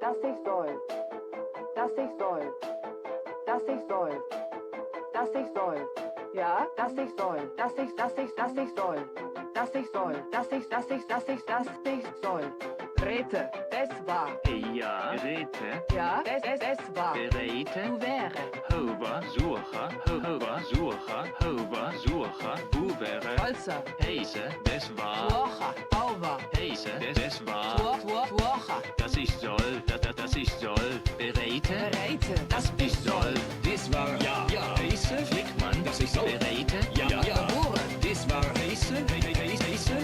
dass ich soll, dass ich soll, dass ich soll, dass ich soll, ja, dass ich soll, dass ich soll, dass ich soll, dass ich soll. Rete, es war. Ja, Rete. Ja, es war. Berete. Du wäre. Hova, Sucher, Hova, Sucher, Hova, Sucher, wo wäre. Holzer. Heise, das war. Tuocha, Auber. Heise, das war. Tuocha. Das ich soll, das ich soll. Berete. Berete. Das ich soll. Das war Ja. Heise, Flickmann. das ich soll. Berete. Ja. Geboren. Das war Heise,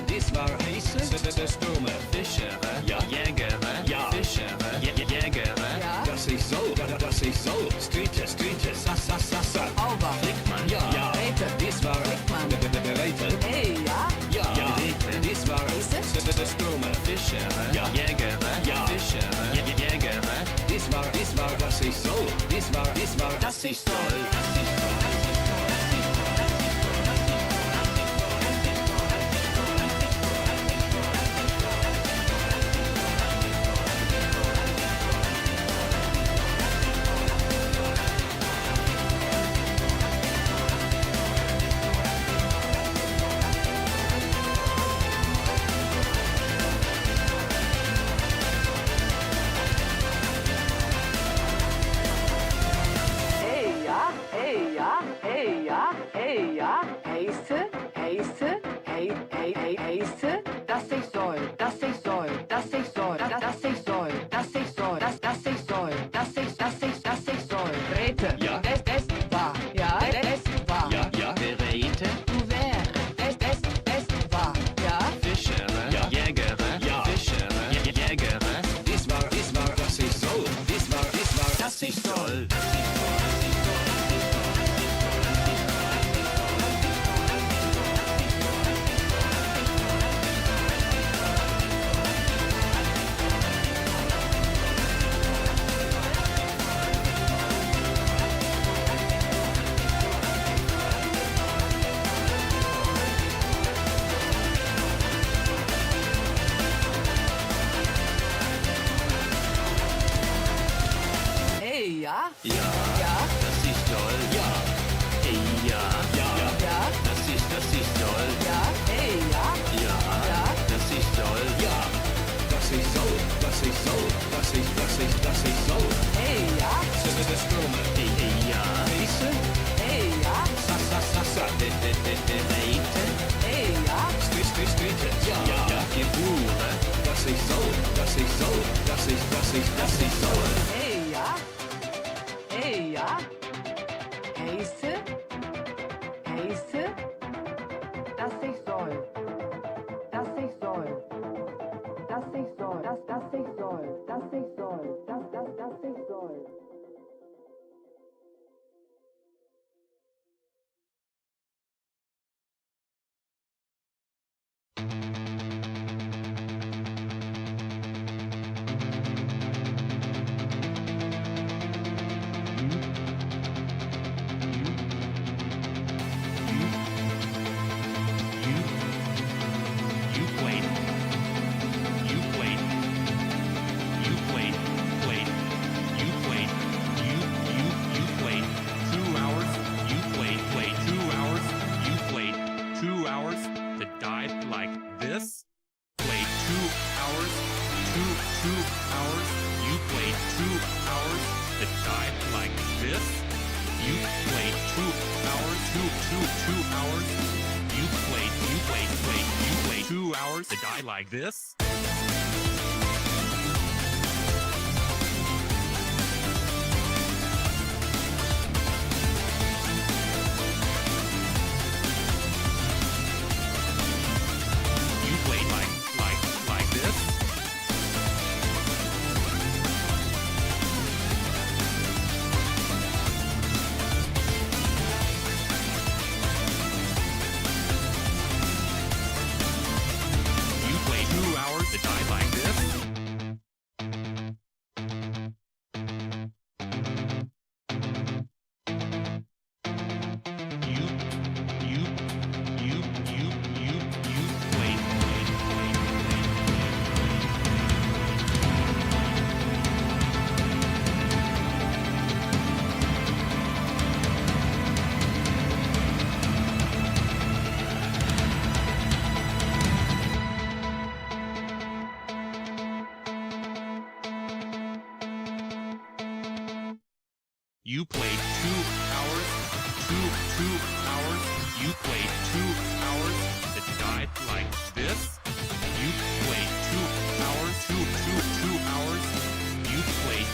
das war Heise, Stürme. Fischere. Ja. Jägere. Ja. Fischere. Jägere. Ja. Das ich soll, Streetes, Sassa. Auber. Flickmann. Ja. Rete. Das war Flickmann. Berete. Hey, ja. Ja. Rete. Das war Stürme. Fischere. Ja. Jägere. Ja. Fischere. Jägere. Das war, das ich soll. Das war, Das ich soll. Heiße, dass ich soll, dass ich soll, dass ich soll, dass ich soll, dass ich soll, dass ich soll, dass ich soll. Rete, Ja. Es war, ja, es war. Ja. Berete. Du wäre, es war, ja. Fischere. Ja. Jägere. Ja. Fischere. Jägere. Das war, das ich soll. Das war, Das ich soll. Hey, ja, Ja. ja, Das ich soll. Ja. Hey, ja. ja, Das ich soll. ja, hey, ja, Ja. ja. Das ich soll. Ja. Das ich soll. Das ich soll. Hey, ja, Stürme. Hey, ja. Heise, hey, ja, Sassa. Berete. hey, ja, Streetes. Ja. Gebure. Das ich soll. hey, ja, hey, ja. Heiße, dass ich soll, dass ich soll, dass ich soll, dass ich soll, dass ich soll, dass ich soll. This played 2 hours, two hours. You played 2 hours that died like this. You played 2 hours, two hours. You played 2 hours that died like this. You played 2 hours. 2 hours. You played 2 hours. That died like this. You played 2 hours. 2 hours. You played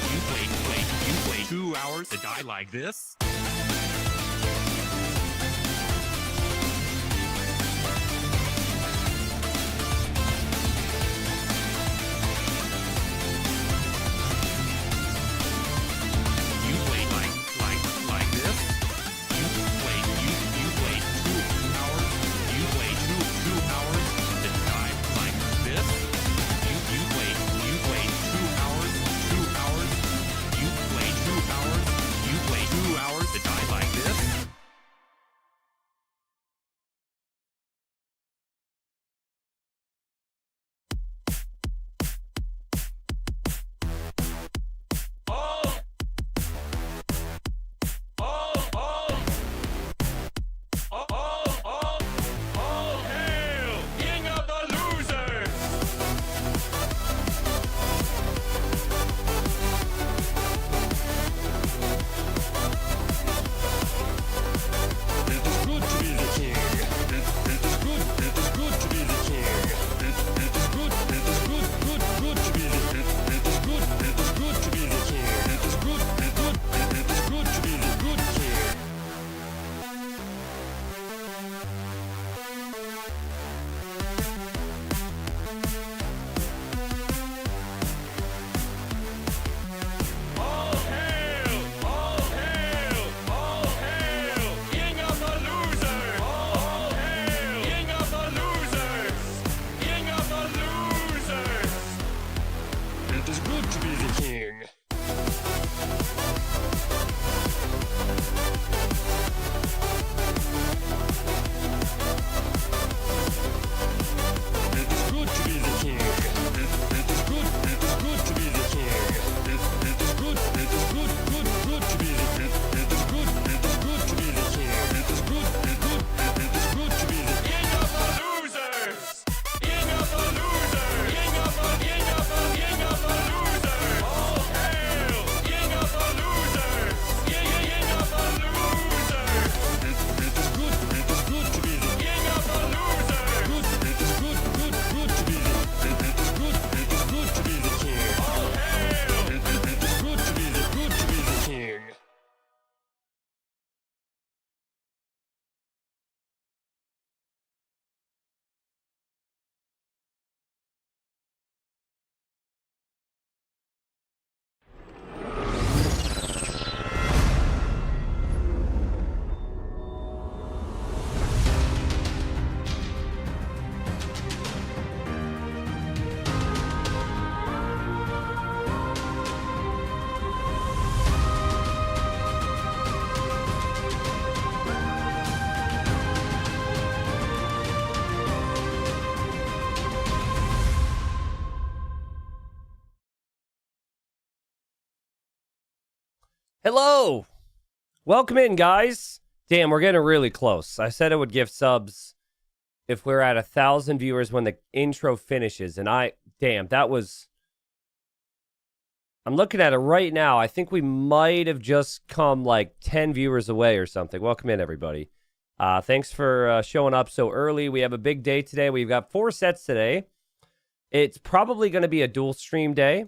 2 hours. That died like this. Hello! Welcome in, guys. Damn, we're getting really close. I said I would give subs if we're at 1,000 viewers when the intro finishes, and damn, that was... I'm looking at it right now. I think we might have just come like 10 viewers away or something. Welcome in, everybody. Thanks for showing up so early. We have a big day today. We've got 4 sets today. It's probably going to be a dual stream day.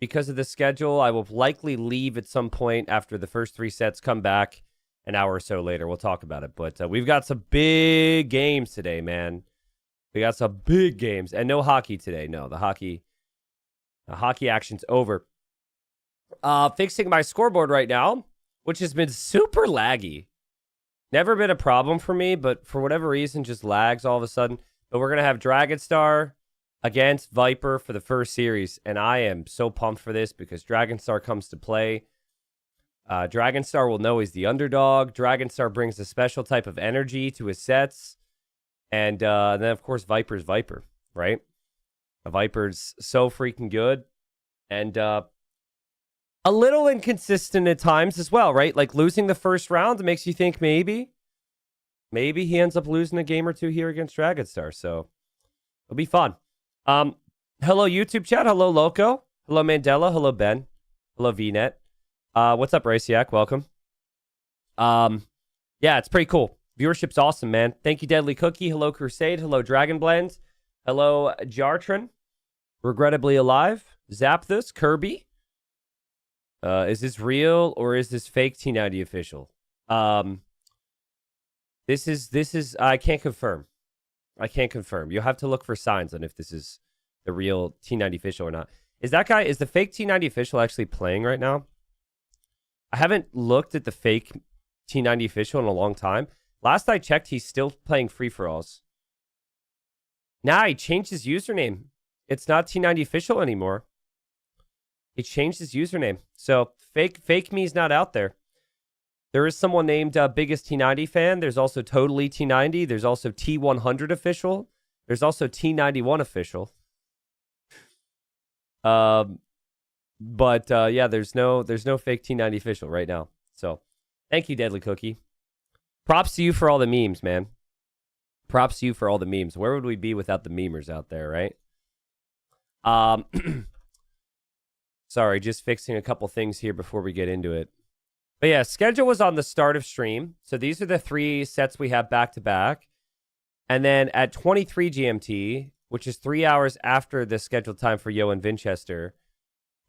Because of the schedule, I will likely leave at some point after the first 3 sets, come back an hour or so later. We'll talk about it. But we've got some big games today, man. We got some big games. And no hockey today. No, the hockey action's over. Fixing my scoreboard right now, which has been super laggy. Never been a problem for me, but for whatever reason, just lags all of a sudden. But we're going to have Dragonstar against Viper for the first series, and I am so pumped for this because Dragonstar comes to play. Dragonstar will know he's the underdog. Dragonstar brings a special type of energy to his sets, and then, of course, Viper's Viper, right? Viper's so freaking good, and a little inconsistent at times as well, right? Like, losing the first round makes you think maybe he ends up losing a game or two here against Dragonstar, so it'll be fun. Hello, YouTube chat. Hello, Loco. Hello, Mandela. Hello, Ben. Hello, VNet. What's up, Raciak? Welcome. Yeah, it's pretty cool. Viewership's awesome, man. Thank you, Deadly Cookie. Hello, Crusade. Hello, Dragon Blend. Hello, Jartron. Regrettably Alive. Zapthus. Kirby. Is this real or is this fake T90 official? This is I can't confirm. I can't confirm. You'll have to look for signs on if this is the real T90 official or not. Is the fake T90 official actually playing right now? I haven't looked at the fake T90 official in a long time. Last I checked, he's still playing free-for-alls. Nah, he changed his username. It's not T90 official anymore. He changed his username. So fake me's not out there. There is someone named Biggest T90 Fan. There's also Totally T90. There's also T100 Official. There's also T91 Official. Yeah, there's no fake T90 Official right now. So thank you, Deadly Cookie. Props to you for all the memes, man. Props to you for all the memes. Where would we be without the memers out there, right? Sorry, just fixing a couple things here before we get into it. But yeah, schedule was on the start of stream. So these are the 3 sets we have back to back. And then at 23 GMT, which is 3 hours after the scheduled time for Yo and Vinchester,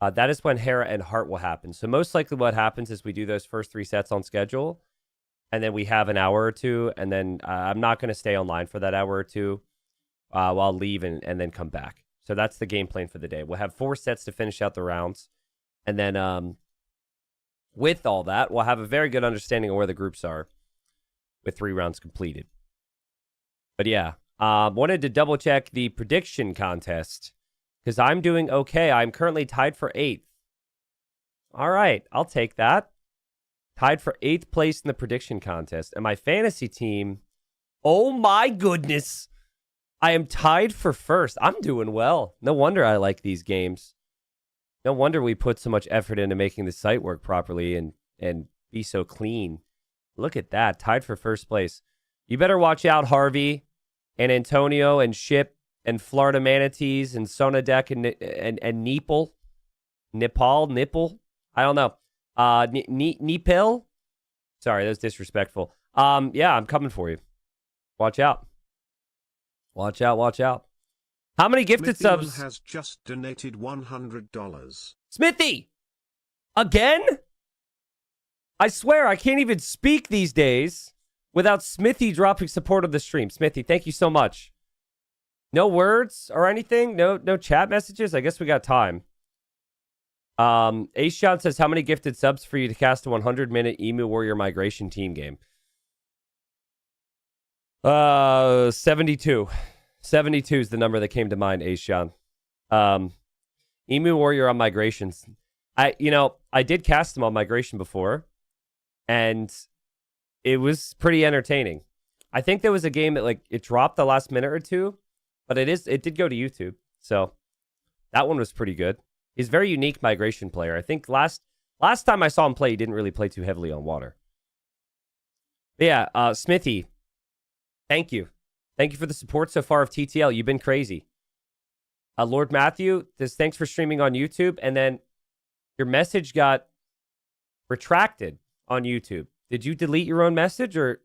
that is when Hera and Hart will happen. So most likely what happens is we do those first 3 sets on schedule. And then we have an hour or two. And then I'm not going to stay online for that hour or two. I'll leave and then come back. So that's the game plan for the day. We'll have 4 sets to finish out the rounds. And then with all that, we'll have a very good understanding of where the groups are with 3 rounds completed. But yeah, wanted to double check the prediction contest because I'm doing okay. I'm currently tied for 8th. All right, I'll take that. Tied for 8th place in the prediction contest. And my fantasy team, oh my goodness, I am tied for 1st. I'm doing well. No wonder I like these games. No wonder we put so much effort into making the site work properly and be so clean. Look at that. Tied for 1st place. You better watch out, Harvey and Antonio and Ship and Florida Manatees and Sonadek and Nipple. Nipple? I don't know. Nipel? Sorry, that was disrespectful. Yeah, I'm coming for you. Watch out. Watch out, watch out. How many gifted subs? Has just donated $100. Smithy! Again? I swear I can't even speak these days without Smithy dropping support of the stream. Smithy, thank you so much. No words or anything? No chat messages? I guess we got time. Ace Shot says, how many gifted subs for you to cast a 100-minute Emu Warrior Migration team game? 72. 72 is the number that came to mind, Ace Sean. Emu Warrior on migrations. I did cast them on migration before, and it was pretty entertaining. I think there was a game that it dropped the last minute or two, but it did go to YouTube, so that one was pretty good. He's a very unique migration player. I think last time I saw him play, he didn't really play too heavily on water. But yeah, Smithy, thank you. Thank you for the support so far of TTL. You've been crazy. Lord Matthew, thanks for streaming on YouTube. And then your message got retracted on YouTube. Did you delete your own message or?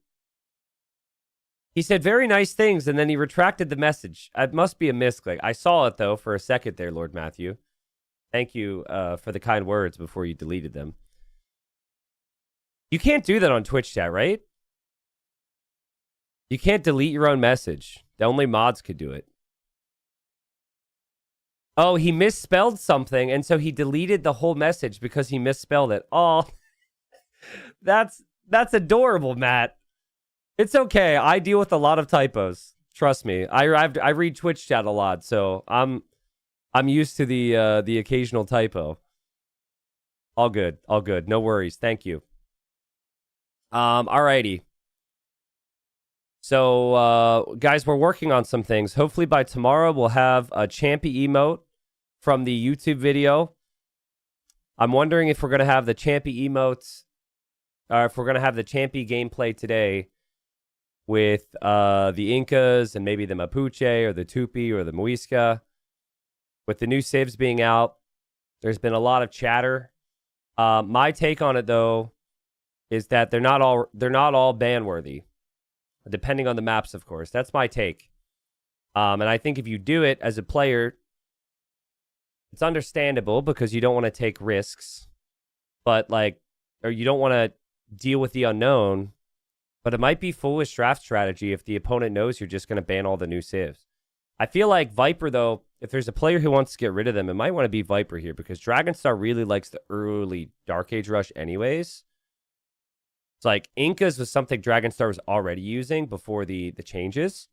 He said very nice things and then he retracted the message. It must be a misclick. I saw it though for a second there, Lord Matthew. Thank you for the kind words before you deleted them. You can't do that on Twitch chat, right? You can't delete your own message. The only mods could do it. Oh, he misspelled something, and so he deleted the whole message because he misspelled it. Oh, that's adorable, Matt. It's okay. I deal with a lot of typos. Trust me. I read Twitch chat a lot, so I'm used to the occasional typo. All good. All good. No worries. Thank you. Alrighty. So, guys, we're working on some things. Hopefully by tomorrow, we'll have a Champy emote from the YouTube video. I'm wondering if we're going to have the Champy emotes, or if we're going to have the Champy gameplay today with the Incas and maybe the Mapuche or the Tupi or the Muisca. With the new civs being out, there's been a lot of chatter My take on it though is that they're not all ban worthy, depending on the maps, of course. That's my take. And I think if you do it as a player, it's understandable because you don't want to take risks, but or you don't want to deal with the unknown. But it might be foolish draft strategy if the opponent knows you're just going to ban all the new civs. I feel like Viper, though, if there's a player who wants to get rid of them, it might want to be Viper here because Dragonstar really likes the early Dark Age rush anyways. It's like Incas was something Dragonstar was already using before the changes.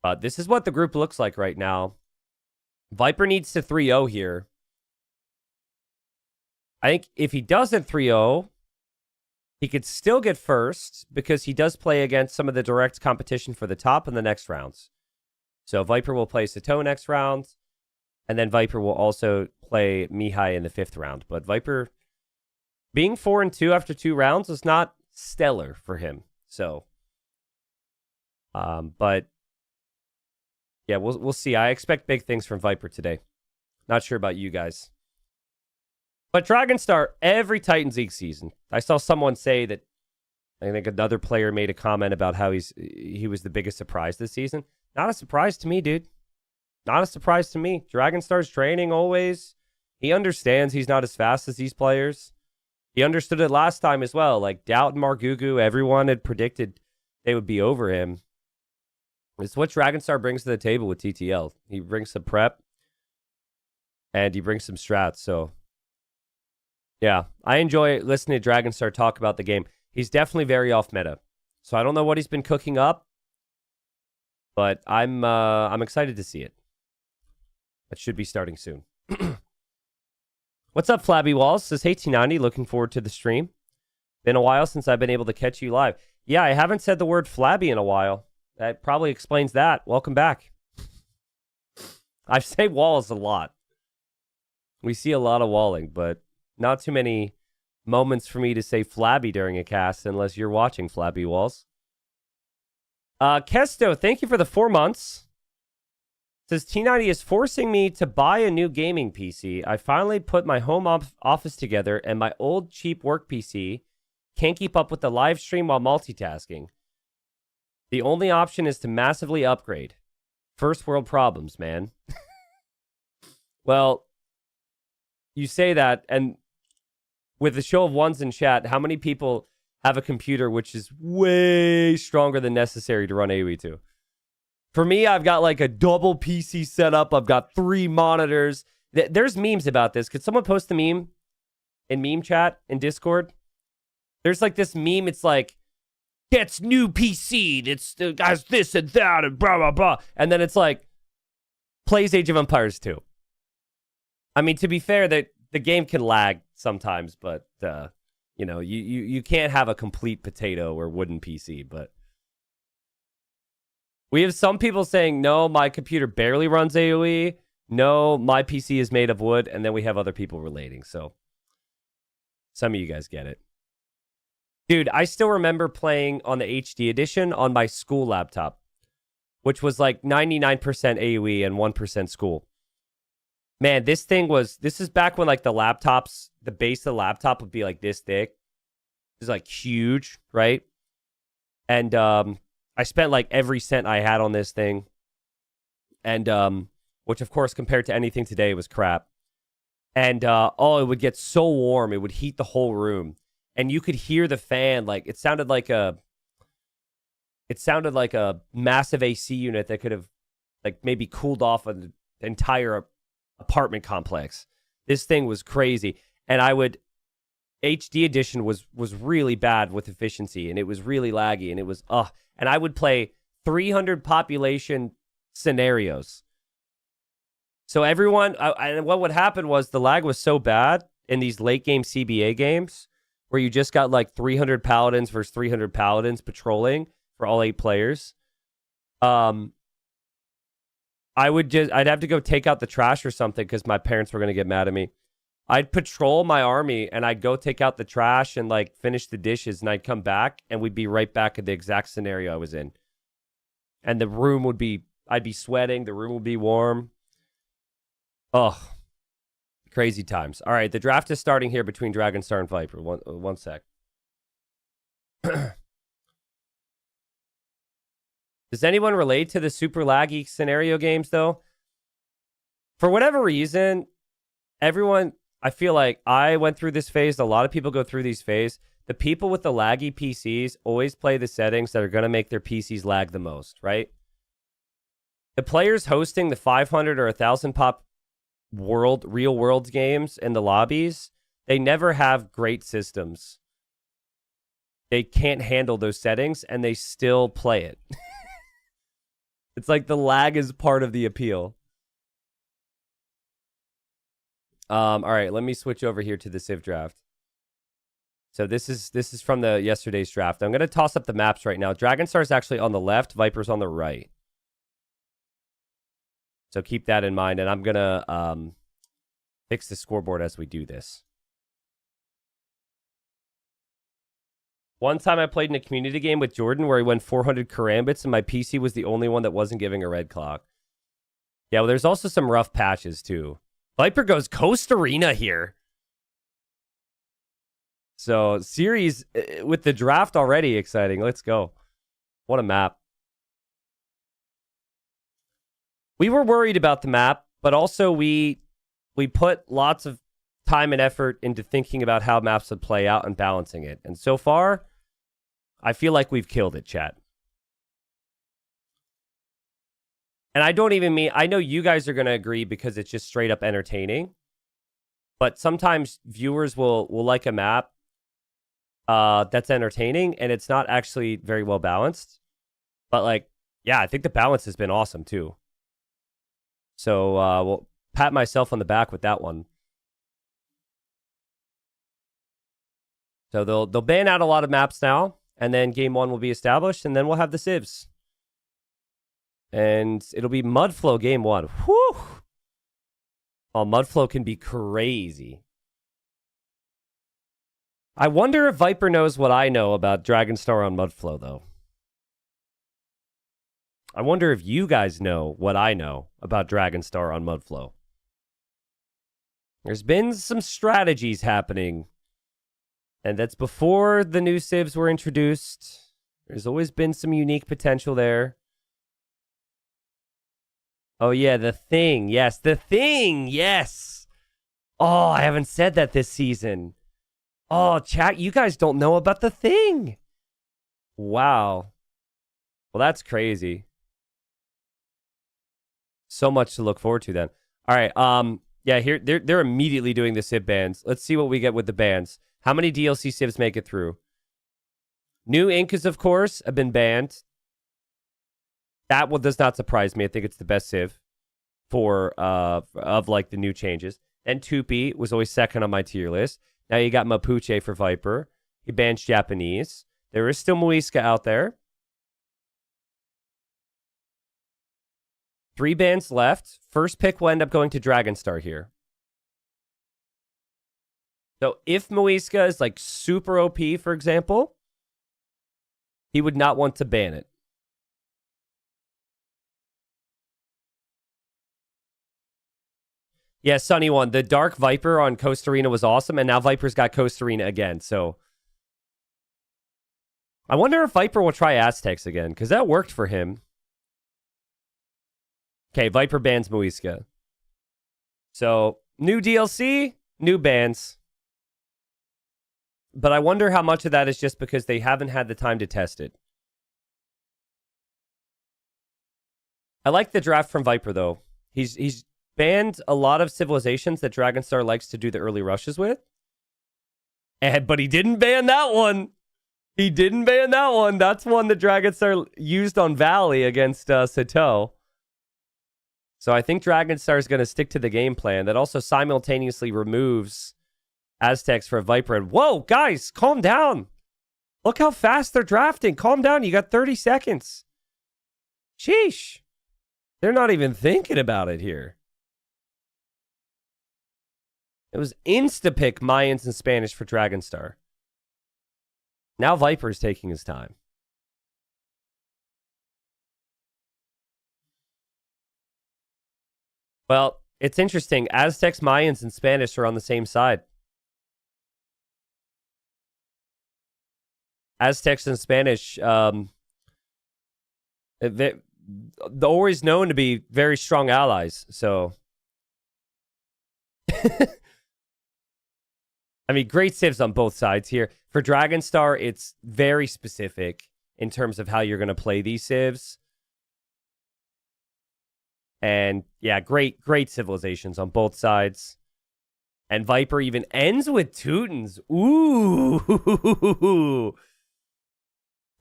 But this is what the group looks like right now. Viper needs to 3-0 here. I think if he doesn't 3-0, he could still get first because he does play against some of the direct competition for the top in the next rounds. So Viper will play Sato next round, and then Viper will also play Mihai in the 5th round. But Viper being 4-2 after 2 rounds is not stellar for him. So, but yeah, we'll see. I expect big things from Viper today. Not sure about you guys. But Dragonstar, every Titans League season, I saw someone say that, I think another player made a comment about how he was the biggest surprise this season. Not a surprise to me, dude. Not a surprise to me. Dragonstar's training always. He understands he's not as fast as these players. He understood it last time as well. Like Doubt and Margugu, everyone had predicted they would be over him. It's what Dragonstar brings to the table with TTL. He brings some prep, and he brings some strats, so... yeah, I enjoy listening to Dragonstar talk about the game. He's definitely very off meta. So I don't know what he's been cooking up, but I'm excited to see it. That should be starting soon. What's up, Flabby Walls? Says, hey, T90, looking forward to the stream. Been a while since I've been able to catch you live. Yeah, I haven't said the word flabby in a while. That probably explains that. Welcome back. I say walls a lot. We see a lot of walling, but not too many moments for me to say flabby during a cast unless you're watching Flabby Walls. Kesto, thank you for the 4 months. Says T90 is forcing me to buy a new gaming PC. I finally put my home office together and my old cheap work PC can't keep up with the live stream while multitasking. The only option is to massively upgrade. First world problems, man. Well, you say that, and with the show of ones in chat, how many people have a computer which is way stronger than necessary to run AoE 2? For me, I've got like a double PC setup. I've got 3 monitors. There's memes about this. Could someone post the meme in meme chat in Discord? There's like this meme. It's like, gets new PC. It's has this and that and blah, blah, blah. And then it's like, plays Age of Empires 2. I mean, to be fair, that the game can lag sometimes, but you know, you can't have a complete potato or wooden PC. But we have some people saying, no, my computer barely runs AoE. No, my PC is made of wood. And then we have other people relating. So some of you guys get it. Dude, I still remember playing on the HD edition on my school laptop, which was like 99% AoE and 1% school. Man, this is back when like the laptops, the base of the laptop would be like this thick. It's like huge, right? And I spent like every cent I had on this thing. And which of course compared to anything today was crap. And it would get so warm, it would heat the whole room. And you could hear the fan, like it sounded like a massive AC unit that could have like maybe cooled off an entire apartment complex. This thing was crazy. And HD edition was really bad with efficiency, and it was really laggy, and it was and I would play 300 population scenarios. So everyone, and what would happen was the lag was so bad in these late game CBA games where you just got like 300 paladins versus 300 paladins patrolling for all 8 players. I'd have to go take out the trash or something because my parents were going to get mad at me. I'd patrol my army and I'd go take out the trash and like finish the dishes, and I'd come back and we'd be right back in the exact scenario I was in. And the room I'd be sweating, the room would be warm. Crazy times. All right, the draft is starting here between Dragonstar and Viper. One sec. Does anyone relate to the super laggy scenario games, though? For whatever reason, everyone, I feel like I went through this phase. A lot of people go through these phases. The people with the laggy PCs always play the settings that are going to make their PCs lag the most, right? The players hosting the 500 or 1,000 pop real world games in the lobbies, they never have great systems. They can't handle those settings, and they still play it. It's like the lag is part of the appeal. All right, let me switch over here to the Civ draft. So this is from the yesterday's draft. I'm going to toss up the maps right now. Dragonstar is actually on the left. Viper's on the right. So keep that in mind, and I'm going to fix the scoreboard as we do this. One time I played in a community game with Jordan where he went 400 karambits and my PC was the only one that wasn't giving a red clock. Yeah, well, there's also some rough patches, too. Viper goes Costa Rica here. So, series with the draft already exciting. Let's go. What a map. We were worried about the map, but also we put lots of time and effort into thinking about how maps would play out and balancing it. And so far, I feel like we've killed it, chat. And I don't even mean, I know you guys are going to agree because it's just straight up entertaining. But sometimes viewers will like a map that's entertaining and it's not actually very well balanced. But like, yeah, I think the balance has been awesome too. So we'll pat myself on the back with that one. So they'll ban out a lot of maps now, and then game one will be established, and then we'll have the civs. And it'll be Mudflow game one. Whew! Oh, Mudflow can be crazy. I wonder if Viper knows what I know about Dragonstar on Mudflow, though. I wonder if you guys know what I know about Dragonstar on Mudflow. There's been some strategies happening. And that's before the new civs were introduced. There's always been some unique potential there. Oh, yeah, the thing. Yes, the thing. Yes. Oh, I haven't said that this season. Oh, chat, you guys don't know about the thing. Wow. Well, that's crazy. So much to look forward to then. All right. Yeah, here they're immediately doing the civ bans. Let's see what we get with the bans. How many DLC civs make it through? New Incas, of course, have been banned. That one does not surprise me. I think it's the best civ for of like the new changes. And Tupi was always second on my tier list. Now you got Mapuche for Viper. He bans Japanese. There is still Muisca out there. 3 bans left. First pick will end up going to Dragonstar here. So if Muisca is like super OP, for example, he would not want to ban it. Yeah, Sunny One. The Dark Viper on Costa Rica was awesome, and now Viper's got Costa Rica again, so... I wonder if Viper will try Aztecs again, because that worked for him. Okay, Viper bans Muisca. So, new DLC, new bans. But I wonder how much of that is just because they haven't had the time to test it. I like the draft from Viper, though. He's banned a lot of civilizations that Dragonstar likes to do the early rushes with. But he didn't ban that one. He didn't ban that one. That's one that Dragonstar used on Valley against Sato. So I think Dragonstar is going to stick to the game plan that also simultaneously removes Aztecs for Viper. And whoa, guys, calm down. Look how fast they're drafting. Calm down. You got 30 seconds. Sheesh. They're not even thinking about it here. It was insta-pick Mayans and Spanish for Dragonstar. Now Viper's taking his time. Well, It's interesting. Aztecs, Mayans, and Spanish are on the same side. Aztecs and Spanish, they're always known to be very strong allies. So, I mean, great civs on both sides here. For Dragonstar, it's very specific in terms of how you're going to play these civs. And yeah, great civilizations on both sides. And Viper even ends with Teutons. Ooh.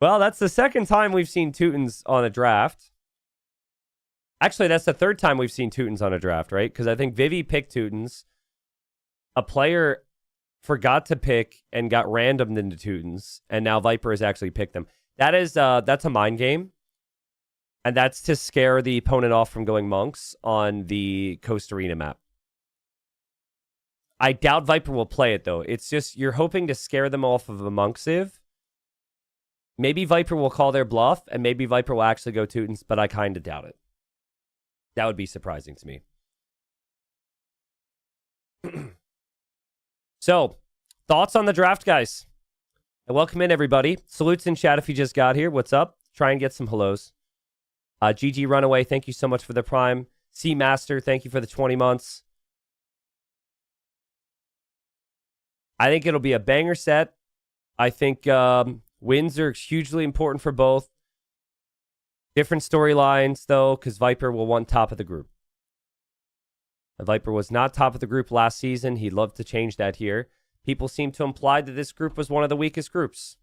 Well, that's the second time we've seen Teutons on a draft. Actually, that's the third time we've seen Teutons on a draft, right? Because I think Vivi picked Teutons. A player forgot to pick and got randomed into Teutons. And now Viper has actually picked them. That's a mind game. And that's to scare the opponent off from going monks on the Coast Arena map. I doubt Viper will play it, though. It's just you're hoping to scare them off of a monk civ. Maybe Viper will call their bluff, and maybe Viper will actually go Teutons, but I kind of doubt it. That would be surprising to me. So, thoughts on the draft, guys? And welcome in, everybody. Salutes in chat if you just got here. What's up? Try and get some hellos. GG Runaway, thank you so much for the prime. C Master, thank you for the 20 months. I think it'll be a banger set. I think wins are hugely important for both. Different storylines, though, because Viper will want top of the group. And Viper was not top of the group last season. He'd love to change that here. People seem to imply that this group was one of the weakest groups.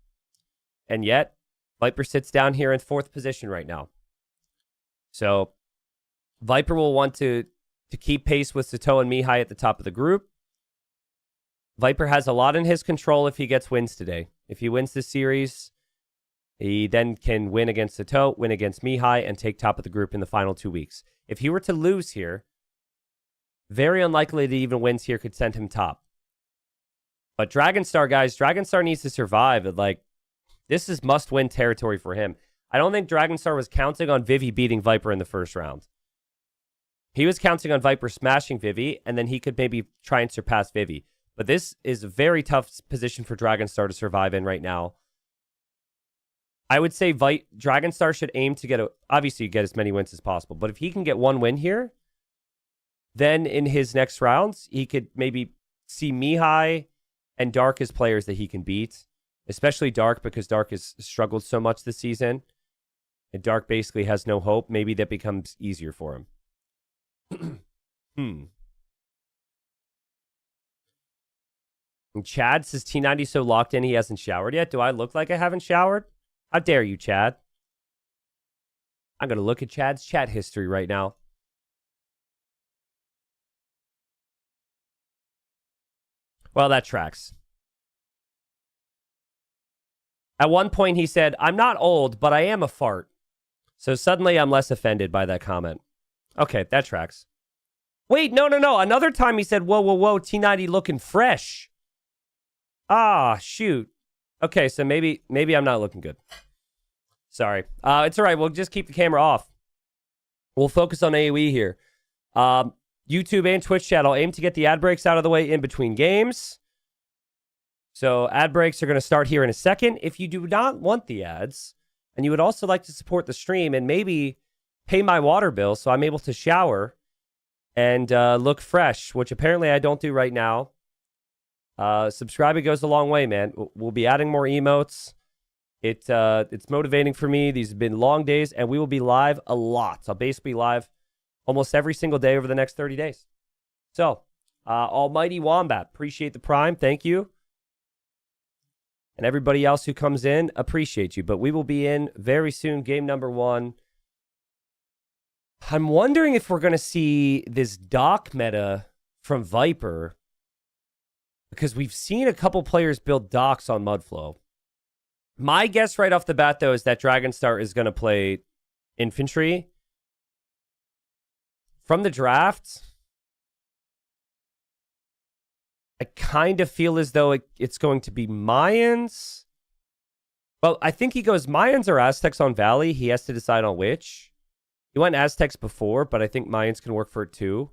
And yet, Viper sits down here in 4th position right now. So, Viper will want to keep pace with Sato and Mihai at the top of the group. Viper has a lot in his control if he gets wins today. If he wins this series, he then can win against Sato, win against Mihai, and take top of the group in the final 2 weeks. If he were to lose here, very unlikely that even wins here could send him top. But Dragonstar, guys, Dragonstar needs to survive. This is must-win territory for him. I don't think Dragonstar was counting on Vivi beating Viper in the first round. He was counting on Viper smashing Vivi, and then he could maybe try and surpass Vivi. But this is a very tough position for Dragonstar to survive in right now. I would say Dragonstar should aim to obviously get as many wins as possible. But if he can get one win here, then in his next rounds, he could maybe see Mihai and Dark as players that he can beat. Especially Dark, because Dark has struggled so much this season. And Dark basically has no hope. Maybe that becomes easier for him. And Chad says T90 so locked in he hasn't showered yet. Do I look like I haven't showered? How dare you, Chad? I'm going to look at Chad's chat history right now. Well, that tracks. At one point he said, I'm not old, but I am a fart. So suddenly I'm less offended by that comment. Okay, that tracks. Wait, no. Another time he said, whoa, T90 looking fresh. Ah, shoot. Okay, so maybe I'm not looking good. Sorry. It's all right. We'll just keep the camera off. We'll focus on AoE here. YouTube and Twitch chat, I'll aim to get the ad breaks out of the way in between games. So ad breaks are going to start here in a second. If you do not want the ads, and you would also like to support the stream and maybe pay my water bill so I'm able to shower and look fresh, which apparently I don't do right now, subscribing goes a long way, man. We'll be adding more emotes. It's motivating for me. These have been long days, and we will be live a lot. I'll basically be live almost every single day over the next 30 days. So, Almighty Wombat, appreciate the prime. Thank you. And everybody else who comes in, appreciate you. But we will be in very soon, game number 1. I'm wondering if we're going to see this Doc meta from Viper, because we've seen a couple players build Docs on Mudflow. My guess right off the bat, though, is that Dragonstar is going to play infantry. From the draft, I kind of feel as though it's going to be Mayans. Well, I think he goes Mayans or Aztecs on Valley. He has to decide on which. He went Aztecs before, but I think Mayans can work for it too.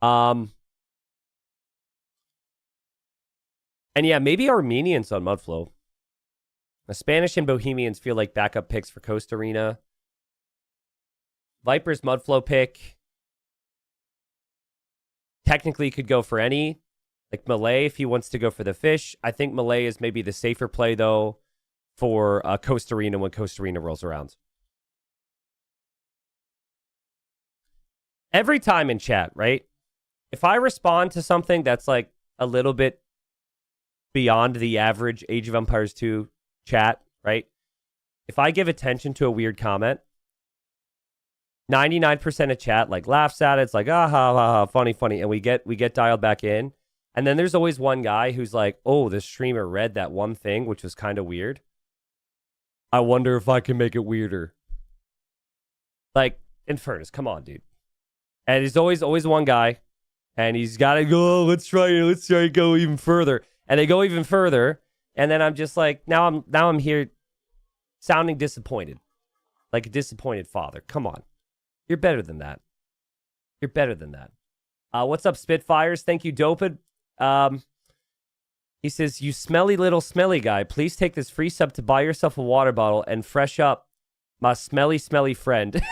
And yeah, maybe Armenians on Mudflow. The Spanish and Bohemians feel like backup picks for Coast Arena. Viper's Mudflow pick technically could go for any. Like Malay, if he wants to go for the fish. I think Malay is maybe the safer play, though, for Coast Arena when Coast Arena rolls around. Every time in chat, right? If I respond to something that's like a little bit beyond the average Age of Empires 2 chat, right? If I give attention to a weird comment, 99% of chat like laughs at it. It's like, ah, ha, ha, ha, funny, funny. And we get dialed back in. And then there's always one guy who's like, oh, the streamer read that one thing, which was kind of weird. I wonder if I can make it weirder. Like, in fairness, come on, dude. And there's always one guy. And he's got to go, let's try to go even further. And they go even further. And then I'm just like, now I'm here sounding disappointed. Like a disappointed father. Come on. You're better than that. You're better than that. What's up, Spitfires? Thank you, Doped. He says, you smelly little smelly guy, please take this free sub to buy yourself a water bottle and fresh up my smelly, smelly friend.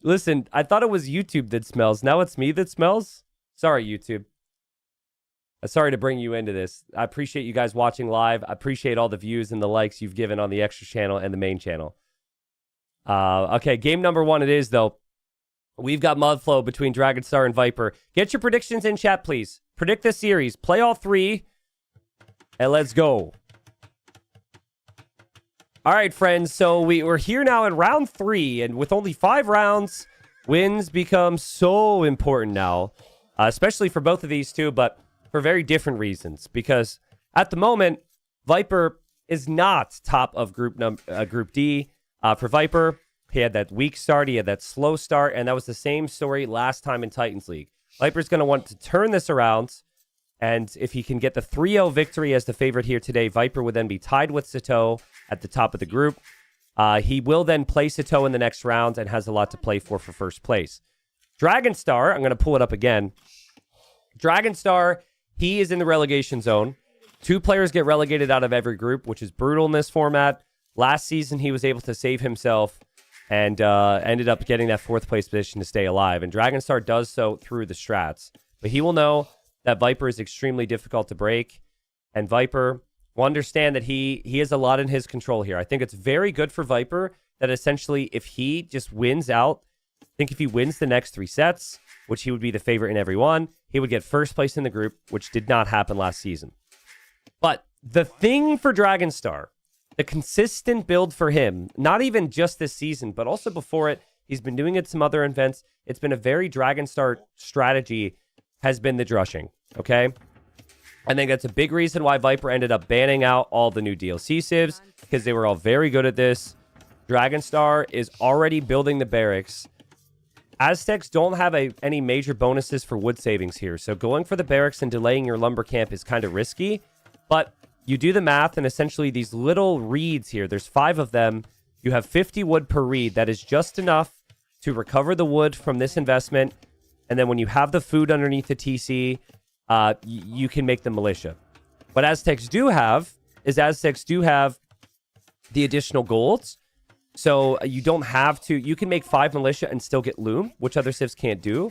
Listen, I thought it was YouTube that smells. Now it's me that smells? Sorry, YouTube. Sorry to bring you into this. I appreciate you guys watching live. I appreciate all the views and the likes you've given on the extra channel and the main channel. Okay, game number 1 it is, though. We've got Mudflow between Dragonstar and Viper. Get your predictions in chat, please. Predict this series. Play all 3, and let's go. All right, friends. So we're here now in round 3, and with only 5 rounds, wins become so important now, especially for both of these two, but for very different reasons. Because at the moment, Viper is not top of Group D. For Viper, he had that weak start, he had that slow start, and that was the same story last time in Titans League. Viper's going to want to turn this around, and if he can get the 3-0 victory as the favorite here today, Viper would then be tied with Sato at the top of the group. He will then play Sato in the next round and has a lot to play for first place. Dragonstar, I'm going to pull it up again. Dragonstar, he is in the relegation zone. 2 players get relegated out of every group, which is brutal in this format. Last season, he was able to save himself and ended up getting that 4th place position to stay alive. And Dragonstar does so through the strats. But he will know that Viper is extremely difficult to break. And Viper will understand that he has a lot in his control here. I think it's very good for Viper that essentially if he just wins out, I think if he wins the next 3 sets, which he would be the favorite in every one, he would get 1st place in the group, which did not happen last season. But the thing for Dragonstar, the consistent build for him, not even just this season, but also before it, he's been doing it some other events. It's been a very Dragonstar strategy, has been the drushing, okay? I think that's a big reason why Viper ended up banning out all the new DLC civs, because they were all very good at this. Dragonstar is already building the barracks. Aztecs don't have any major bonuses for wood savings here, so going for the barracks and delaying your lumber camp is kind of risky, but you do the math, and essentially these little reeds here, there's 5 of them. You have 50 wood per reed. That is just enough to recover the wood from this investment. And then when you have the food underneath the TC, you can make the militia. What Aztecs do have is Aztecs do have the additional golds. So you don't have to, you can make 5 militia and still get loom, which other civs can't do.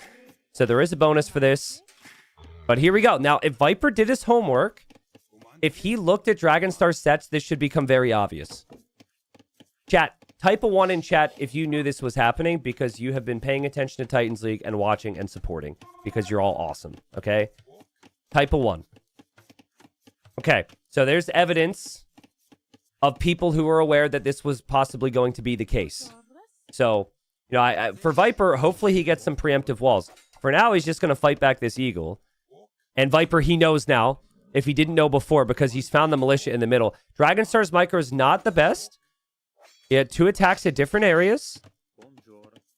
So there is a bonus for this. But here we go. Now, if Viper did his homework, if he looked at Dragonstar sets, this should become very obvious. Chat, type a 1 in chat if you knew this was happening because you have been paying attention to Titans League and watching and supporting because you're all awesome, okay? Type a 1. Okay, so there's evidence of people who are aware that this was possibly going to be the case. So, you know, for Viper, hopefully he gets some preemptive walls. For now, he's just going to fight back this eagle. And Viper, he knows now. If he didn't know before, because he's found the militia in the middle. Dragonstar's micro is not the best. He had 2 attacks at different areas.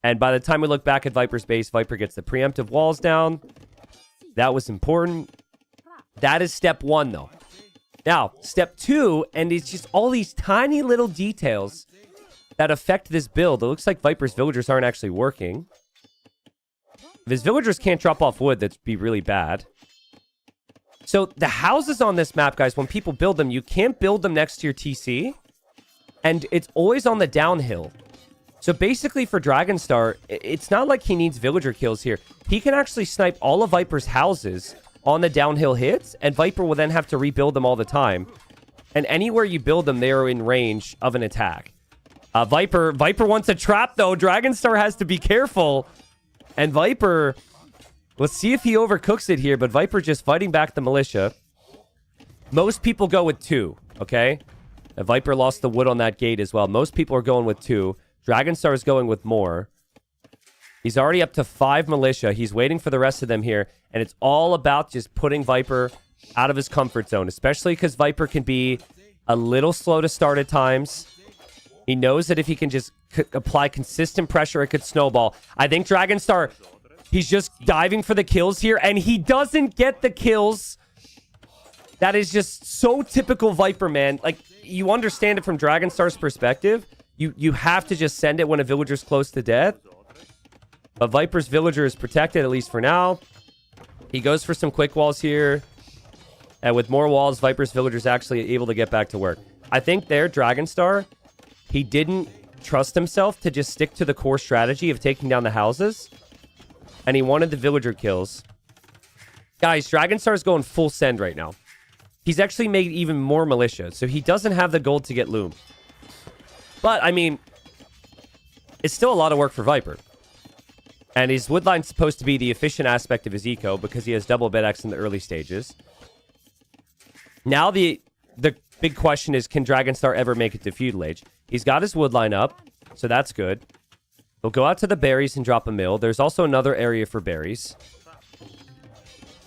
And by the time we look back at Viper's base, Viper gets the preemptive walls down. That was important. That is step 1, though. Now, step 2, and it's just all these tiny little details that affect this build. It looks like Viper's villagers aren't actually working. If his villagers can't drop off wood, that'd be really bad. So the houses on this map, guys, when people build them, you can't build them next to your TC. And it's always on the downhill. So basically for Dragonstar, it's not like he needs villager kills here. He can actually snipe all of Viper's houses on the downhill hits, and Viper will then have to rebuild them all the time. And anywhere you build them, they are in range of an attack. Viper wants a trap, though. Dragonstar has to be careful. And Viper, let's see if he overcooks it here, but Viper just fighting back the militia. Most people go with 2, okay? And Viper lost the wood on that gate as well. Most people are going with 2. Dragonstar is going with more. He's already up to 5 militia. He's waiting for the rest of them here. And it's all about just putting Viper out of his comfort zone, especially because Viper can be a little slow to start at times. He knows that if he can just apply consistent pressure, it could snowball. I think Dragonstar, he's just diving for the kills here, and he doesn't get the kills. That is just so typical Viper, man. Like, you understand it from Dragonstar's perspective. You have to just send it when a villager's close to death. But Viper's villager is protected, at least for now. He goes for some quick walls here. And with more walls, Viper's villager's actually able to get back to work. I think there, Dragonstar, he didn't trust himself to just stick to the core strategy of taking down the houses. And he wanted the villager kills. Guys, Dragonstar's going full send right now. He's actually made even more militia. So he doesn't have the gold to get loom. But, I mean, it's still a lot of work for Viper. And his woodline's supposed to be the efficient aspect of his eco because he has double bed X in the early stages. Now the big question is, can Dragonstar ever make it to Feudal Age? He's got his woodline up, so that's good. He'll go out to the berries and drop a mill. There's also another area for berries.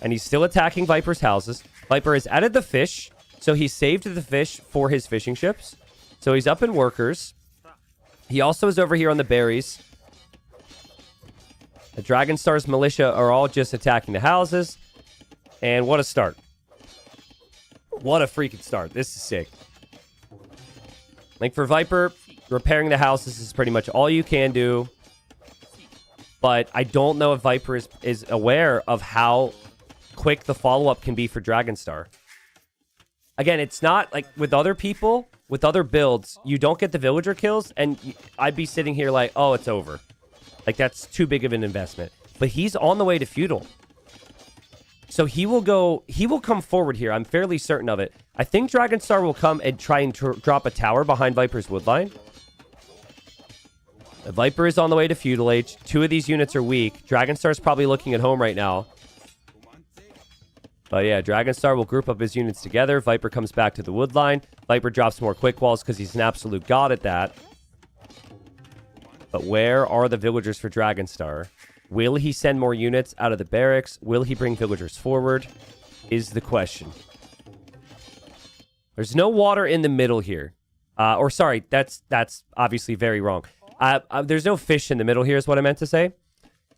And he's still attacking Viper's houses. Viper has added the fish, so he saved the fish for his fishing ships. So he's up in workers. He also is over here on the berries. The Dragonstar's militia are all just attacking the houses. And what a start. What a freaking start. This is sick. Like for Viper, repairing the houses is pretty much all you can do. But I don't know if Viper is aware of how quick the follow-up can be for Dragonstar. Again, it's not like with other people, with other builds, you don't get the villager kills, and I'd be sitting here like, oh, it's over. Like, that's too big of an investment. But he's on the way to Feudal. So he will come forward here. I'm fairly certain of it. I think Dragonstar will come and try and drop a tower behind Viper's woodline. The Viper is on the way to Feudal Age. 2 of these units are weak. Dragonstar's probably looking at home right now. But yeah, Dragonstar will group up his units together. Viper comes back to the woodline. Viper drops more quick walls because he's an absolute god at that. But where are the villagers for Dragonstar? Will he send more units out of the barracks? Will he bring villagers forward? Is the question. There's no water in the middle here. Or sorry, that's obviously very wrong. There's no fish in the middle here is what I meant to say.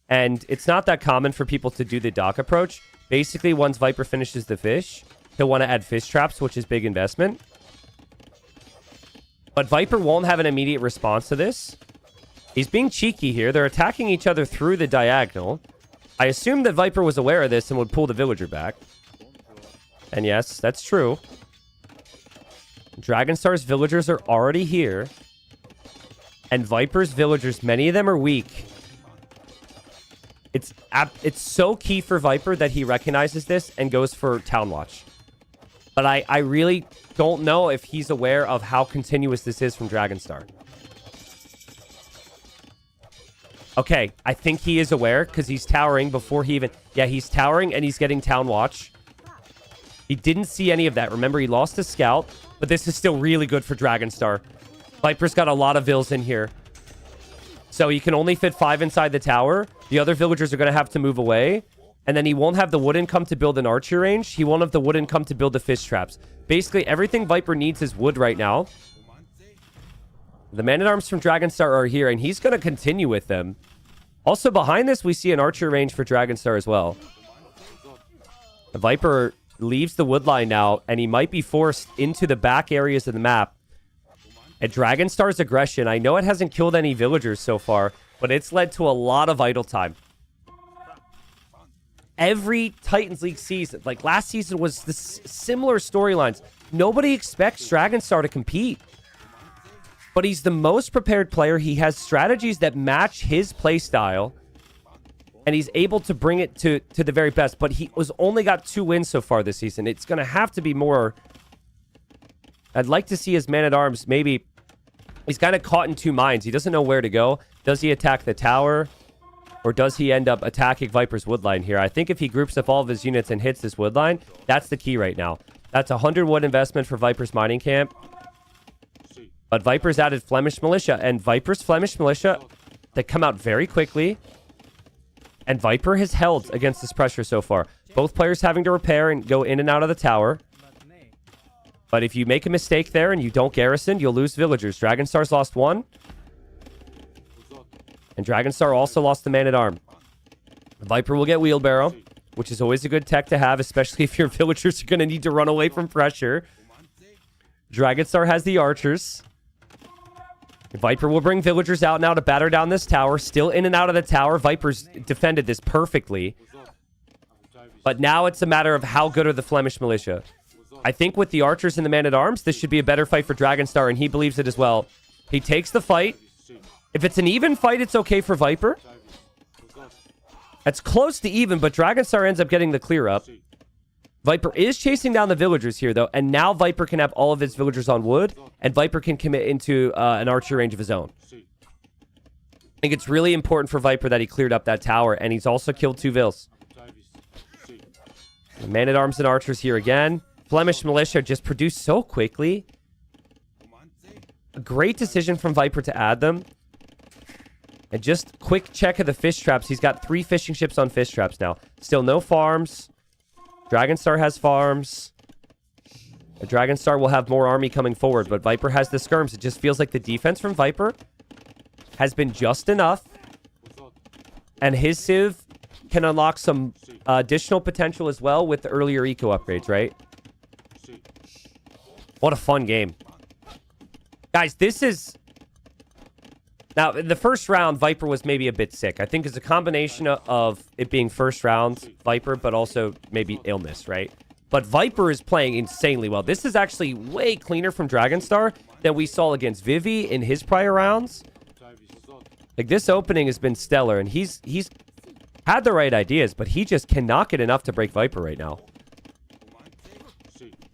And it's not that common for people to do the dock approach. Basically, once Viper finishes the fish, he'll want to add fish traps, which is big investment. But Viper won't have an immediate response to this. He's being cheeky here. They're attacking each other through the diagonal. I assumed that Viper was aware of this and would pull the villager back. And yes, that's true. Dragonstar's villagers are already here. And Viper's villagers, many of them are weak. It's so key for Viper that he recognizes this and goes for Town Watch. But I really don't know if he's aware of how continuous this is from Dragonstar. Okay, I think he is aware because he's towering before he even... Yeah, he's towering and he's getting Town Watch. He didn't see any of that. Remember, he lost his scout, but this is still really good for Dragonstar. Viper's got a lot of vills in here. So he can only fit 5 inside the tower. The other villagers are going to have to move away. And then he won't have the wood income to build an archer range. He won't have the wood income to build the fish traps. Basically, everything Viper needs is wood right now. The man-at-arms from Dragonstar are here, and he's going to continue with them. Also, behind this, we see an archer range for Dragonstar as well. The Viper leaves the wood line now, and he might be forced into the back areas of the map. At Dragonstar's aggression, I know it hasn't killed any villagers so far, but it's led to a lot of idle time. every Titans League season, like last season was the similar storylines. Nobody expects Dragonstar to compete. But he's the most prepared player. He has strategies that match his play style. And he's able to bring it to the very best. But he was only got 2 wins so far this season. It's going to have to be more. I'd like to see his man-at-arms maybe. He's kind of caught in 2 minds. He doesn't know where to go. Does he attack the tower? Or does he end up attacking Viper's woodline here? I think if he groups up all of his units and hits this woodline, that's the key right now. That's a 100 wood investment for Viper's mining camp. But Viper's added Flemish Militia. And Viper's Flemish Militia, they come out very quickly. And Viper has held against this pressure so far. Both players having to repair and go in and out of the tower. But if you make a mistake there and you don't garrison, you'll lose villagers. Dragonstar's lost 1. And Dragonstar also lost the man-at-arm. Viper will get wheelbarrow, which is always a good tech to have, especially if your villagers are going to need to run away from pressure. Dragonstar has the archers. Viper will bring villagers out now to batter down this tower. Still in and out of the tower. Viper's defended this perfectly. But now it's a matter of how good are the Flemish Militia. I think with the archers and the man-at-arms, this should be a better fight for Dragonstar, and he believes it as well. He takes the fight. If it's an even fight, it's okay for Viper. It's close to even, but Dragonstar ends up getting the clear up. Viper is chasing down the villagers here, though, and now Viper can have all of his villagers on wood, and Viper can commit into an archer range of his own. I think it's really important for Viper that he cleared up that tower, and he's also killed 2 vills. Man-at-arms and archers here again. Flemish Militia just produced so quickly. A great decision from Viper to add them. And just quick check of the fish traps. He's got 3 fishing ships on fish traps now. Still no farms. Dragonstar has farms. The Dragonstar will have more army coming forward, but Viper has the skirms. It just feels like the defense from Viper has been just enough. And his Civ can unlock some additional potential as well with the earlier eco upgrades, right? What a fun game. Guys, this is... Now, in the first round, Viper was maybe a bit sick. I think it's a combination of it being first round Viper, but also maybe illness, right? But Viper is playing insanely well. This is actually way cleaner from Dragonstar than we saw against Vivi in his prior rounds. Like, this opening has been stellar, and he's had the right ideas, but he just cannot get enough to break Viper right now.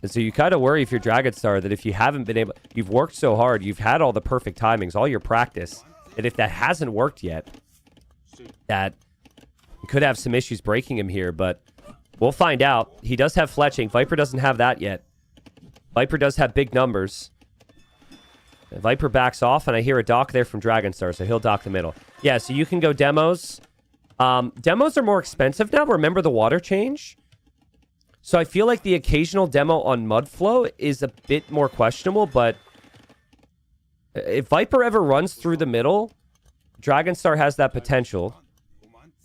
And so you kind of worry if you're Dragonstar that if you haven't been able... You've worked so hard. You've had all the perfect timings, all your practice. And if that hasn't worked yet, that you could have some issues breaking him here. But we'll find out. He does have fletching. Viper doesn't have that yet. Viper does have big numbers. And Viper backs off, and I hear a dock there from Dragonstar, so he'll dock the middle. Yeah, so you can go demos. Demos are more expensive now. Remember the water change? So I feel like the occasional demo on Mudflow is a bit more questionable, but if Viper ever runs through the middle, Dragonstar has that potential.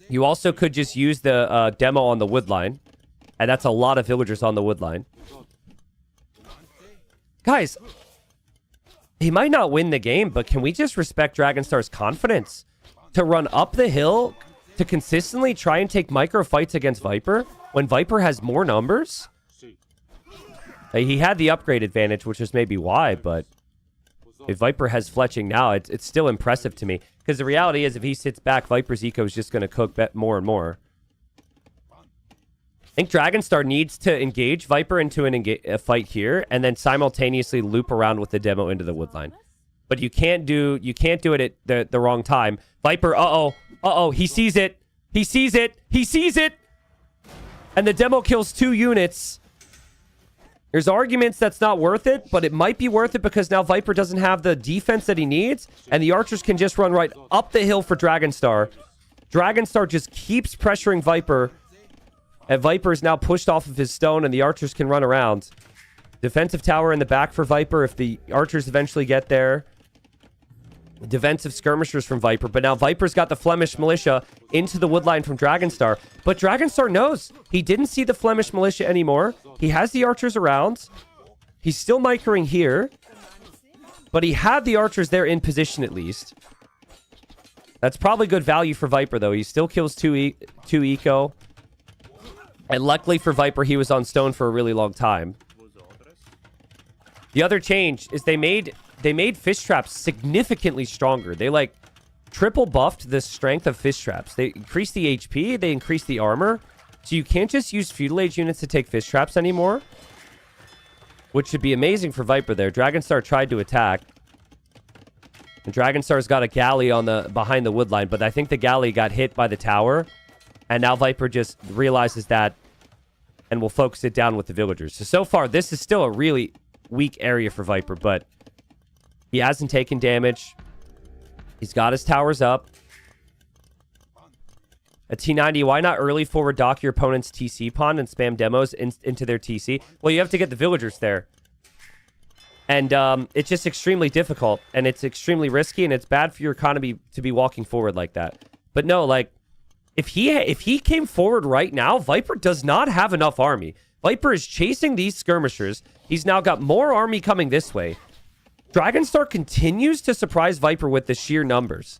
You also could just use the demo on the woodline, and that's a lot of villagers on the woodline. Guys, he might not win the game, but can we just respect Dragonstar's confidence to run up the hill to consistently try and take micro fights against Viper when Viper has more numbers? He had the upgrade advantage, which is maybe why, but if Viper has fletching now, it's still impressive to me. Because the reality is, if he sits back, Viper's eco is just going to cook more and more. I think Dragonstar needs to engage Viper into a fight here, and then simultaneously loop around with the demo into the woodline. But you can't do it at the wrong time. Viper, he sees it. He sees it. He sees it. And the demo kills 2 units. There's arguments that's not worth it, but it might be worth it because now Viper doesn't have the defense that he needs, and the archers can just run right up the hill for Dragonstar. Dragonstar just keeps pressuring Viper, and Viper is now pushed off of his stone, and the archers can run around. Defensive tower in the back for Viper if the archers eventually get there. Defensive skirmishers from Viper, but now Viper's got the Flemish Militia into the woodline from Dragonstar. But Dragonstar knows he didn't see the Flemish Militia anymore. He has the archers around. He's still microing here, but he had the archers there in position at least. That's probably good value for Viper, though. He still kills 2 eco. And luckily for Viper, he was on stone for a really long time. The other change is they made fish traps significantly stronger. They like triple buffed the strength of fish traps. They increased the HP, they increased the armor. So you can't just use feudal age units to take fish traps anymore. Which should be amazing for Viper there. Dragonstar tried to attack. And Dragonstar's got a galley on the behind the wood line, but I think the galley got hit by the tower. And now Viper just realizes that and will focus it down with the villagers. So far, this is still a really weak area for Viper, but he hasn't taken damage. He's got his towers up. A T90, why not early forward dock your opponent's TC pawn and spam demos into their TC? Well, you have to get the villagers there. And it's just extremely difficult, and it's extremely risky, and it's bad for your economy to be walking forward like that. But no, like, if he came forward right now, Viper does not have enough army. Viper is chasing these skirmishers. He's now got more army coming this way. Dragonstar continues to surprise Viper with the sheer numbers.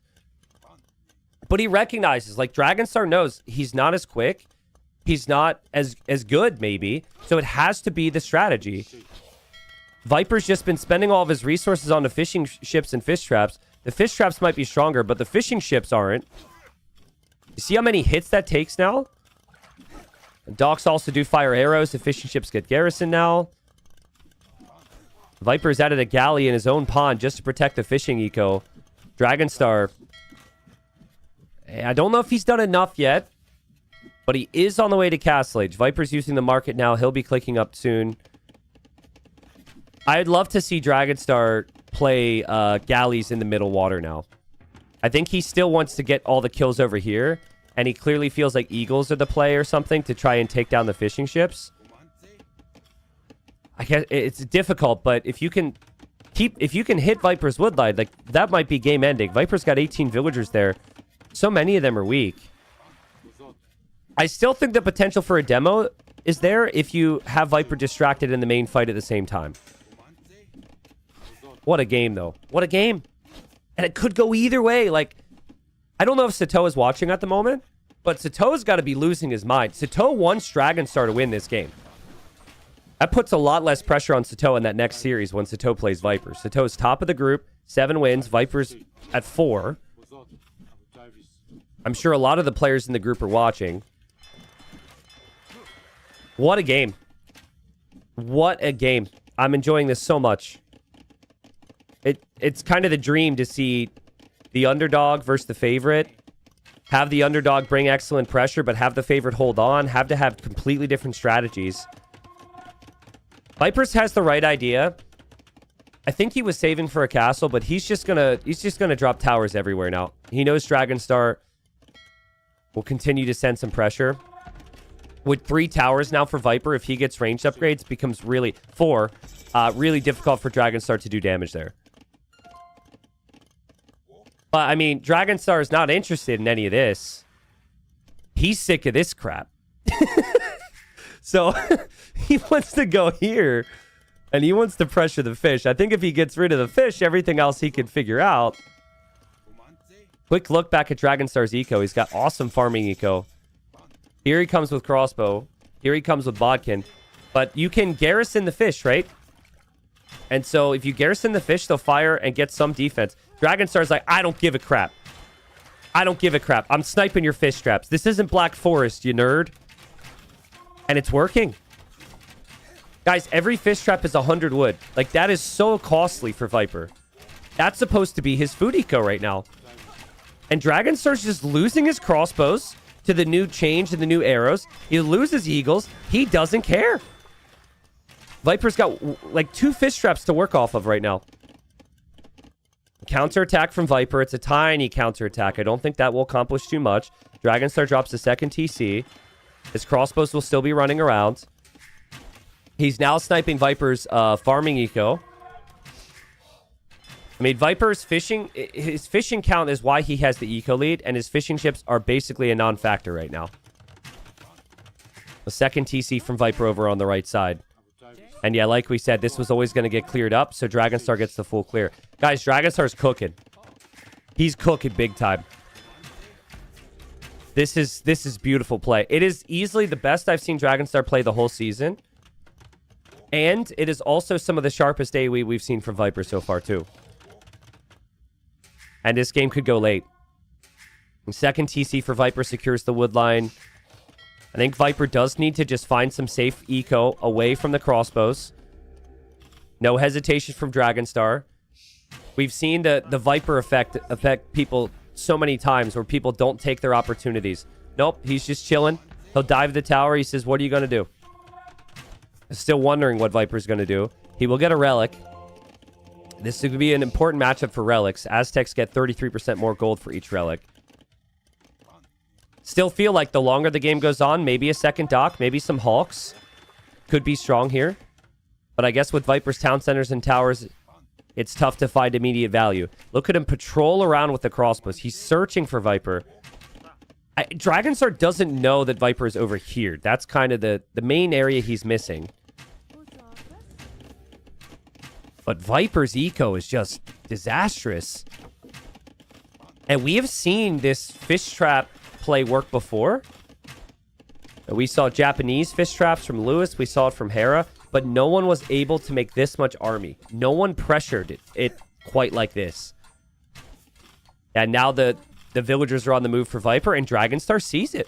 But he recognizes, like, Dragonstar knows he's not as quick. He's not as good, maybe. So it has to be the strategy. Viper's just been spending all of his resources on the fishing ships and fish traps. The fish traps might be stronger, but the fishing ships aren't. You see how many hits that takes now? And docks also do fire arrows. The fishing ships get garrison now. Viper's added a galley in his own pond just to protect the fishing eco. Dragonstar, I don't know if he's done enough yet, but he is on the way to Castle Age. Viper's using the market now. He'll be clicking up soon. I'd love to see Dragonstar play galleys in the middle water now. I think he still wants to get all the kills over here, and he clearly feels like eagles are the play or something to try and take down the fishing ships. I guess it's difficult, but if you can hit Viper's woodline, like, that might be game ending. Viper's got 18 villagers there. So many of them are weak. I still think the potential for a demo is there if you have Viper distracted in the main fight at the same time. What a game, though. What a game. And it could go either way. Like, I don't know if Sato is watching at the moment, but Sato's got to be losing his mind. Sato wants Dragonstar to win this game. That puts a lot less pressure on Sato in that next series when Sato plays Viper. Sato's top of the group, 7 wins. Viper's at 4. I'm sure a lot of the players in the group are watching. What a game. What a game. I'm enjoying this so much. It's kind of the dream to see the underdog versus the favorite. Have the underdog bring excellent pressure, but have the favorite hold on. Have to have completely different strategies. Vipers has the right idea. I think he was saving for a castle, but he's just gonna drop towers everywhere now. He knows Dragonstar will continue to send some pressure. With 3 towers now for Viper, if he gets ranged upgrades, becomes really 4. Really difficult for Dragonstar to do damage there. But, I mean, Dragonstar is not interested in any of this. He's sick of this crap. So, he wants to go here, and he wants to pressure the fish. I think if he gets rid of the fish, everything else he can figure out. Quick look back at Dragonstar's eco. He's got awesome farming eco. Here he comes with crossbow. Here he comes with bodkin. But you can garrison the fish, right? And so if you garrison the fish, they'll fire and get some defense. Dragonstar's like, I don't give a crap. I don't give a crap. I'm sniping your fish traps. This isn't Black Forest, you nerd. And it's working. Guys, every fish trap is 100 wood. Like, that is so costly for Viper. That's supposed to be his food eco right now. And Dragonstar's just losing his crossbows to the new change and the new arrows. He loses eagles. He doesn't care. Viper's got like 2 fish traps to work off of right now. Counterattack from Viper. It's a tiny counterattack. I don't think that will accomplish too much. Dragonstar drops the second TC. His crossbows will still be running around. He's now sniping Viper's farming eco. I mean, Viper's fishing, his fishing count is why he has the eco lead, and his fishing ships are basically a non-factor right now. The second TC from Viper over on the right side. And yeah, like we said, this was always going to get cleared up, so Dragonstar gets the full clear. Guys, Dragonstar's cooking. He's cooking big time. This is beautiful play. It is easily the best I've seen Dragonstar play the whole season. And it is also some of the sharpest AoE we've seen from Viper so far, too. And this game could go late. Second TC for Viper secures the wood line. I think Viper does need to just find some safe eco away from the crossbows. No hesitation from Dragonstar. We've seen the Viper affect people so many times where people don't take their opportunities. Nope, he's just chilling. He'll dive the tower. He says, what are you going to do? Still wondering what Viper's going to do. He will get a relic. This could be an important matchup for relics. Aztecs get 33% more gold for each relic. Still feel like the longer the game goes on, maybe a second dock, maybe some Hawks could be strong here. But I guess with Viper's town centers and towers, it's tough to find immediate value. Look at him patrol around with the crossbows. He's searching for Viper. Dragonstar doesn't know that Viper is over here. That's kind of the main area he's missing. But Viper's eco is just disastrous. And we have seen this fish trap play work before. We saw Japanese fish traps from Lewis. We saw it from Hera. But no one was able to make this much army. No one pressured it quite like this. And now the villagers are on the move for Viper, and Dragonstar sees it.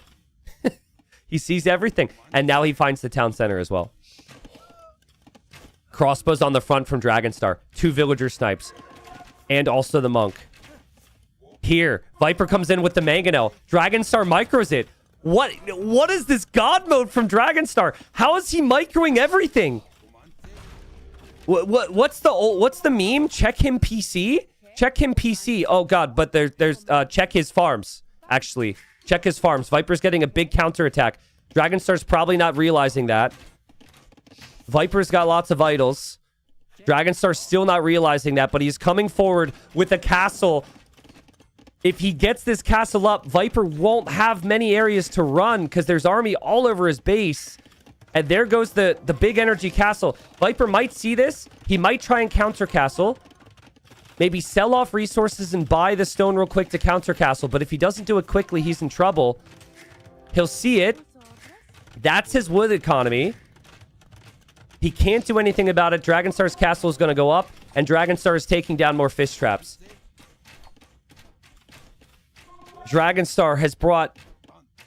He sees everything. And now he finds the town center as well. Crossbows on the front from Dragonstar. 2 villager snipes. And also the monk. Here, Viper comes in with the mangonel. Dragonstar micros it. What is this god mode from Dragonstar? How is he microing everything? What's the meme? Check him PC? Check him PC. Oh god, but there's check his farms. Actually, check his farms. Viper's getting a big counterattack. Dragonstar's probably not realizing that. Viper's got lots of idols. Dragonstar's still not realizing that, but he's coming forward with a castle. If he gets this castle up, Viper won't have many areas to run because there's army all over his base. And there goes the big energy castle. Viper might see this. He might try and counter castle. Maybe sell off resources and buy the stone real quick to counter castle. But if he doesn't do it quickly, he's in trouble. He'll see it. That's his wood economy. He can't do anything about it. Dragonstar's castle is going to go up. And Dragonstar is taking down more fish traps. Dragonstar has brought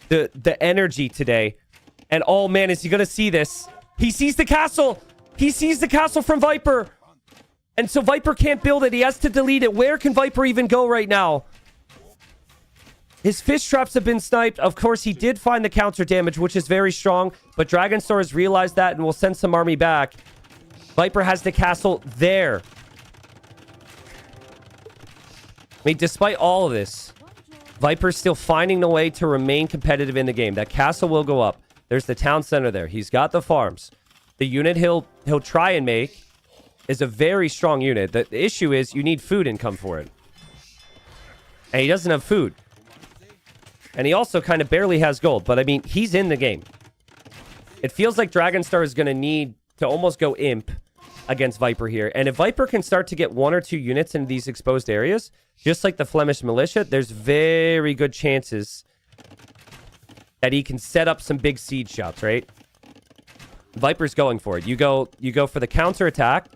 the energy today. And oh man, is he going to see this? He sees the castle. He sees the castle from Viper. And so Viper can't build it. He has to delete it. Where can Viper even go right now? His fish traps have been sniped. Of course, he did find the counter damage, which is very strong. But Dragonstar has realized that and will send some army back. Viper has the castle there. I mean, despite all of this, Viper's still finding the way to remain competitive in the game. That castle will go up. There's the town center there. He's got the farms. The unit he'll try and make is a very strong unit. The issue is you need food income for it. And he doesn't have food. And he also kind of barely has gold. But I mean, he's in the game. It feels like Dragonstar is going to need to almost go imp against Viper here. And if Viper can start to get 1 or 2 units in these exposed areas, just like the Flemish militia, there's very good chances that he can set up some big siege shots, right? Viper's going for it. You go for the counterattack,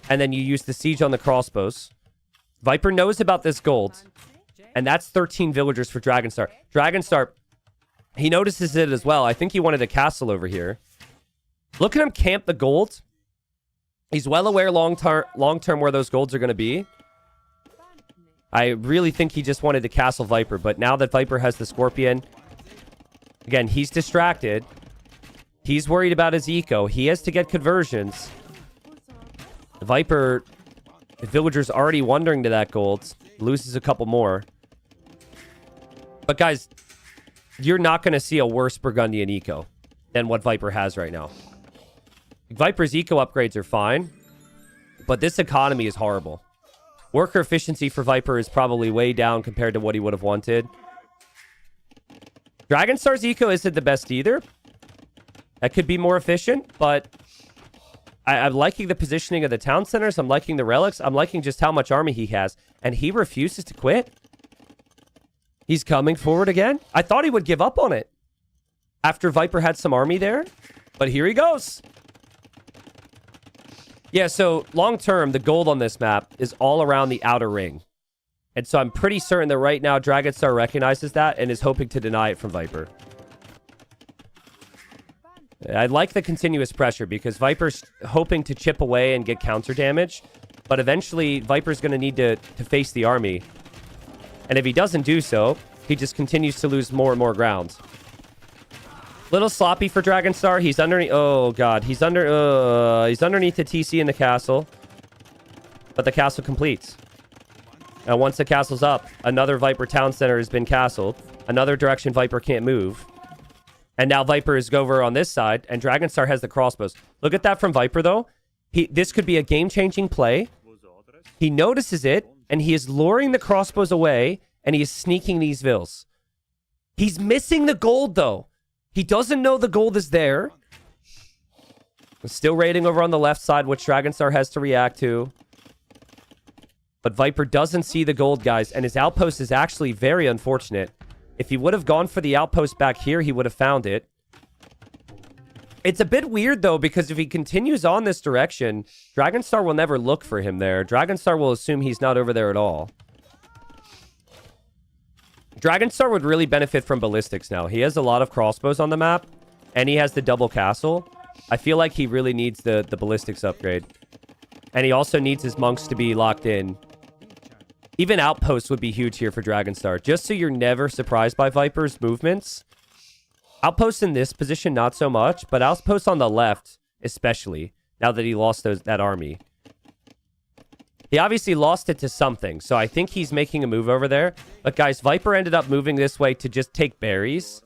and then you use the siege on the crossbows. Viper knows about this gold, and that's 13 villagers for Dragonstar. Dragonstar, he notices it as well. I think he wanted a castle over here. Look at him camp the gold. He's well aware long-term where those golds are going to be. I really think he just wanted to castle Viper, but now that Viper has the Scorpion, again, he's distracted. He's worried about his eco. He has to get conversions. The Viper, the villager's already wandering to that gold. Loses a couple more. But guys, you're not going to see a worse Burgundian eco than what Viper has right now. Viper's eco upgrades are fine, but this economy is horrible. Worker efficiency for Viper is probably way down compared to what he would have wanted. Dragonstar's eco isn't the best either. That could be more efficient, but I'm liking the positioning of the town centers. I'm liking the relics. I'm liking just how much army he has, and he refuses to quit. He's coming forward again. I thought he would give up on it after Viper had some army there, but here he goes. Yeah, so long term, the gold on this map is all around the outer ring. And so I'm pretty certain that right now Dragonstar recognizes that and is hoping to deny it from Viper. I like the continuous pressure because Viper's hoping to chip away and get counter damage. But eventually, Viper's going to need to face the army. And if he doesn't do so, he just continues to lose more and more ground. Little sloppy for Dragonstar. He's underneath... Oh, God. He's underneath the TC in the castle. But the castle completes. And once the castle's up, another Viper town center has been castled. Another direction Viper can't move. And now Viper is over on this side, and Dragonstar has the crossbows. Look at that from Viper, though. This could be a game-changing play. He notices it, and he is luring the crossbows away, and he is sneaking these vills. He's missing the gold, though. He doesn't know the gold is there. Still raiding over on the left side, which Dragonstar has to react to. But Viper doesn't see the gold, guys, and his outpost is actually very unfortunate. If he would have gone for the outpost back here, he would have found it. It's a bit weird, though, because if he continues on this direction, Dragonstar will never look for him there. Dragonstar will assume he's not over there at all. Dragonstar would really benefit from ballistics now. He has a lot of crossbows on the map, and he has the double castle. I feel like he really needs the ballistics upgrade. And he also needs his monks to be locked in. Even outposts would be huge here for Dragonstar. Just so you're never surprised by Viper's movements. Outposts in this position, not so much. But outposts on the left, especially. Now that he lost that army. He obviously lost it to something. So I think he's making a move over there. But guys, Viper ended up moving this way to just take berries.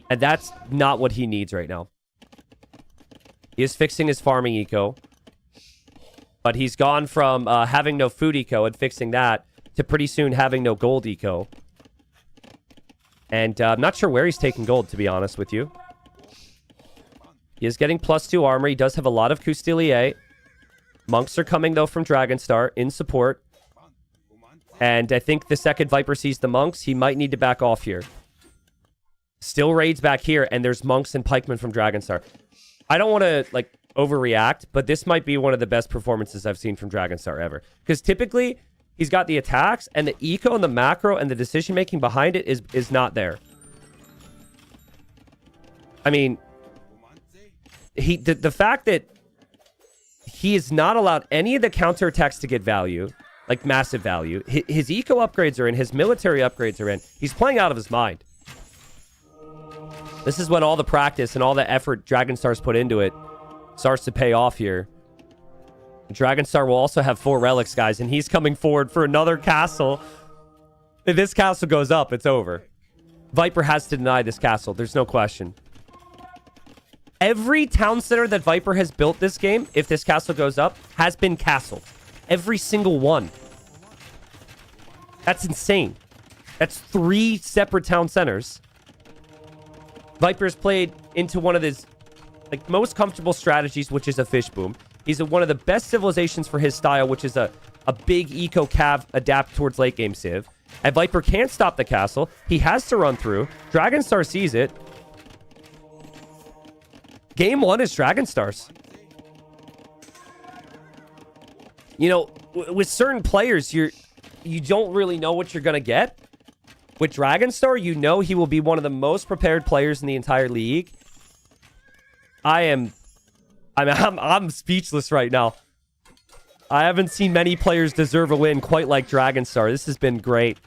And that's not what he needs right now. He is fixing his farming eco. But he's gone from having no food eco and fixing that to pretty soon having no gold eco. And I'm not sure where he's taking gold, to be honest with you. He is getting +2 armor. He does have a lot of Custilier. Monks are coming, though, from Dragonstar in support. And I think the second Viper sees the monks, he might need to back off here. Still raids back here, and there's monks and pikemen from Dragonstar. I don't want to, like, overreact, but this might be one of the best performances I've seen from Dragonstar ever. Because typically, he's got the attacks, and the eco and the macro and the decision-making behind it is not there. I mean, the fact that he is not allowed any of the counterattacks to get value, like massive value. His eco upgrades are in, his military upgrades are in. He's playing out of his mind. This is when all the practice and all the effort Dragonstar's put into it starts to pay off here. Dragonstar will also have 4 relics, guys, and he's coming forward for another castle. If this castle goes up, it's over. Viper has to deny this castle. There's no question. Every town center that Viper has built this game, if this castle goes up, has been castled. Every single one. That's insane. That's 3 separate town centers. Viper's played into one of his most comfortable strategies, which is a fish boom. He's one of the best civilizations for his style, which is a big eco cav adapt towards late game civ. And Viper can't stop the castle. He has to run through. Dragonstar sees it. Game 1 is Dragonstar's. You know, with certain players, you don't really know what you're going to get. With Dragonstar, you know he will be one of the most prepared players in the entire league. I'm speechless right now. I haven't seen many players deserve a win quite like Dragonstar. This has been great.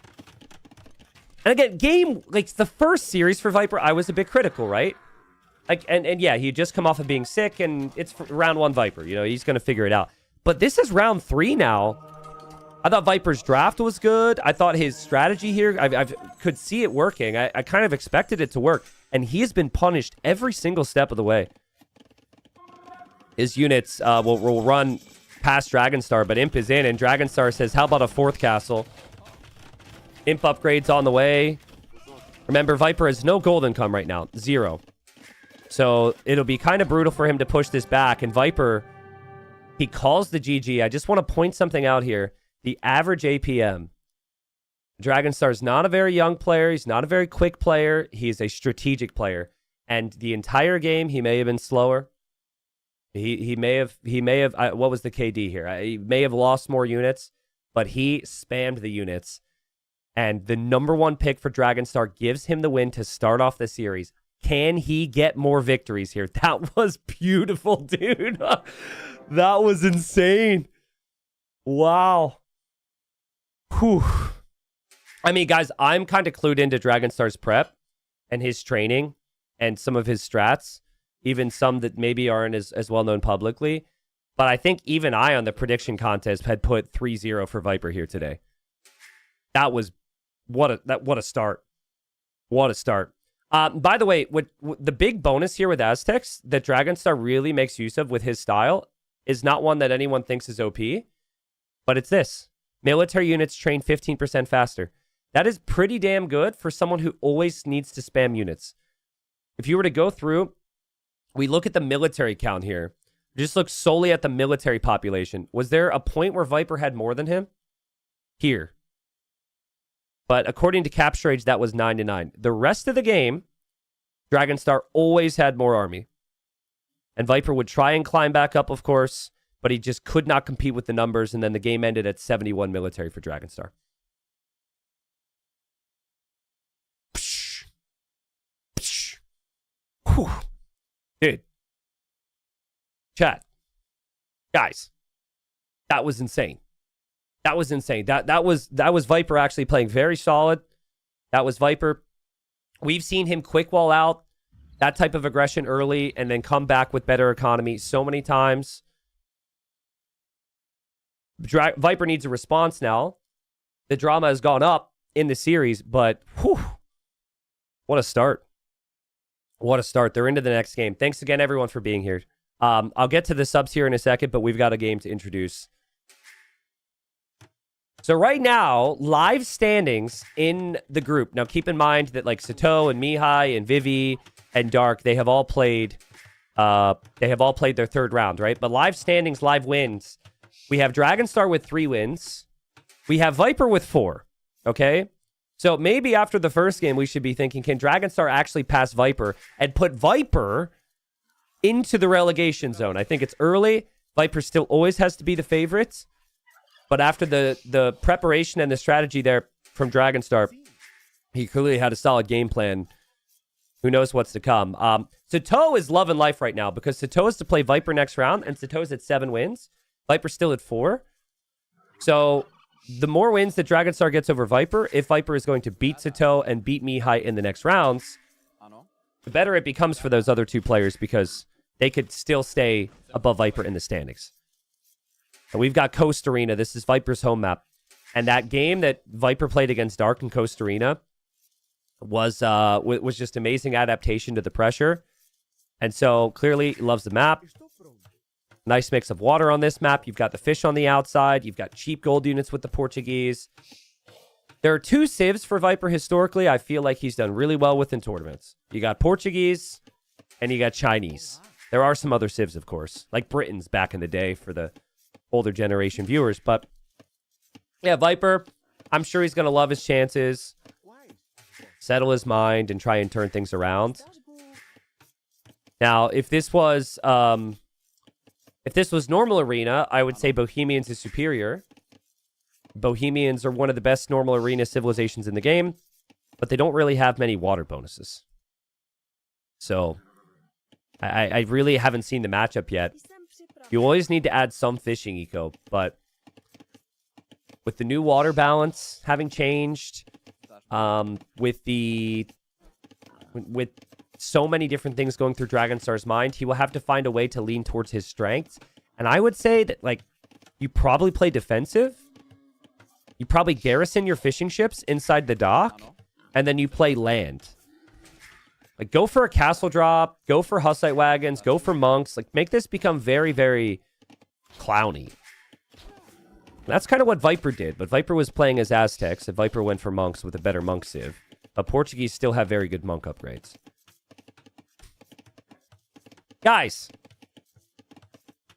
And again, the first series for Viper, I was a bit critical, right? And yeah, he had just come off of being sick, and it's round 1 Viper. You know, he's going to figure it out. But this is round 3 now. I thought Viper's draft was good. I thought his strategy here, I could see it working. I kind of expected it to work. And he has been punished every single step of the way. His units will run past Dragonstar, but Imp is in, and Dragonstar says, how about a 4th castle? Imp upgrades on the way. Remember, Viper has no gold income right now. 0. So it'll be kind of brutal for him to push this back. And Viper, he calls the GG. I just want to point something out here. The average APM Dragonstar's not a very young player. He's not a very quick player. He's a strategic player. And the entire game, he may have been slower. He may have, what was the KD here? He may have lost more units, but he spammed the units. And the number one pick for Dragonstar gives him the win to start off the series. Can he get more victories here? That was beautiful, dude. That was insane. Wow. Whew. I mean, guys, I'm kind of clued into Dragonstar's prep and his training and some of his strats, even some that maybe aren't as well known publicly. But I think even I on the prediction contest had put 3-0 for Viper here today. That was what a start. What a start. By the way, what the big bonus here with Aztecs that Dragonstar really makes use of with his style is not one that anyone thinks is OP, but it's this. Military units train 15% faster. That is pretty damn good for someone who always needs to spam units. If you were to go through, we look at the military count here. Just look solely at the military population. Was there a point where Viper had more than him? Here. But according to Capture Age, that was 9-9. The rest of the game, Dragonstar always had more army. And Viper would try and climb back up, of course, but he just could not compete with the numbers, and then the game ended at 71 military for Dragonstar. Psh. Psh. Whew. Dude. Chat. Guys. That was insane. That was insane. That was Viper actually playing very solid. That was Viper. We've seen him quick wall out, that type of aggression early, and then come back with better economy so many times. Viper needs a response now. The drama has gone up in the series, but whew, what a start. What a start. They're into the next game. Thanks again, everyone, for being here. I'll get to the subs here in a second, but we've got a game to introduce. So right now, live standings in the group. Now, keep in mind that like Sato and Mihai and Vivi and Dark, they have all played their third round, right? But live standings, live wins. We have Dragonstar with 3 wins. We have Viper with 4. Okay? So maybe after the first game, we should be thinking, can Dragonstar actually pass Viper and put Viper into the relegation zone? I think it's early. Viper still always has to be the favorites. But after the preparation and the strategy there from Dragonstar, he clearly had a solid game plan. Who knows what's to come? Sato is loving life right now because Sato is to play Viper next round, and Sato's at 7 wins. Viper's still at 4. So the more wins that Dragonstar gets over Viper, if Viper is going to beat Sato and beat Mihai in the next rounds, the better it becomes for those other 2 players because they could still stay above Viper in the standings. And we've got Coast Arena. This is Viper's home map. And that game that Viper played against Dark in Coast Arena was just amazing adaptation to the pressure. And so clearly loves the map. Nice mix of water on this map. You've got the fish on the outside. You've got cheap gold units with the Portuguese. There are 2 civs for Viper historically. I feel like he's done really well with in tournaments. You got Portuguese and you got Chinese. There are some other civs, of course, like Britons back in the day for the older generation viewers. But yeah, Viper, I'm sure he's going to love his chances, settle his mind, and try and turn things around. Now, if this was normal arena, I would say Bohemians is superior. Bohemians are one of the best normal arena civilizations in the game, but they don't really have many water bonuses. So I really haven't seen the matchup yet. You always need to add some fishing eco, but with the new water balance having changed, with so many different things going through Dragonstar's mind, he will have to find a way to lean towards his strengths. And I would say that, like, you probably play defensive. You probably garrison your fishing ships inside the dock, and then you play land. Like, go for a castle drop, go for Hussite wagons, go for monks. Like, make this become very, very clowny. That's kind of what Viper did, but Viper was playing as Aztecs, and Viper went for monks with a better monk civ. But Portuguese still have very good monk upgrades. Guys,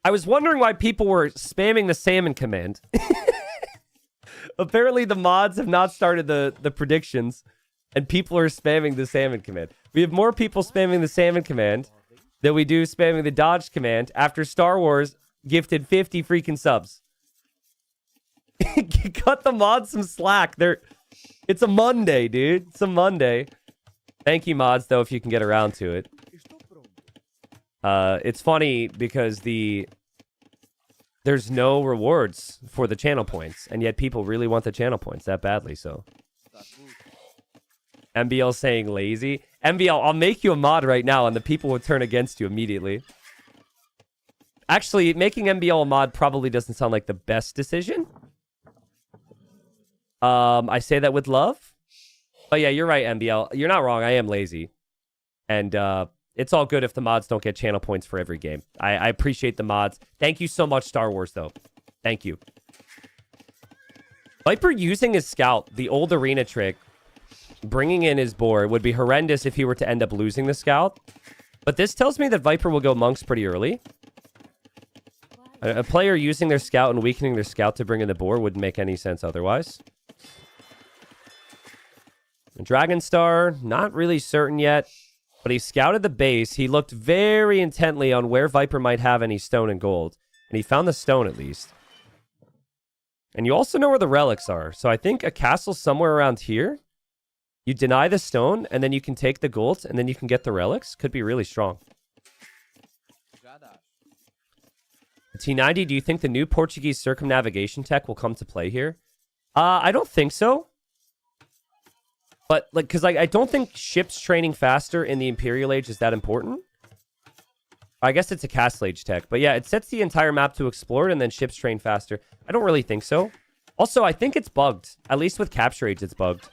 I was wondering why people were spamming the salmon command. Apparently the mods have not started the predictions, and people are spamming the salmon command. We have more people spamming the salmon command than we do spamming the dodge command after Star Wars gifted 50 freaking subs. Cut the mods some slack. It's a Monday, dude. It's a Monday. Thank you, mods, though, if you can get around to it. It's funny because there's no rewards for the channel points, and yet people really want the channel points that badly, so. MBL saying lazy. MBL, I'll make you a mod right now, and the people will turn against you immediately. Actually, making MBL a mod probably doesn't sound like the best decision. I say that with love. But yeah, you're right, MBL. You're not wrong. I am lazy. And it's all good if the mods don't get channel points for every game. I appreciate the mods. Thank you so much, Star Wars, though. Thank you. Viper using his scout, the old arena trick, bringing in his boar would be horrendous if he were to end up losing the scout. But this tells me that Viper will go monks pretty early. A player using their scout and weakening their scout to bring in the boar wouldn't make any sense otherwise. Dragonstar, not really certain yet, but he scouted the base. He looked very intently on where Viper might have any stone and gold, and he found the stone at least. And you also know where the relics are, so I think a castle somewhere around here. You deny the stone, and then you can take the gold, and then you can get the relics. Could be really strong. T90, do you think the new Portuguese circumnavigation tech will come to play here? I don't think so. But, like, because I don't think ships training faster in the Imperial Age is that important. I guess it's a Castle Age tech. But yeah, it sets the entire map to explore it and then ships train faster. I don't really think so. Also, I think it's bugged. At least with Capture Age, it's bugged.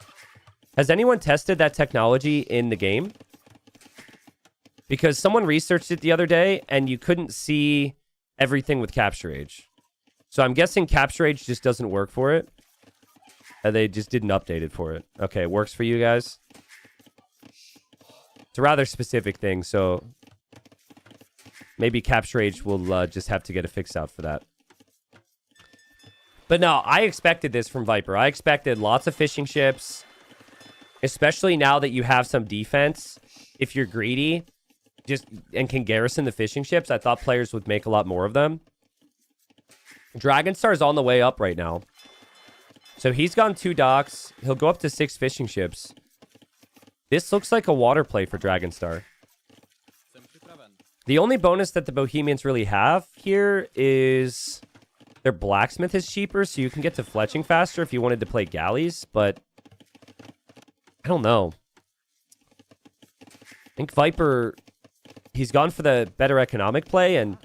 Has anyone tested that technology in the game? Because someone researched it the other day, and you couldn't see everything with Capture Age. So I'm guessing Capture Age just doesn't work for it. They just didn't update it for it. Okay, it works for you guys. It's a rather specific thing, so maybe Capture Age will just have to get a fix out for that. But no, I expected this from Viper. I expected lots of fishing ships, especially now that you have some defense. If you're greedy and can garrison the fishing ships, I thought players would make a lot more of them. Dragonstar is on the way up right now. So he's gone 2 docks. He'll go up to 6 fishing ships. This looks like a water play for Dragonstar. The only bonus that the Bohemians really have here is their blacksmith is cheaper, so you can get to fletching faster if you wanted to play galleys, but I don't know. I think Viper, he's gone for the better economic play, and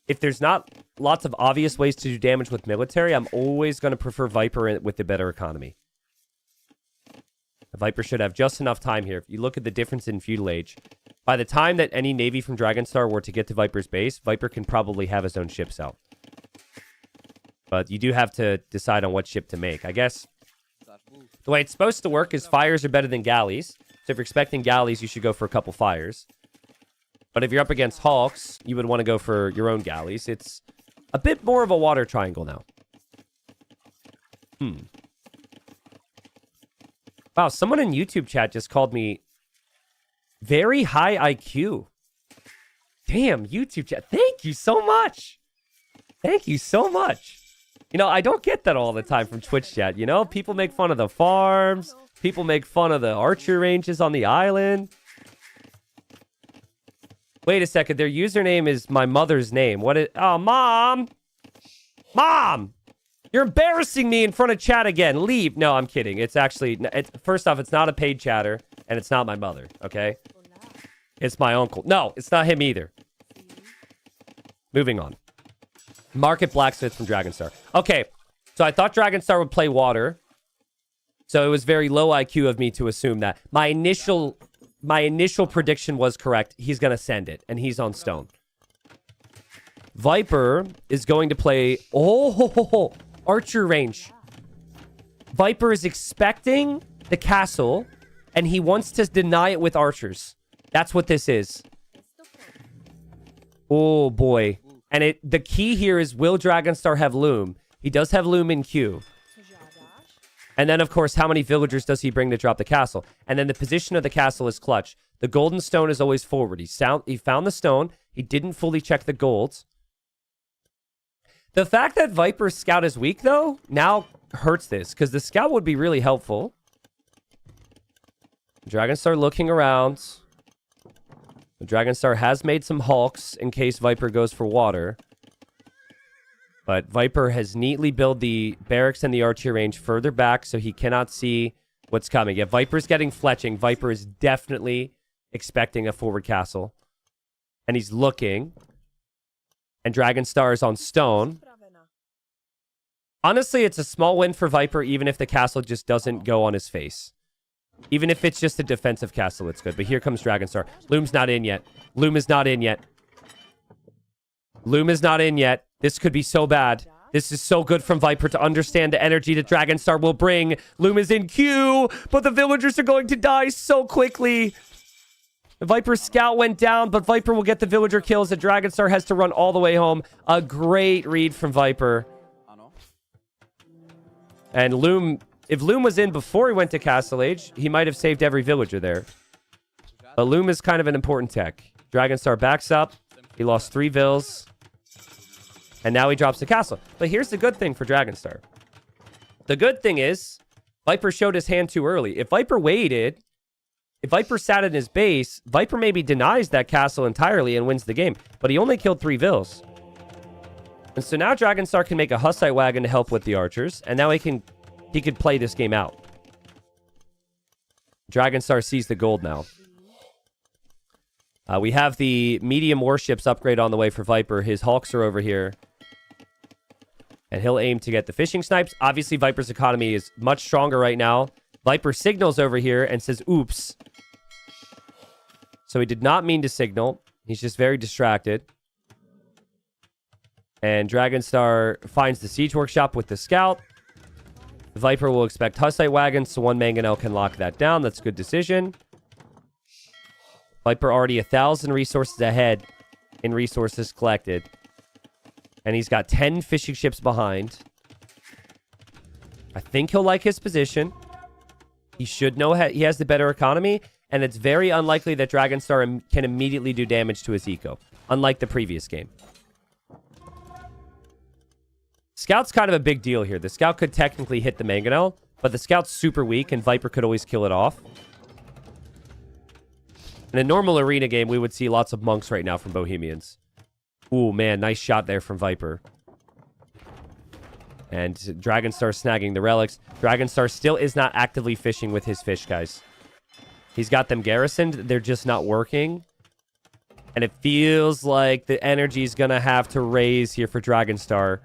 if there's not lots of obvious ways to do damage with military, I'm always going to prefer Viper with the better economy. Viper should have just enough time here. If you look at the difference in feudal age, by the time that any navy from Dragonstar were to get to Viper's base, Viper can probably have his own ships out. But you do have to decide on what ship to make. I guess the way it's supposed to work is fires are better than galleys. So if you're expecting galleys, you should go for a couple fires. But if you're up against Hawks, you would want to go for your own galleys. It's a bit more of a water triangle now. Wow, someone in YouTube chat just called me very high IQ. Damn, YouTube chat. Thank you so much. Thank you so much. You know, I don't get that all the time from Twitch chat, you know? People make fun of the farms. People make fun of the archer ranges on the island. Wait a second. Their username is my mother's name. What is... Oh, Mom! Mom! You're embarrassing me in front of chat again. Leave. No, I'm kidding. It's actually... First off, it's not a paid chatter, and it's not my mother, okay? It's my uncle. No, it's not him either. Moving on. Market Blacksmith from Dragonstar. Okay, so I thought Dragonstar would play water. So it was very low IQ of me to assume that. My initial prediction was correct. He's going to send it, and he's on stone. Viper is going to play... Oh, archer range. Viper is expecting the castle, and he wants to deny it with archers. That's what this is. Oh, boy. And the key here is, will Dragonstar have Loom? He does have Loom in queue. And then, of course, how many villagers does he bring to drop the castle? And then the position of the castle is clutch. The golden stone is always forward. He found the stone. He didn't fully check the gold. The fact that Viper's scout is weak, though, now hurts this. Because the scout would be really helpful. Dragonstar looking around. The Dragonstar has made some hulks in case Viper goes for water. But Viper has neatly built the barracks and the archery range further back so he cannot see what's coming. If Viper's getting fletching, Viper is definitely expecting a forward castle. And he's looking. And Dragonstar is on stone. Honestly, it's a small win for Viper even if the castle just doesn't go on his face. Even if it's just a defensive castle, it's good. But here comes Dragonstar. Loom's not in yet. Loom is not in yet. Loom is not in yet. This could be so bad. This is so good from Viper to understand the energy that Dragonstar will bring. Loom is in queue, but the villagers are going to die so quickly. The Viper's scout went down, but Viper will get the villager kills. The Dragonstar has to run all the way home. A great read from Viper. And Loom, if Loom was in before he went to Castle Age, he might have saved every villager there. But Loom is kind of an important tech. Dragonstar backs up. He lost 3 vills. And now he drops the castle. But here's the good thing for Dragonstar. The good thing is, Viper showed his hand too early. If Viper waited, if Viper sat in his base, Viper maybe denies that castle entirely and wins the game. But he only killed 3 vills. And so now Dragonstar can make a Hussite wagon to help with the archers. And now he could play this game out. Dragonstar sees the gold now. We have the medium warships upgrade on the way for Viper. His Hawks are over here. And he'll aim to get the fishing snipes. Obviously, Viper's economy is much stronger right now. Viper signals over here and says, oops. So he did not mean to signal. He's just very distracted. And Dragonstar finds the siege workshop with the scout. Viper will expect Hussite wagons, so 1 mangonel can lock that down. That's a good decision. Viper already 1,000 resources ahead in resources collected. And he's got 10 fishing ships behind. I think he'll like his position. He should know he has the better economy. And it's very unlikely that Dragonstar can immediately do damage to his eco. Unlike the previous game. Scout's kind of a big deal here. The Scout could technically hit the mangonel. But the Scout's super weak and Viper could always kill it off. In a normal arena game, we would see lots of monks right now from Bohemians. Ooh, man, nice shot there from Viper. And Dragonstar snagging the relics. Dragonstar still is not actively fishing with his fish, guys. He's got them garrisoned. They're just not working. And it feels like the energy is going to have to raise here for Dragonstar.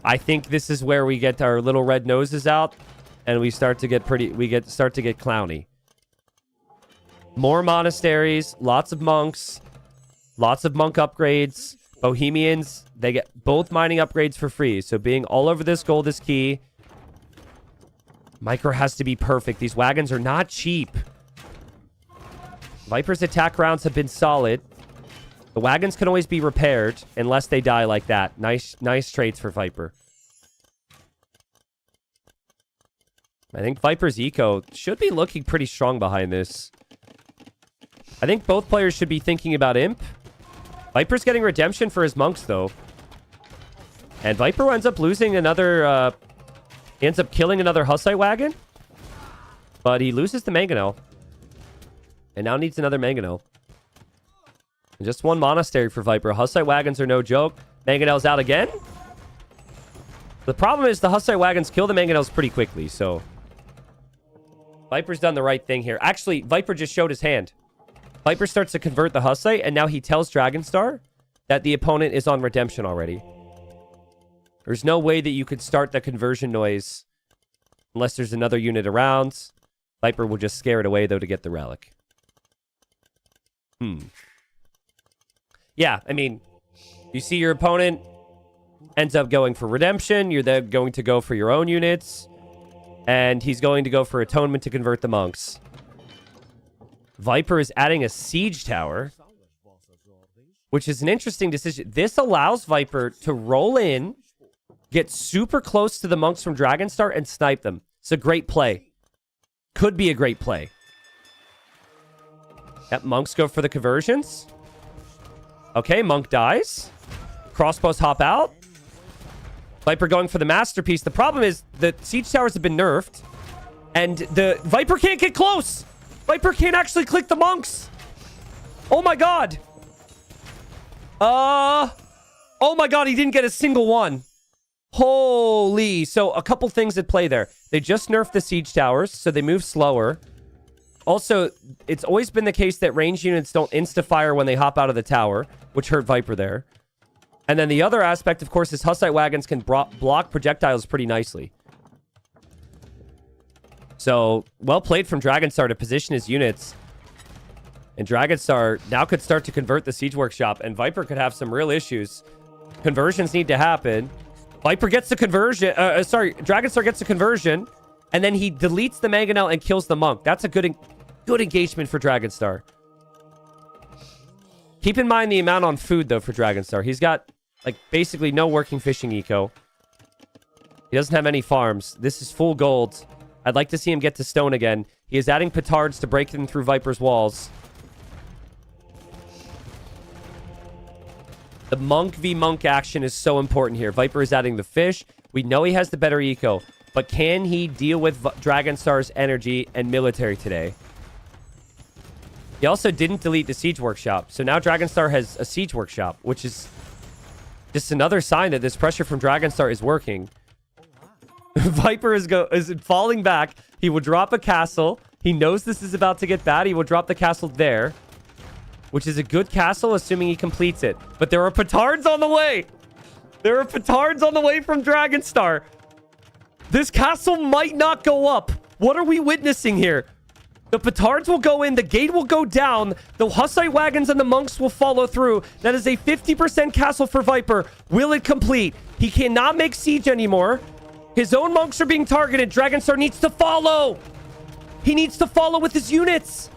I think this is where we get our little red noses out. And we start to get start to get clowny. More monasteries, lots of monks, lots of monk upgrades. Bohemians, they get both mining upgrades for free. So being all over this gold is key. Micro has to be perfect. These wagons are not cheap. Viper's attack rounds have been solid. The wagons can always be repaired unless they die like that. Nice traits for Viper. I think Viper's eco should be looking pretty strong behind this. I think both players should be thinking about Imp. Viper's getting redemption for his monks, though. And Viper ends up losing another... he ends up killing another Hussite wagon. But he loses the mangonel. And now needs another mangonel. And just 1 monastery for Viper. Hussite wagons are no joke. Mangonel's out again. The problem is the Hussite wagons kill the mangonels pretty quickly, so... Viper's done the right thing here. Actually, Viper just showed his hand. Viper starts to convert the Hussite, and now he tells Dragonstar that the opponent is on redemption already. There's no way that you could start the conversion noise unless there's another unit around. Viper will just scare it away, though, to get the relic. Yeah, I mean, you see your opponent ends up going for redemption. You're then going to go for your own units. And he's going to go for atonement to convert the monks. Viper is adding a siege tower, which is an interesting decision. This allows Viper to roll in get super close to the monks from Dragonstar and snipe them. It's a great play. Could be a great play. Yep, monks go for the conversions. Okay, monk dies. Crossbows hop out. Viper going for the masterpiece. The problem is the siege towers have been nerfed. And the Viper can't get close. Viper can't actually click the monks. Oh my god. Oh my god, he didn't get a single one. Holy. So a couple things at play there. They just nerfed the siege towers, so they move slower. Also, it's always been the case that ranged units don't insta-fire when they hop out of the tower, which hurt Viper there. And then the other aspect, of course, is Hussite wagons can block projectiles pretty nicely. So, well played from Dragonstar to position his units. And Dragonstar now could start to convert the Siege Workshop, and Viper could have some real issues. Conversions need to happen. Viper gets the conversion. Dragonstar gets the conversion, and then he deletes the Mangonel and kills the Monk. That's a good engagement for Dragonstar. Keep in mind the amount on food, though, for Dragonstar. He's got, like, basically no working fishing eco. He doesn't have any farms. This is full gold. I'd like to see him get to stone again. He is adding petards to break them through Viper's walls. The Monk v Monk action is so important here. Viper is adding the fish. We know he has the better eco. But can he deal with Dragonstar's energy and military today? He also didn't delete the Siege Workshop. So now Dragonstar has a Siege Workshop, which is just another sign that this pressure from Dragonstar is working. Viper is falling back. He will drop a castle. He knows this is about to get bad. He will drop the castle there, which is a good castle, assuming he completes it. But there are petards on the way. There are petards on the way from Dragonstar. This castle might not go up. What are we witnessing here? The petards will go in. The gate will go down. The Hussite wagons and the monks will follow through. That is a 50% castle for Viper. Will it complete? He cannot make siege anymore. His own monks are being targeted. Dragonstar needs to follow. He needs to follow with his units.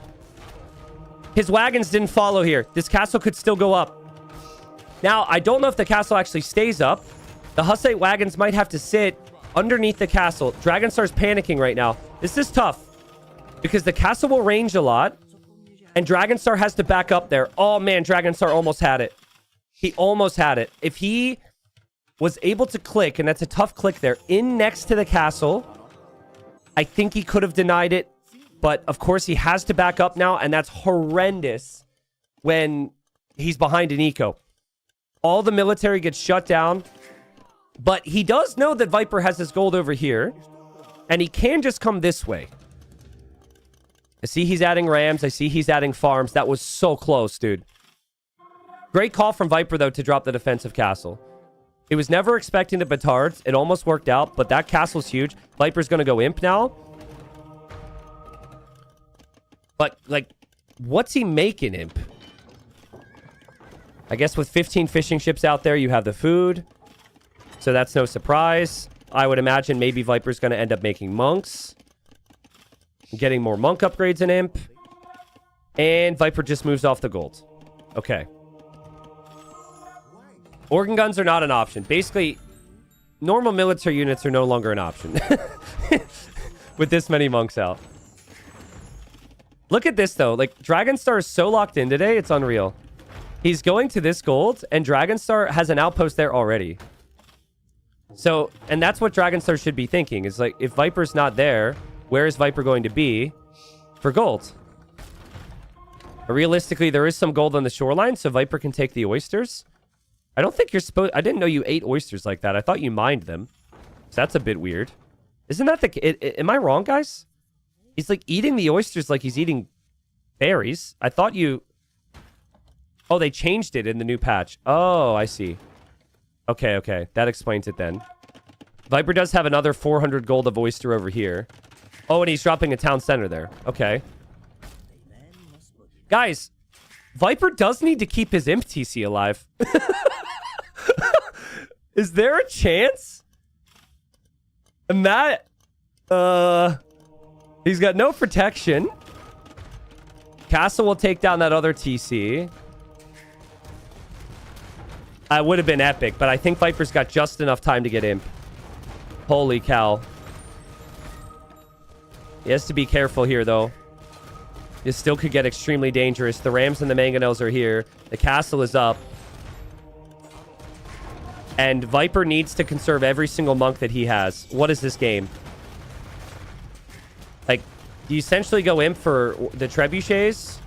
His wagons didn't follow here. This castle could still go up. Now, I don't know if the castle actually stays up. The Hussite wagons might have to sit underneath the castle. Dragonstar's panicking right now. This is tough because the castle will range a lot and Dragonstar has to back up there. Oh man, Dragonstar almost had it. He almost had it. If he was able to click, and that's a tough click there, in next to the castle, I think he could have denied it. But, of course, he has to back up now, and that's horrendous when he's behind an eco. All the military gets shut down, but he does know that Viper has his gold over here, and he can just come this way. I see he's adding rams. I see he's adding farms. That was so close, dude. Great call from Viper, though, to drop the defensive castle. He was never expecting the petards. It almost worked out, but that castle's huge. Viper's going to go imp now. But, like, what's he making, imp? I guess with 15 fishing ships out there, you have the food. So that's no surprise. I would imagine maybe Viper's going to end up making monks. Getting more monk upgrades in imp. And Viper just moves off the gold. Okay. Organ guns are not an option. Basically, normal military units are no longer an option. With this many monks out. Look at this, though. Like, Dragonstar is so locked in today, it's unreal. He's going to this gold, and Dragonstar has an outpost there already. So, and that's what Dragonstar should be thinking. Is like, if Viper's not there, where is Viper going to be for gold? But realistically, there is some gold on the shoreline, so Viper can take the oysters. I don't think you're supposed... I didn't know you ate oysters like that. I thought you mined them. So that's a bit weird. Isn't that the... Am I wrong, guys? He's like eating the oysters like he's eating berries. I thought you... Oh, they changed it in the new patch. Oh, I see. Okay, okay. That explains it then. Viper does have another 400 gold of oyster over here. Oh, and he's dropping a town center there. Okay. Guys, Viper does need to keep his imp TC alive. Is there a chance? And that... He's got no protection. Castle will take down that other TC. would have been epic, but I think Viper's got just enough time to get Imp. Holy cow. He has to be careful here, though. This still could get extremely dangerous. The Rams and the Mangonels are here. The castle is up. And Viper needs to conserve every single monk that he has. What is this game? Like, you essentially go Imp for the trebuchets,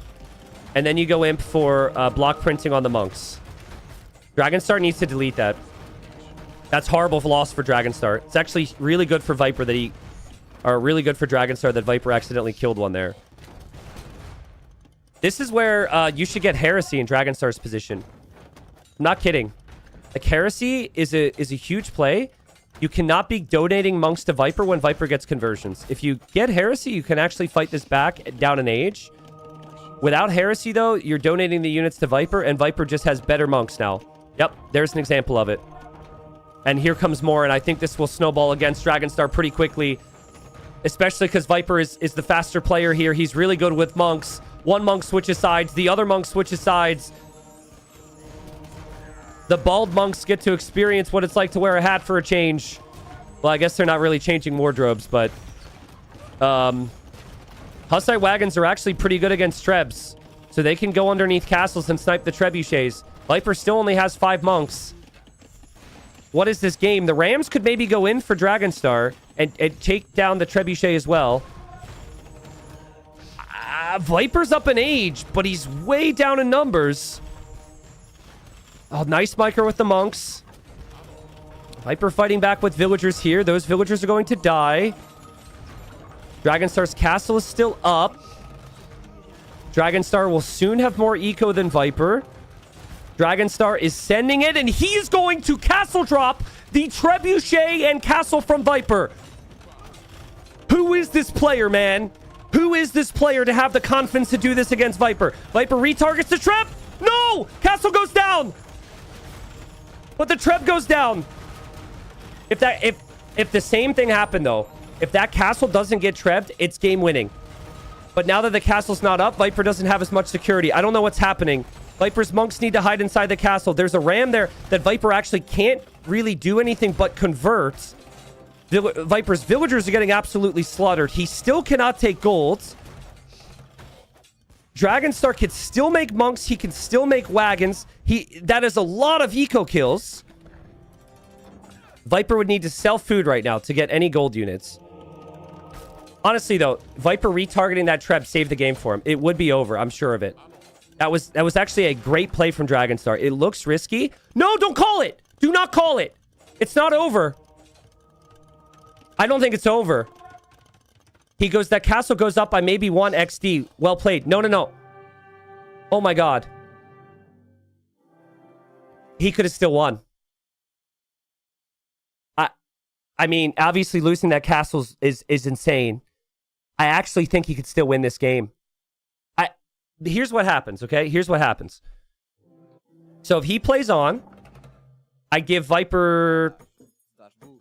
and then you go Imp for block printing on the monks. Dragonstar needs to delete that. That's horrible loss for Dragonstar. It's actually really good for Viper that he... Or really good for Dragonstar that Viper accidentally killed one there. This is where you should get Heresy in Dragonstar's position. I'm not kidding. Like, Heresy is a huge play. You cannot be donating monks to Viper when Viper gets conversions. If you get Heresy, you can actually fight this back down in age. Without Heresy, though, you're donating the units to Viper, and Viper just has better monks now. Yep, there's an example of it. And here comes more, and I think this will snowball against Dragonstar pretty quickly. Especially because Viper is the faster player here. He's really good with monks. One monk switches sides. The other monk switches sides. The bald monks get to experience what it's like to wear a hat for a change. Well, I guess they're not really changing wardrobes, but... Hussite wagons are actually pretty good against trebs. So they can go underneath castles and snipe the trebuchets. Viper still only has 5 monks. What is this game? The Rams could maybe go in for Dragonstar and take down the trebuchet as well. Viper's up in age, but he's way down in numbers. Oh, nice micro with the monks. Viper fighting back with villagers here. Those villagers are going to die. Dragonstar's castle is still up. Dragonstar will soon have more eco than Viper. Dragonstar is sending it, and he's going to castle drop the trebuchet and castle from Viper. Who is this player, man? Who is this player to have the confidence to do this against Viper? Viper retargets the treb. No! Castle goes down. But the treb goes down. If the same thing happened, though, if that castle doesn't get trebbed, it's game winning. But now that the castle's not up, Viper doesn't have as much security. I don't know what's happening. Viper's monks need to hide inside the castle. There's a ram there that Viper actually can't really do anything but convert. Viper's villagers are getting absolutely slaughtered. He still cannot take golds. Dragonstar can still make monks. He can still make wagons. That is a lot of eco kills. Viper would need to sell food right now to get any gold units. Honestly, though, Viper retargeting that treb saved the game for him. It would be over. I'm sure of it. That was actually a great play from Dragonstar. It looks risky. No, don't call it. Do not call it. It's not over. I don't think it's over. He goes, that castle goes up by maybe 1 XD. Well played. No, no, no. Oh my God. He could have still won. I mean, obviously losing that castle is insane. I actually think he could still win this game. Here's what happens, okay? Here's what happens. So if he plays on, I give Viper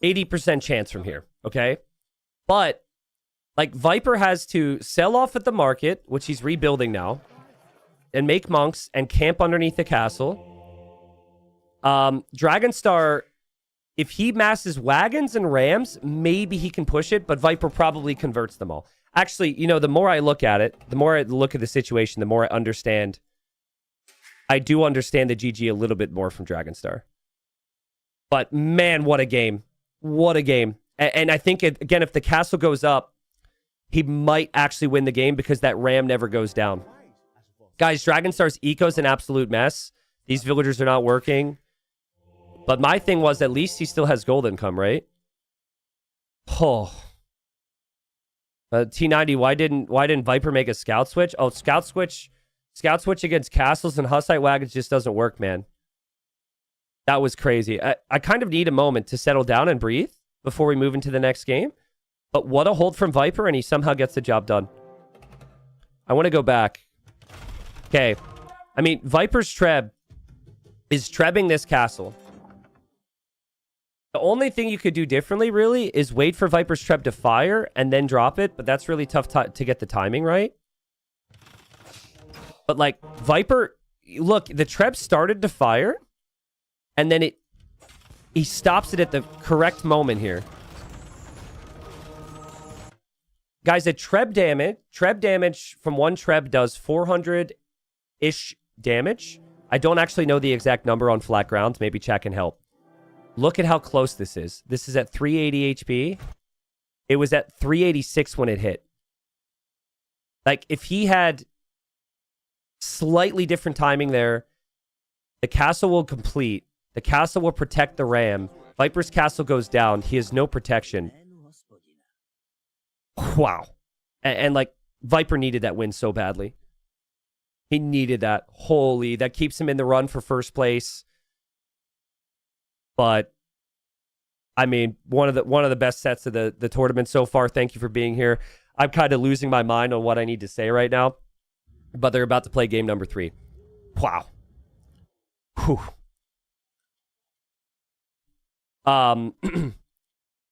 80% chance from here, okay? But, like, Viper has to sell off at the market, which he's rebuilding now, and make monks and camp underneath the castle. Dragonstar, if he masses wagons and rams, maybe he can push it, but Viper probably converts them all. Actually, you know, the more I look at it, the more I look at the situation, the more I understand. I do understand the GG a little bit more from Dragonstar. But, man, what a game. What a game. And I think, again, if the castle goes up, he might actually win the game because that ram never goes down. Guys, Dragonstar's eco's an absolute mess. These villagers are not working. But my thing was, at least he still has gold income, right? Oh. T90, why didn't Viper make a scout switch? Oh, scout switch against castles and Hussite wagons just doesn't work, man. That was crazy. I kind of need a moment to settle down and breathe before we move into the next game. But what a hold from Viper, and he somehow gets the job done. I want to go back. Okay. I mean, Viper's treb is trebbing this castle. The only thing you could do differently, really, is wait for Viper's treb to fire and then drop it. But that's really tough to get the timing right. But, like, Viper... Look, the treb started to fire. And then he stops it at the correct moment here. Guys, a Treb damage from one Treb does 400-ish damage. I don't actually know the exact number on flat ground. Maybe chat can help. Look at how close this is. This is at 380 HP. It was at 386 when it hit. Like, if he had slightly different timing there, the castle will complete. The castle will protect the ram. Viper's castle goes down. He has no protection. Wow. And like, Viper needed that win so badly. He needed that. Holy, that keeps him in the run for first place. But, I mean, one of the best sets of the tournament so far. Thank you for being here. I'm kind of losing my mind on what I need to say right now. But they're about to play game number 3. Wow. Whew.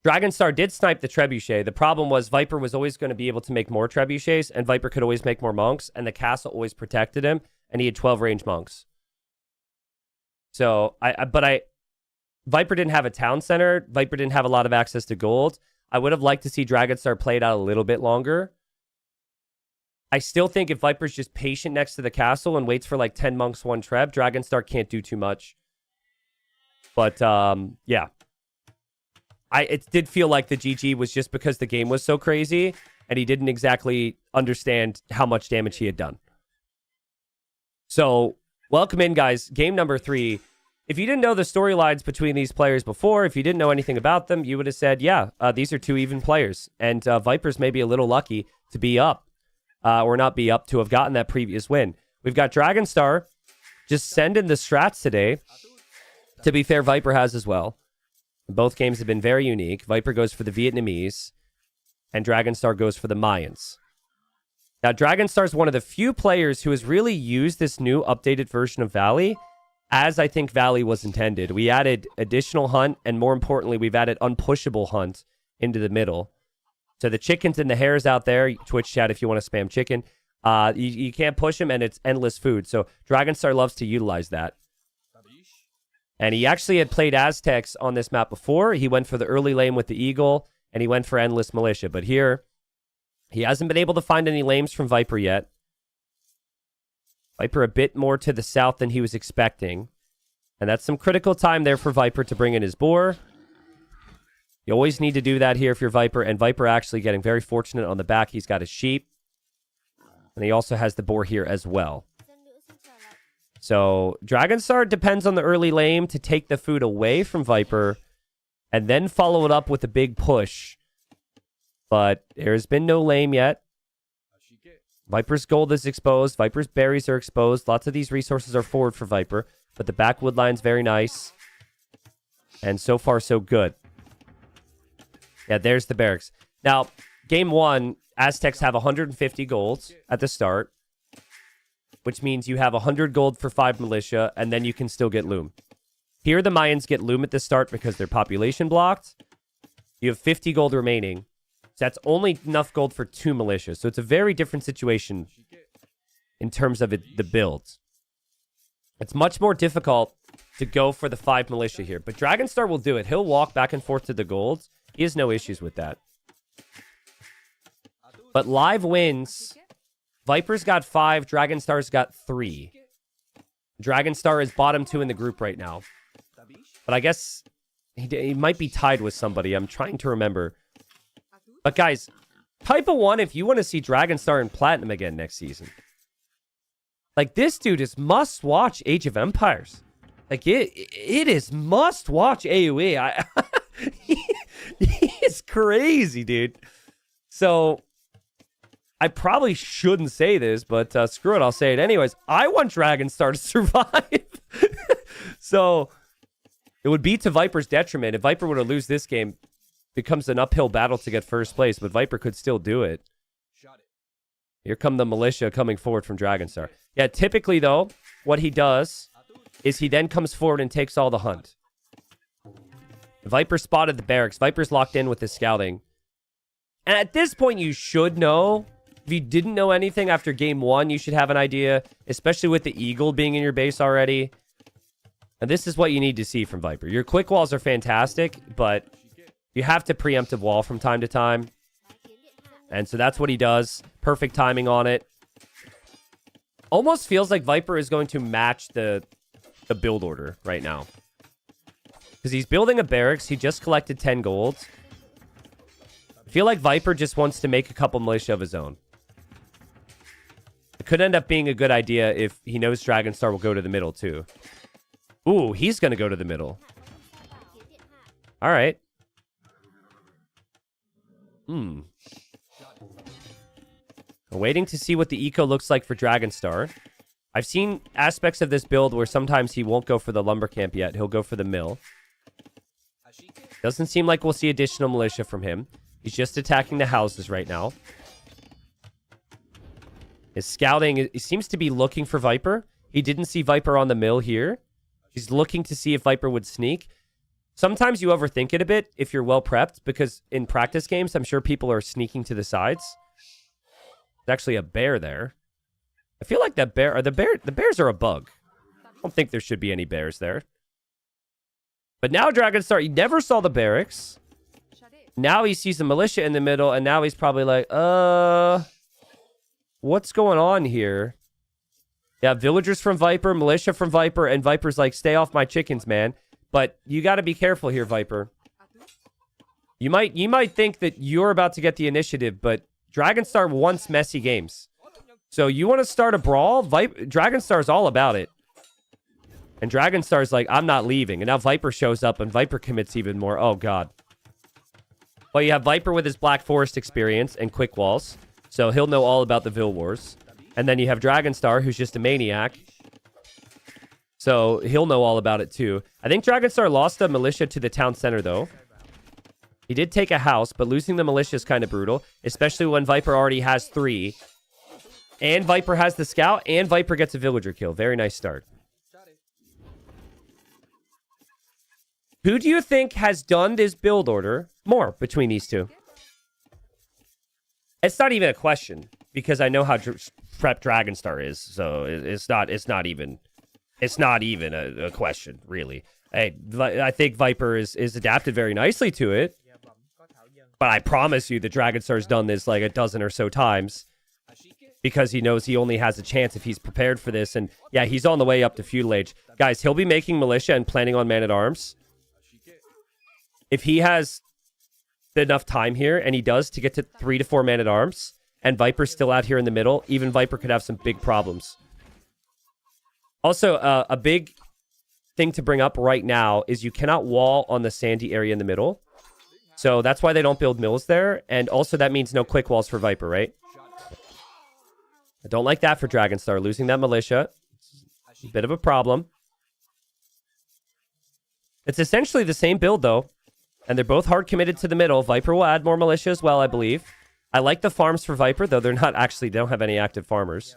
Dragonstar did snipe the trebuchet. The problem was Viper was always going to be able to make more trebuchets, and Viper could always make more monks, and the castle always protected him, and he had 12 range monks. So, Viper didn't have a town center. Viper didn't have a lot of access to gold. I would have liked to see Dragonstar play it out a little bit longer. I still think if Viper's just patient next to the castle and waits for like 10 monks, 1 treb, Dragonstar can't do too much. But, yeah. It did feel like the GG was just because the game was so crazy and he didn't exactly understand how much damage he had done. So, welcome in, guys. Game number 3. If you didn't know the storylines between these players before, if you didn't know anything about them, you would have said, yeah, these are 2 even players. And Vipers may be a little lucky to be up, or not be up, to have gotten that previous win. We've got Dragonstar just sending the strats today. To be fair, Viper has as well. Both games have been very unique. Viper goes for the Vietnamese, and Dragonstar goes for the Mayans. Now, Dragonstar is one of the few players who has really used this new updated version of Valley as I think Valley was intended. We added additional hunt, and more importantly, we've added unpushable hunt into the middle. So the chickens and the hares out there, Twitch chat if you want to spam chicken, you can't push them, and it's endless food. So Dragonstar loves to utilize that. And he actually had played Aztecs on this map before. He went for the early lane with the Eagle, and he went for Endless Militia. But here, he hasn't been able to find any lanes from Viper yet. Viper a bit more to the south than he was expecting. And that's some critical time there for Viper to bring in his boar. You always need to do that here if you're Viper. And Viper actually getting very fortunate on the back. He's got his sheep. And he also has the boar here as well. So, Dragonstar depends on the early lane to take the food away from Viper and then follow it up with a big push. But there's been no lane yet. Viper's gold is exposed. Viper's berries are exposed. Lots of these resources are forward for Viper. But the backwood line's very nice. And so far, so good. Yeah, there's the barracks. Now, game 1, Aztecs have 150 golds at the start, which means you have 100 gold for 5 militia, and then you can still get loom. Here, the Mayans get loom at the start because their population blocked. You have 50 gold remaining. So that's only enough gold for 2 militia. So it's a very different situation in terms of the builds. It's much more difficult to go for the 5 militia here. But Dragonstar will do it. He'll walk back and forth to the golds. He has no issues with that. But live wins, Viper's got 5, Dragonstar's got 3. Dragonstar is bottom 2 in the group right now. But I guess he might be tied with somebody. I'm trying to remember. But guys, type a 1 if you want to see Dragonstar in Platinum again next season. Like, this dude is must-watch Age of Empires. Like, it is must-watch AoE. He is crazy, dude. So, I probably shouldn't say this, but screw it, I'll say it anyways. I want Dragonstar to survive. So, it would be to Viper's detriment. If Viper were to lose this game, it becomes an uphill battle to get first place, but Viper could still do it. Here come the militia coming forward from Dragonstar. Yeah, typically, though, what he does is he then comes forward and takes all the hunt. Viper spotted the barracks. Viper's locked in with his scouting. And at this point, you should know. If you didn't know anything after game 1, you should have an idea, especially with the Eagle being in your base already. And this is what you need to see from Viper. Your quick walls are fantastic, but you have to preemptive wall from time to time. And so that's what he does. Perfect timing on it. Almost feels like Viper is going to match the build order right now. Because he's building a barracks. He just collected 10 gold. I feel like Viper just wants to make a couple militia of his own. It could end up being a good idea if he knows Dragonstar will go to the middle too. Ooh, he's going to go to the middle. All right. Waiting to see what the eco looks like for Dragonstar. I've seen aspects of this build where sometimes he won't go for the lumber camp yet. He'll go for the mill. Doesn't seem like we'll see additional militia from him. He's just attacking the houses right now. His scouting, he seems to be looking for Viper. He didn't see Viper on the mill here. He's looking to see if Viper would sneak. Sometimes you overthink it a bit if you're well prepped, because in practice games, I'm sure people are sneaking to the sides. There's actually a bear there. I feel like that bear, the bears are a bug. I don't think there should be any bears there. But now Dragonstar, he never saw the barracks. Now he sees the militia in the middle, and now he's probably like, what's going on here? Yeah, villagers from Viper, militia from Viper, and Viper's like, stay off my chickens, man. But you got to be careful here, Viper. You might think that you're about to get the initiative, but Dragonstar wants messy games. So you want to start a brawl? Dragonstar's all about it. And Dragonstar's like, I'm not leaving. And now Viper shows up, and Viper commits even more. Oh, God. Well, you have Viper with his Black Forest experience and quick walls. So he'll know all about the Vil Wars. And then you have Dragonstar, who's just a maniac. So he'll know all about it, too. I think Dragonstar lost a militia to the town center, though. He did take a house, but losing the militia is kind of brutal. Especially when Viper already has 3. And Viper has the scout, and Viper gets a villager kill. Very nice start. Who do you think has done this build order more between these two? It's not even a question, because I know how prep Dragonstar is, so it's not even a question, really. I think Viper is adapted very nicely to it, but I promise you that Dragonstar's done this like a dozen or so times, because he knows he only has a chance if he's prepared for this. And yeah, he's on the way up to feudal age. Guys, he'll be making militia and planning on man-at-arms. If he has enough time here, and he does, to get to 3 to 4 man-at-arms, and Viper's still out here in the middle, even Viper could have some big problems. Also, a big thing to bring up right now is you cannot wall on the sandy area in the middle. So that's why they don't build mills there. And also that means no quick walls for Viper, right? I don't like that for Dragonstar. Losing that militia. A bit of a problem. It's essentially the same build, though. And they're both hard committed to the middle. Viper will add more militia as well, I believe. I like the farms for Viper, though they're not actually, they don't have any active farmers.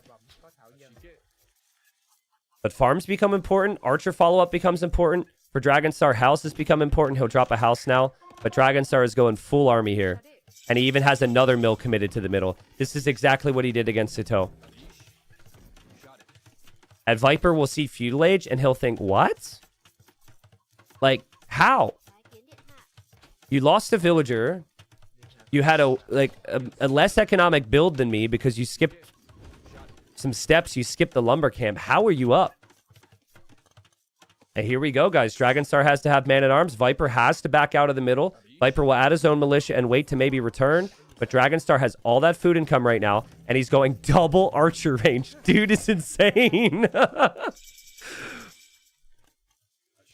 But farms become important. Archer follow-up becomes important. For Dragonstar, houses become important. He'll drop a house now. But Dragonstar is going full army here. And he even has another mill committed to the middle. This is exactly what he did against Sito. At Viper, we'll see feudal age, and he'll think, what? Like, how? You lost a villager. You had a less economic build than me because you skipped some steps. You skipped the lumber camp. How are you up? And here we go, guys. Dragonstar has to have man-at-arms. Viper has to back out of the middle. Viper will add his own militia and wait to maybe return. But Dragonstar has all that food income right now, and he's going double archer range. Dude, it's insane.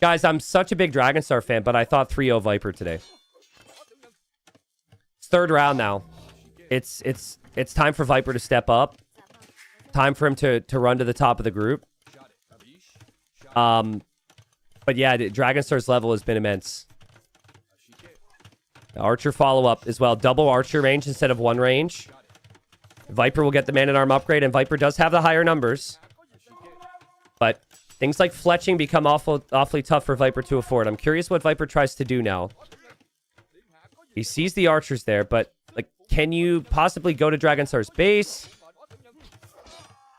Guys, I'm such a big Dragonstar fan, but I thought 3-0 Viper today. It's third round now. It's time for Viper to step up. Time for him to run to the top of the group. But yeah, Dragonstar's level has been immense. The archer follow-up as well. Double archer range instead of 1 range. Viper will get the man-at-arm upgrade, and Viper does have the higher numbers. But things like fletching become awfully tough for Viper to afford. I'm curious what Viper tries to do now. He sees the archers there, but like, can you possibly go to Dragonstar's base?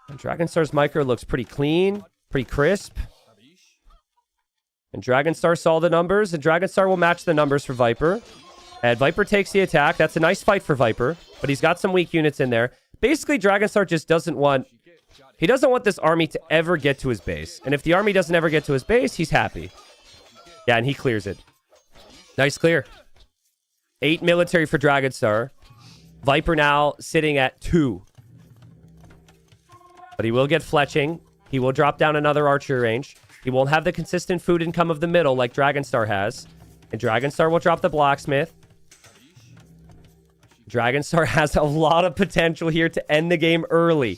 And Dragonstar's micro looks pretty clean, pretty crisp. And Dragonstar saw the numbers, and Dragonstar will match the numbers for Viper. And Viper takes the attack. That's a nice fight for Viper, but he's got some weak units in there. Basically, Dragonstar just doesn't want... He doesn't want this army to ever get to his base. And if the army doesn't ever get to his base, he's happy. Yeah, and he clears it. Nice clear. 8 military for Dragonstar. Viper now sitting at 2. But he will get fletching. He will drop down another archer range. He won't have the consistent food income of the middle like Dragonstar has. And Dragonstar will drop the blacksmith. Dragonstar has a lot of potential here to end the game early.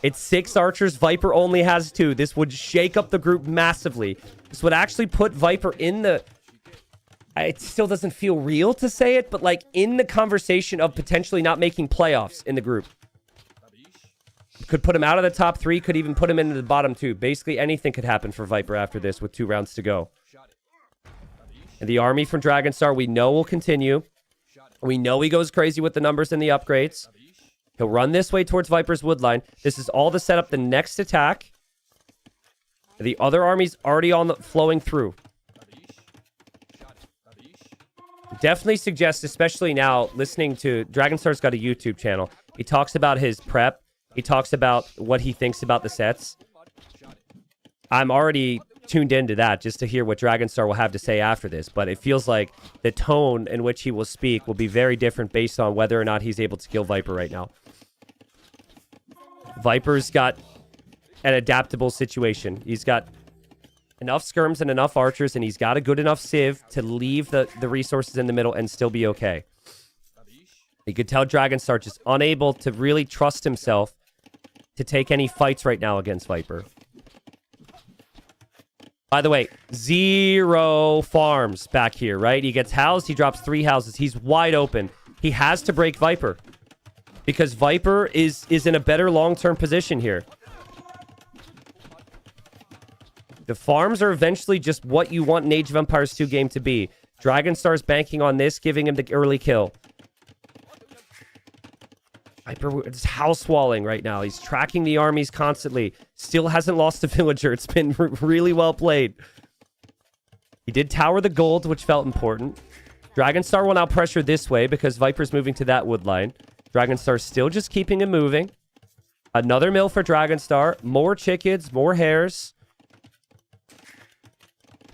It's 6 archers. Viper only has 2. This would shake up the group massively. This would actually put Viper in the... It still doesn't feel real to say it, but like in the conversation of potentially not making playoffs in the group. Could put him out of the top 3, could even put him into the bottom 2. Basically anything could happen for Viper after this with 2 rounds to go. And the army from Dragonstar we know will continue. We know he goes crazy with the numbers and the upgrades. He'll run this way towards Viper's woodline. This is all to set up the next attack. The other army's already on the flowing through. Definitely suggest, especially now, listening to... Dragonstar's got a YouTube channel. He talks about his prep. He talks about what he thinks about the sets. I'm already tuned into that just to hear what Dragonstar will have to say after this. But it feels like the tone in which he will speak will be very different based on whether or not he's able to kill Viper right now. Viper's got an adaptable situation. He's got enough skirms and enough archers, and he's got a good enough civ to leave the resources in the middle and still be okay. You could tell Dragonstar just unable to really trust himself to take any fights right now against Viper. By the way, 0 farms back here, right? He gets housed, he drops 3 houses. He's wide open. He has to break Viper. Because Viper is in a better long-term position here. The farms are eventually just what you want an Age of Empires 2 game to be. Dragonstar's banking on this, giving him the early kill. Viper is house walling right now. He's tracking the armies constantly. Still hasn't lost a villager. It's been really well played. He did tower the gold, which felt important. Dragonstar will now pressure this way because Viper's moving to that wood line. Dragonstar's still just keeping him moving. Another mill for Dragonstar. More chickens, more hares.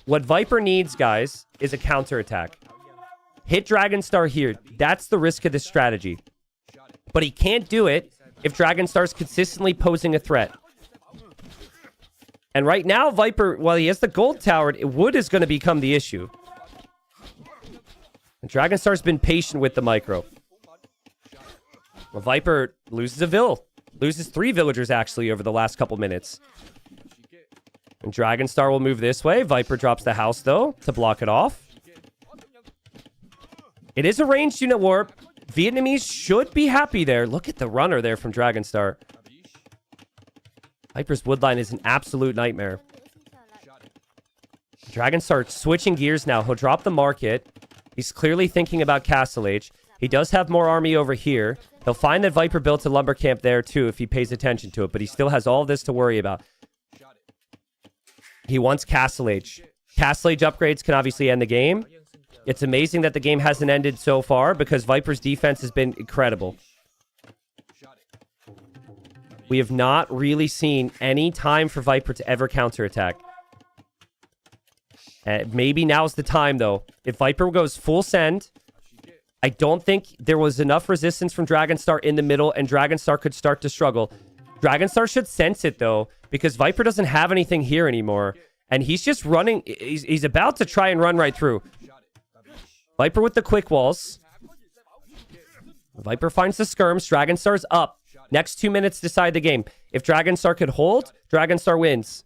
What Viper needs, guys, is a counterattack. Hit Dragonstar here. That's the risk of this strategy. But he can't do it if Dragonstar's consistently posing a threat. And right now, Viper, while he has the gold towered, wood is going to become the issue. And Dragonstar's been patient with the micro. Well, Viper loses a vill. Loses 3 villagers, actually, over the last couple minutes. And Dragonstar will move this way. Viper drops the house, though, to block it off. It is a ranged unit warp. Vietnamese should be happy there. Look at the runner there from Dragonstar. Viper's woodline is an absolute nightmare. Dragonstar switching gears now. He'll drop the market. He's clearly thinking about Castle Age. He does have more army over here. He'll find that Viper built a lumber camp there, too, if he pays attention to it. But he still has all this to worry about. He wants Castle Age. Castle Age upgrades can obviously end the game. It's amazing that the game hasn't ended so far because Viper's defense has been incredible. We have not really seen any time for Viper to ever counterattack. Maybe now's the time, though. If Viper goes full send, I don't think there was enough resistance from Dragonstar in the middle, and Dragonstar could start to struggle. Dragonstar should sense it, though, because Viper doesn't have anything here anymore. And he's just running. He's about to try and run right through. Viper with the quick walls. Viper finds the skirms. Dragonstar's up. Next 2 minutes decide the game. If Dragonstar could hold, Dragonstar wins.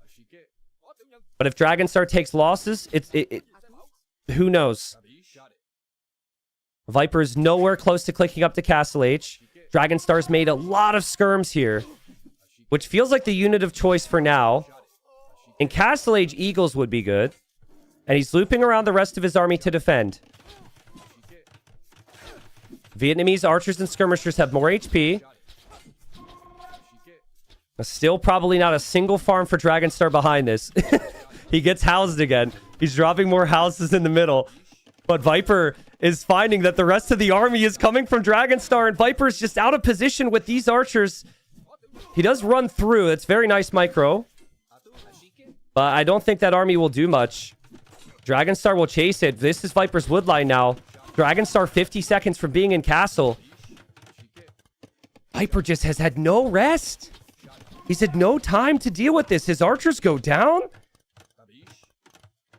But if Dragonstar takes losses, who knows? Viper is nowhere close to clicking up to Castle Age. Dragonstar's made a lot of skirms here, which feels like the unit of choice for now. In Castle Age, Eagles would be good. And he's looping around the rest of his army to defend. Vietnamese archers and skirmishers have more HP. Still probably not a single farm for Dragonstar behind this. He gets housed again. He's dropping more houses in the middle. But Viper is finding that the rest of the army is coming from Dragonstar, and Viper's just out of position with these archers. He does run through. It's very nice micro. But I don't think that army will do much. Dragonstar will chase it. This is Viper's woodline now. Dragonstar 50 seconds from being in castle. Viper just has had no rest. He's had no time to deal with this. His archers go down.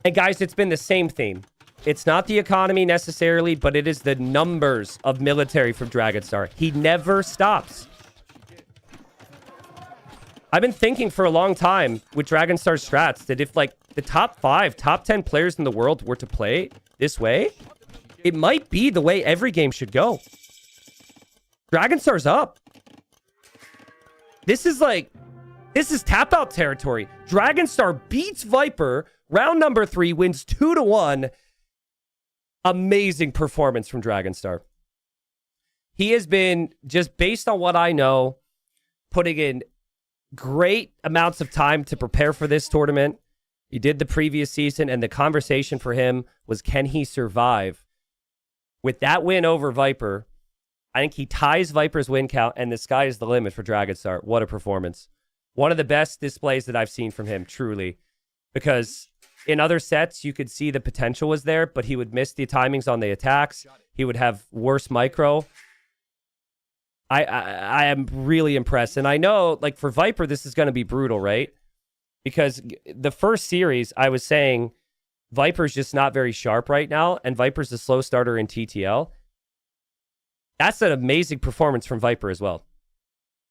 And guys, it's been the same theme. It's not the economy necessarily, but it is the numbers of military from Dragonstar. He never stops. I've been thinking for a long time with Dragonstar strats that if like the top 5, top 10 players in the world were to play this way, it might be the way every game should go. Dragonstar's up. This is tap out territory. Dragonstar beats Viper. Round number 3 wins 2-1. Amazing performance from Dragonstar. He has been, just based on what I know, putting in great amounts of time to prepare for this tournament. He did the previous season, and the conversation for him was, can he survive? With that win over Viper, I think he ties Viper's win count, and the sky is the limit for Dragonstar. What a performance. One of the best displays that I've seen from him, truly. Because in other sets, you could see the potential was there, but he would miss the timings on the attacks. He would have worse micro. I am really impressed. And I know, like, for Viper, this is going to be brutal, right? Because the first series, I was saying, Viper's just not very sharp right now, and Viper's a slow starter in TTL. That's an amazing performance from Viper as well.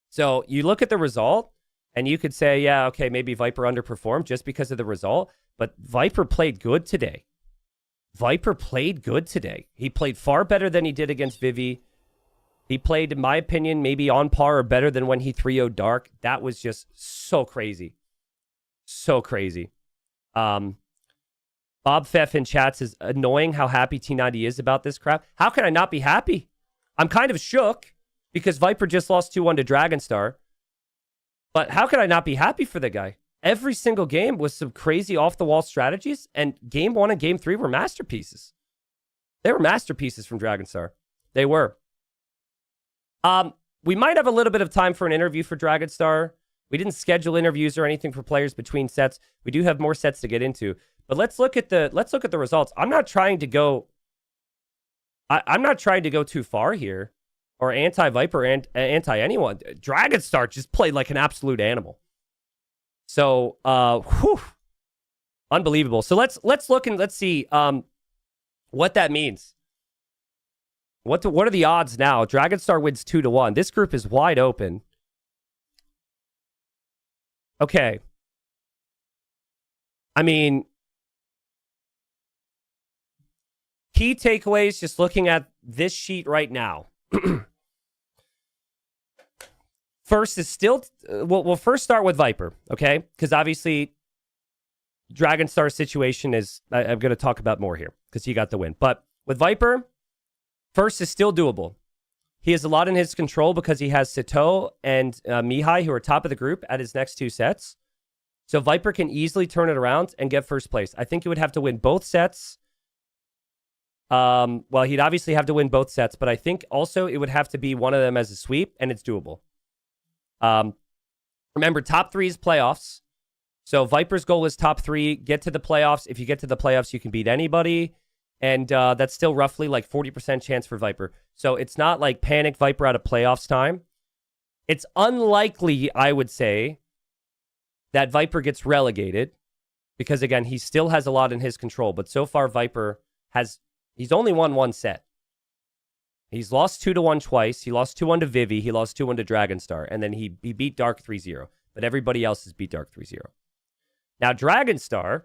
So you look at the result, and you could say, yeah, okay, maybe Viper underperformed just because of the result, but Viper played good today. Viper played good today. He played far better than he did against Vivi. He played, in my opinion, maybe on par or better than when he 3-0'd Dark. That was just so crazy. So crazy. Bob Feff in chats is annoying how happy T90 is about this crap. How can I not be happy? I'm kind of shook because Viper just lost 2-1 to Dragonstar. But how can I not be happy for the guy? Every single game was some crazy off-the-wall strategies, and Game 1 and Game 3 were masterpieces. They were masterpieces from Dragonstar. They were. We might have a little bit of time for an interview for Dragonstar. We didn't schedule interviews or anything for players between sets. We do have more sets to get into. But let's look at the results. I'm not trying to go too far here, or anti-Viper and anti-anyone. Dragonstar just played like an absolute animal. So, unbelievable. So let's look and let's see what that means. What are the odds now? Dragonstar wins 2-1. This group is wide open. Okay. I mean, key takeaways, just looking at this sheet right now. First is still, we'll first start with Viper, okay? Because obviously, Dragonstar's situation is, I'm going to talk about more here because he got the win. But with Viper, first is still doable. He has a lot in his control because he has Sito and Mihai, who are top of the group at his next 2 sets. So Viper can easily turn it around and get first place. I think he would have to win both sets. Well, he'd obviously have to win both sets, but I think also it would have to be one of them as a sweep, and it's doable. Remember, top 3 is playoffs. So Viper's goal is top 3, get to the playoffs. If you get to the playoffs, you can beat anybody. And that's still roughly like 40% chance for Viper. So it's not like panic Viper out of playoffs time. It's unlikely, I would say, that Viper gets relegated. Because, again, he still has a lot in his control. But so far, Viper he's only won 1 set. He's lost 2-1 twice. He lost 2-1 to Vivi. He lost 2-1 to Dragonstar. And then he beat Dark 3-0. But everybody else has beat Dark 3-0. Now, Dragonstar,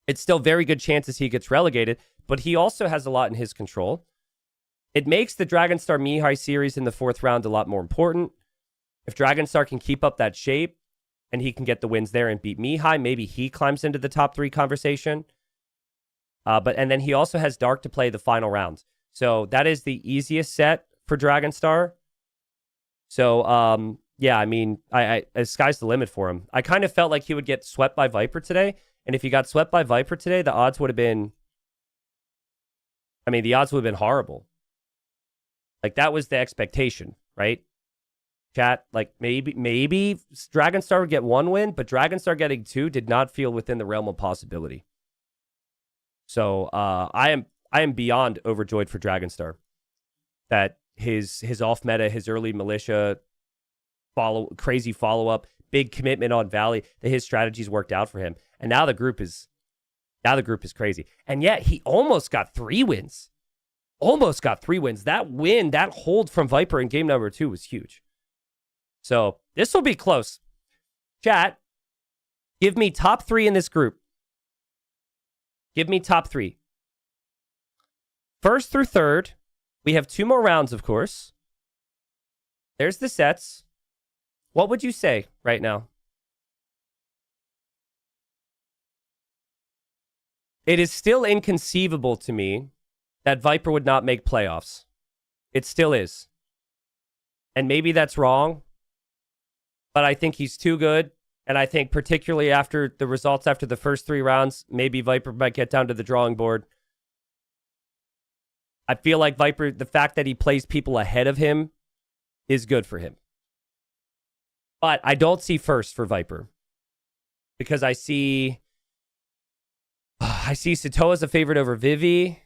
it's still very good chances he gets relegated, but he also has a lot in his control. It makes the Dragonstar Mihai series in the 4th round a lot more important. If Dragonstar can keep up that shape and he can get the wins there and beat Mihai, maybe he climbs into the top 3 conversation. And then he also has Dark to play the final rounds. So that is the easiest set for Dragonstar. So, yeah, I mean, the sky's the limit for him. I kind of felt like he would get swept by Viper today. And if you got swept by Viper today, the odds would have been, the odds would have been horrible. Like, that was the expectation, right? Chat, like, maybe Dragonstar would get 1 win, but Dragonstar getting 2 did not feel within the realm of possibility. So I am beyond overjoyed for Dragonstar that his off meta, his early militia crazy follow up, big commitment on Valley, that his strategies worked out for him. And now the group is crazy. And yet he almost got 3 wins. Almost got 3 wins. That win, that hold from Viper in game number 2 was huge. So this will be close. Chat, give me top 3 in this group. Give me top 3. First through third. We have 2 more rounds, of course. There's the sets. What would you say right now? It is still inconceivable to me that Viper would not make playoffs. It still is. And maybe that's wrong, but I think he's too good. And I think particularly after the results after the first 3 rounds, maybe Viper might get down to the drawing board. I feel like Viper, the fact that he plays people ahead of him is good for him. But I don't see first for Viper. Because I see Sito as a favorite over Vivi.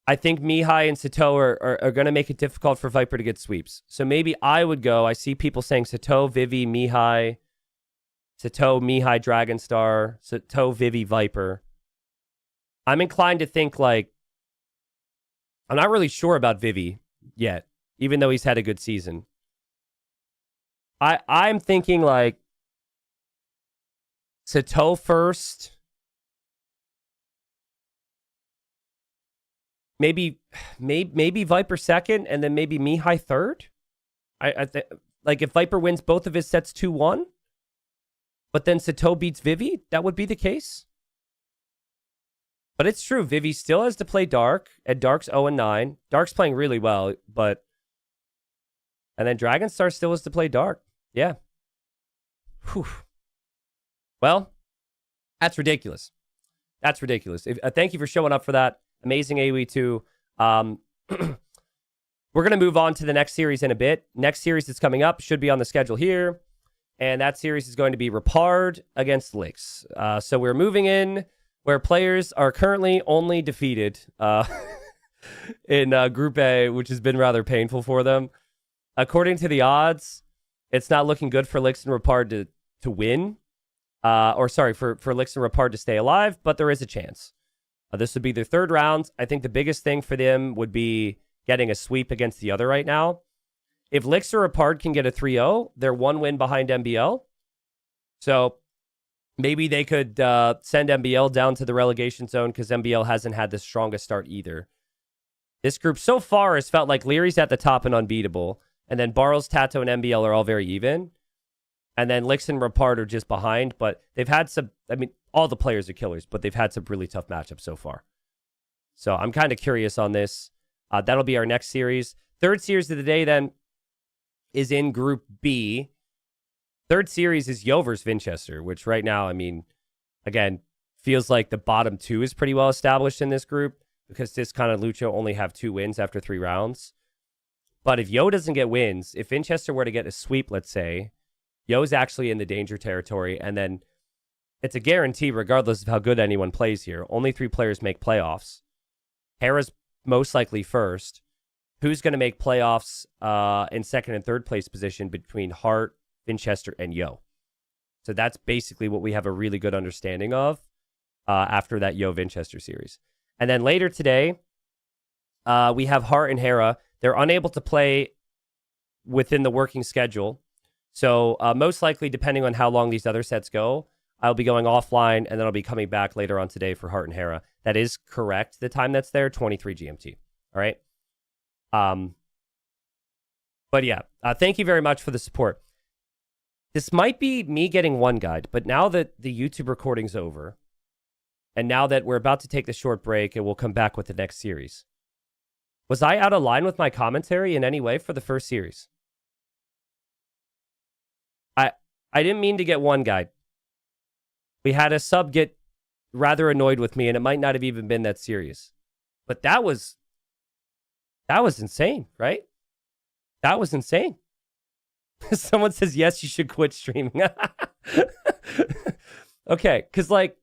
I think Mihai and Sito are going to make it difficult for Viper to get sweeps. So maybe I would go, I see people saying Sito, Vivi, Mihai, Sito, Mihai, Dragonstar, Sito, Vivi, Viper. I'm inclined to think like, I'm not really sure about Vivi yet, even though he's had a good season. I'm thinking like Sito first, maybe Viper second, and then maybe Mihai third. I think like if Viper wins both of his sets 2-1, but then Sito beats Vivi, that would be the case. But it's true, Vivi still has to play Dark, and Dark's 0-9. Dark's playing really well, but... And then Dragonstar still has to play Dark. Yeah. Whew. Well, that's ridiculous. That's ridiculous. Thank you for showing up for that. Amazing AoE 2. We're going to move on to the next series in a bit. Next series that's coming up should be on the schedule here. And that series is going to be Rapard against Lix. So we're moving in where players are currently only defeated in Group A, which has been rather painful for them. According to the odds, it's not looking good for Lix and Rapard to win. For Lix and Rapard to stay alive, but there is a chance. This would be their 3rd round. I think the biggest thing for them would be getting a sweep against the other right now. If Lix or Rapard can get a 3-0, they're 1 win behind MBL. So maybe they could send MBL down to the relegation zone because MBL hasn't had the strongest start either. This group so far has felt like Leary's at the top and unbeatable. And then Barles, Tato, and MBL are all very even. And then Lix and Rapard are just behind. But they've had some... all the players are killers, but they've had some really tough matchups so far. So I'm kind of curious on this. That'll be our next series. 3rd series of the day, then, is in Group B. 3rd series is Yo versus Vinchester, which right now, again, feels like the bottom 2 is pretty well established in this group because this kind of Lucho only have 2 wins after 3 rounds. But if Yo doesn't get wins, if Vinchester were to get a sweep, let's say, Yo's actually in the danger territory, and then it's a guarantee regardless of how good anyone plays here. Only 3 players make playoffs. Hera's most likely first. Who's going to make playoffs in 2nd and 3rd place position between Hart, Vinchester, and Yo? So that's basically what we have a really good understanding of after that Yo-Vinchester series. And then later today, we have Hart and Hera. They're unable to play within the working schedule. So most likely, depending on how long these other sets go, I'll be going offline, and then I'll be coming back later on today for Hart and Hera. That is correct. The time that's there, 23 GMT. All right? But yeah, thank you very much for the support. This might be me getting one guide, but now that the YouTube recording's over, and now that we're about to take the short break, and we'll come back with the next series, was I out of line with my commentary in any way for the first series? I didn't mean to get one guide. we had a sub get rather annoyed with me, and it might not have even been that serious. But that was insane, right? That was insane. Someone says, yes, you should quit streaming. Okay, because, like,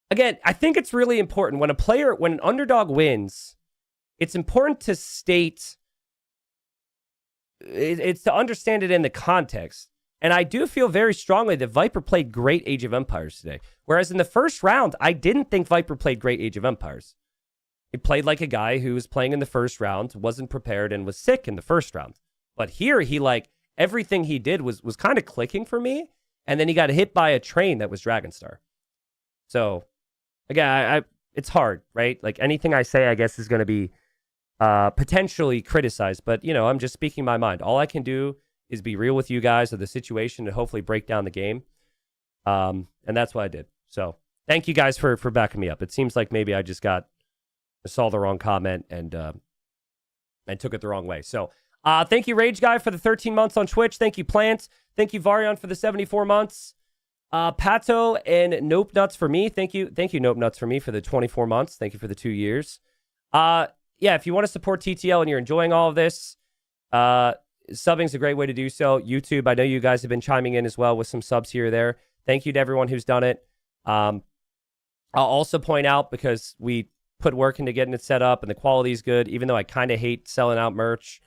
again, I think it's really important when an underdog wins, it's important to state, it's to understand it in the context. And I do feel very strongly that Viper played great Age of Empires today. Whereas in the first round, I didn't think Viper played great Age of Empires. He played like a guy who was playing in the first round, wasn't prepared, and was sick in the first round. But here, he, like, everything he did was kind of clicking for me. And then he got hit by a train that was Dragonstar. So, again, it's hard, right? Like, anything I say, I guess, is going to be potentially criticized. But, you know, I'm just speaking my mind. All I can do is be real with you guys of the situation and hopefully break down the game. And that's what I did. So, thank you guys for backing me up. It seems like maybe I just saw the wrong comment and took it the wrong way. So, thank you, Rage Guy, for the 13 months on Twitch. Thank you, Plant. Thank you, Varion, for the 74 months. Pato and Nope Nuts for me. Thank you, Nope Nuts, for me for the 24 months. Thank you for the 2 years. Yeah, if you want to support TTL and you're enjoying all of this, subbing's a great way to do so. YouTube, I know you guys have been chiming in as well with some subs here or there. Thank you to everyone who's done it. I'll also point out, because we put work into getting it set up and the quality is good, even though I kind of hate selling out merch.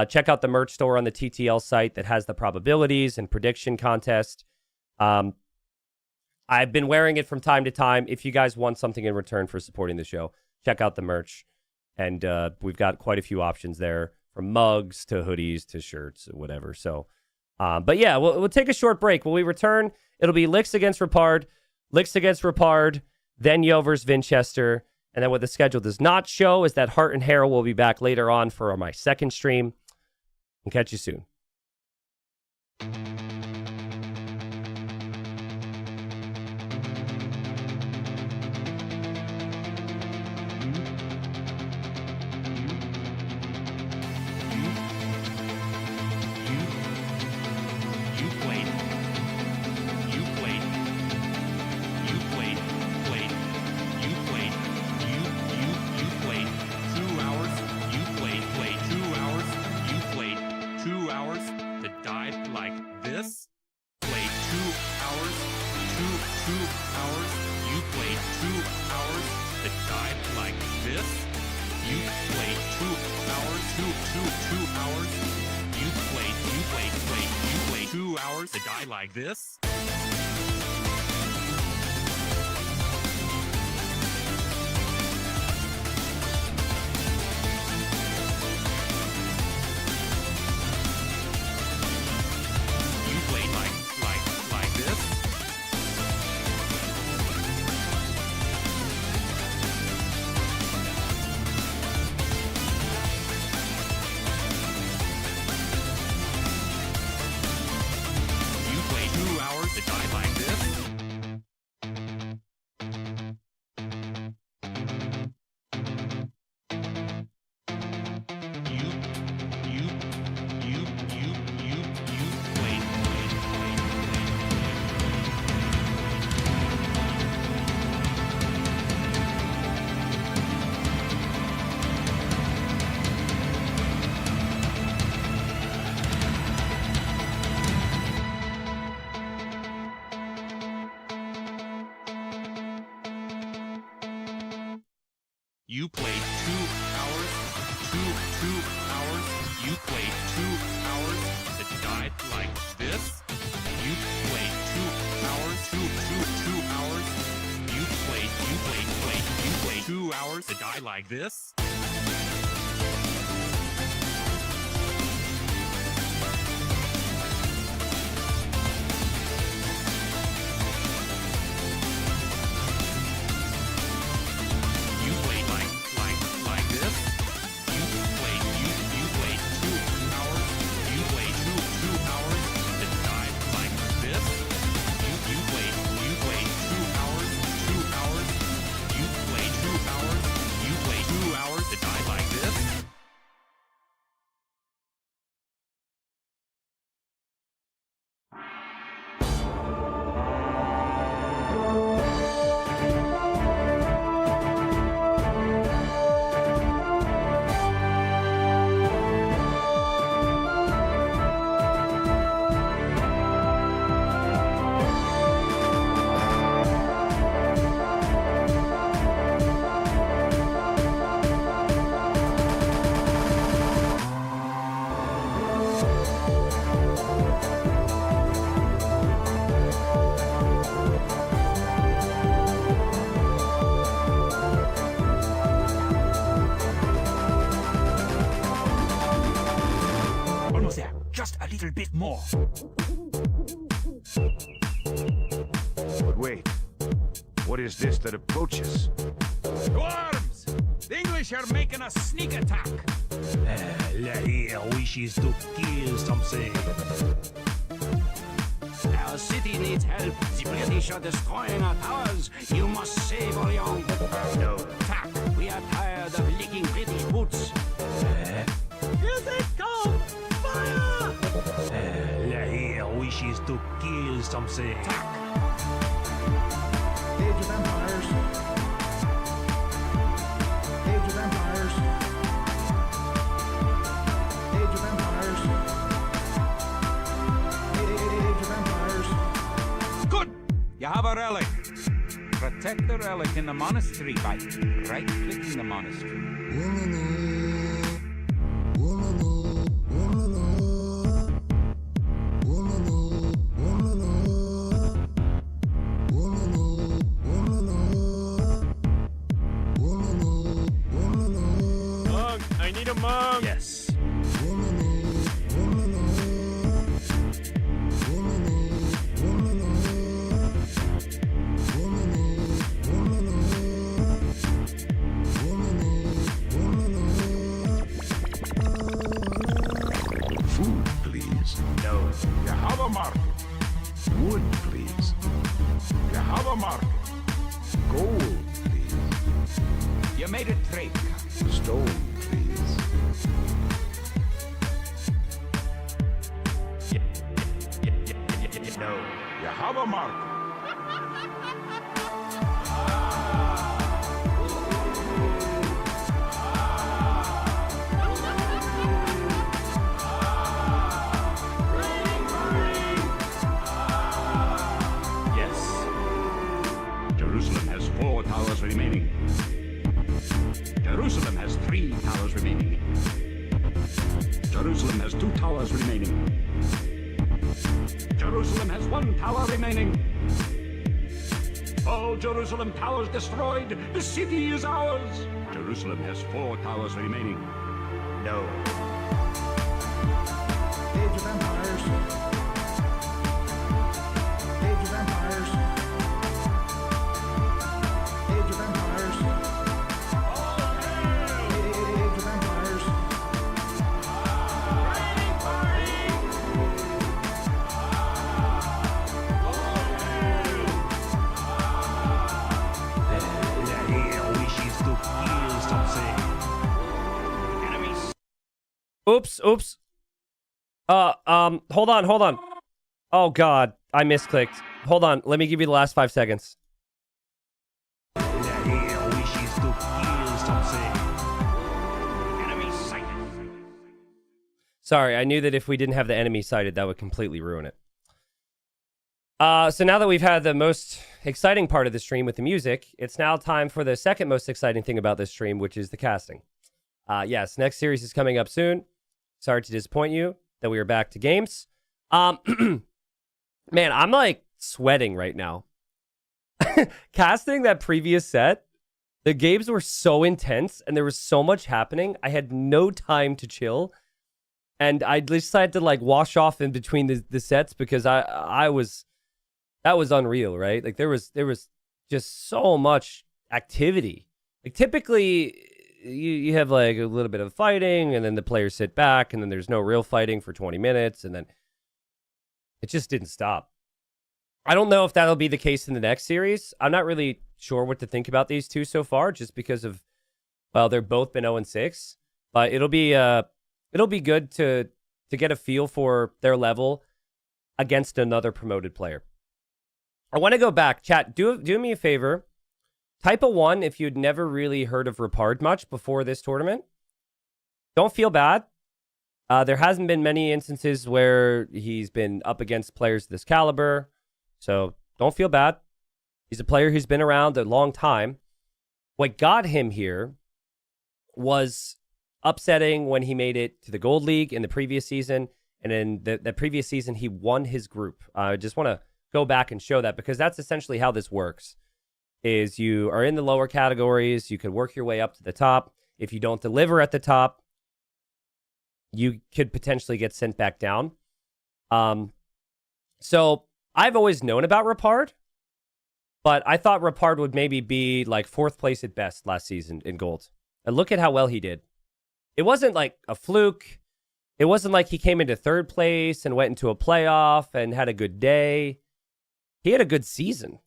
Check out the merch store on the TTL site that has the probabilities and prediction contest. I've been wearing it from time to time. If you guys want something in return for supporting the show, check out the merch. And we've got quite a few options there, from mugs to hoodies to shirts, whatever. So, but yeah, we'll take a short break. When we return, it'll be Licks against Rapard, then Yo versus Vinchester. And then what the schedule does not show is that Heart and Harrow will be back later on for my second stream. And catch you soon. To die like this? You played like this? To die like this? You played 2 hours. 2 hours. You played 2 hours. That died like this. You played 2 hours. 2 hours. You played 2 hours to die like this. more. But wait, what is this that approaches? Dwarves! The English are making a sneak attack. Lahir wishes to kill something. Our city needs help. The British are destroying our towers. You must save Orléans. No. Attack! We are tired of licking British boots. Here they come! Fire! Lahir wishes to kill something. Age of Empires. Age of Empires. Age of Empires. Age of Empires. Good! You have a relic. Protect the relic in the monastery by right-clicking the monastery. Monk, I need a monk. Yes. Food, please. No. You have a market. Wood, please. You have a market. Gold, please. You made a trade. Stone, please. No. You have a market. Yes. Jerusalem has 4 towers remaining. Jerusalem has 3 towers remaining. Jerusalem has 2 towers remaining. Jerusalem has 1 tower remaining. All Jerusalem towers destroyed. The city is ours. Jerusalem has 4 towers remaining. No. Age of Empires. Age of Empires. Age of Empires. Age of Empires. Lahir wishes to kill something. Oops. Hold on. Oh God, I misclicked. Hold on, let me give you the last 5 seconds. Lahir wishes to kill something. Enemy sighted. Sorry, I knew that if we didn't have the enemy sighted, that would completely ruin it. So now that we've had the most exciting part of the stream with the music, it's now time for the second most exciting thing about this stream, which is the casting. Yes, next series is coming up soon. Sorry to disappoint you that we are back to games. Man, I'm like sweating right now. Casting that previous set, the games were so intense and there was so much happening. I had no time to chill. And I decided to like wash off in between the sets because that was unreal, right? Like there was just so much activity. Like typically you have like a little bit of fighting and then the players sit back and then there's no real fighting for 20 minutes and then it just didn't stop. I don't know if that'll be the case in the next series. I'm not really sure what to think about these two so far just because of, well, they're both been 0-6, but it'll be good to get a feel for their level against another promoted player. I want to go back. Chat, do me a favor. Type a 1 if you'd never really heard of Rapard much before this tournament. Don't feel bad. There hasn't been many instances where he's been up against players of this caliber, so don't feel bad. He's a player who's been around a long time. What got him here was upsetting when he made it to the Gold League in the previous season, and in the previous season, he won his group. I just want to go back and show that because that's essentially how this works. Is you are in the lower categories, you could work your way up to the top. If you don't deliver at the top, you could potentially get sent back down. So I've always known about Rapard, but I thought Rapard would maybe be like 4th place at best last season in gold. And look at how well he did. It wasn't like a fluke. It wasn't like he came into 3rd place and went into a playoff and had a good day. He had a good season.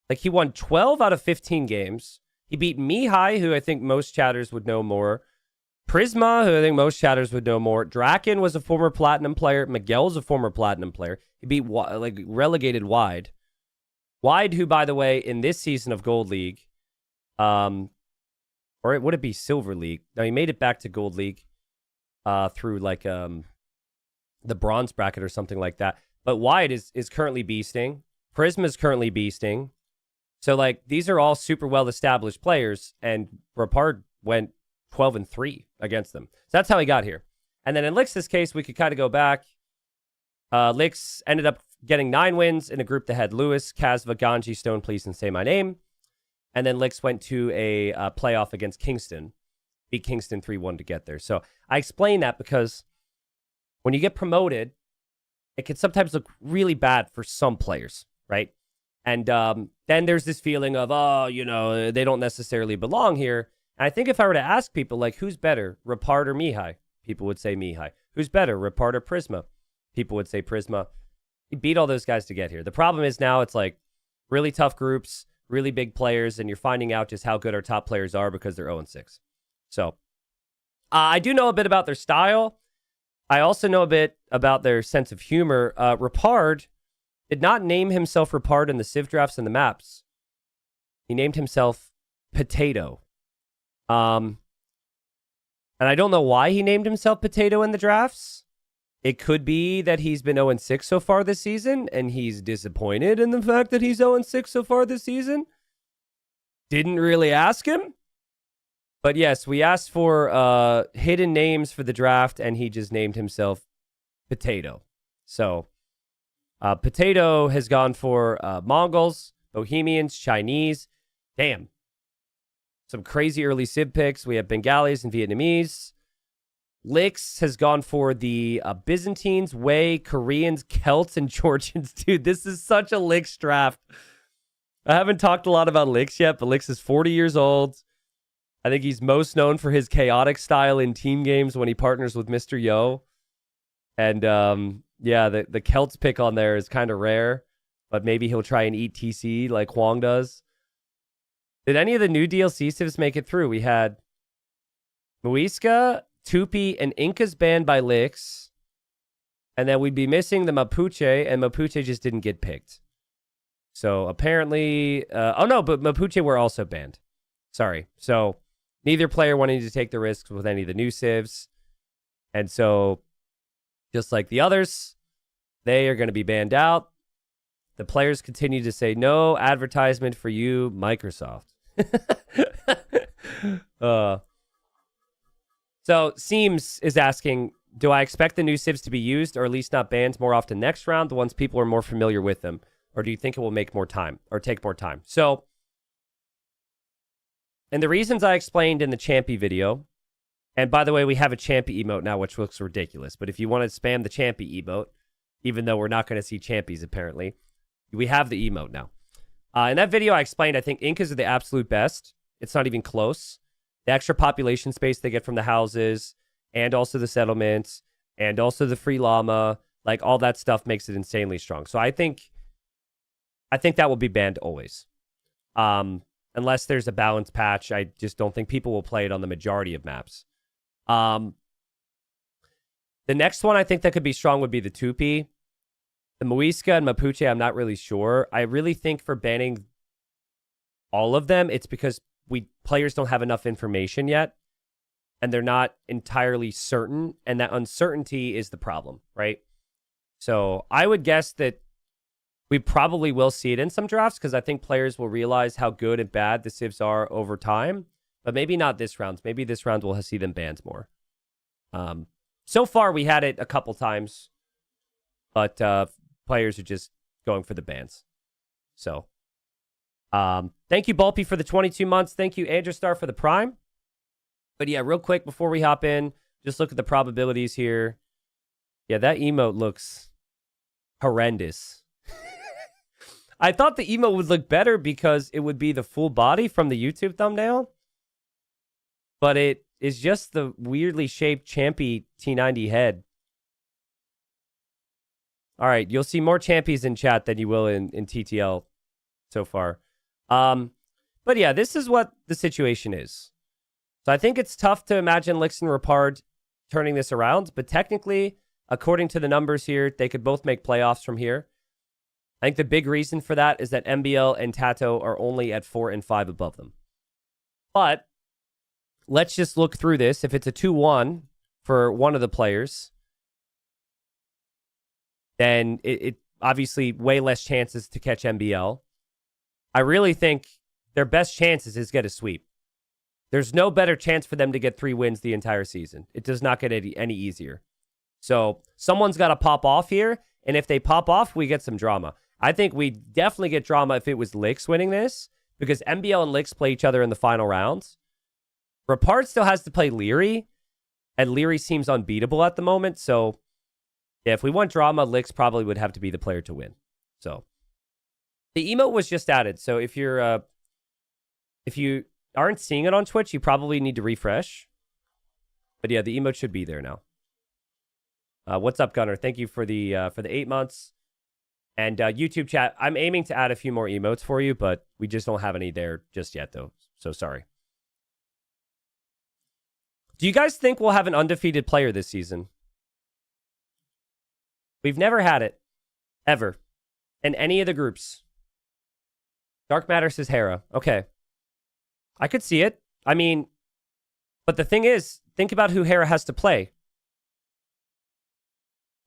Like, he won 12 out of 15 games. He beat Mihai, who I think most chatters would know more. Prisma, who I think most chatters would know more. Draken was a former Platinum player. Miguel's a former Platinum player. He beat, like, relegated Wide. Wide, who, by the way, in this season of Gold League, or would it be Silver League? No, he made it back to Gold League through, like, the bronze bracket or something like that. But Wide is currently beasting. Prisma is currently beasting. So, like, these are all super well-established players, and Rapard went 12-3 against them. So that's how he got here. And then in Lix's case, we could kind of go back. Lix ended up getting 9 wins in a group that had Lewis, Kasva, Ganji, Stone, Please, and Say My Name. And then Lix went to a playoff against Kingston. Beat Kingston 3-1 to get there. So I explain that because when you get promoted, it can sometimes look really bad for some players, right? And then there's this feeling of, oh, you know, they don't necessarily belong here. And I think if I were to ask people, like, who's better, Rapard or Mihai? People would say Mihai. Who's better, Rapard or Prisma? People would say Prisma. He beat all those guys to get here. The problem is now it's like really tough groups, really big players, and you're finding out just how good our top players are because they're 0-6. So I do know a bit about their style. I also know a bit about their sense of humor. Rapard did not name himself Rapard in the Civ drafts and the maps. He named himself Potato. And I don't know why he named himself Potato in the drafts. It could be that he's been 0-6 so far this season, and he's disappointed in the fact that he's 0-6 so far this season. Didn't really ask him. But yes, we asked for hidden names for the draft, and he just named himself Potato. So, Potato has gone for Mongols, Bohemians, Chinese. Damn. Some crazy early Civ picks. We have Bengalis and Vietnamese. Lix has gone for the Byzantines, Wei, Koreans, Celts, and Georgians. Dude, this is such a Lix draft. I haven't talked a lot about Lix yet, but Lix is 40 years old. I think he's most known for his chaotic style in team games when he partners with Mr. Yo. And yeah, the Celts pick on there is kind of rare, but maybe he'll try and eat TC like Huang does. Did any of the new DLC civs make it through? We had Muisca, Tupi, and Incas banned by Lix. And then we'd be missing the Mapuche, and Mapuche just didn't get picked. So apparently... oh no, but Mapuche were also banned. Sorry. So neither player wanted to take the risks with any of the new civs. And so, just like the others, they are going to be banned out. The players continue to say, no advertisement for you, Microsoft. So Seams is asking, do I expect the new civs to be used or at least not banned more often next round, the ones people are more familiar with them? Or do you think it will make more time or take more time? So, and the reasons I explained in the Champy video, and by the way, we have a Champy emote now, which looks ridiculous. But if you want to spam the Champy emote, even though we're not going to see Champies apparently, we have the emote now. In that video, I explained I think Incas are the absolute best. It's not even close. The extra population space they get from the houses, and also the settlements, and also the free llama, like all that stuff makes it insanely strong. So I think that will be banned always. Unless there's a balance patch, I just don't think people will play it on the majority of maps. The next one I think that could be strong would be the Tupi. The Muisca and Mapuche, I'm not really sure. I really think for banning all of them, it's because players don't have enough information yet, and they're not entirely certain, and that uncertainty is the problem, right? So I would guess that we probably will see it in some drafts because I think players will realize how good and bad the civs are over time, but maybe not this round. Maybe this round we'll see them banned more. So far, we had it a couple times, but players are just going for the bans. So, thank you, Bulpy, for the 22 months. Thank you, Andrew Star, for the Prime. But yeah, real quick before we hop in, just look at the probabilities here. Yeah, that emote looks horrendous. I thought the emote would look better because it would be the full body from the YouTube thumbnail. But it is just the weirdly shaped Champy T90 head. All right, you'll see more Champies in chat than you will in TTL so far. But yeah, this is what the situation is. So I think it's tough to imagine Lix and Rapard turning this around, but technically, according to the numbers here, they could both make playoffs from here. I think the big reason for that is that MBL and Tato are only at 4 and 5 above them. But let's just look through this. If it's a 2-1 for one of the players, then it obviously way less chances to catch MBL. I really think their best chances is get a sweep. There's no better chance for them to get 3 wins the entire season. It does not get any easier. So someone's got to pop off here, and if they pop off, we get some drama. I think we definitely get drama if it was Lix winning this, because MBL and Lix play each other in the final rounds. Rapard still has to play Leary, and Leary seems unbeatable at the moment. So, yeah, if we want drama, Lix probably would have to be the player to win. So, the emote was just added. So if you aren't seeing it on Twitch, you probably need to refresh. But yeah, the emote should be there now. What's up, Gunner? Thank you for the 8 months. And YouTube chat, I'm aiming to add a few more emotes for you, but we just don't have any there just yet, though. So sorry. Do you guys think we'll have an undefeated player this season? We've never had it. Ever. In any of the groups. Dark Matter says Hera. Okay. I could see it. I mean, but the thing is, think about who Hera has to play.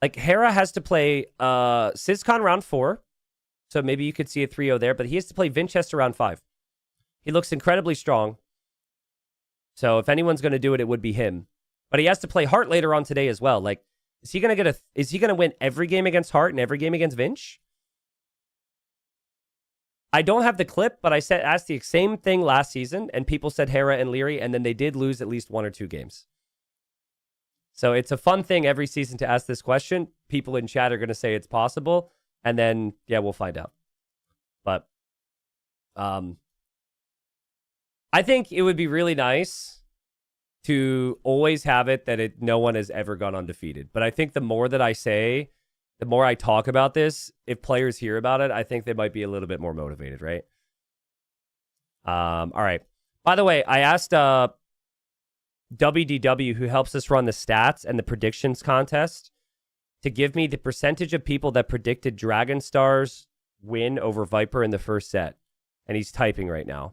Like, Hera has to play SizCon round 4. So maybe you could see a 3-0 there. But he has to play Vinchester round 5. He looks incredibly strong. So if anyone's going to do it, it would be him. But he has to play Hart later on today as well. Like, is he going to win every game against Hart and every game against Vinch? I don't have the clip, but I asked the same thing last season, and people said Hera and Leary, and then they did lose at least 1 or 2 games. So it's a fun thing every season to ask this question. People in chat are going to say it's possible, and then, yeah, we'll find out. But I think it would be really nice to always have it that no one has ever gone undefeated. But I think the more that I say, the more I talk about this, if players hear about it, I think they might be a little bit more motivated, right? All right. By the way, I asked WDW, who helps us run the stats and the predictions contest, to give me the percentage of people that predicted Dragon Star's win over Viper in the first set. And he's typing right now.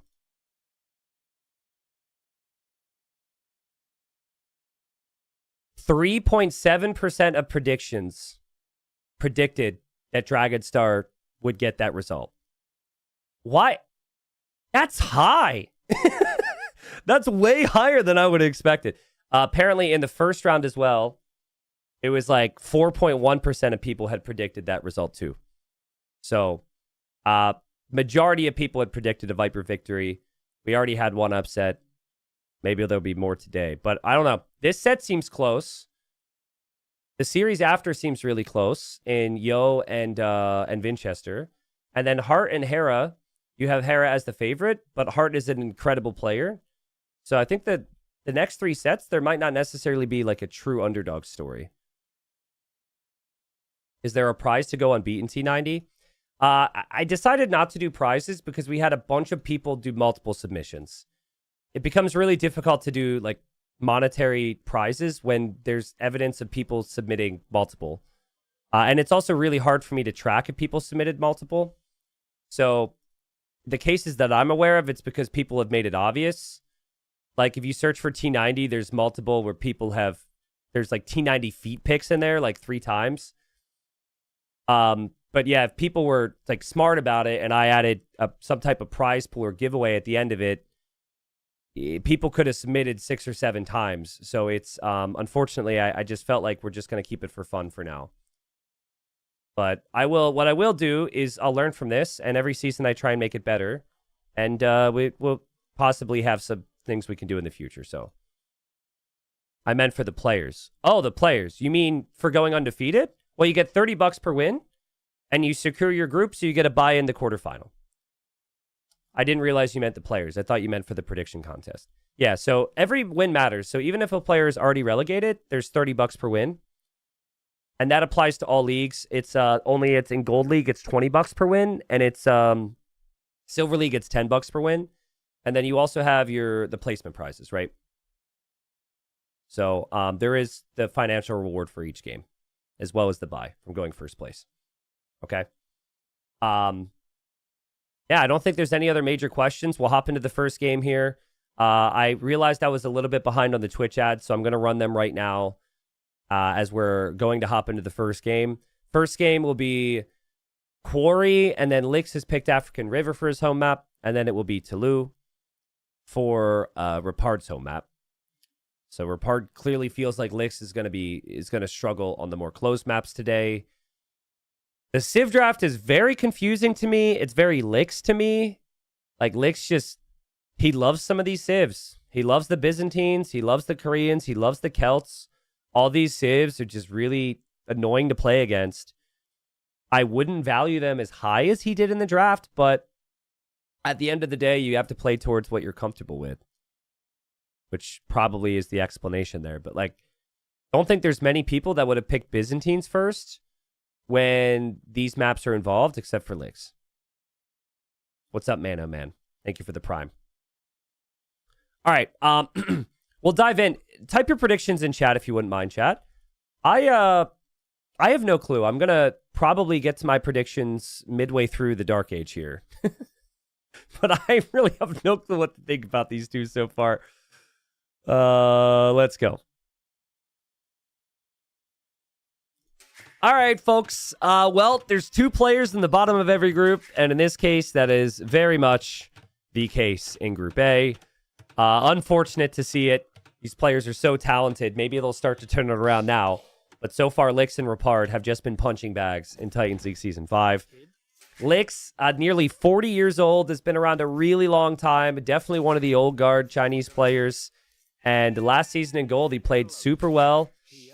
.7% of predictions predicted that Dragon Star would get that result. Why? That's high. That's way higher than I would have expected. Apparently, in the first round as well, it was like 4.1% of people had predicted that result too. So, majority of people had predicted a Viper victory. We already had one upset. Maybe there'll be more today, but I don't know. This set seems close. The series after seems really close in Yo and Vinchester. And then Hart and Hera, you have Hera as the favorite, but Hart is an incredible player. So I think that the next 3 sets, there might not necessarily be like a true underdog story. Is there a prize to go unbeaten T90? I decided not to do prizes because we had a bunch of people do multiple submissions. It becomes really difficult to do like monetary prizes when there's evidence of people submitting multiple. And it's also really hard for me to track if people submitted multiple. So the cases that I'm aware of, it's because people have made it obvious. Like if you search for T90, there's multiple where there's like T90 feet picks in there like 3 times. But yeah, if people were like smart about it and I added some type of prize pool or giveaway at the end of it, people could have submitted 6 or 7 times. So it's, unfortunately, I just felt like we're just going to keep it for fun for now. But what I will do is I'll learn from this, and every season I try and make it better. And we'll possibly have some things we can do in the future. So I meant for the players. Oh, the players. You mean for going undefeated? Well, you get $30 per win, and you secure your group, so you get a bye in the quarterfinal. I didn't realize you meant the players. I thought you meant for the prediction contest. Yeah, so every win matters. So even if a player is already relegated, there's $30 per win. And that applies to all leagues. It's in Gold League, it's $20 per win, and it's Silver League, it's $10 per win. And then you also have the placement prizes, right? So there is the financial reward for each game, as well as the bye from going first place. Okay. Yeah, I don't think there's any other major questions. We'll hop into the first game here. I realized I was a little bit behind on the Twitch ads, so I'm going to run them right now as we're going to hop into the first game. First game will be Quarry, and then Lix has picked African River for his home map, and then it will be Toulouse for Rapard's home map. So Rapard clearly feels like Lix is going to struggle on the more closed maps today. The Civ draft is very confusing to me. It's very Lix to me. Like Lix he loves some of these Civs. He loves the Byzantines. He loves the Koreans. He loves the Celts. All these Civs are just really annoying to play against. I wouldn't value them as high as he did in the draft, but at the end of the day, you have to play towards what you're comfortable with, which probably is the explanation there. But I don't think there's many people that would have picked Byzantines first when these maps are involved, except for Lix. What's up, man? Oh, man. Thank you for the prime. All right. We'll dive in. Type your predictions in chat if you wouldn't mind, chat. I have no clue. I'm going to probably get to my predictions midway through the Dark Age here. But I really have no clue what to think about these two so far. Let's go. All right, folks. Well, there's two players in the bottom of every group, and in this case, that is very much the case in Group A. Unfortunate to see it. These players are so talented. Maybe they'll start to turn it around now. But so far, Lix and Rapard have just been punching bags in Titans League Season 5. Lix, nearly 40 years old, has been around a really long time. Definitely one of the old guard Chinese players. And last season in Gold, he played super well.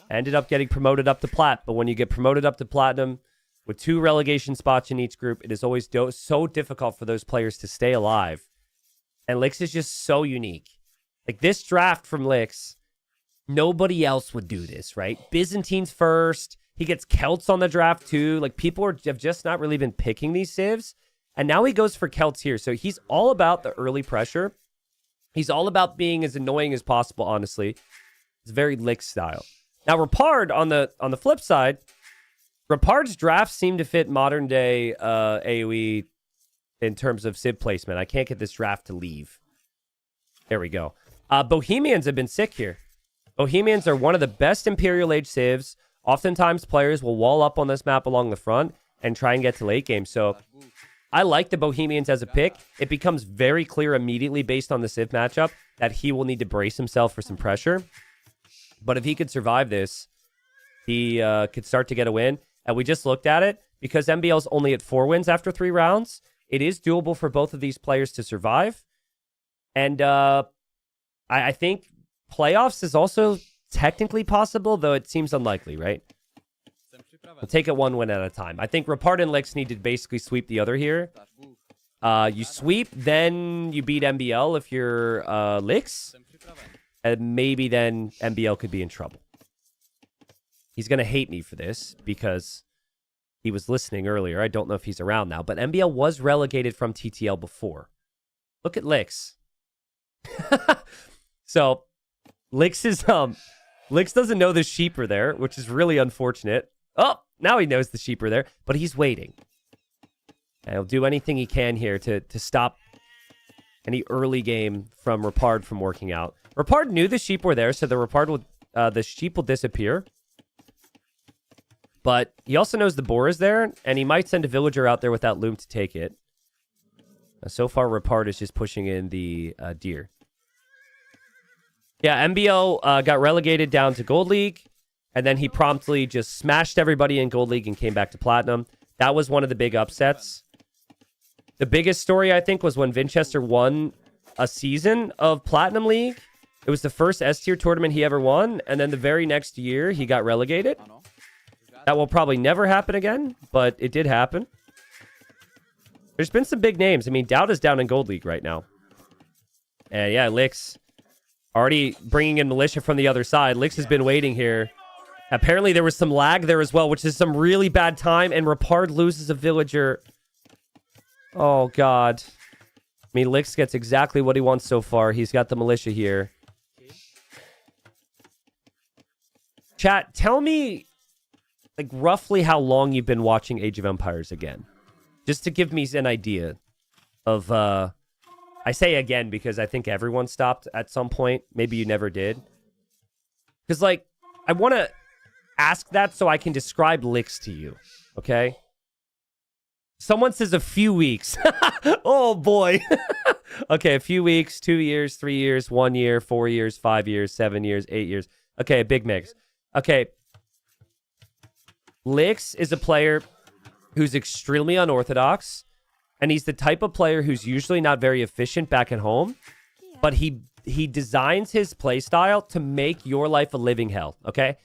Ended up getting promoted up to Plat. But when you get promoted up to Platinum, with 2 relegation spots in each group, it is always so difficult for those players to stay alive. And Lix is just so unique. Like this draft from Lix, nobody else would do this, right? Byzantines first. He gets Celts on the draft too. Like people have just not really been picking these civs. And now he goes for Celts here. So he's all about the early pressure. He's all about being as annoying as possible, honestly. It's very Lix style. Now Rapard on the flip side, Rapard's drafts seem to fit modern day AoE in terms of civ placement. I can't get this draft to leave. There we go. Bohemians have been sick here. Bohemians are one of the best Imperial Age civs. Oftentimes, players will wall up on this map along the front and try and get to late game. So I like the Bohemians as a pick. It becomes very clear immediately based on the civ matchup that he will need to brace himself for some pressure. But if he could survive this, he could start to get a win. And we just looked at it. Because MBL's only at 4 wins after 3 rounds, it is doable for both of these players to survive. And I think playoffs is also technically possible, though it seems unlikely, right? We'll take it 1 win at a time. I think Rapard and Lix need to basically sweep the other here. You sweep, then you beat MBL if you're Lix. And maybe then MBL could be in trouble. He's going to hate me for this because he was listening earlier. I don't know if he's around now, but MBL was relegated from TTL before. Look at Lix. So Lix doesn't know the sheep are there, which is really unfortunate. Oh, now he knows the sheep are there, but he's waiting. And he'll do anything he can here to stop any early game from Rapard from working out. Rapard knew the sheep were there, so the sheep will disappear. But he also knows the boar is there, and he might send a villager out there without loom to take it. So far, Rapard is just pushing in the deer. Yeah, MBL got relegated down to Gold League, and then he promptly just smashed everybody in Gold League and came back to Platinum. That was one of the big upsets. The biggest story, I think, was when Vinchester won a season of Platinum League, It was the first S tier tournament he ever won, and then the very next year he got relegated. That will probably never happen again, but it did happen. There's been some big names. I mean, Dowd is down in Gold League right now. And yeah, Lix already bringing in Militia from the other side. Lix has been waiting here. Apparently there was some lag there as well, which is some really bad time, and Rapard loses a villager. Oh, God. I mean, Lix gets exactly what he wants so far. He's got the Militia here. Chat, tell me, like, roughly how long you've been watching Age of Empires again. Just to give me an idea of, I say again because I think everyone stopped at some point. Maybe you never did. Because, like, I want to ask that so I can describe Lix to you, okay? Someone says a few weeks. Oh, boy. Okay, a few weeks, 2 years, 3 years, 1 year, 4 years, 5 years, 7 years, 8 years. Okay, a big mix. Okay. Lix is a player who's extremely unorthodox, and he's the type of player who's usually not very efficient back at home, but he designs his play style to make your life a living hell, okay?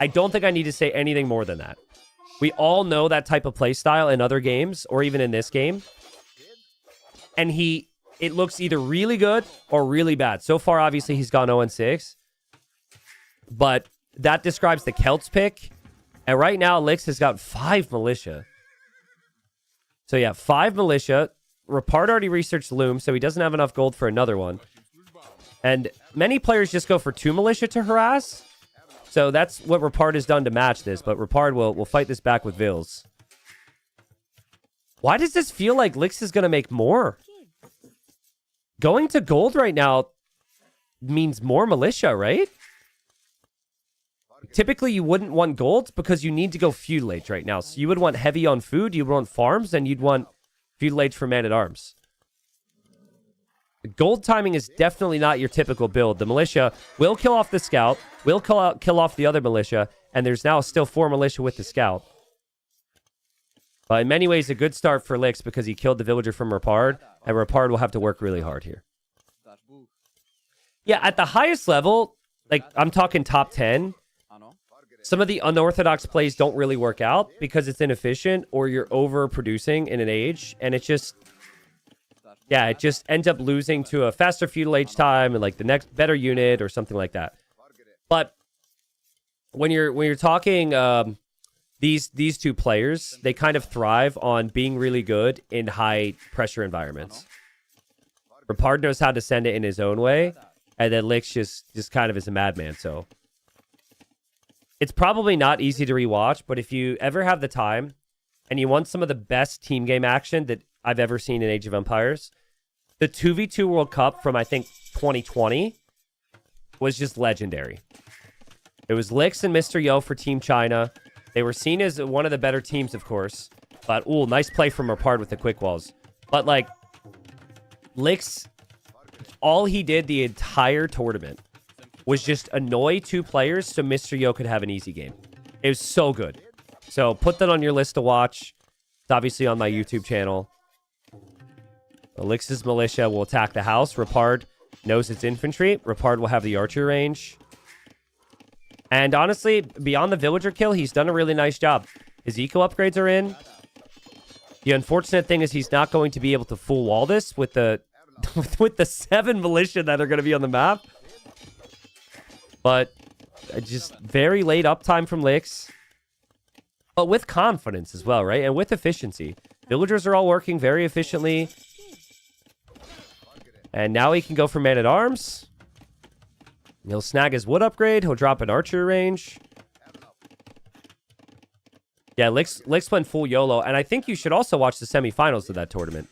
I don't think I need to say anything more than that. We all know that type of play style in other games, or even in this game. And it looks either really good or really bad. So far, obviously, he's gone 0-6. But that describes the Celts pick. And right now, Lix has got 5 Militia. So yeah, 5 Militia. Rapard already researched Loom, so he doesn't have enough gold for another one. And many players just go for 2 Militia to harass. So that's what Rapard has done to match this. But Rapard will fight this back with Vils. Why does this feel like Lix is going to make more? Going to gold right now means more Militia, right? Typically, you wouldn't want gold because you need to go feudal age right now. So you would want heavy on food, you would want farms, and you'd want feudal age for man-at-arms. The gold timing is definitely not your typical build. The Militia will kill off the scout, will kill off the other Militia, and there's now still 4 Militia with the scout. But in many ways, a good start for Lix because he killed the villager from Rapard, and Rapard will have to work really hard here. Yeah, at the highest level, like I'm talking top 10, some of the unorthodox plays don't really work out because it's inefficient or you're overproducing in an age, and it just, yeah, it just ends up losing to a faster feudal age time and like the next better unit or something like that. But when you're talking these two players, they kind of thrive on being really good in high pressure environments. Rapard knows how to send it in his own way, and then Lix just kind of is a madman. So it's probably not easy to rewatch, but if you ever have the time and you want some of the best team game action that I've ever seen in Age of Empires, the 2v2 World Cup from, I think, 2020 was just legendary. It was Lix and Mr. Yo for Team China. They were seen as one of the better teams, of course. But, ooh, nice play from Rapard with the quick walls. But, like, Lix, all he did the entire tournament was just annoy 2 players so Mr. Yo could have an easy game. It was so good. So put that on your list to watch. It's obviously on my YouTube channel. Lix's Militia will attack the house. Rapard knows it's infantry. Rapard will have the archer range. And honestly, beyond the villager kill, he's done a really nice job. His eco upgrades are in. The unfortunate thing is he's not going to be able to full wall this with the with the 7 militia that are going to be on the map. But just very late uptime from Lix. But with confidence as well, right? And with efficiency. Villagers are all working very efficiently. And now he can go for man-at-arms. He'll snag his wood upgrade. He'll drop an archer range. Yeah, Lix went full YOLO. And I think you should also watch the semifinals of that tournament.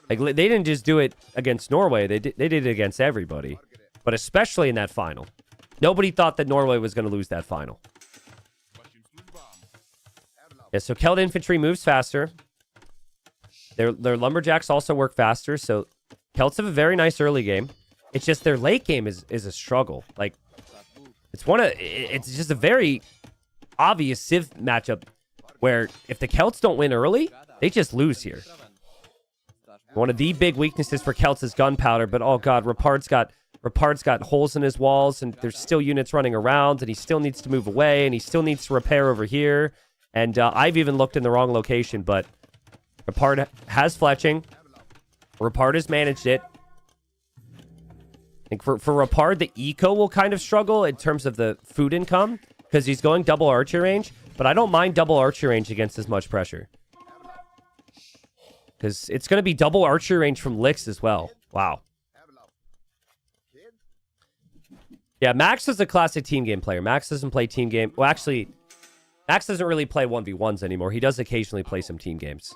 Like, they didn't just do it against Norway. They did it against everybody. But especially in that final. Nobody thought that Norway was going to lose that final. Yeah, so Celt infantry moves faster. Their lumberjacks also work faster. So Celts have a very nice early game. It's just their late game is a struggle. Like, it's just a very obvious Civ matchup where if the Celts don't win early, they just lose here. One of the big weaknesses for Celts is gunpowder, but oh god, Rapard's got Rapard's got holes in his walls, and there's still units running around, and he still needs to move away, and he still needs to repair over here. And I've even looked in the wrong location, but Rapard has fletching. Rapard has managed it. I think for Rapard, the eco will kind of struggle in terms of the food income because he's going double archer range, but I don't mind double archer range against as much pressure. Because it's going to be double archer range from Licks as well. Wow. Yeah, Max is a classic team game player. Max doesn't play team game. Well, actually, Max doesn't really play 1v1s anymore. He does occasionally play some team games.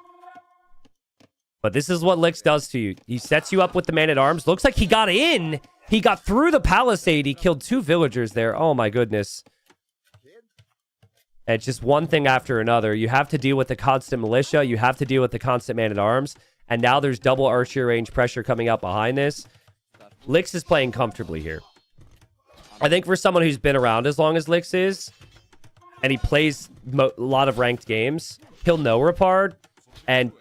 But this is what Licks does to you. He sets you up with the man-at-arms. Looks like he got in. He got through the palisade. He killed 2 villagers there. Oh, my goodness. And it's just one thing after another. You have to deal with the constant militia. You have to deal with the constant man-at-arms. And now there's double archer range pressure coming out behind this. Licks is playing comfortably here. I think for someone who's been around as long as Licks is, and he plays a lot of ranked games, he'll know Rapard, and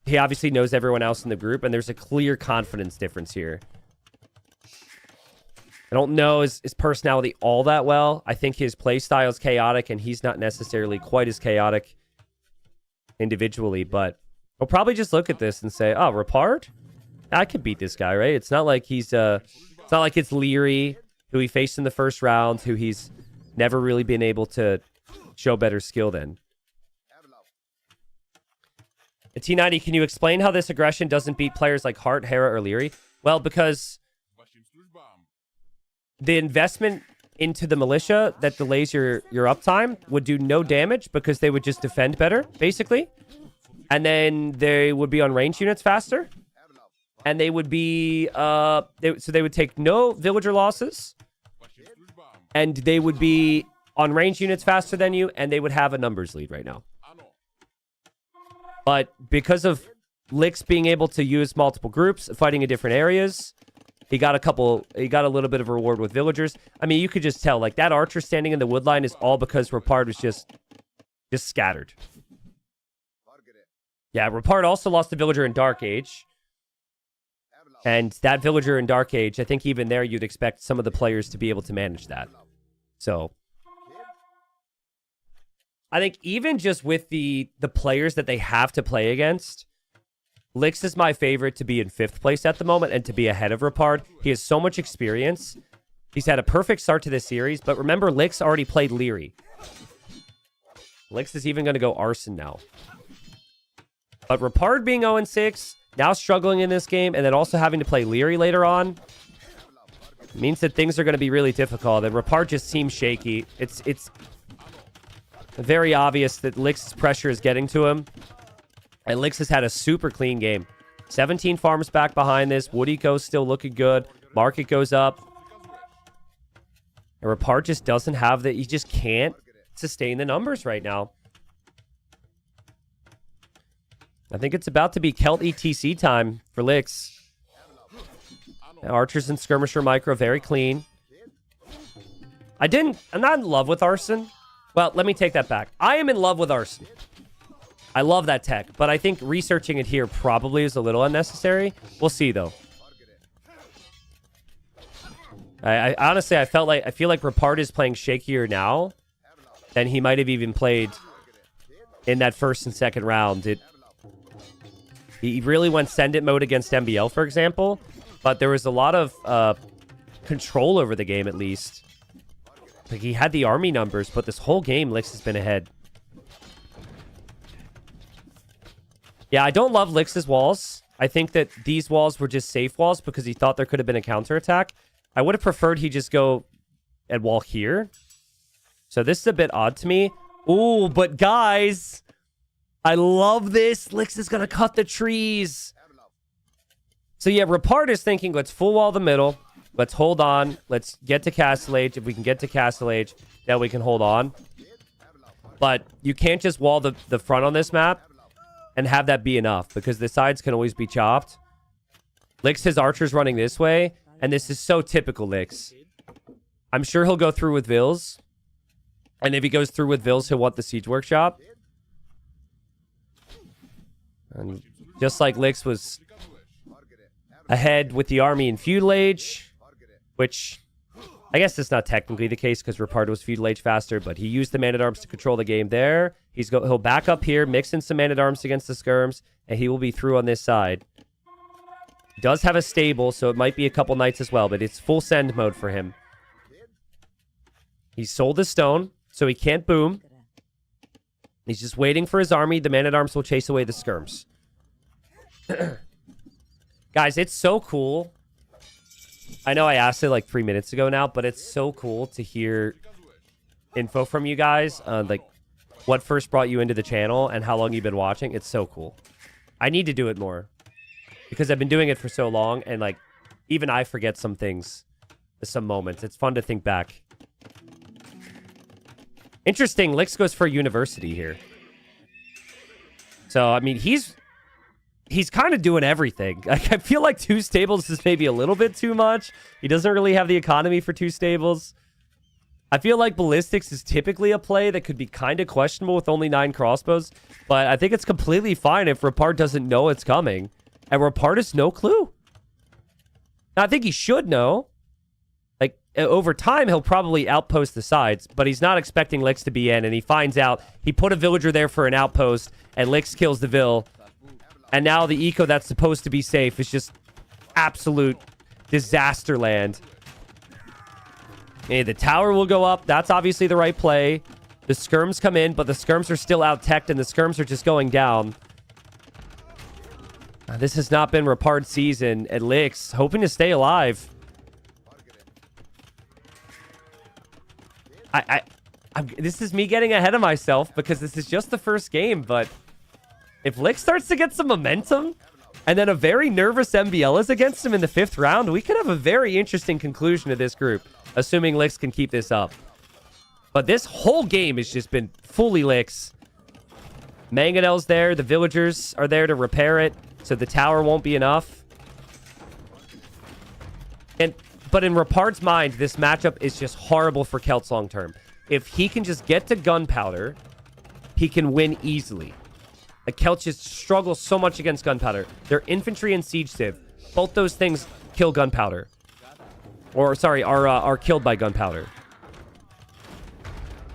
he obviously knows everyone else in the group, and there's a clear confidence difference here. I don't know his personality all that well. I think his play style is chaotic, and he's not necessarily quite as chaotic individually, but we'll probably just look at this and say, oh, Rapard? I could beat this guy, right? It's not like he's, it's not like it's Leary, who he faced in the first round, who he's never really been able to show better skill than. At T90, can you explain how this aggression doesn't beat players like Hart, Hera, or Leary? Well, because the investment into the militia that delays your uptime would do no damage because they would just defend better, basically. And then they would be on range units faster. And they would be, so they would take no villager losses. And they would be on range units faster than you, and they would have a numbers lead right now. But because of Licks being able to use multiple groups, fighting in different areas, he got a little bit of a reward with villagers. I mean, you could just tell, like, that archer standing in the wood line is all because Rapard was just scattered. Yeah, Rapard also lost a villager in Dark Age. And that villager in Dark Age, I think even there you'd expect some of the players to be able to manage that. So I think even just with the players that they have to play against, Licks is my favorite to be in 5th place at the moment and to be ahead of Rapard. He has so much experience. He's had a perfect start to this series, but remember, Licks already played Leary. Licks is even going to go Arson now. But Rapard being 0-6, now struggling in this game, and then also having to play Leary later on, means that things are going to be really difficult, and Rapard just seems shaky. It's very obvious that Licks' pressure is getting to him, and Licks has had a super clean game. 17 farms back behind this. Wood eco's still looking good. Market goes up. And Rapard just doesn't have the... He just can't sustain the numbers right now. I think it's about to be Celt ETC time for Licks. Archers and Skirmisher Micro, very clean. I'm not in love with Arson. Well, let me take that back. I am in love with Arson. I love that tech, but I think researching it here probably is a little unnecessary. We'll see, though. I honestly, I feel like Rapard is playing shakier now than he might have even played in that first and second round. He really went send it mode against MBL, for example, but there was a lot of control over the game, at least. Like, he had the army numbers, but this whole game, Licks has been ahead. Yeah, I don't love Licks' walls. I think that these walls were just safe walls because he thought there could have been a counterattack. I would have preferred he just go and wall here. So this is a bit odd to me. Ooh, but guys, I love this. Licks is going to cut the trees. So yeah, Rapard is thinking, let's full wall the middle. Let's hold on. Let's get to Castle Age. If we can get to Castle Age, then we can hold on. But you can't just wall the front on this map and have that be enough, because the sides can always be chopped. Licks his archers running this way, and this is so typical Licks. I'm sure he'll go through with Vils. And if he goes through with Vils, he'll want the Siege Workshop. And just like Licks was ahead with the army in Feudal Age, which I guess it's not technically the case because Rapard was feudal age faster, but he used the Man-at-Arms to control the game there. He'll back up here, mix in some Man-at-Arms against the skirms, and he will be through on this side. He does have a stable, so it might be a couple knights as well, but it's full send mode for him. He sold his stone, so he can't boom. He's just waiting for his army. The Man-at-Arms will chase away the skirms. Guys, it's so cool. I know I asked it like 3 minutes ago now, but it's so cool to hear info from you guys on like what first brought you into the channel and how long you've been watching. It's so cool. I need to do it more because I've been doing it for so long, and like even I forget some things, some moments. It's fun to think back. Interesting, Lix goes for university here. So, I mean, he's kind of doing everything. Like, I feel like 2 stables is maybe a little bit too much. He doesn't really have the economy for 2 stables. I feel like ballistics is typically a play that could be kind of questionable with only 9 crossbows. But I think it's completely fine if Rapard doesn't know it's coming. And Rapard has no clue. Now, I think he should know. Like, over time, he'll probably outpost the sides, but he's not expecting Lix to be in, and he finds out he put a villager there for an outpost, and Lix kills the Vill, and now the eco that's supposed to be safe is just absolute disaster land. Hey, the tower will go up. That's obviously the right play. The skirms come in, but the skirms are still out-teched, and the skirms are just going down. This has not been Rapard's season, and Lix hoping to stay alive. This is me getting ahead of myself because this is just the first game, but if Lix starts to get some momentum and then a very nervous MBL is against him in the 5th round, we could have a very interesting conclusion to this group, assuming Lix can keep this up. But this whole game has just been fully Lix. Mangonel's there. The villagers are there to repair it, so the tower won't be enough. But in Rapard's mind, this matchup is just horrible for Celts long term. If he can just get to gunpowder, he can win easily. The Celts just struggle so much against gunpowder. Their infantry and siege civ, both those things kill gunpowder. Or, sorry, are killed by gunpowder.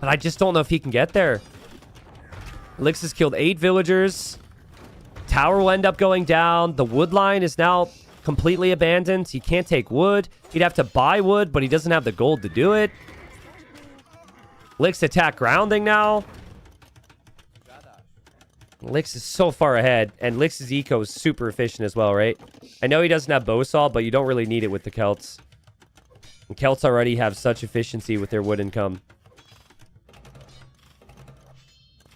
But I just don't know if he can get there. Lix has killed 8 villagers. Tower will end up going down. The wood line is now completely abandoned. He can't take wood. He'd have to buy wood, but he doesn't have the gold to do it. Lix attack grounding now. Lix is so far ahead, and Lix's eco is super efficient as well, right? I know he doesn't have bowsaw, but you don't really need it with the Celts. And Celts already have such efficiency with their wood income.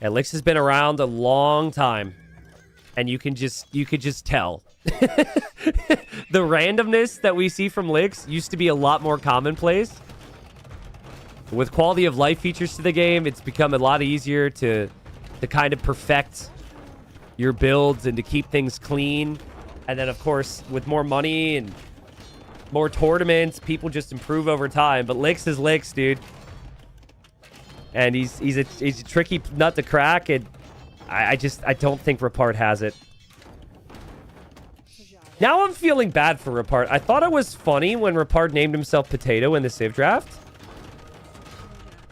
Yeah, Lix has been around a long time, and you could just tell. The randomness that we see from Lix used to be a lot more commonplace. With quality of life features to the game, it's become a lot easier to kind of perfect your builds and to keep things clean. And then, of course, with more money and more tournaments, people just improve over time. But Lix is Lix, dude. And he's a tricky nut to crack, and I don't think Rapard has it. Now I'm feeling bad for Rapard. I thought it was funny when Rapard named himself Potato in the Civ draft.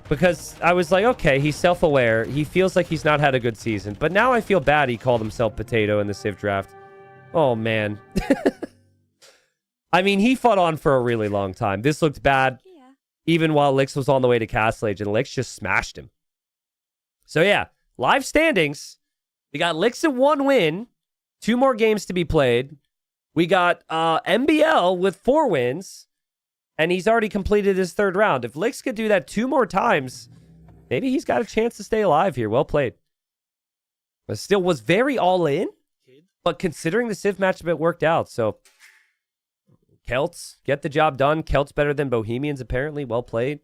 Because I was like, okay, he's self-aware. He feels like he's not had a good season. But now I feel bad he called himself Potato in the Civ draft. Oh, man. I mean, he fought on for a really long time. This looked bad even while Lix was on the way to Castle Age, and Lix just smashed him. So, yeah, live standings. We got Lix at 1 win. 2 more games to be played. We got MBL with 4 wins. And he's already completed his 3rd round. If Lix could do that 2 more times, maybe he's got a chance to stay alive here. Well played. But still was very all in. But considering the Civ matchup, it worked out. So, Celts get the job done. Celts better than Bohemians, apparently. Well played.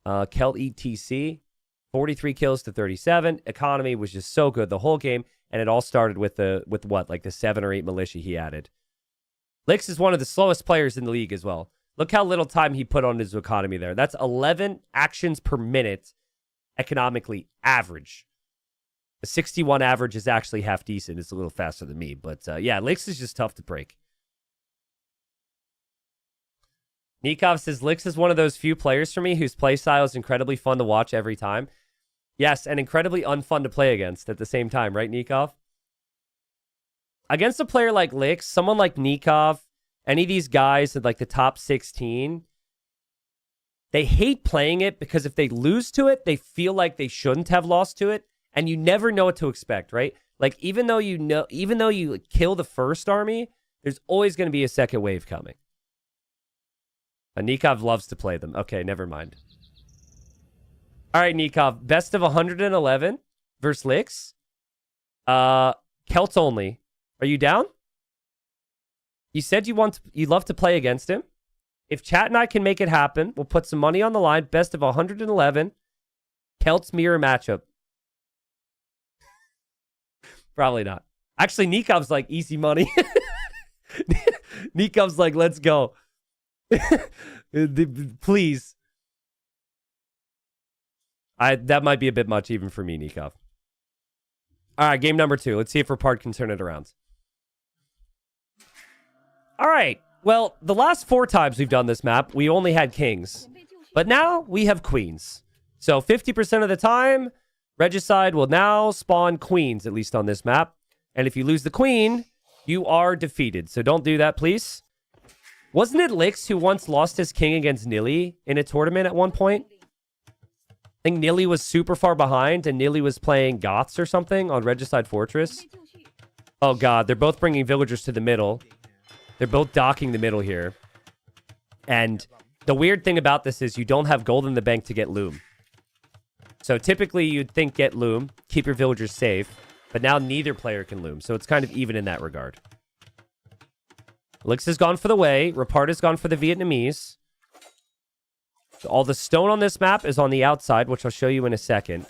Celt ETC. 43 kills to 37. Economy was just so good the whole game. And it all started with what? Like the 7 or 8 militia he added. Lix is one of the slowest players in the league as well. Look how little time he put on his economy there. That's 11 actions per minute, economically average. The 61 average is actually half decent. It's a little faster than me. But yeah, Lix is just tough to break. Nikov says, Lix is one of those few players for me whose play style is incredibly fun to watch every time. Yes, and incredibly unfun to play against at the same time, right, Nikov? Against a player like Lix, someone like Nikov, any of these guys in like the top 16, they hate playing it because if they lose to it, they feel like they shouldn't have lost to it, and you never know what to expect, right? Like even though you kill the first army, there's always going to be a second wave coming. Nikov loves to play them. Okay, never mind. All right, Nikov, best of 111 versus Lix. Celts only. Are you down? You said you love to play against him. If chat and I can make it happen, we'll put some money on the line. Best of 111. Celts mirror matchup. Probably not. Actually, Nikov's like easy money. Nikov's like, let's go. Please. That might be a bit much even for me, Nikov. All right, game number 2. Let's see if Rapard can turn it around. All right. Well, the last 4 times we've done this map, we only had kings. But now we have queens. So 50% of the time, Regicide will now spawn queens, at least on this map. And if you lose the queen, you are defeated. So don't do that, please. Wasn't it Lix who once lost his king against Nilly in a tournament at one point? I think Nilly was super far behind, and Nilly was playing Goths or something on Regicide Fortress. Oh, God. They're both bringing villagers to the middle. They're both docking the middle here. And the weird thing about this is you don't have gold in the bank to get loom. So typically you'd think get loom, keep your villagers safe, but now neither player can loom. So it's kind of even in that regard. Lix has gone for the way. Rapard has gone for the Vietnamese. All the stone on this map is on the outside, which I'll show you in a second.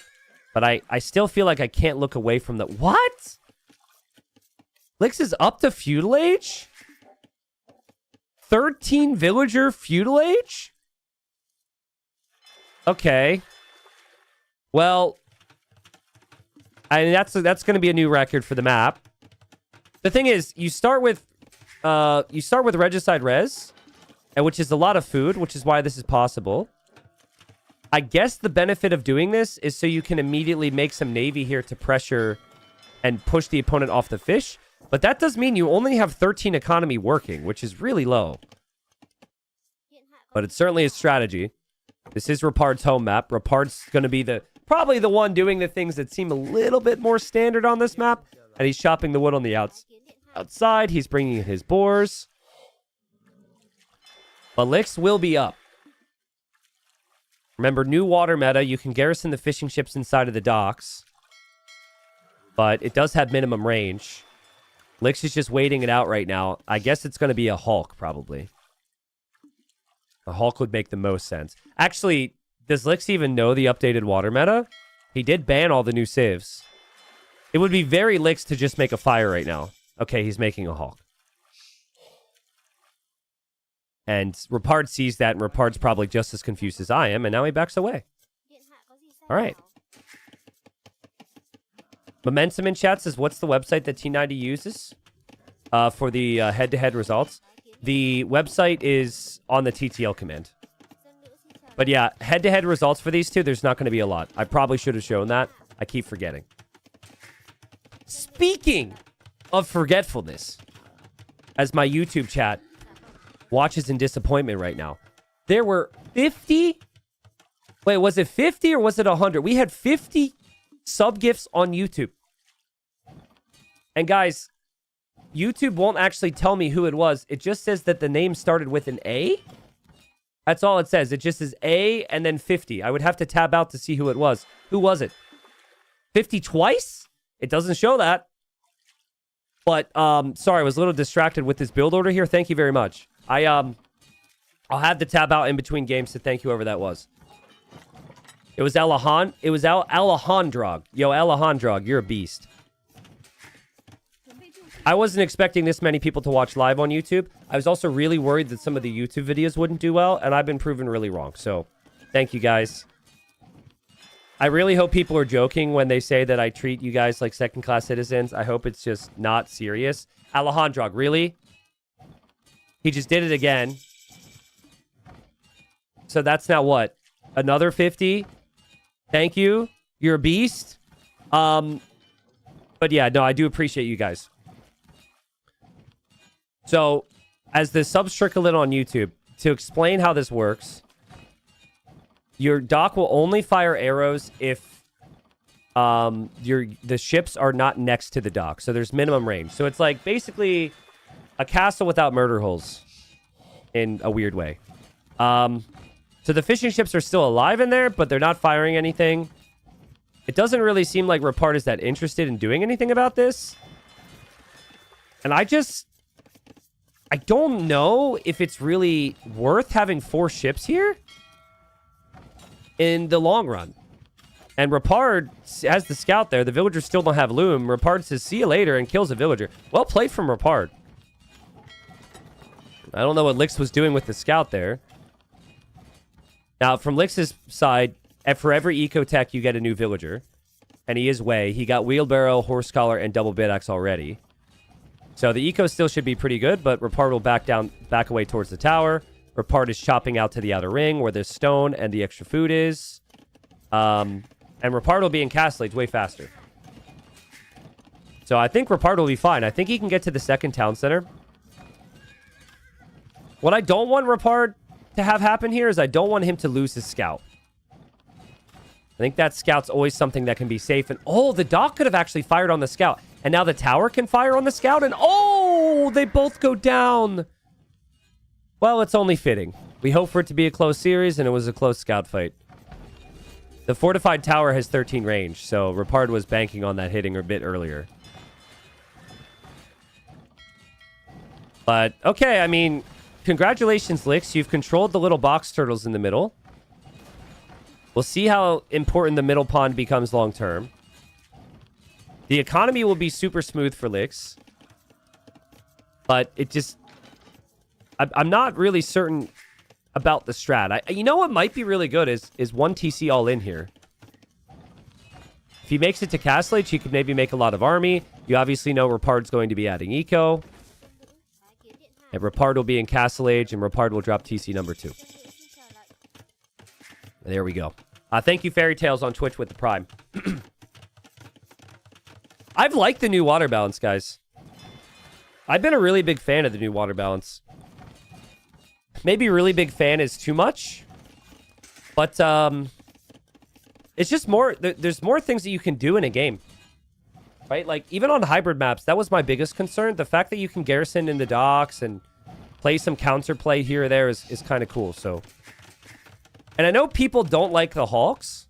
But I still feel like I can't look away from the... What? Lix is up to feudal age? 13 villager feudal age? Okay. Well, I mean, that's going to be a new record for the map. The thing is, you start with Regicide Res, and which is a lot of food, which is why this is possible. I guess the benefit of doing this is so you can immediately make some navy here to pressure and push the opponent off the fish. But that does mean you only have 13 economy working, which is really low. But it's certainly a strategy. This is Rapard's home map. Rapard's going to be probably the one doing the things that seem a little bit more standard on this map. And he's chopping the wood on the outside. He's bringing in his boars. But Lix will be up. Remember, new water meta. You can garrison the fishing ships inside of the docks. But it does have minimum range. Lix is just waiting it out right now. I guess it's going to be a Hulk, probably. A Hulk would make the most sense. Actually, does Lix even know the updated water meta? He did ban all the new saves. It would be very Lix to just make a fire right now. Okay, he's making a Hulk. And Rapard sees that, and Rapard's probably just as confused as I am, and now he backs away. All right. Momentum in chat says, what's the website that T90 uses for the head-to-head results? The website is on the TTL command. But yeah, head-to-head results for these two, there's not going to be a lot. I probably should have shown that. I keep forgetting. Speaking of forgetfulness, as my YouTube chat watches in disappointment right now, there were 50... Wait, was it 50 or was it 100? We had 50 sub-gifts on YouTube. And guys, YouTube won't actually tell me who it was. It just says that the name started with an A. That's all it says. It just says A and then 50. I would have to tab out to see who it was. Who was it? 50 twice? It doesn't show that. But, sorry, I was a little distracted with this build order here. Thank you very much. I'll have to tab out in between games to thank whoever that was. It was Alejandro. It was Alejandro. Yo, Alejandro, you're a beast. I wasn't expecting this many people to watch live on YouTube. I was also really worried that some of the YouTube videos wouldn't do well, and I've been proven really wrong. So, thank you guys. I really hope people are joking when they say that I treat you guys like second-class citizens. I hope it's just not serious. Alejandro, really? He just did it again. So that's now what? Another 50. Thank you. You're a beast. But yeah, no, I do appreciate you guys. So, as the subs trickle in on YouTube, to explain how this works, your dock will only fire arrows if the ships are not next to the dock. So there's minimum range. So it's like basically a castle without murder holes in a weird way. So the fishing ships are still alive in there, but they're not firing anything. It doesn't really seem like Rapard is that interested in doing anything about this. And I don't know if it's really worth having 4 ships here in the long run. And Rapard has the scout there. The villagers still don't have loom. Rapard says, see you later, and kills a villager. Well played from Rapard. I don't know what Lix was doing with the scout there. Now, from Lix's side, for every eco-tech, you get a new villager. And he is way. He got wheelbarrow, horse collar, and double bid axe already. So the eco still should be pretty good, but Rapard will back away towards the tower. Rapard is chopping out to the outer ring where there's stone and the extra food is. And Rapard will be in Castle Age way faster. So I think Rapard will be fine. I think he can get to the second town center. What I don't want Rapard to have happen here is I don't want him to lose his scout. I think that scout's always something that can be safe. And oh, the dock could have actually fired on the scout. And now the tower can fire on the scout. And oh, they both go down. Well, it's only fitting. We hope for it to be a close series, and it was a close scout fight. The fortified tower has 13 range, so Rapard was banking on that hitting a bit earlier. But, okay, I mean, congratulations, Lix. You've controlled the little box turtles in the middle. We'll see how important the middle pond becomes long term. The economy will be super smooth for Lix. But it just... I'm not really certain about the strat. You know what might be really good is 1 TC all in here. If he makes it to Castle Age, he could maybe make a lot of army. You obviously know Rapard's going to be adding eco. And Rapard will be in Castle Age, and Rapard will drop TC number 2. There we go. Thank you, Fairy Tales, on Twitch with the Prime. I've liked the new water balance, guys. I've been a really big fan of the new water balance. Maybe really big fan is too much. But, it's just more... There's more things that you can do in a game. Right? Like, even on hybrid maps, that was my biggest concern. The fact that you can garrison in the docks and play some counterplay here or there is kind of cool, so... And I know people don't like the Hawks.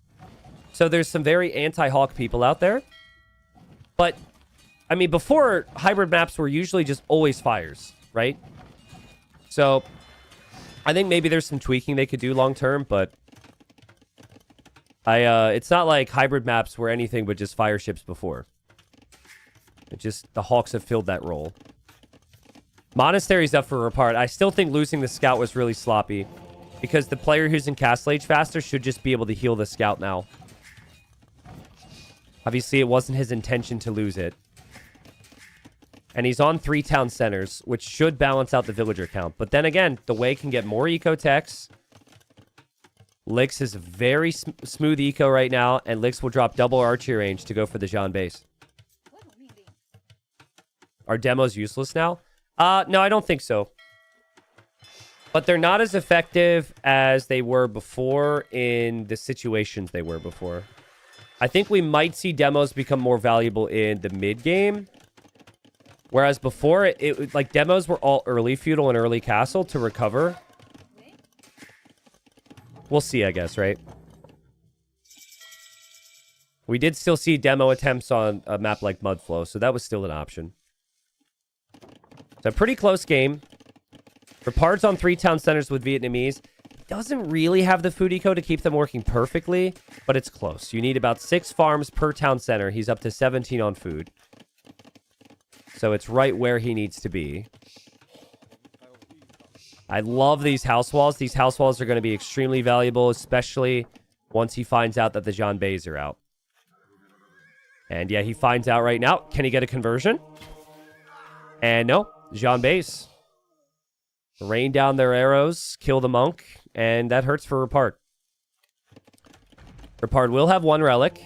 So there's some very anti-Hawk people out there. But, I mean, before, hybrid maps were usually just always fires, right? So, I think maybe there's some tweaking they could do long-term, but... it's not like hybrid maps were anything but just fire ships before. It just, the Hawks have filled that role. Monastery's up for Rapard. I still think losing the scout was really sloppy. Because the player who's in Castle Age faster should just be able to heal the scout now. Obviously, it wasn't his intention to lose it. And he's on 3 town centers, which should balance out the villager count. But then again, the way can get more eco-techs. Lix is very smooth eco right now, and Lix will drop double archery range to go for the Jean base. Are demos useless now? No, I don't think so. But they're not as effective as they were before in the situations they were before. I think we might see demos become more valuable in the mid-game. Whereas before, it like demos were all early feudal and early castle to recover. We'll see, I guess, right? We did still see demo attempts on a map like Mudflow, so that was still an option. It's a pretty close game. Rapard's on 3 town centers with Vietnamese. Doesn't really have the food eco to keep them working perfectly, but it's close. You need about 6 farms per town center. He's up to 17 on food. So it's right where he needs to be. I love these house walls. These house walls are going to be extremely valuable, especially once he finds out that the Jean Bays are out. And yeah, he finds out right now. Can he get a conversion? And no, Jean Bays. Rain down their arrows, kill the monk, and that hurts for Rapard. Rapard will have 1 relic.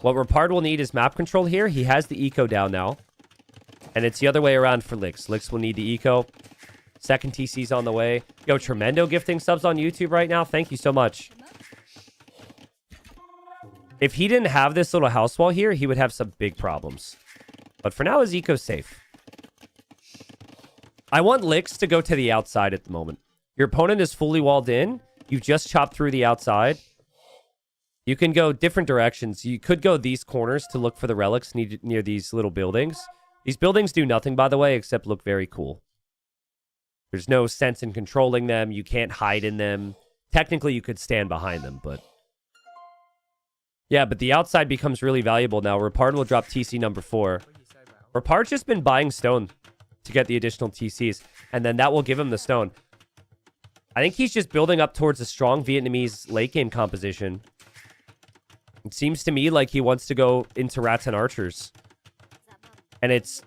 What Rapard will need is map control here. He has the eco down now. And it's the other way around for Lix. Lix will need the eco. Second TC's on the way. Yo, Tremendo gifting subs on YouTube right now. Thank you so much. If he didn't have this little house wall here, he would have some big problems. But for now, his eco's safe. I want Lix to go to the outside at the moment. Your opponent is fully walled in. You've just chopped through the outside. You can go different directions. You could go these corners to look for the relics near these little buildings. These buildings do nothing, by the way, except look very cool. There's no sense in controlling them. You can't hide in them. Technically, you could stand behind them, but... Yeah, but the outside becomes really valuable now. Rapard will drop TC number 4. Rapard's just been buying stone to get the additional TCs, and then that will give him the stone. I think he's just building up towards a strong Vietnamese late game composition. It seems to me like he wants to go into rats and archers. And it's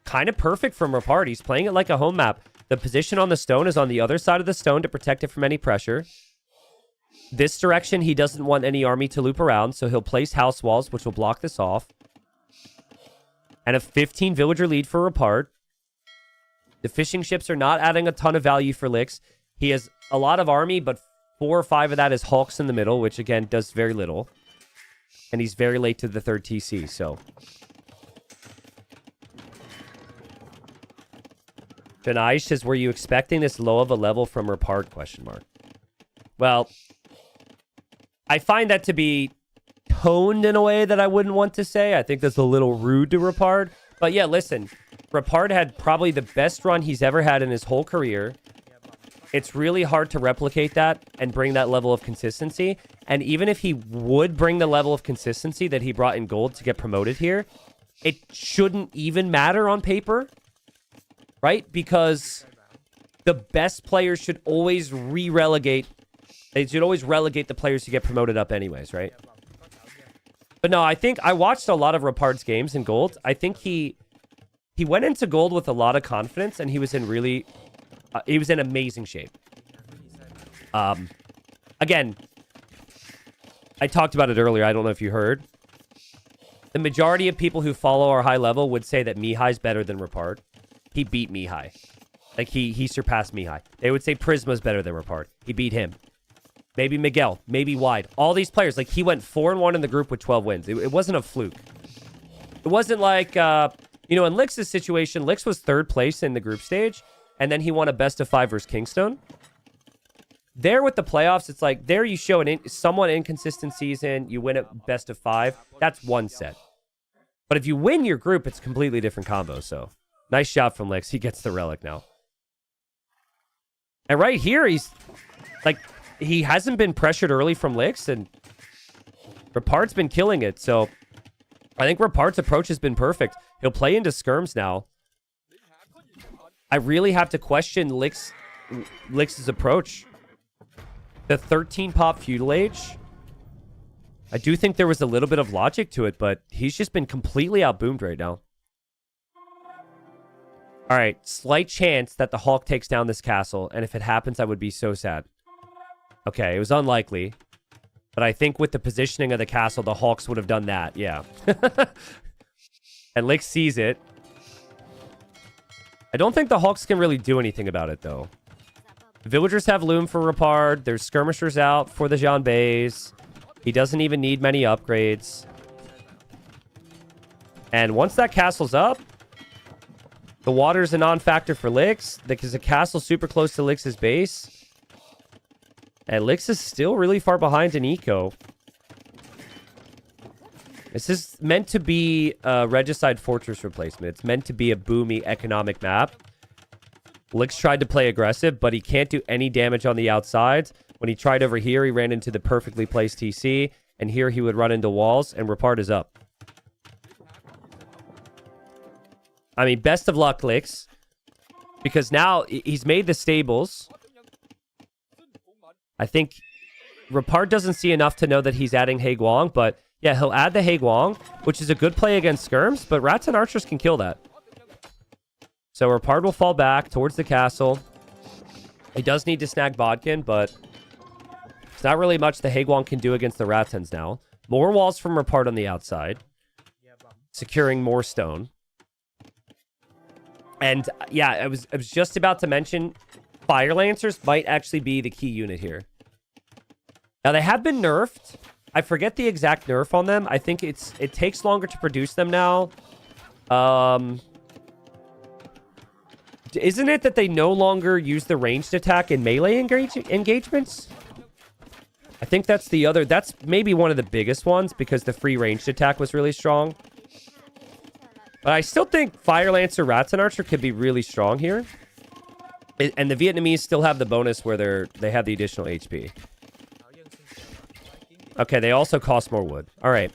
kind of perfect from Rapard. He's playing it like a home map. The position on the stone is on the other side of the stone to protect it from any pressure. This direction, he doesn't want any army to loop around, so he'll place house walls, which will block this off. And a 15 villager lead for Rapard. The fishing ships are not adding a ton of value for Lix. He has a lot of army, but 4 or 5 of that is Hawks in the middle, which again does very little. And he's very late to the 3rd TC, so... Janaish says, were you expecting this low of a level from Rapard? Question mark. Well, I find that to be toned in a way that I wouldn't want to say. I think that's a little rude to Rapard. But yeah, listen. Rapard had probably the best run he's ever had in his whole career. It's really hard to replicate that and bring that level of consistency. And even if he would bring the level of consistency that he brought in gold to get promoted here, it shouldn't even matter on paper, right? Because the best players should always re-relegate. They should always relegate the players who get promoted up anyways, right? But no, I think I watched a lot of Rapard's games in gold. I think he went into gold with a lot of confidence, and he was in really... he was in amazing shape. Again, I talked about it earlier. I don't know if you heard. The majority of people who follow our high level would say that Mihai's better than Rapard. He beat Mihai. Like, he surpassed Mihai. They would say Prisma's better than Rapard. He beat him. Maybe Miguel. Maybe Wide. All these players. Like, he went 4-1 in the group with 12 wins. It wasn't a fluke. It wasn't like, you know, in Lix's situation, Lix was 3rd place in the group stage. And then he won a best of 5 versus Kingstone. There with the playoffs, it's like, there you show somewhat inconsistent season. You win a best of 5. That's one set. But if you win your group, it's a completely different combo. So, nice shot from Lix. He gets the relic now. And right here, he's, like, he hasn't been pressured early from Lix. And Rapard's been killing it. So, I think Rapard's approach has been perfect. He'll play into skirms now. I really have to question Lix's approach. The 13 pop feudal age. I do think there was a little bit of logic to it, but he's just been completely outboomed right now. All right, slight chance that the Hawk takes down this castle, and if it happens, I would be so sad. Okay, it was unlikely, but I think with the positioning of the castle, the Hawks would have done that, yeah. And Lix sees it. I don't think the Hawks can really do anything about it, though. The villagers have loom for Rapard. There's skirmishers out for the Jean Bays. He doesn't even need many upgrades. And once that castle's up, the water's a non-factor for Lix, because the castle's super close to Lix's base. And Lix is still really far behind in eco. This is meant to be a Regicide Fortress replacement. It's meant to be a boomy economic map. Lix tried to play aggressive, but he can't do any damage on the outside. When he tried over here, he ran into the perfectly placed TC. And here he would run into walls, and Rapard is up. I mean, best of luck, Lix. Because now he's made the stables. I think Rapard doesn't see enough to know that he's adding He Guang, but... yeah, he'll add the He Guang, which is a good play against skirms, but rats and archers can kill that. So Rapard will fall back towards the castle. He does need to snag Bodkin, but it's not really much the Hagwon can do against the Ratens now. More walls from Rapard on the outside. Securing more stone. And yeah, I was just about to mention Fire Lancers might actually be the key unit here. Now, they have been nerfed. I forget the exact nerf on them. I think it takes longer to produce them now. Isn't it that they no longer use the ranged attack in melee engagements? I think that's the other... That's maybe one of the biggest ones because the free ranged attack was really strong. But I still think Fire Lancer, Rats, and Archer could be really strong here. And the Vietnamese still have the bonus where they have the additional HP. Okay, they also cost more wood. All right.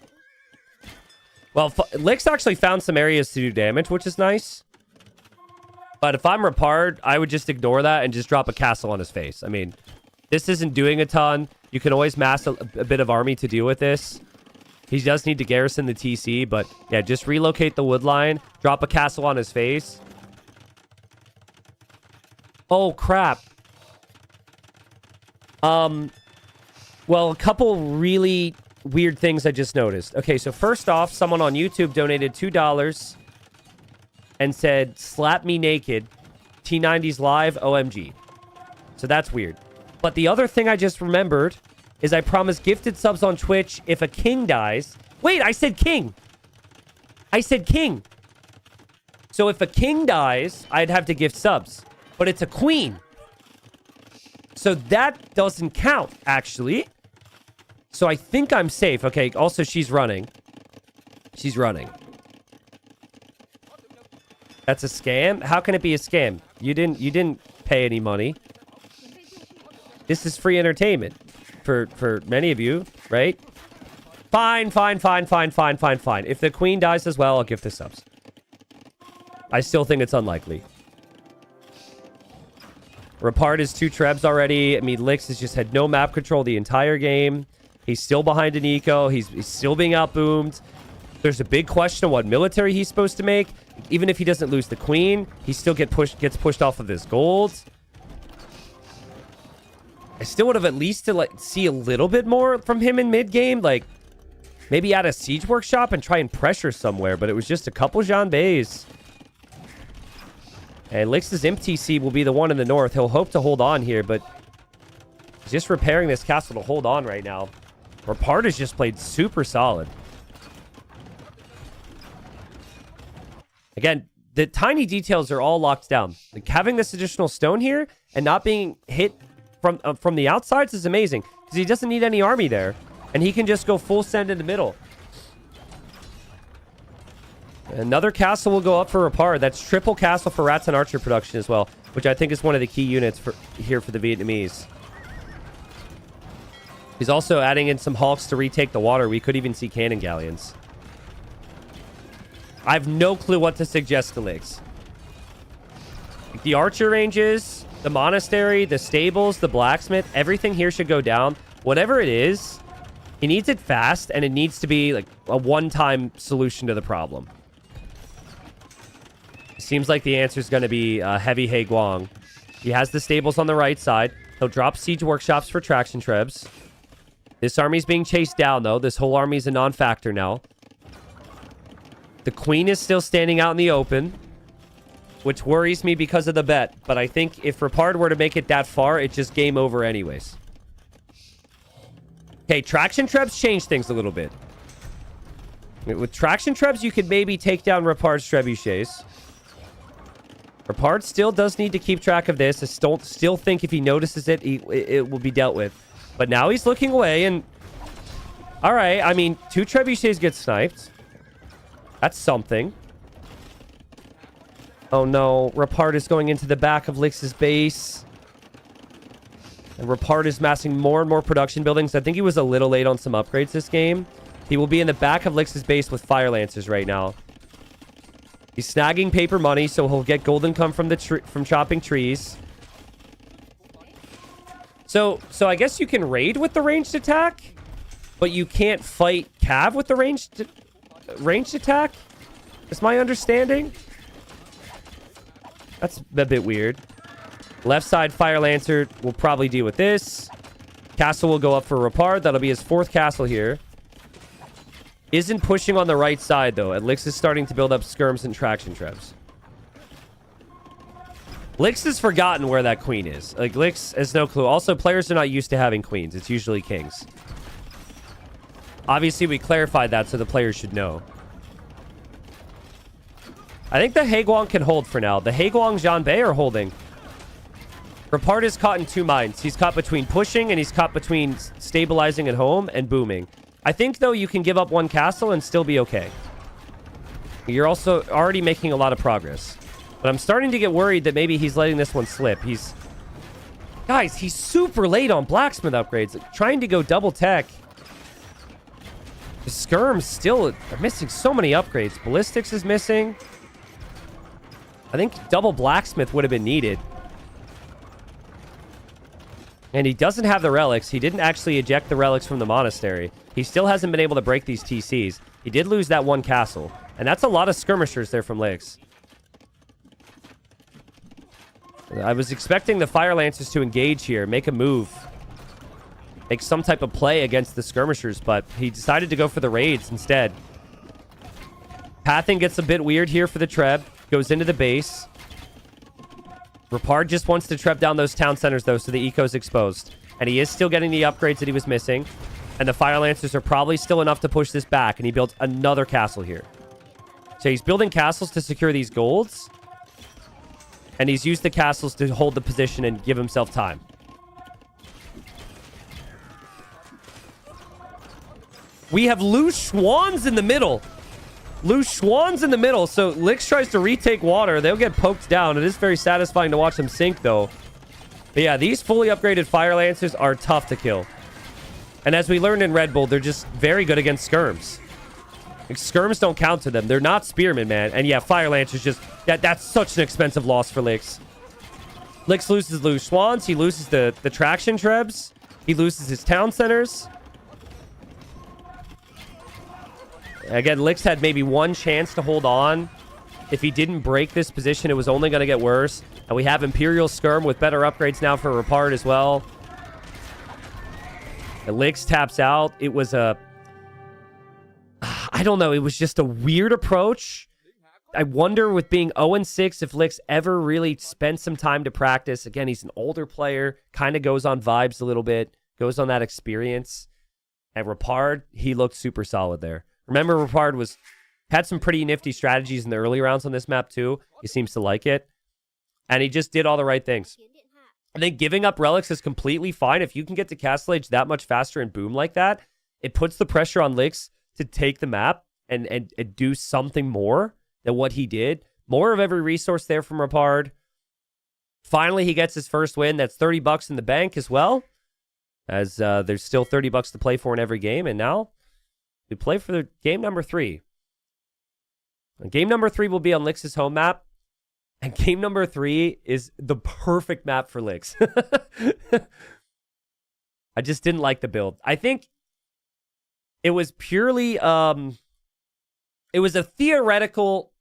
Well, Lick's actually found some areas to do damage, which is nice. But if I'm Rapard, I would just ignore that and just drop a castle on his face. I mean, this isn't doing a ton. You can always mass a bit of army to deal with this. He does need to garrison the TC, but yeah, just relocate the wood line, drop a castle on his face. Oh, crap. Well, a couple really weird things I just noticed. Okay, so first off, someone on YouTube donated $2 and said, slap me naked, T90s live, OMG. So that's weird. But the other thing I just remembered is I promised gifted subs on Twitch if a king dies. Wait, I said king. I said king. So if a king dies, I'd have to gift subs. But it's a queen. So that doesn't count, actually. So I think I'm safe. Okay, also she's running. She's running. That's a scam? How can it be a scam? You didn't pay any money. This is free entertainment for many of you, right? Fine. If the queen dies as well, I'll gift the subs. I still think it's unlikely. Rapard is 2 trebs already. I mean, Lix has just had no map control the entire game. He's still behind an eco. He's still being outboomed. There's a big question of what military he's supposed to make. Even if he doesn't lose the queen, he still gets pushed off of his gold. I still would have at least to like see a little bit more from him in mid game, like maybe add a siege workshop and try and pressure somewhere. But it was just a couple Jean Bays. And Lix's MTC will be the one in the north. He'll hope to hold on here, but he's just repairing this castle to hold on right now. Rapard has just played super solid. Again, the tiny details are all locked down. Like having this additional stone here and not being hit from the outsides is amazing because he doesn't need any army there, and he can just go full send in the middle. Another castle will go up for Rapard. That's triple castle for Rats and Archer production as well, which I think is one of the key units for here for the Vietnamese. He's also adding in some Hawks to retake the water. We could even see cannon galleons. I have no clue what to suggest to Lix. The Archer ranges, the monastery, the stables, the blacksmith, everything here should go down. Whatever it is, he needs it fast, and it needs to be like a one-time solution to the problem. Seems like the answer is going to be heavy Haiguang. He has the stables on the right side. He'll drop siege workshops for traction trebs. This army's being chased down, though. This whole army's a non-factor now. The queen is still standing out in the open, which worries me because of the bet. But I think if Rapard were to make it that far, it's just game over anyways. Okay, traction trebs change things a little bit. With traction trebs, you could maybe take down Rapard's trebuchets. Rapard still does need to keep track of this. I still think if he notices it, it will be dealt with. But now he's looking away, and... Alright, I mean, 2 trebuchets get sniped. That's something. Oh no, Rapard is going into the back of Lix's base. And Rapard is massing more and more production buildings. I think he was a little late on some upgrades this game. He will be in the back of Lix's base with Fire Lancers right now. He's snagging paper money, so he'll get gold income from from chopping trees. So I guess you can raid with the ranged attack, but you can't fight Cav with the ranged attack. Is my understanding? That's a bit weird. Left side Fire Lancer will probably deal with this. Castle will go up for Rapard. That'll be his 4th castle here. Isn't pushing on the right side, though. And Lix is starting to build up skirms and traction trebs. Lix has forgotten where that queen is. Like, Lix has no clue. Also, players are not used to having queens. It's usually kings. Obviously, we clarified that so the players should know. I think the Haeguang can hold for now. The Haeguang Janbei are holding. Rapard is caught in 2 minds. He's caught between pushing and he's caught between stabilizing at home and booming. I think, though, you can give up 1 castle and still be okay. You're also already making a lot of progress. But I'm starting to get worried that maybe he's letting this one slip. Guys, he's super late on blacksmith upgrades. Like, trying to go double tech. The skirms still are missing so many upgrades. Ballistics is missing. I think double blacksmith would have been needed. And he doesn't have the relics. He didn't actually eject the relics from the monastery. He still hasn't been able to break these TCs. He did lose that 1 castle. And that's a lot of skirmishers there from Lix. I was expecting the Fire Lancers to engage here, make a move. Make some type of play against the skirmishers, but he decided to go for the raids instead. Pathing gets a bit weird here for the Treb. Goes into the base. Rapard just wants to trep down those town centers, though, so the eco's exposed. And he is still getting the upgrades that he was missing. And the Fire Lancers are probably still enough to push this back. And he built another castle here. So he's building castles to secure these golds. And he's used the castles to hold the position and give himself time. We have loose Schwans in the middle. Loose Schwans in the middle. So Lix tries to retake water. They'll get poked down. It is very satisfying to watch them sink, though. But yeah, these fully upgraded Fire Lancers are tough to kill. And as we learned in Red Bull, they're just very good against skirms. Like, skirms don't count to them. They're not spearmen, man. And yeah, Fire Lancers just... That's such an expensive loss for Lix. Lix loses loose Swans. He loses the traction trebs. He loses his town centers. Again, Lix had maybe 1 chance to hold on. If he didn't break this position, it was only going to get worse. And we have Imperial Skirm with better upgrades now for Rapard as well. And Lix taps out. It was a... I don't know. It was just a weird approach. I wonder with being 0-6 if Lix ever really spent some time to practice. Again, he's an older player. Kind of goes on vibes a little bit. Goes on that experience. And Rapard, he looked super solid there. Remember, Rapard had some pretty nifty strategies in the early rounds on this map, too. He seems to like it. And he just did all the right things. I think giving up relics is completely fine. If you can get to Castle Age that much faster and boom like that, it puts the pressure on Lix to take the map and do something more than what he did. More of every resource there from Rapard. Finally, he gets his first win. That's $30 in the bank as well, as there's still $30 to play for in every game. And now we play for the game number 3. And game number 3 will be on Lix's home map. And game number 3 is the perfect map for Lix. I just didn't like the build. I think it was purely... it was a theoretical...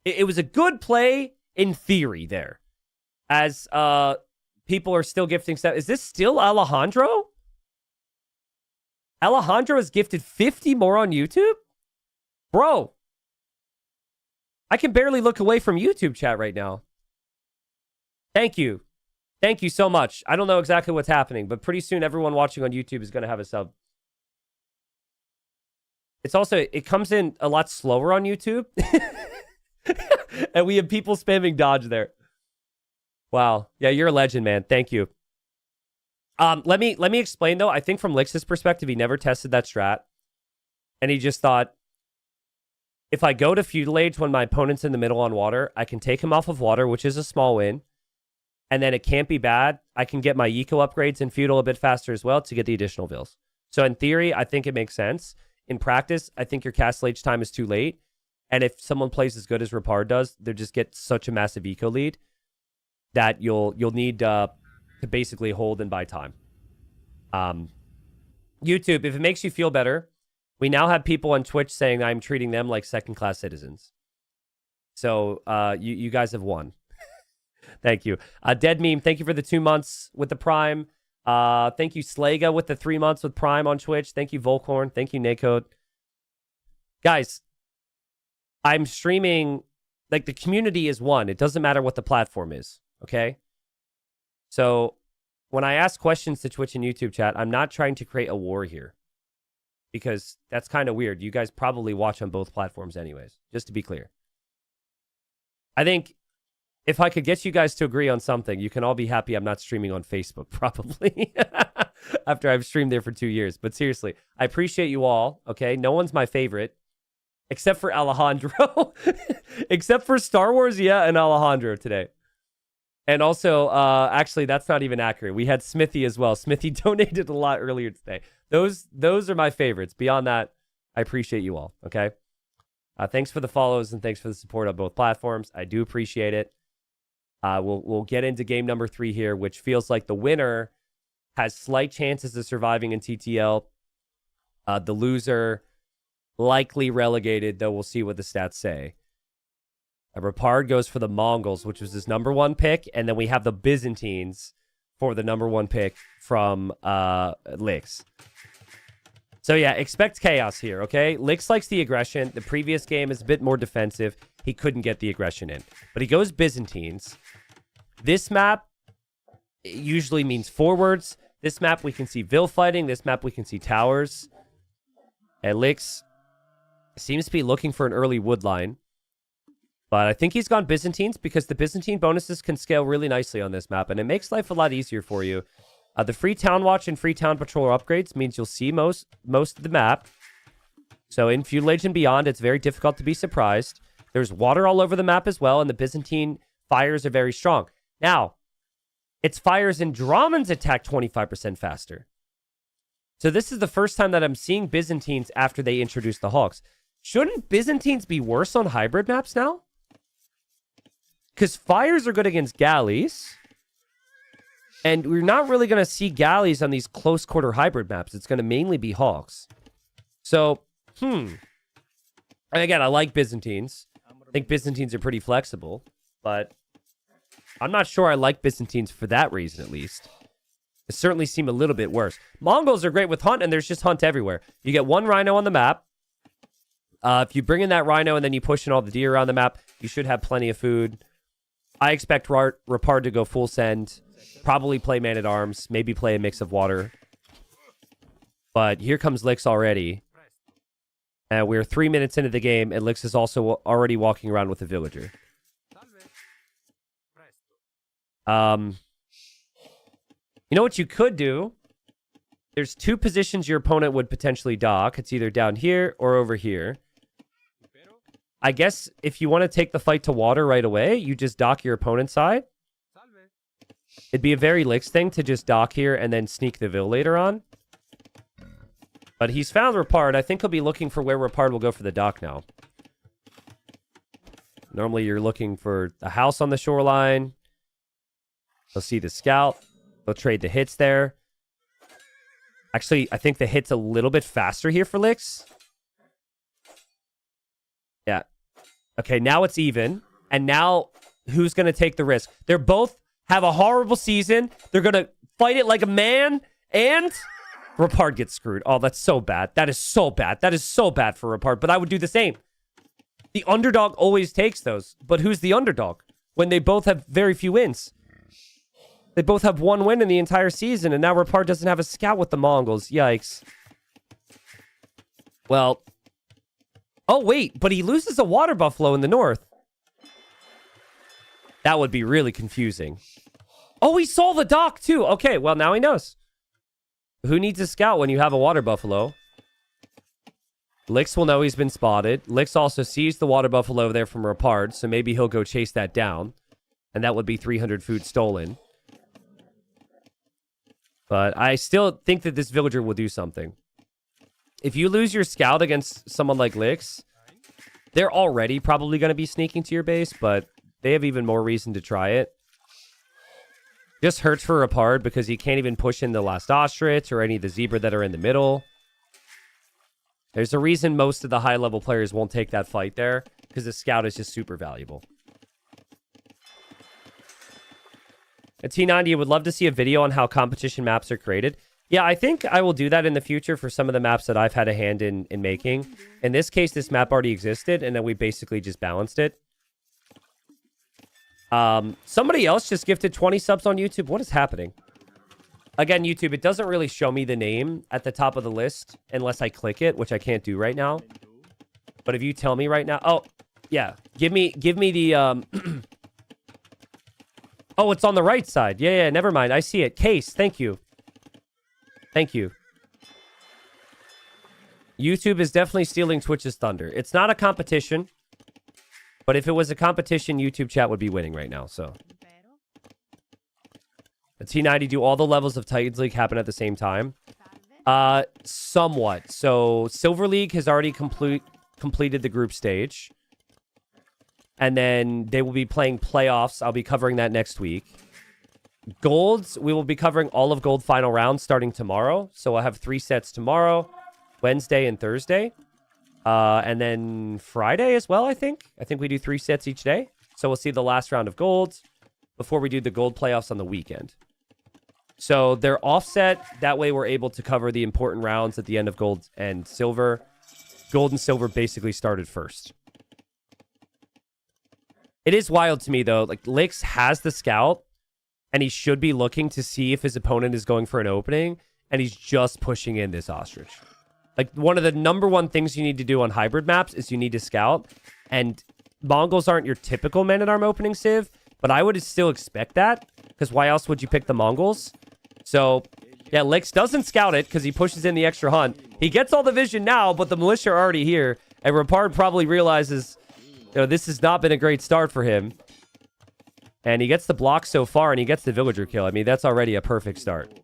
It was a good play in theory there. As people are still gifting stuff. Is this still Alejandro? Alejandro has gifted 50 more on YouTube? Bro. I can barely look away from YouTube chat right now. Thank you. Thank you so much. I don't know exactly what's happening, but pretty soon everyone watching on YouTube is going to have a sub. It's also, it comes in a lot slower on YouTube. And we have people spamming dodge there. Wow. Yeah, you're a legend, man. Thank you. Let me explain, though. I think from Lix's perspective, he never tested that strat. And he just thought, if I go to Feudal Age when my opponent's in the middle on water, I can take him off of water, which is a small win. And then it can't be bad. I can get my eco upgrades in Feudal a bit faster as well to get the additional vills. So in theory, I think it makes sense. In practice, I think your Castle Age time is too late. And if someone plays as good as Rapard does, they just get such a massive eco lead that you'll need to basically hold and buy time. YouTube, if it makes you feel better, we now have people on Twitch saying I'm treating them like second-class citizens. So you guys have won. Thank you. Dead Meme, thank you for the 2 months with the Prime. Thank you, Slaga, with the 3 months with Prime on Twitch. Thank you, Volkhorn. Thank you, Nakode. Guys, I'm streaming, like, the community is one. It doesn't matter what the platform is, okay? So when I ask questions to Twitch and YouTube chat, I'm not trying to create a war here because that's kind of weird. You guys probably watch on both platforms anyways, just to be clear. I think if I could get you guys to agree on something, you can all be happy I'm not streaming on Facebook, probably, after I've streamed there for 2 years. But seriously, I appreciate you all, okay? No one's my favorite. Except for Alejandro. Except for Star Wars, yeah, and Alejandro today. And also, actually, that's not even accurate. We had Smithy as well. Smithy donated a lot earlier today. Those are my favorites. Beyond that, I appreciate you all, okay? Thanks for the follows and thanks for the support on both platforms. I do appreciate it. We'll get into game number 3 here, which feels like the winner has slight chances of surviving in TTL. The loser likely relegated, though we'll see what the stats say. Rapard goes for the Mongols, which was his number 1 pick, and then we have the Byzantines for the number 1 pick from Lix. So yeah, expect chaos here, okay? Lix likes the aggression. The previous game is a bit more defensive. He couldn't get the aggression in. But he goes Byzantines. This map usually means forwards. This map we can see Vil fighting. This map we can see towers. And Lix seems to be looking for an early wood line. But I think he's gone Byzantines because the Byzantine bonuses can scale really nicely on this map, and it makes life a lot easier for you. The free Town Watch and free Town Patroller upgrades means you'll see most of the map. So in Feudal Age and beyond, it's very difficult to be surprised. There's water all over the map as well, and the Byzantine fires are very strong. Now, its fires and Drummond's attack 25% faster. So this is the first time that I'm seeing Byzantines after they introduced the Hawks. Shouldn't Byzantines be worse on hybrid maps now? Because fires are good against galleys. And we're not really going to see galleys on these close quarter hybrid maps. It's going to mainly be Hawks. So, And again, I like Byzantines. I think Byzantines are pretty flexible. But I'm not sure I like Byzantines for that reason, at least. It certainly seem a little bit worse. Mongols are great with Hunt, and there's just Hunt everywhere. You get 1 Rhino on the map. If you bring in that Rhino and then you push in all the deer around the map, you should have plenty of food. I expect Rapard to go full send. Probably play Man-at-Arms. Maybe play a mix of water. But here comes Lix already. And we're 3 minutes into the game, and Lix is also already walking around with a villager. You know what you could do? There's 2 positions your opponent would potentially dock. It's either down here or over here. I guess if you want to take the fight to water right away, you just dock your opponent's side. It'd be a very Lix thing to just dock here and then sneak the Vil later on. But he's found Rapard. I think he'll be looking for where Rapard will go for the dock now. Normally you're looking for a house on the shoreline. They'll see the scout. They'll trade the hits there. Actually, I think the hit's a little bit faster here for Lix. Yeah. Okay, now it's even. And now, who's going to take the risk? They're both have a horrible season. They're going to fight it like a man. And Rapard gets screwed. Oh, that's so bad. That is so bad. That is so bad for Rapard. But I would do the same. The underdog always takes those. But who's the underdog? When they both have very few wins. They both have 1 win in the entire season. And now Rapard doesn't have a scout with the Mongols. Yikes. Well. Oh, wait. But he loses a water buffalo in the north. That would be really confusing. Oh, he saw the dock too. Okay, well, now he knows. Who needs a scout when you have a water buffalo? Lix will know he's been spotted. Lix also sees the water buffalo over there from Rapard, so maybe he'll go chase that down. And that would be 300 food stolen. But I still think that this villager will do something. If you lose your scout against someone like Lix, they're already probably going to be sneaking to your base, but they have even more reason to try it. Just hurts for Rapard because he can't even push in the last ostrich or any of the zebra that are in the middle. There's a reason most of the high-level players won't take that fight there, because the scout is just super valuable. A T90 would love to see a video on how competition maps are created. Yeah, I think I will do that in the future for some of the maps that I've had a hand in making. In this case, this map already existed, and then we basically just balanced it. Somebody else just gifted 20 subs on YouTube. What is happening? Again, YouTube, it doesn't really show me the name at the top of the list unless I click it, which I can't do right now. But if you tell me right now... Oh, yeah. Give me the... Oh, it's on the right side. Yeah, never mind. I see it. Case, thank you. Thank you. YouTube is definitely stealing Twitch's thunder. It's not a competition. But if it was a competition, YouTube chat would be winning right now, so... The T90, do all the levels of Titans League happen at the same time? Somewhat. So, Silver League has already completed the group stage. And then they will be playing playoffs. I'll be covering that next week. Golds, we will be covering all of Gold final rounds starting tomorrow. So, I'll have 3 sets tomorrow, Wednesday, and Thursday. And then Friday as well, I think. I think we do 3 sets each day. So, we'll see the last round of Golds before we do the Gold playoffs on the weekend. So they're offset. That way we're able to cover the important rounds at the end of Gold and Silver. Gold and Silver basically started first. It is wild to me, though. Like, Lix has the scout, and he should be looking to see if his opponent is going for an opening, and he's just pushing in this Ostrich. Like, one of the #1 things you need to do on hybrid maps is you need to scout, and Mongols aren't your typical Man-at-Arm opening civ, but I would still expect that, because why else would you pick the Mongols? So, yeah, Lix doesn't scout it because he pushes in the extra hunt. He gets all the vision now, but the militia are already here. And Rapard probably realizes, you know, this has not been a great start for him. And he gets the block so far, and he gets the villager kill. I mean, that's already a perfect start.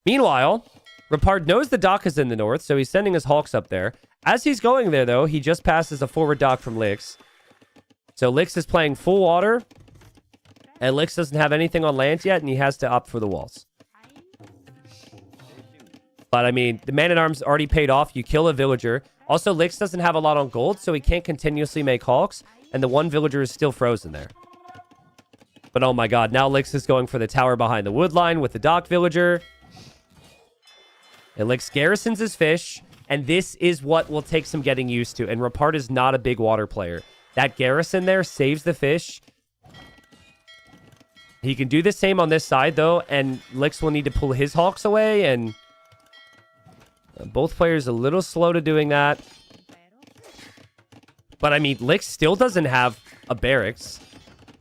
Meanwhile, Rapard knows the dock is in the north, so he's sending his Hawks up there. As he's going there, though, he just passes a forward dock from Lix. So Lix is playing full water. And Lix doesn't have anything on land yet, and he has to opt for the walls. But, I mean, the Man-at-Arms already paid off. You kill a villager. Also, Lix doesn't have a lot on gold, so he can't continuously make Hawks. And the one villager is still frozen there. But, oh my god, now Lix is going for the tower behind the wood line with the dock villager. And Lix garrisons his fish. And this is what will take some getting used to. And Rapard is not a big water player. That garrison there saves the fish. He can do the same on this side, though, and Lix will need to pull his Hawks away, and both players a little slow to doing that. But, I mean, Lix still doesn't have a barracks,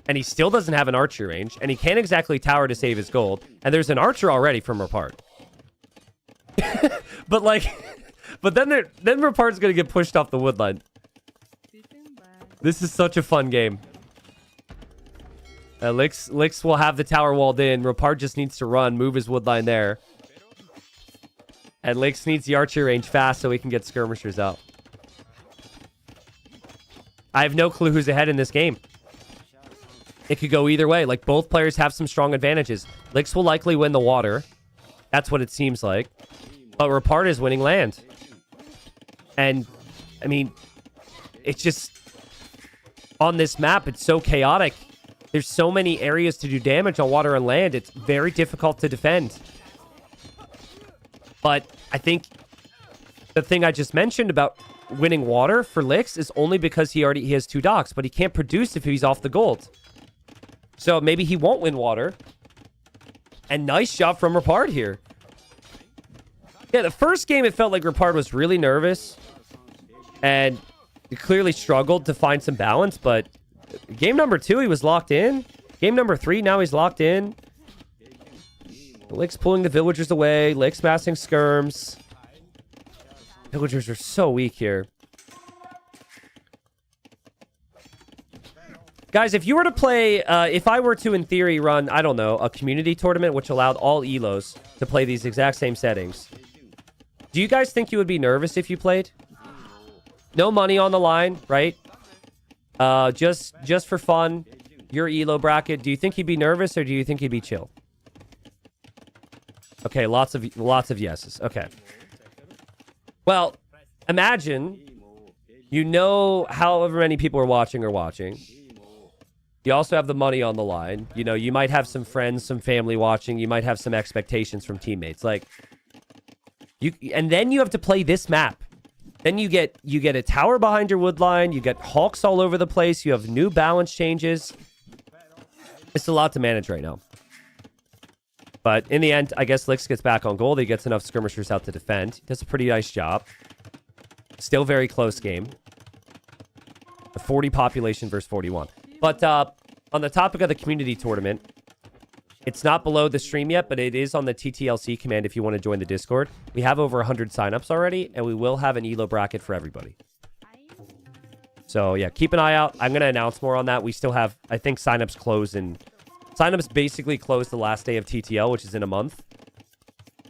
and he still doesn't have an archer range, and he can't exactly tower to save his gold, and there's an archer already from Rapard. But, like, but then Rapard's going to get pushed off the wood line. This is such a fun game. Lix will have the tower walled in. Rapard just needs to run, move his woodline there. And Lix needs the archer range fast so he can get skirmishers out. I have no clue who's ahead in this game. It could go either way. Like, both players have some strong advantages. Lix will likely win the water. That's what it seems like. But Rapard is winning land. And, I mean, it's just... On this map, it's so chaotic. There's so many areas to do damage on water and land. It's very difficult to defend. But I think the thing I just mentioned about winning water for Lix is only because he has 2 docks, but he can't produce if he's off the gold. So maybe he won't win water. And nice job from Rapard here. Yeah, the first game it felt like Rapard was really nervous. And he clearly struggled to find some balance, but game number 2, he was locked in. Game number 3, now he's locked in. Lix pulling the villagers away. Lix massing skirms. Villagers are so weak here. Guys, if you were to play... if I were to, in theory, run, I don't know, a community tournament which allowed all ELOs to play these exact same settings, do you guys think you would be nervous if you played? No money on the line, right? Just for fun, your ELO bracket. Do you think he'd be nervous or do you think he'd be chill? Okay, lots of yeses. Okay. Well, imagine you know however many people are watching. You also have the money on the line. You know, you might have some friends, some family watching. You might have some expectations from teammates. Like, and then you have to play this map. Then you get a tower behind your wood line. You get hawks all over the place. You have new balance changes. It's a lot to manage right now. But in the end, I guess Lix gets back on gold. He gets enough skirmishers out to defend. He does a pretty nice job. Still very close game. A 40 population versus 41. But on the topic of the community tournament, it's not below the stream yet, but it is on the TTLC command if you want to join the Discord. We have over 100 signups already, and we will have an ELO bracket for everybody. So, yeah, keep an eye out. I'm going to announce more on that. We still have, I think, signups close in... Signups basically close the last day of TTL, which is in a month.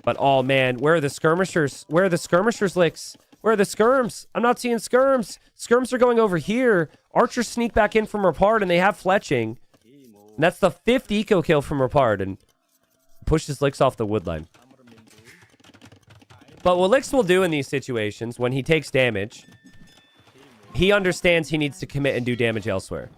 But, oh, man, where are the skirmishers? Where are the skirmishers, Licks? Where are the skirms? I'm not seeing skirms. Skirms are going over here. Archers sneak back in from Rapard, and they have fletching. And that's the 5th eco kill from Rapard, and pushes Licks off the wood line. But what Licks will do in these situations, when he takes damage, he understands he needs to commit and do damage elsewhere.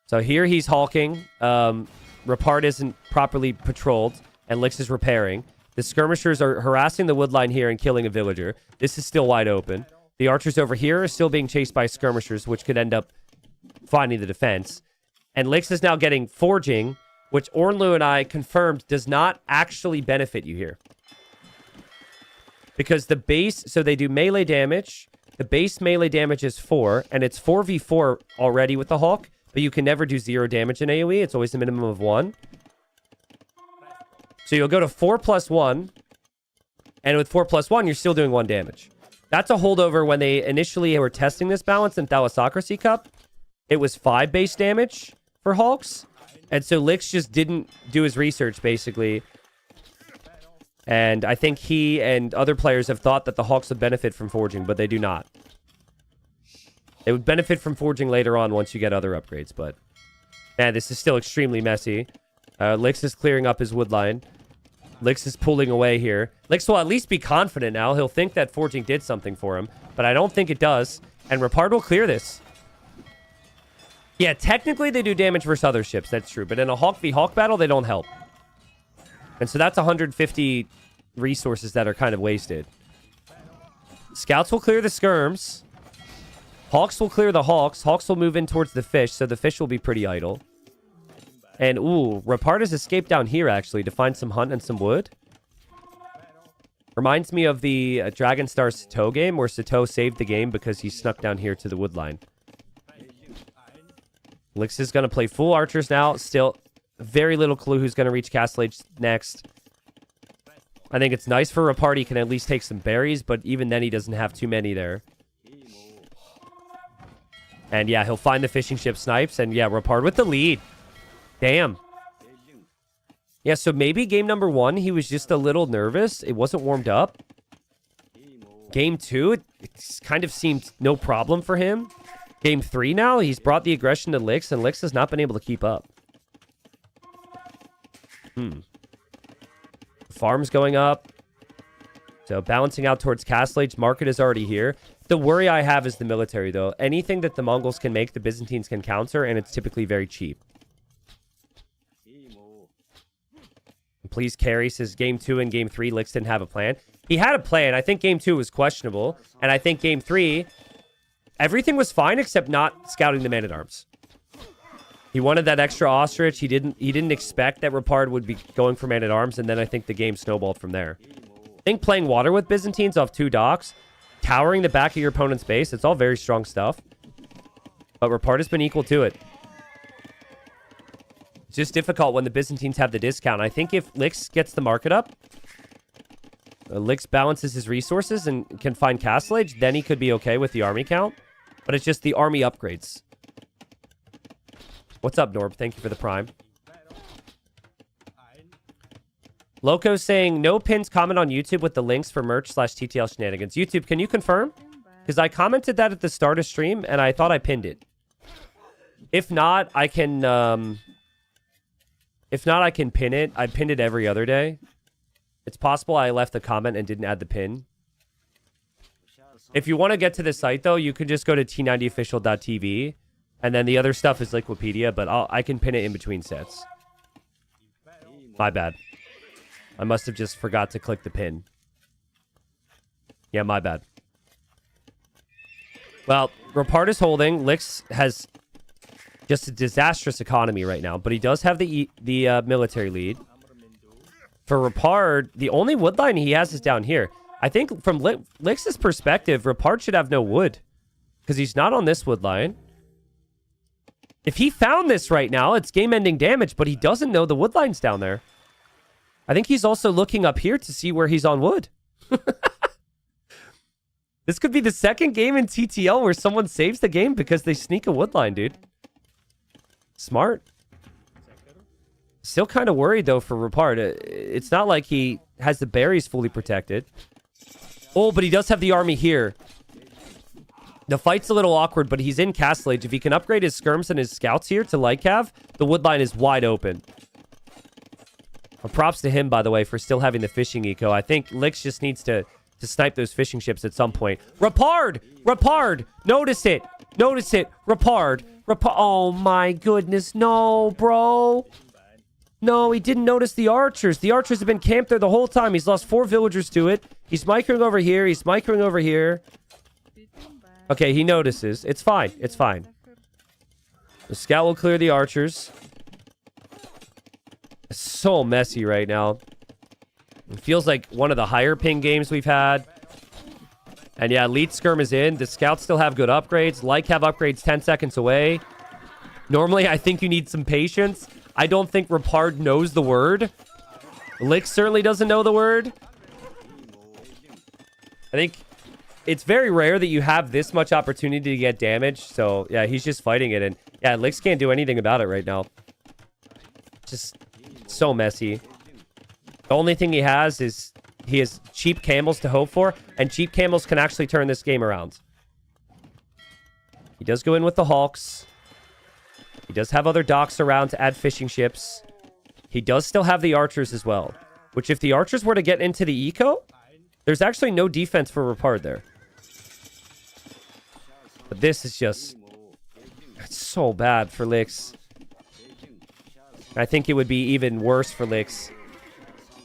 So here he's hulking. Rapard isn't properly patrolled, and Licks is repairing. The skirmishers are harassing the wood line here and killing a villager. This is still wide open. The archers over here are still being chased by skirmishers, which could end up finding the defense. And Licks is now getting forging, which Ornlu and I confirmed does not actually benefit you here. Because the base, so they do melee damage. The base melee damage is 4, and it's 4v4 already with the Hawk, but you can never do 0 damage in AoE. It's always a minimum of 1. So you'll go to 4+1, and with 4+1, you're still doing 1 damage. That's a holdover when they initially were testing this balance in Thalassocracy Cup. It was 5 base damage for Hawks, and so Licks just didn't do his research, basically. And I think he and other players have thought that the Hawks would benefit from forging, but they do not. They would benefit from forging later on once you get other upgrades, but... Man, this is still extremely messy. Licks is clearing up his wood line. Licks is pulling away here. Licks will at least be confident now. He'll think that forging did something for him, but I don't think it does. And Rapard will clear this. Yeah, technically they do damage versus other ships. That's true. But in a Hawk v Hawk battle, they don't help. And so that's 150 resources that are kind of wasted. Scouts will clear the skirms. Hawks will clear the Hawks. Hawks will move in towards the fish, so the fish will be pretty idle. And, ooh, Rapard has escaped down here, actually, to find some hunt and some wood. Reminds me of the Dragon Star Sato game, where Sato saved the game because he snuck down here to the wood line. Licks is going to play full archers now. Still, very little clue who's going to reach Castle Age next. I think it's nice for Rapard. He can at least take some berries, but even then he doesn't have too many there. And, yeah, he'll find the fishing ship snipes. And, yeah, Rapard with the lead. Damn. Yeah, so maybe game number 1, he was just a little nervous. It wasn't warmed up. Game 2, it kind of seemed no problem for him. Game 3 now, he's brought the aggression to Licks, and Licks has not been able to keep up. Farm's going up. So balancing out towards Castle Age. Market is already here. The worry I have is the military, though. Anything that the Mongols can make, the Byzantines can counter, and it's typically very cheap. Please carry, says game 2 and game 3, Licks didn't have a plan. He had a plan. I think game 2 was questionable. And I think game 3, everything was fine except not scouting the man-at-arms. He wanted that extra ostrich. He didn't expect that Rapard would be going for man-at-arms, and then I think the game snowballed from there. I think playing water with Byzantines off 2 docks, towering the back of your opponent's base, it's all very strong stuff. But Rapard has been equal to it. It's just difficult when the Byzantines have the discount. I think if Licks gets the market up, Licks balances his resources and can find Castle Age, then he could be okay with the army count. But it's just the army upgrades. What's up, Norb? Thank you for the prime. Loco's saying, no pins comment on YouTube with the links for merch / TTL shenanigans. YouTube, can you confirm? Because I commented that at the start of stream, and I thought I pinned it. If not, I can pin it. I pinned it every other day. It's possible I left the comment and didn't add the pin. If you want to get to the site, though, you could just go to t90official.tv And then the other stuff is Liquipedia, but I can pin it in between sets. My bad. I must have just forgot to click the pin. Yeah, my bad. Well, Rapard is holding. Lix has just a disastrous economy right now, but he does have the military lead. For Rapard, the only wood line he has is down here. I think from Lix's perspective, Rapard should have no wood because he's not on this wood line. If he found this right now, it's game-ending damage, but he doesn't know the wood line's down there. I think he's also looking up here to see where he's on wood. This could be the second game in TTL where someone saves the game because they sneak a wood line, dude. Smart. Still kind of worried, though, for Rapard. It's not like he has the berries fully protected. Oh, but he does have the army here. The fight's a little awkward, but he's in Castle Age. If he can upgrade his skirms and his scouts here to light cav, the wood line is wide open. Well, props to him, by the way, for still having the fishing eco. I think Lix just needs to snipe those fishing ships at some point. Rapard! Rapard! Notice it! Notice it! Rapard! Oh my goodness, no, bro! No, he didn't notice the archers. The archers have been camped there the whole time. He's lost 4 villagers to it. He's microing over here. He's microing over here. Okay, he notices. It's fine. It's fine. The scout will clear the archers. It's so messy right now. It feels like one of the higher ping games we've had. And yeah, elite skirm is in. The scouts still have good upgrades. Like have upgrades 10 seconds away. Normally, I think you need some patience. I don't think Rapard knows the word. Lix certainly doesn't know the word. I think it's very rare that you have this much opportunity to get damage. So, yeah, he's just fighting it. And, yeah, Lix can't do anything about it right now. Just so messy. The only thing he has is he has cheap camels to hope for. And cheap camels can actually turn this game around. He does go in with the Hawks. He does have other docks around to add fishing ships. He does still have the archers as well. Which, if the archers were to get into the eco, there's actually no defense for Rapard there. But this is just... it's so bad for Lix. I think it would be even worse for Lix.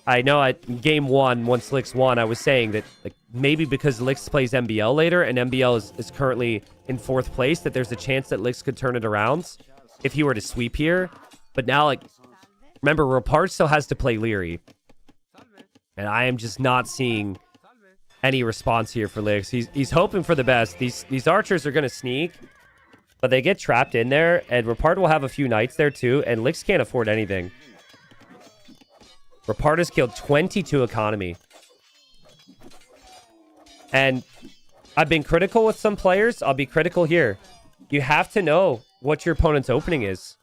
I know in game 1, once Lix won, I was saying that like maybe because Lix plays MBL later, and MBL is currently in 4th place, that there's a chance that Lix could turn it around if he were to sweep here. But now, like, remember, Rapard still has to play Leary. And I am just not seeing any response here for Lix. He's hoping for the best. These archers are going to sneak, but they get trapped in there, and Rapard will have a few knights there too, and Lix can't afford anything. Rapard has killed 22 economy. And I've been critical with some players. I'll be critical here. You have to know what your opponent's opening is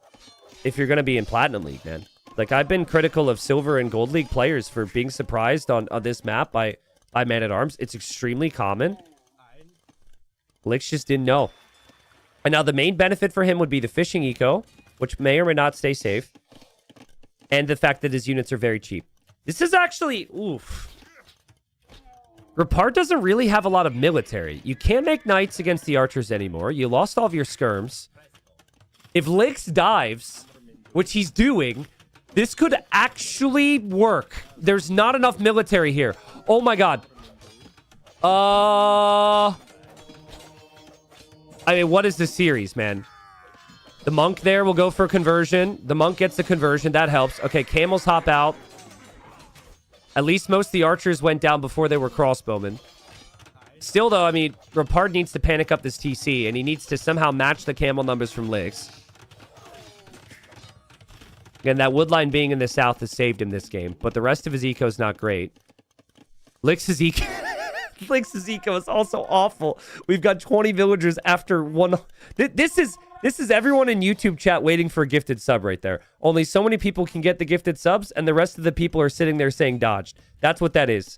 if you're going to be in Platinum League, man. Like, I've been critical of Silver and Gold League players for being surprised on this map by Man-at-Arms. It's extremely common. Lix just didn't know. And now the main benefit for him would be the fishing eco, which may or may not stay safe. And the fact that his units are very cheap. This is actually... oof. Rapard doesn't really have a lot of military. You can't make knights against the archers anymore. You lost all of your skirms. If Lix dives, which he's doing, this could actually work. There's not enough military here. Oh my god. I mean, what is this series, man? The monk there will go for conversion. The monk gets the conversion. That helps. Okay, camels hop out. At least most of the archers went down before they were crossbowmen. Still, though, I mean, Rapard needs to panic up this TC, and he needs to somehow match the camel numbers from Lix. Again, that wood line being in the south has saved him this game, but the rest of his eco is not great. Lix's eco... Lix's eco is also awful. We've got 20 villagers after one... This is everyone in YouTube chat waiting for a gifted sub right there. Only so many people can get the gifted subs, and the rest of the people are sitting there saying dodged. That's what that is.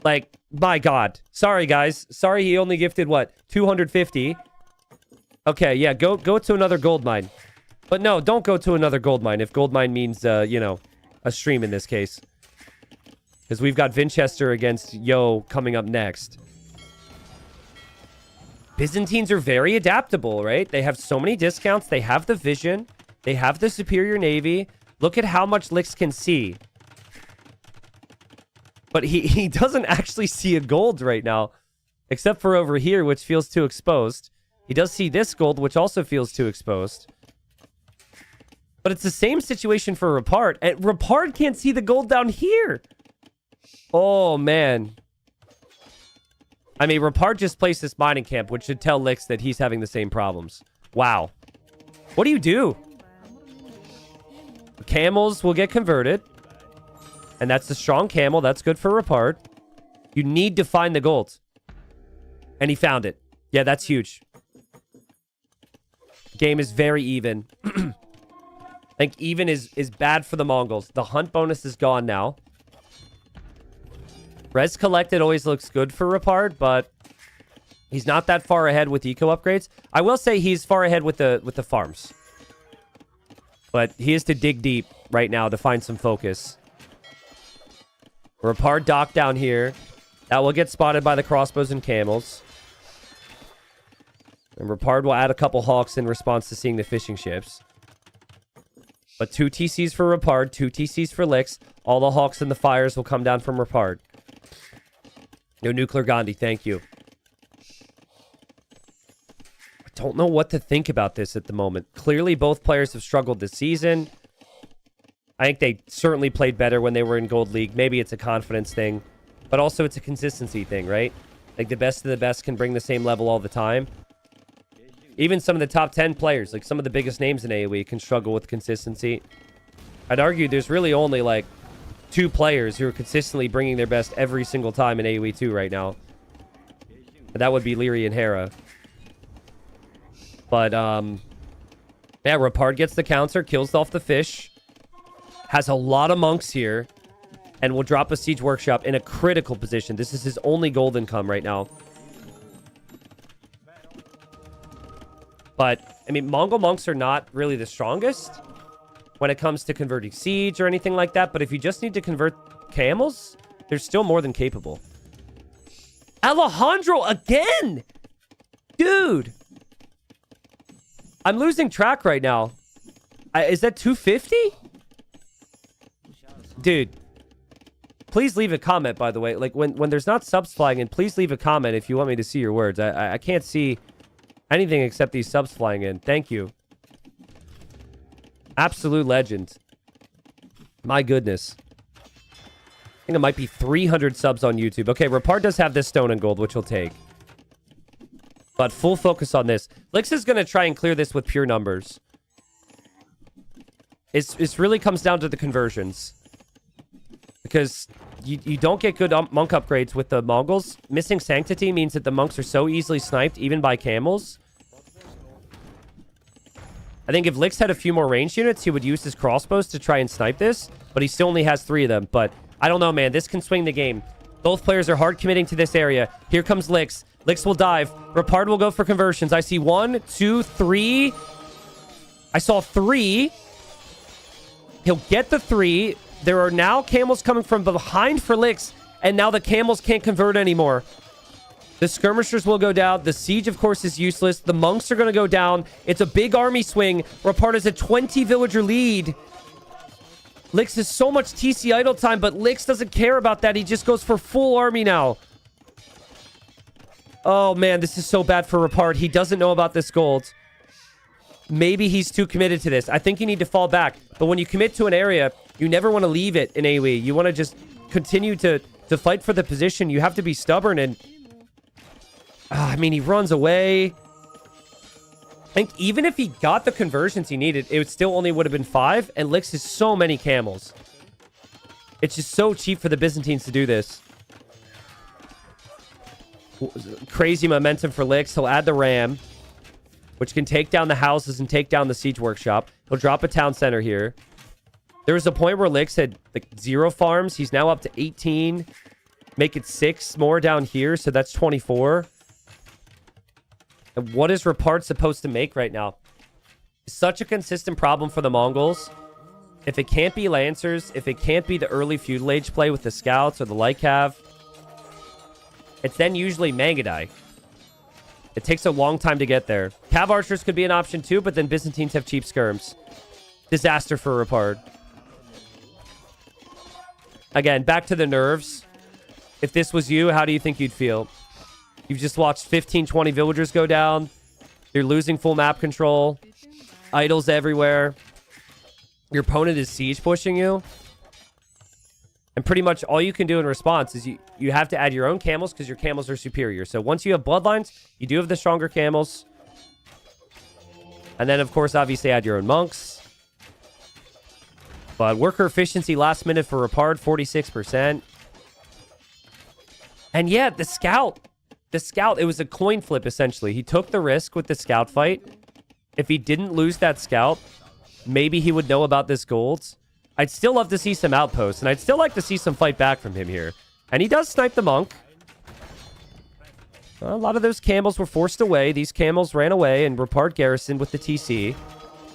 Like, my god. Sorry, guys. Sorry he only gifted, what, 250? Okay, yeah, go to another gold mine. But no, don't go to another gold mine if gold mine means, you know, a stream in this case. Because we've got Vinchester against Yo coming up next. Byzantines are very adaptable, right? They have so many discounts. They have the vision. They have the superior navy. Look at how much Lix can see. But he doesn't actually see a gold right now, except for over here, which feels too exposed. He does see this gold, which also feels too exposed. But it's the same situation for Rapard. And Rapard can't see the gold down here. Oh, man. I mean, Rapard just placed this mining camp, which should tell Lix that he's having the same problems. Wow. What do you do? Camels will get converted. And that's the strong camel. That's good for Rapard. You need to find the gold. And he found it. Yeah, that's huge. Game is very even. I think even is bad for the Mongols. The hunt bonus is gone now. Res collected always looks good for Rapard, but he's not that far ahead with eco upgrades. I will say he's far ahead with the farms. But he has to dig deep right now to find some focus. Rapard dock down here. That will get spotted by the crossbows and camels. And Rapard will add a couple hawks in response to seeing the fishing ships. But 2 TCs for Rapard, 2 TCs for Lix. All the hawks and the fires will come down from Rapard. No nuclear Gandhi, thank you. I don't know what to think about this at the moment. Clearly, both players have struggled this season. I think they certainly played better when they were in Gold League. Maybe it's a confidence thing, but also it's a consistency thing, right? Like the best of the best can bring the same level all the time. Even some of the top 10 players, like some of the biggest names in AoE, can struggle with consistency. I'd argue there's really only like 2 players who are consistently bringing their best every single time in AoE 2 right now. And that would be Leary and Hera. But, yeah, Rapard gets the counter, kills off the fish. Has a lot of monks here. And will drop a siege workshop in a critical position. This is his only gold income right now. But, I mean, Mongol monks are not really the strongest when it comes to converting siege or anything like that. But if you just need to convert camels, they're still more than capable. Alejandro again! Dude! I'm losing track right now. Is that 250? Dude. Please leave a comment, by the way. Like, when there's not subs flying in, please leave a comment if you want me to see your words. I can't see anything except these subs flying in. Thank you. Absolute legend. My goodness. I think it might be 300 subs on YouTube. Okay, Rapard does have this stone and gold, which he'll take. But full focus on this. Lix is going to try and clear this with pure numbers. It really comes down to the conversions. Because you don't get good monk upgrades with the Mongols. Missing Sanctity means that the monks are so easily sniped, even by camels. I think if Lix had a few more ranged units, he would use his crossbows to try and snipe this. But he still only has 3 of them. But I don't know, man. This can swing the game. Both players are hard committing to this area. Here comes Lix. Lix will dive. Rapard will go for conversions. I see 1, 2, 3. I saw 3. He'll get the 3. There are now camels coming from behind for Lix. And now the camels can't convert anymore. The skirmishers will go down. The siege, of course, is useless. The monks are going to go down. It's a big army swing. Rapard has a 20 villager lead. Lix has so much TC idle time, but Lix doesn't care about that. He just goes for full army now. Oh, man, this is so bad for Rapard. He doesn't know about this gold. Maybe he's too committed to this. I think you need to fall back. But when you commit to an area, you never want to leave it in AoE. You want to just continue to fight for the position. You have to be stubborn and... I mean, he runs away. I think even if he got the conversions he needed, it still only would have been 5. And Lix has so many camels. It's just so cheap for the Byzantines to do this. Crazy momentum for Lix. He'll add the ram, which can take down the houses and take down the siege workshop. He'll drop a town center here. There was a point where Lix had like 0 farms. He's now up to 18. Make it 6 more down here, so that's 24. And what is Rapard supposed to make right now? It's such a consistent problem for the Mongols. If it can't be Lancers, if it can't be the early feudal age play with the scouts or the Lycav, it's then usually Mangudai. It takes a long time to get there. Cav archers could be an option too, but then Byzantines have cheap skirms. Disaster for Rapard. Again, back to the nerves. If this was you, how do you think you'd feel? You've just watched 15, 20 villagers go down. You're losing full map control. Idols everywhere. Your opponent is siege pushing you. And pretty much all you can do in response is you have to add your own camels because your camels are superior. So once you have bloodlines, you do have the stronger camels. And then, of course, obviously add your own monks. But worker efficiency last minute for Rapard, 46%. And yeah, the scout. The scout, it was a coin flip, essentially. He took the risk with the scout fight. If he didn't lose that scout, maybe he would know about this gold. I'd still love to see some outposts, and I'd still like to see some fight back from him here. And he does snipe the monk. A lot of those camels were forced away. These camels ran away, and Rapard garrisoned with the TC.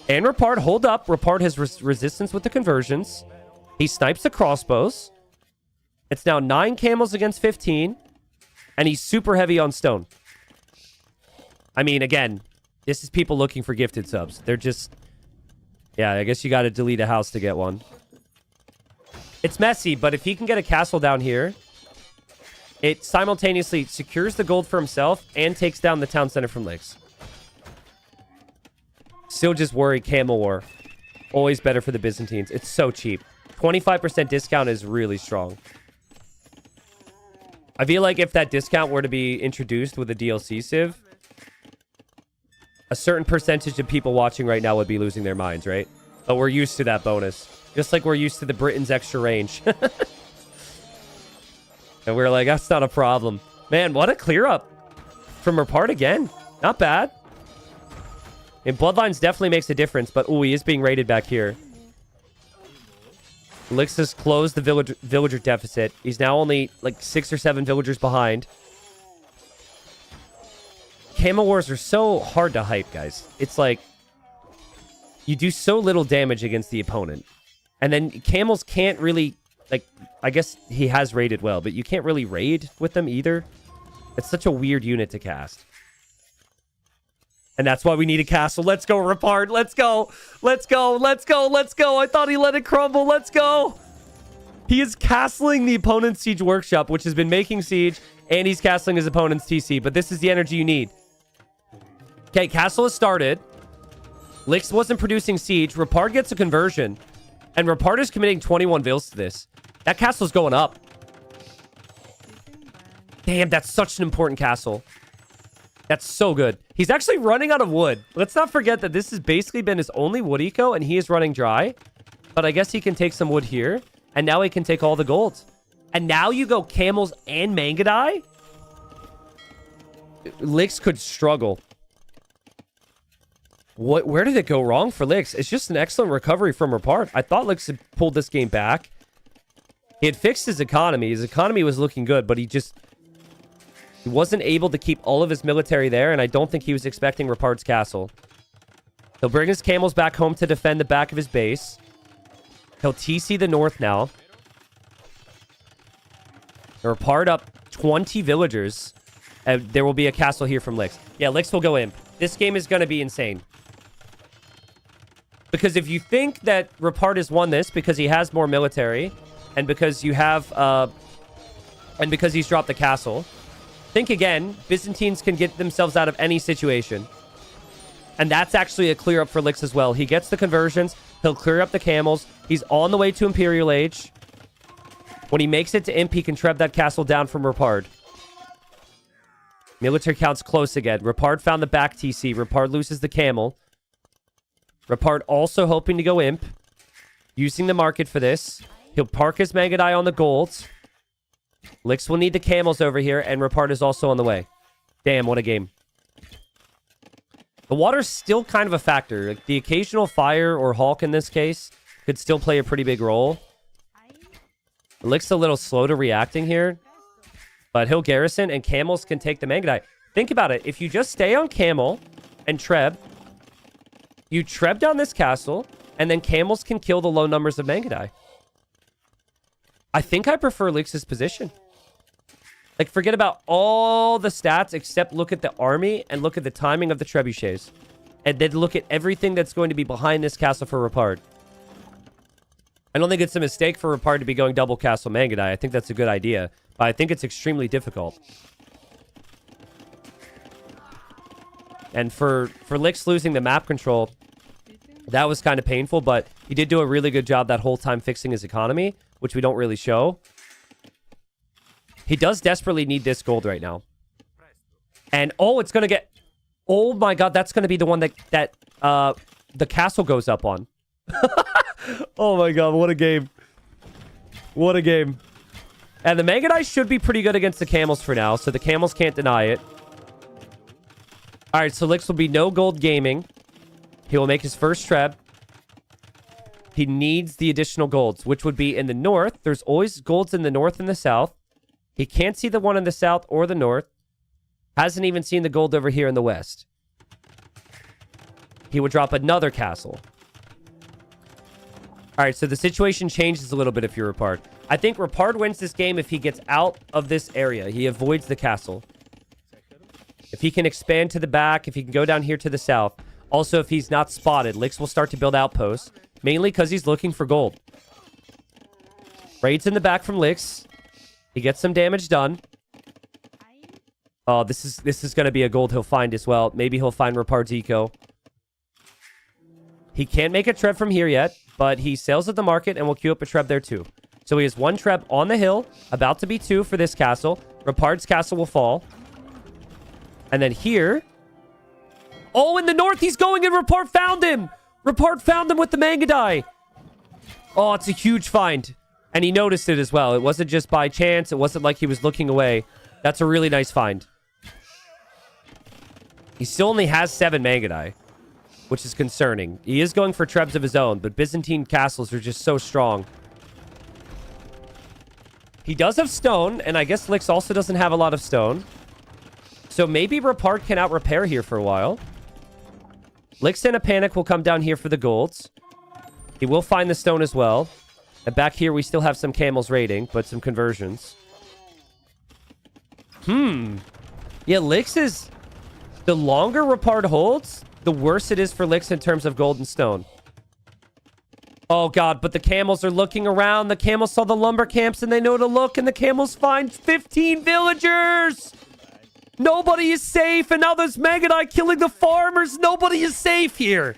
And Rapard, hold up. Rapard has resistance with the conversions. He snipes the crossbows. It's now 9 camels against 15. And he's super heavy on stone. I mean, again, this is people looking for gifted subs. They're just... Yeah, I guess you got to delete a house to get one. It's messy, but if he can get a castle down here, it simultaneously secures the gold for himself and takes down the town center from Licks. Still just worry Camel War. Always better for the Byzantines. It's so cheap. 25% discount is really strong. I feel like if that discount were to be introduced with a DLC civ, a certain percentage of people watching right now would be losing their minds, right? But we're used to that bonus. Just like we're used to the Britain's extra range. And we're like, that's not a problem. Man, what a clear up from Rapard again. Not bad. And Bloodlines definitely makes a difference, but ooh, he is being raided back here. Lix has closed the villager deficit. He's now only like 6 or 7 villagers behind. Camel Wars are so hard to hype, guys. It's like you do so little damage against the opponent. And then camels can't really, like, I guess he has raided well, but you can't really raid with them either. It's such a weird unit to cast. And that's why we need a castle. Let's go, Rapard. Let's go. Let's go. Let's go. Let's go. I thought he let it crumble. Let's go. He is castling the opponent's siege workshop, which has been making siege, and he's castling his opponent's TC. But this is the energy you need. Okay, castle has started. Lix wasn't producing siege. Rapard gets a conversion. And Rapard is committing 21 vills to this. That castle's going up. Damn, that's such an important castle. That's so good. He's actually running out of wood. Let's not forget that this has basically been his only wood eco, and he is running dry. But I guess he can take some wood here. And now he can take all the gold. And now you go camels and Mangadai? Lix could struggle. Where did it go wrong for Lix? It's just an excellent recovery from Rapard. I thought Lix had pulled this game back. He had fixed his economy. His economy was looking good, but he wasn't able to keep all of his military there, and I don't think he was expecting Rapard's castle. He'll bring his camels back home to defend the back of his base. He'll TC the north now. Rapard up 20 villagers. And there will be a castle here from Lix. Yeah, Lix will go in. This game is going to be insane. Because if you think that Rapard has won this because he has more military, and because you have, and because he's dropped the castle, think again. Byzantines can get themselves out of any situation. And that's actually a clear up for Lix as well. He gets the conversions. He'll clear up the camels. He's on the way to Imperial Age. When he makes it to Imp, he can treb that castle down from Rapard. Military count's close again. Rapard found the back TC. Rapard loses the camel. Rapard also hoping to go Imp. Using the market for this. He'll park his Mangadai on the gold. Lix will need the camels over here, and Rapard is also on the way. Damn, what a game. The water's still kind of a factor. Like, the occasional fire or Hulk in this case could still play a pretty big role. Lix a little slow to reacting here. But he'll garrison, and camels can take the Mangadai. Think about it. If you just stay on camel and treb, you treb down this castle, and then camels can kill the low numbers of Mangadai. I think I prefer Lix's position. Like, forget about all the stats except look at the army and look at the timing of the trebuchets. And then look at everything that's going to be behind this castle for Rapard. I don't think it's a mistake for Rapard to be going double castle Mangudai. I think that's a good idea. But I think it's extremely difficult. And for Lix losing the map control, that was kind of painful. But he did do a really good job that whole time fixing his economy, which we don't really show. He does desperately need this gold right now. And, oh, it's going to get... Oh, my God, that's going to be the one that the castle goes up on. Oh, my God, what a game. What a game. And the Mangudai should be pretty good against the camels for now, so the camels can't deny it. All right, so Lix will be no gold gaming. He will make his first treb. He needs the additional golds, which would be in the north. There's always golds in the north and the south. He can't see the one in the south or the north. Hasn't even seen the gold over here in the west. He would drop another castle. All right, so the situation changes a little bit if you're Rapard. I think Rapard wins this game if he gets out of this area. He avoids the castle. If he can expand to the back, if he can go down here to the south. Also, if he's not spotted, Lix will start to build outposts. Mainly because he's looking for gold. Raids in the back from Lix. He gets some damage done. Oh, this is going to be a gold he'll find as well. Maybe he'll find Rapard's eco. He can't make a treb from here yet, but he sells at the market and will queue up a treb there too. So he has one treb on the hill, about to be two for this castle. Rapard's castle will fall. And then here... Oh, in the north, he's going and Rapard found him! Rapard found him with the Mangudai! Oh, it's a huge find. And he noticed it as well. It wasn't just by chance. It wasn't like he was looking away. That's a really nice find. He still only has 7 Mangudai, which is concerning. He is going for trebs of his own, but Byzantine castles are just so strong. He does have stone, and I guess Lix also doesn't have a lot of stone. So maybe Rapard can out-repair here for a while. Lix in a panic will come down here for the golds. He will find the stone as well. And back here, we still have some camels raiding, but some conversions. Yeah, Lix is... The longer Rapard holds, the worse it is for Lix in terms of gold and stone. Oh, God, but the camels are looking around. The camels saw the lumber camps, and they know to look, and the camels find 15 villagers! Nobody is safe, and now there's Mangudai killing the farmers. Nobody is safe here.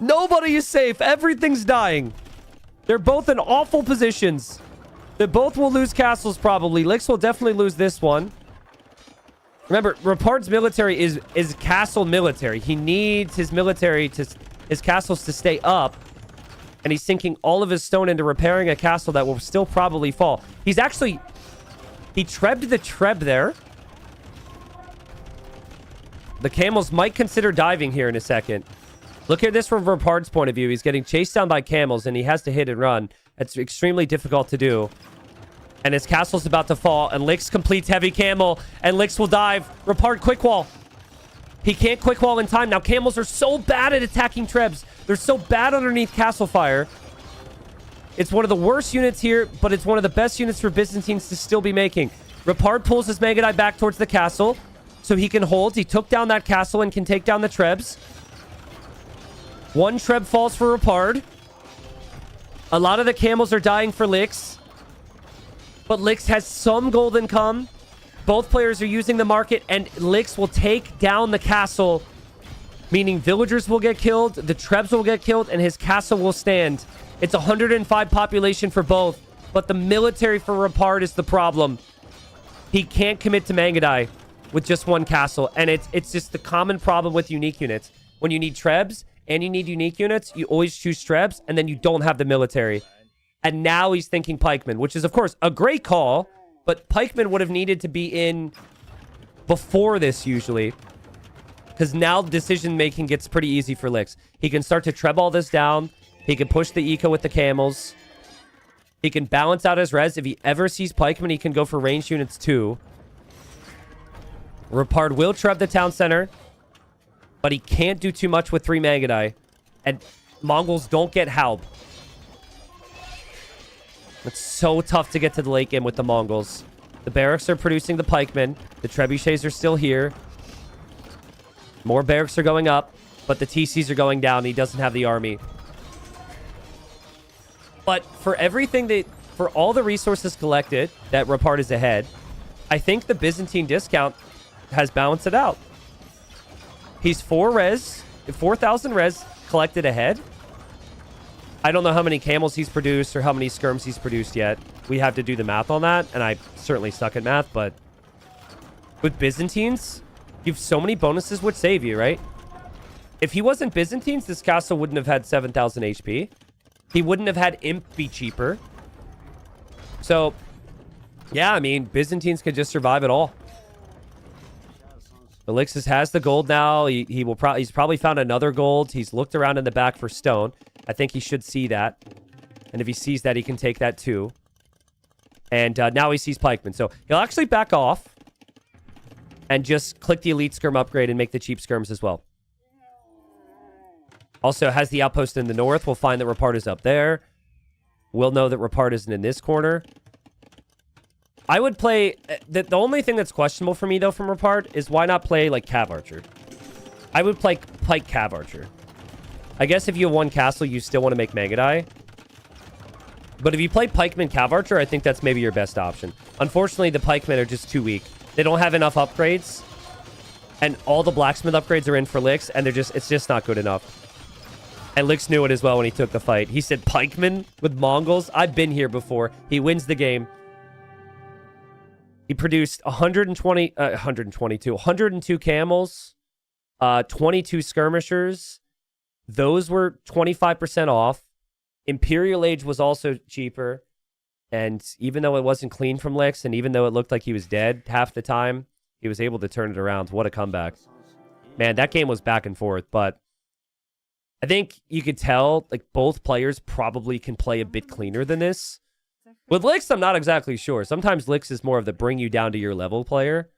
Nobody is safe. Everything's dying. They're both in awful positions. They both will lose castles, probably. Lix will definitely lose this one. Remember, Rapard's military is castle military. He needs his military his castles to stay up. And he's sinking all of his stone into repairing a castle that will still probably fall. He's actually... He trebbed the treb there. The camels might consider diving here in a second. Look at this from Rapard's point of view. He's getting chased down by camels, and he has to hit and run. It's extremely difficult to do. And his castle's about to fall, and Lix completes heavy camel, and Lix will dive. Rapard quick wall. He can't quick wall in time. Now, camels are so bad at attacking trebs. They're so bad underneath castle fire. It's one of the worst units here, but it's one of the best units for Byzantines to still be making. Rapard pulls his Mangudai back towards the castle, so he can hold. He took down that castle and can take down the trebs. One treb falls for Rapard. A lot of the camels are dying for Lix. But Lix has some gold income. Both players are using the market, and Lix will take down the castle. Meaning villagers will get killed, the trebs will get killed, and his castle will stand. It's 105 population for both. But the military for Rapard is the problem. He can't commit to Mangudai with just one castle. And it's just the common problem with unique units. When you need trebs and you need unique units, you always choose trebs, and then you don't have the military. And now he's thinking pikemen, which is, of course, a great call. But pikemen would have needed to be in before this, usually. Because now decision-making gets pretty easy for Lix. He can start to treb all this down. He can push the eco with the camels. He can balance out his res. If he ever sees pikemen, he can go for ranged units too. Rapard will treb the town center. But he can't do too much with 3 Mangudai. And Mongols don't get Halb. It's so tough to get to the late game with the Mongols. The barracks are producing the pikemen. The trebuchets are still here. More barracks are going up, but the TCs are going down. He doesn't have the army. But for for all the resources collected, that Rapard is ahead. I think the Byzantine discount has balanced it out. He's 4,000 res collected ahead. I don't know how many camels he's produced or how many skirms he's produced yet. We have to do the math on that, and I certainly suck at math, but with Byzantines, you have so many bonuses would save you, right? If he wasn't Byzantines, this castle wouldn't have had 7,000 HP. He wouldn't have had Imp be cheaper. So, yeah, I mean, Byzantines could just survive it all. Elixis has the gold now. He's probably found another gold. He's looked around in the back for stone. I think he should see that. And if he sees that, he can take that too. And now he sees pikemen. So he'll actually back off and just click the elite skirm upgrade and make the cheap skirms as well. Also has the outpost in the north. We'll find that Rapard is up there. We'll know that Rapard isn't in this corner. I would play... The only thing that's questionable for me, though, from Rapard is why not play, like, Cav Archer. I would play Pike Cav Archer. I guess if you have one castle, you still want to make Magadai. But if you play Pikeman Cav Archer, I think that's maybe your best option. Unfortunately, the Pikemen are just too weak. They don't have enough upgrades. And all the Blacksmith upgrades are in for Lix, and it's just not good enough. And Lix knew it as well when he took the fight. He said, Pikeman with Mongols? I've been here before. He wins the game. He produced 102 camels, 22 skirmishers. Those were 25% off. Imperial Age was also cheaper. And even though it wasn't clean from Lix, and even though it looked like he was dead half the time, he was able to turn it around. What a comeback. Man, that game was back and forth, but I think you could tell, like, both players probably can play a bit cleaner than this. With Lix, I'm not exactly sure. Sometimes Lix is more of the bring you down to your level player.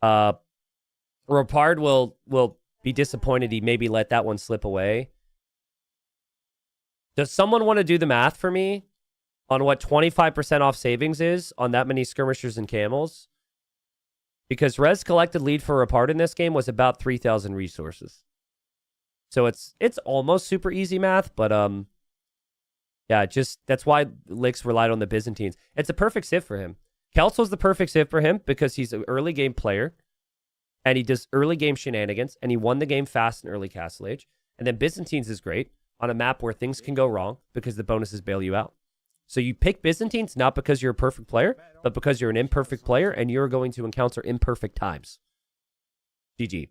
Rapard will be disappointed he maybe let that one slip away. Does someone want to do the math for me on what 25% off savings is on that many skirmishers and camels? Because res collected lead for Rapard in this game was about 3,000 resources. So it's almost super easy math, but yeah, that's why Lix relied on the Byzantines. It's a perfect civ for him. Kelso's the perfect civ for him because he's an early game player and he does early game shenanigans and he won the game fast in early Castle Age. And then Byzantines is great on a map where things can go wrong because the bonuses bail you out. So you pick Byzantines not because you're a perfect player, but because you're an imperfect player and you're going to encounter imperfect times. GG.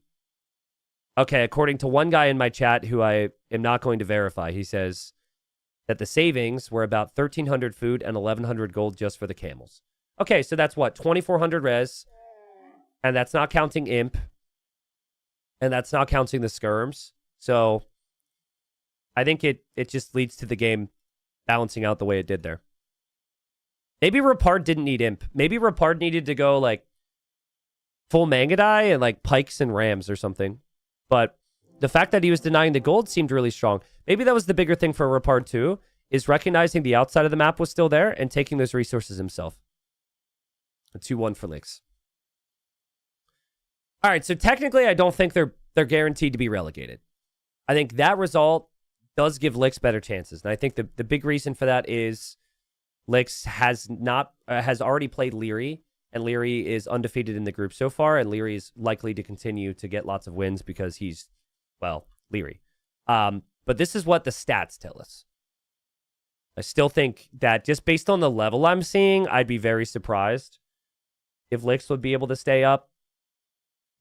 Okay, according to one guy in my chat who I am not going to verify, he says that the savings were about 1,300 food and 1,100 gold just for the camels. Okay, so that's what? 2,400 res. And that's not counting imp. And that's not counting the skirms. So I think it just leads to the game balancing out the way it did there. Maybe Rapard didn't need imp. Maybe Rapard needed to go like full Mangadai and like pikes and rams or something. But the fact that he was denying the gold seemed really strong. Maybe that was the bigger thing for Rapard too, is recognizing the outside of the map was still there and taking those resources himself. A 2-1 for Lix. All right, so technically I don't think they're guaranteed to be relegated. I think that result does give Lix better chances. And I think the big reason for that is Lix has already played Leary, and Leary is undefeated in the group so far, and Leary is likely to continue to get lots of wins because he's, well, Leary. But this is what the stats tell us. I still think that just based on the level I'm seeing, I'd be very surprised if Lix would be able to stay up.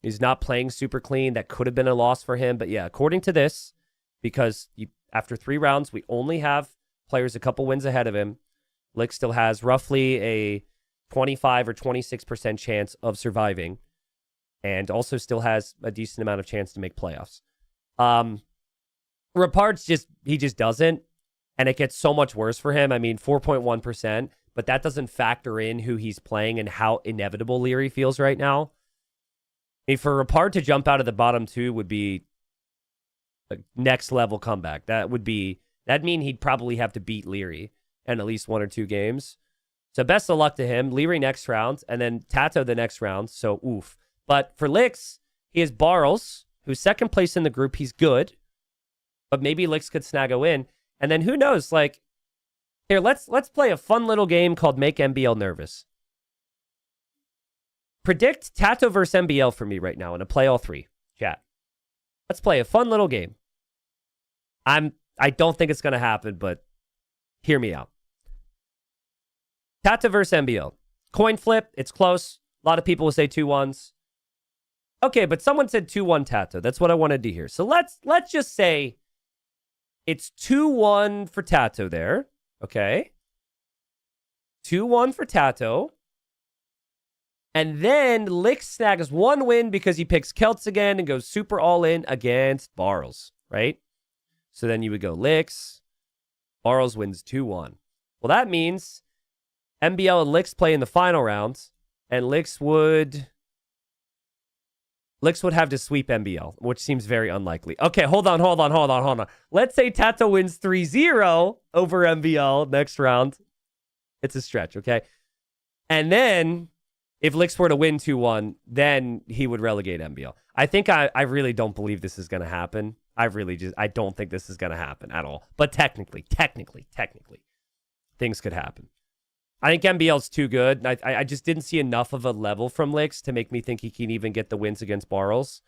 He's not playing super clean. That could have been a loss for him. But yeah, according to this, because after 3 rounds, we only have players a couple wins ahead of him, Lix still has roughly a 25 or 26% chance of surviving, and also still has a decent amount of chance to make playoffs. Rapard's he just doesn't, and it gets so much worse for him. I mean, 4.1%, but that doesn't factor in who he's playing and how inevitable Leary feels right now. I mean, for Rapard to jump out of the bottom 2 would be a next level comeback. That'd mean he'd probably have to beat Leary in at least 1 or 2 games. So best of luck to him. Leary next round, and then Tato the next round. So oof. But for Lix, he has Barles, who's second place in the group. He's good, but maybe Lix could snag a win. And then who knows? Like, here, let's play a fun little game called Make MBL Nervous. Predict Tato versus MBL for me right now, and to play all three. Chat. Let's play a fun little game. I don't think it's gonna happen, but hear me out. Tato versus MBL. Coin flip, it's close. A lot of people will say 2-1s. Okay, but someone said 2-1 Tato. That's what I wanted to hear. So let's just say it's 2-1 for Tato there. Okay. 2-1 for Tato. And then Lix snags one win because he picks Celts again and goes super all in against Barles, right? So then you would go Lix. Barles wins 2-1. Well, that means MBL and Lix play in the final round, and Lix would have to sweep MBL, which seems very unlikely. Okay, hold on. Let's say Tato wins 3-0 over MBL next round. It's a stretch, okay? And then if Lix were to win 2-1, then he would relegate MBL. I think I really don't believe this is going to happen. I don't think this is going to happen at all. But technically, things could happen. I think MBL's too good. I just didn't see enough of a level from Lix to make me think he can even get the wins against Barles.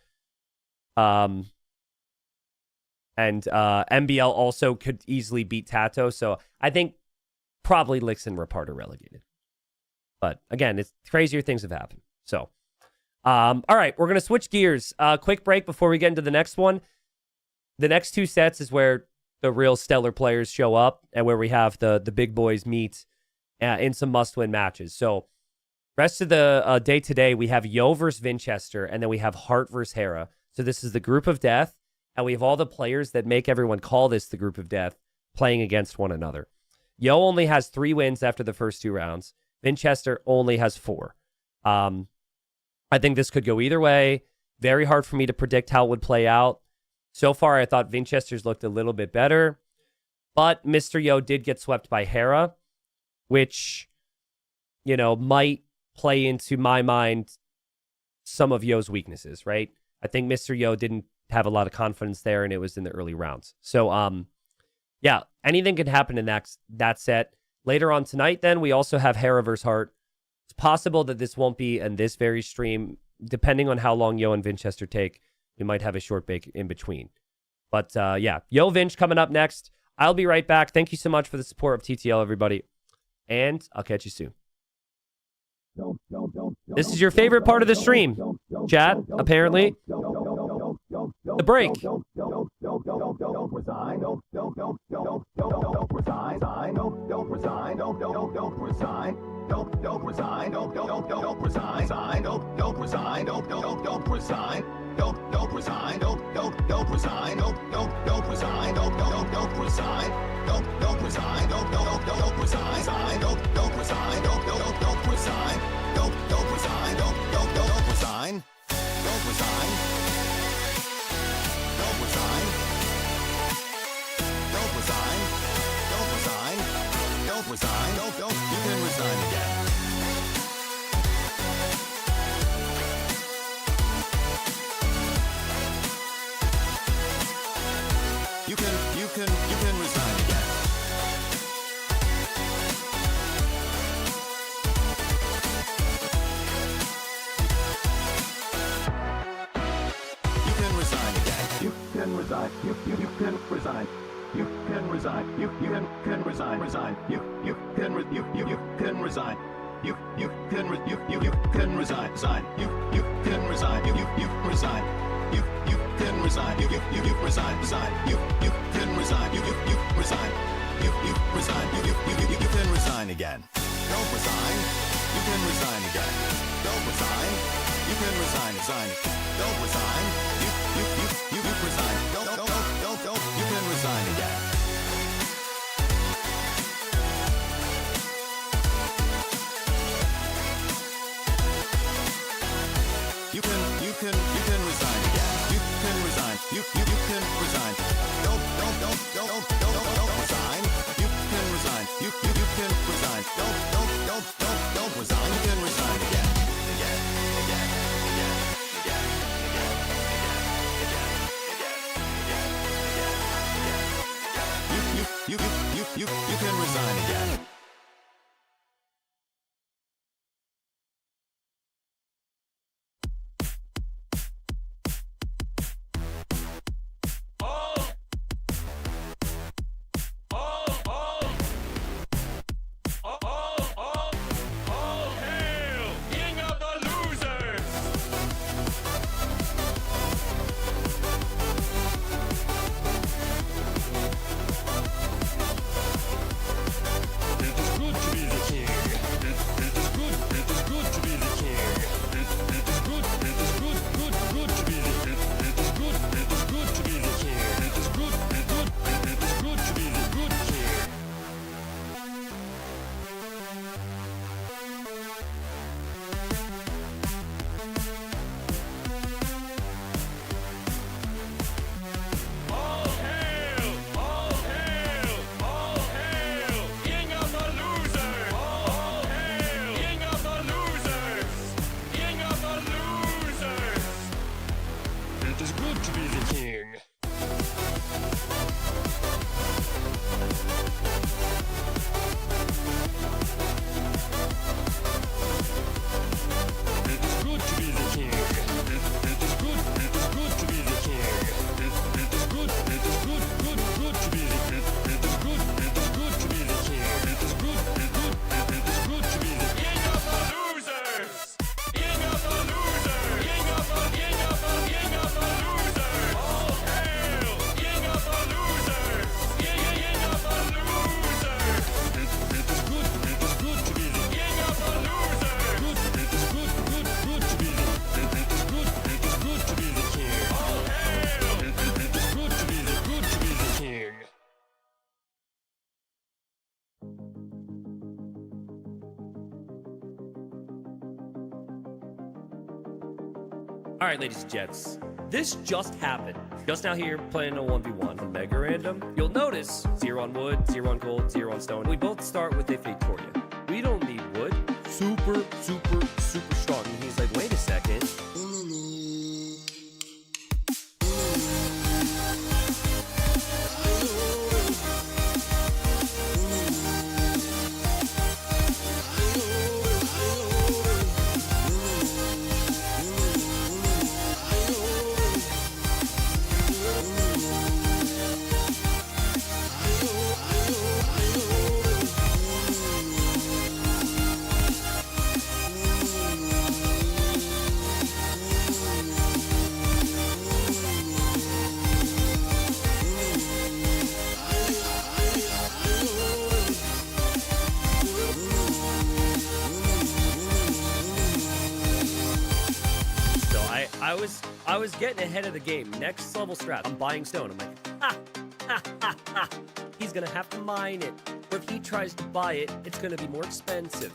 And MBL also could easily beat Tato. So I think probably Lix and Rapard are relegated. But again, it's crazier things have happened. So, all right, we're going to switch gears. Quick break before we get into the next one. The next two sets is where the real stellar players show up and where we have the big boys meet in some must-win matches. So rest of the day today, we have Yo versus Vinchester, and then we have Hart versus Hera. So this is the group of death, and we have all the players that make everyone call this the group of death playing against one another. Yo only has 3 wins after the first 2 rounds. Vinchester only has 4. I think this could go either way. Very hard for me to predict how it would play out. So far, I thought Vinchester's looked a little bit better, but Mr. Yo did get swept by Hera, which, you know, might play into my mind some of Yo's weaknesses, right? I think Mr. Yo didn't have a lot of confidence there, and it was in the early rounds. So, yeah, anything can happen in that set. Later on tonight, then, we also have Hera versus Hart. It's possible that this won't be in this very stream. Depending on how long Yo and Vinchester take, we might have a short break in between. But, yeah, Yo Vinch coming up next. I'll be right back. Thank you so much for the support of TTL, everybody. And I'll catch you soon. This is your favorite part of the stream, chat, apparently. The break. All right, ladies and gents, this just happened. Just now here, playing a 1v1 on Mega Random. You'll notice 0 on wood, 0 on gold, 0 on stone. We both start with a Victoria. We don't need wood. Super strong. And he's like, wait a second. I was getting ahead of the game. Next level strat. I'm buying stone. I'm like, he's gonna have to mine it. Or if he tries to buy it, it's gonna be more expensive.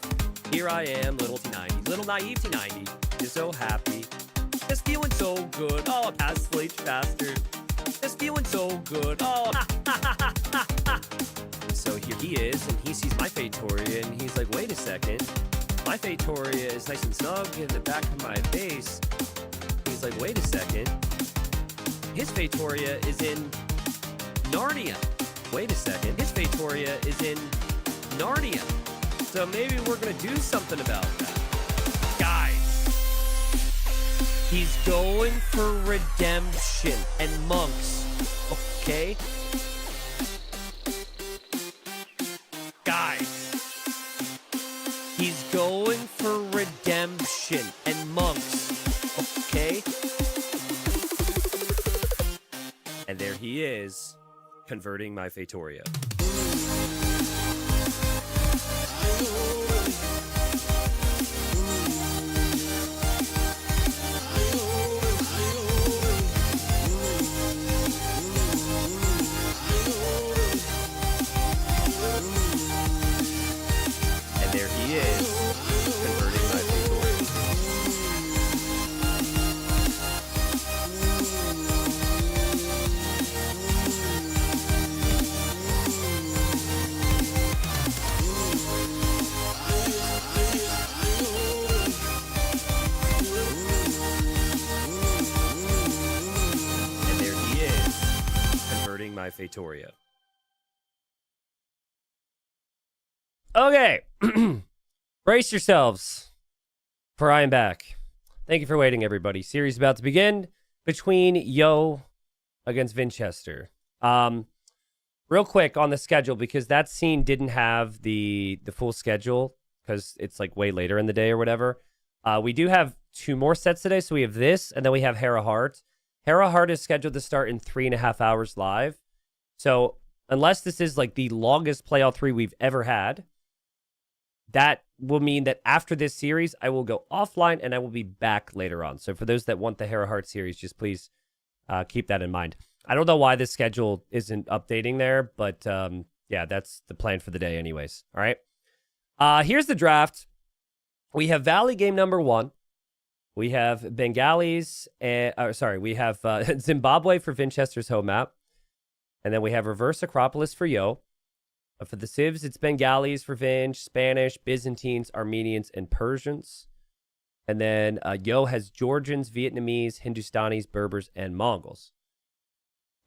Here I am, little T90, little naive T90. Just so happy. Just feeling so good. Oh, I passed the H bastard. Just feeling so good. Oh, So here he is, and he sees my Fatoria, and he's like, wait a second. My Fatoria is nice and snug in the back of my base. He's like, wait a second. His Fatoria is in Narnia. Wait a second. His Fatoria is in Narnia. So maybe we're going to do something about that. Guys, he's going for redemption and monks. Okay? Guys, he's going for redemption and monks. Okay? And there he is, converting my Fatoria. And there he is, converting my Fatoria. And there he is, converting my Fatoria. Okay. Brace yourselves, for I am back. Thank you for waiting, everybody. Series about to begin between Yo against Vinchester. Real quick on the schedule, because that scene didn't have the full schedule, because it's like way later in the day or whatever. We do have 2 more sets today, so we have this, and then we have Hera Heart. Hera Heart is scheduled to start in 3.5 hours live. So unless this is like the longest Playoff 3 we've ever had, that will mean that after this series, I will go offline and I will be back later on. So for those that want the Hera Heart series, just please keep that in mind. I don't know why this schedule isn't updating there, but yeah, that's the plan for the day anyways. All right. Here's the draft. We have Valley game number 1. We have Bengalis, we have Zimbabwe for Vinchester's home map. And then we have Reverse Acropolis for Yo. For the Civs, it's Bengalis for Vinch, Spanish, Byzantines, Armenians, and Persians. And then Yo has Georgians, Vietnamese, Hindustanis, Berbers, and Mongols.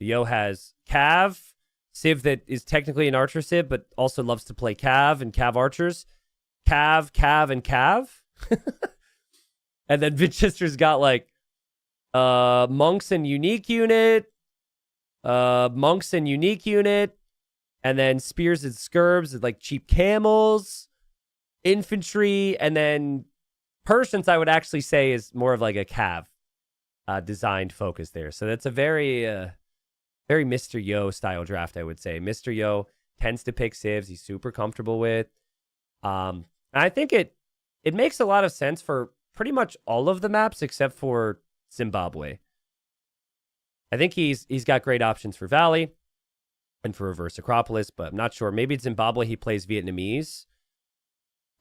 Yo has Cav, Civ that is technically an archer Civ, but also loves to play Cav and Cav archers. Cav, and Cav. And then Vinchester's got like monks and unique unit, and then spears and scurbs and like cheap camels, infantry, and then Persians I would actually say is more of like a Cav designed focus there. So that's a very Mr. Yo style draft, I would say. Mr. Yo tends to pick civs he's super comfortable with. And I think it makes a lot of sense for pretty much all of the maps except for Zimbabwe. I think he's got great options for Valley and for Reverse Acropolis, but I'm not sure. Maybe it's Zimbabwe he plays Vietnamese.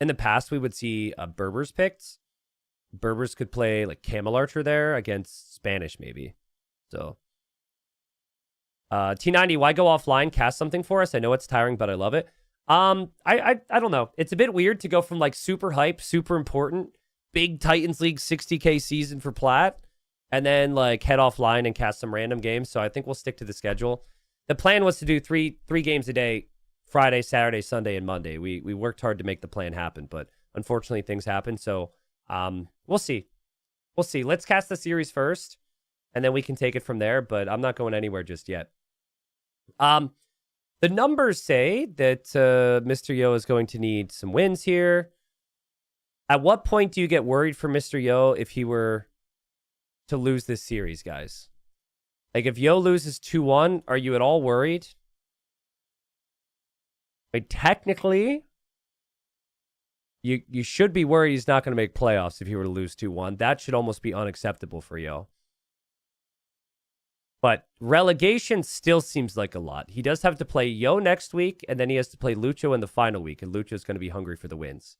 In the past, we would see Berbers picked. Berbers could play like Camel Archer there against Spanish, maybe. So, T90, why go offline? Cast something for us. I know it's tiring, but I love it. I don't know. It's a bit weird to go from like super hype, super important, big Titans League 60K season for Plat, and then like head offline and cast some random games. So I think we'll stick to the schedule. The plan was to do three games a day, Friday, Saturday, Sunday, and Monday. We worked hard to make the plan happen, but unfortunately things happen. So we'll see. We'll see. Let's cast the series first, and then we can take it from there, but I'm not going anywhere just yet. The numbers say that Mr. Yo is going to need some wins here. At what point do you get worried for Mr. Yo if he were to lose this series, guys? Like, if Yo loses 2-1, are you at all worried? Like, technically, you should be worried he's not going to make playoffs if he were to lose 2-1. That should almost be unacceptable for Yo. But relegation still seems like a lot. He does have to play Yo next week, and then he has to play Lucho in the final week, and Lucho's going to be hungry for the wins.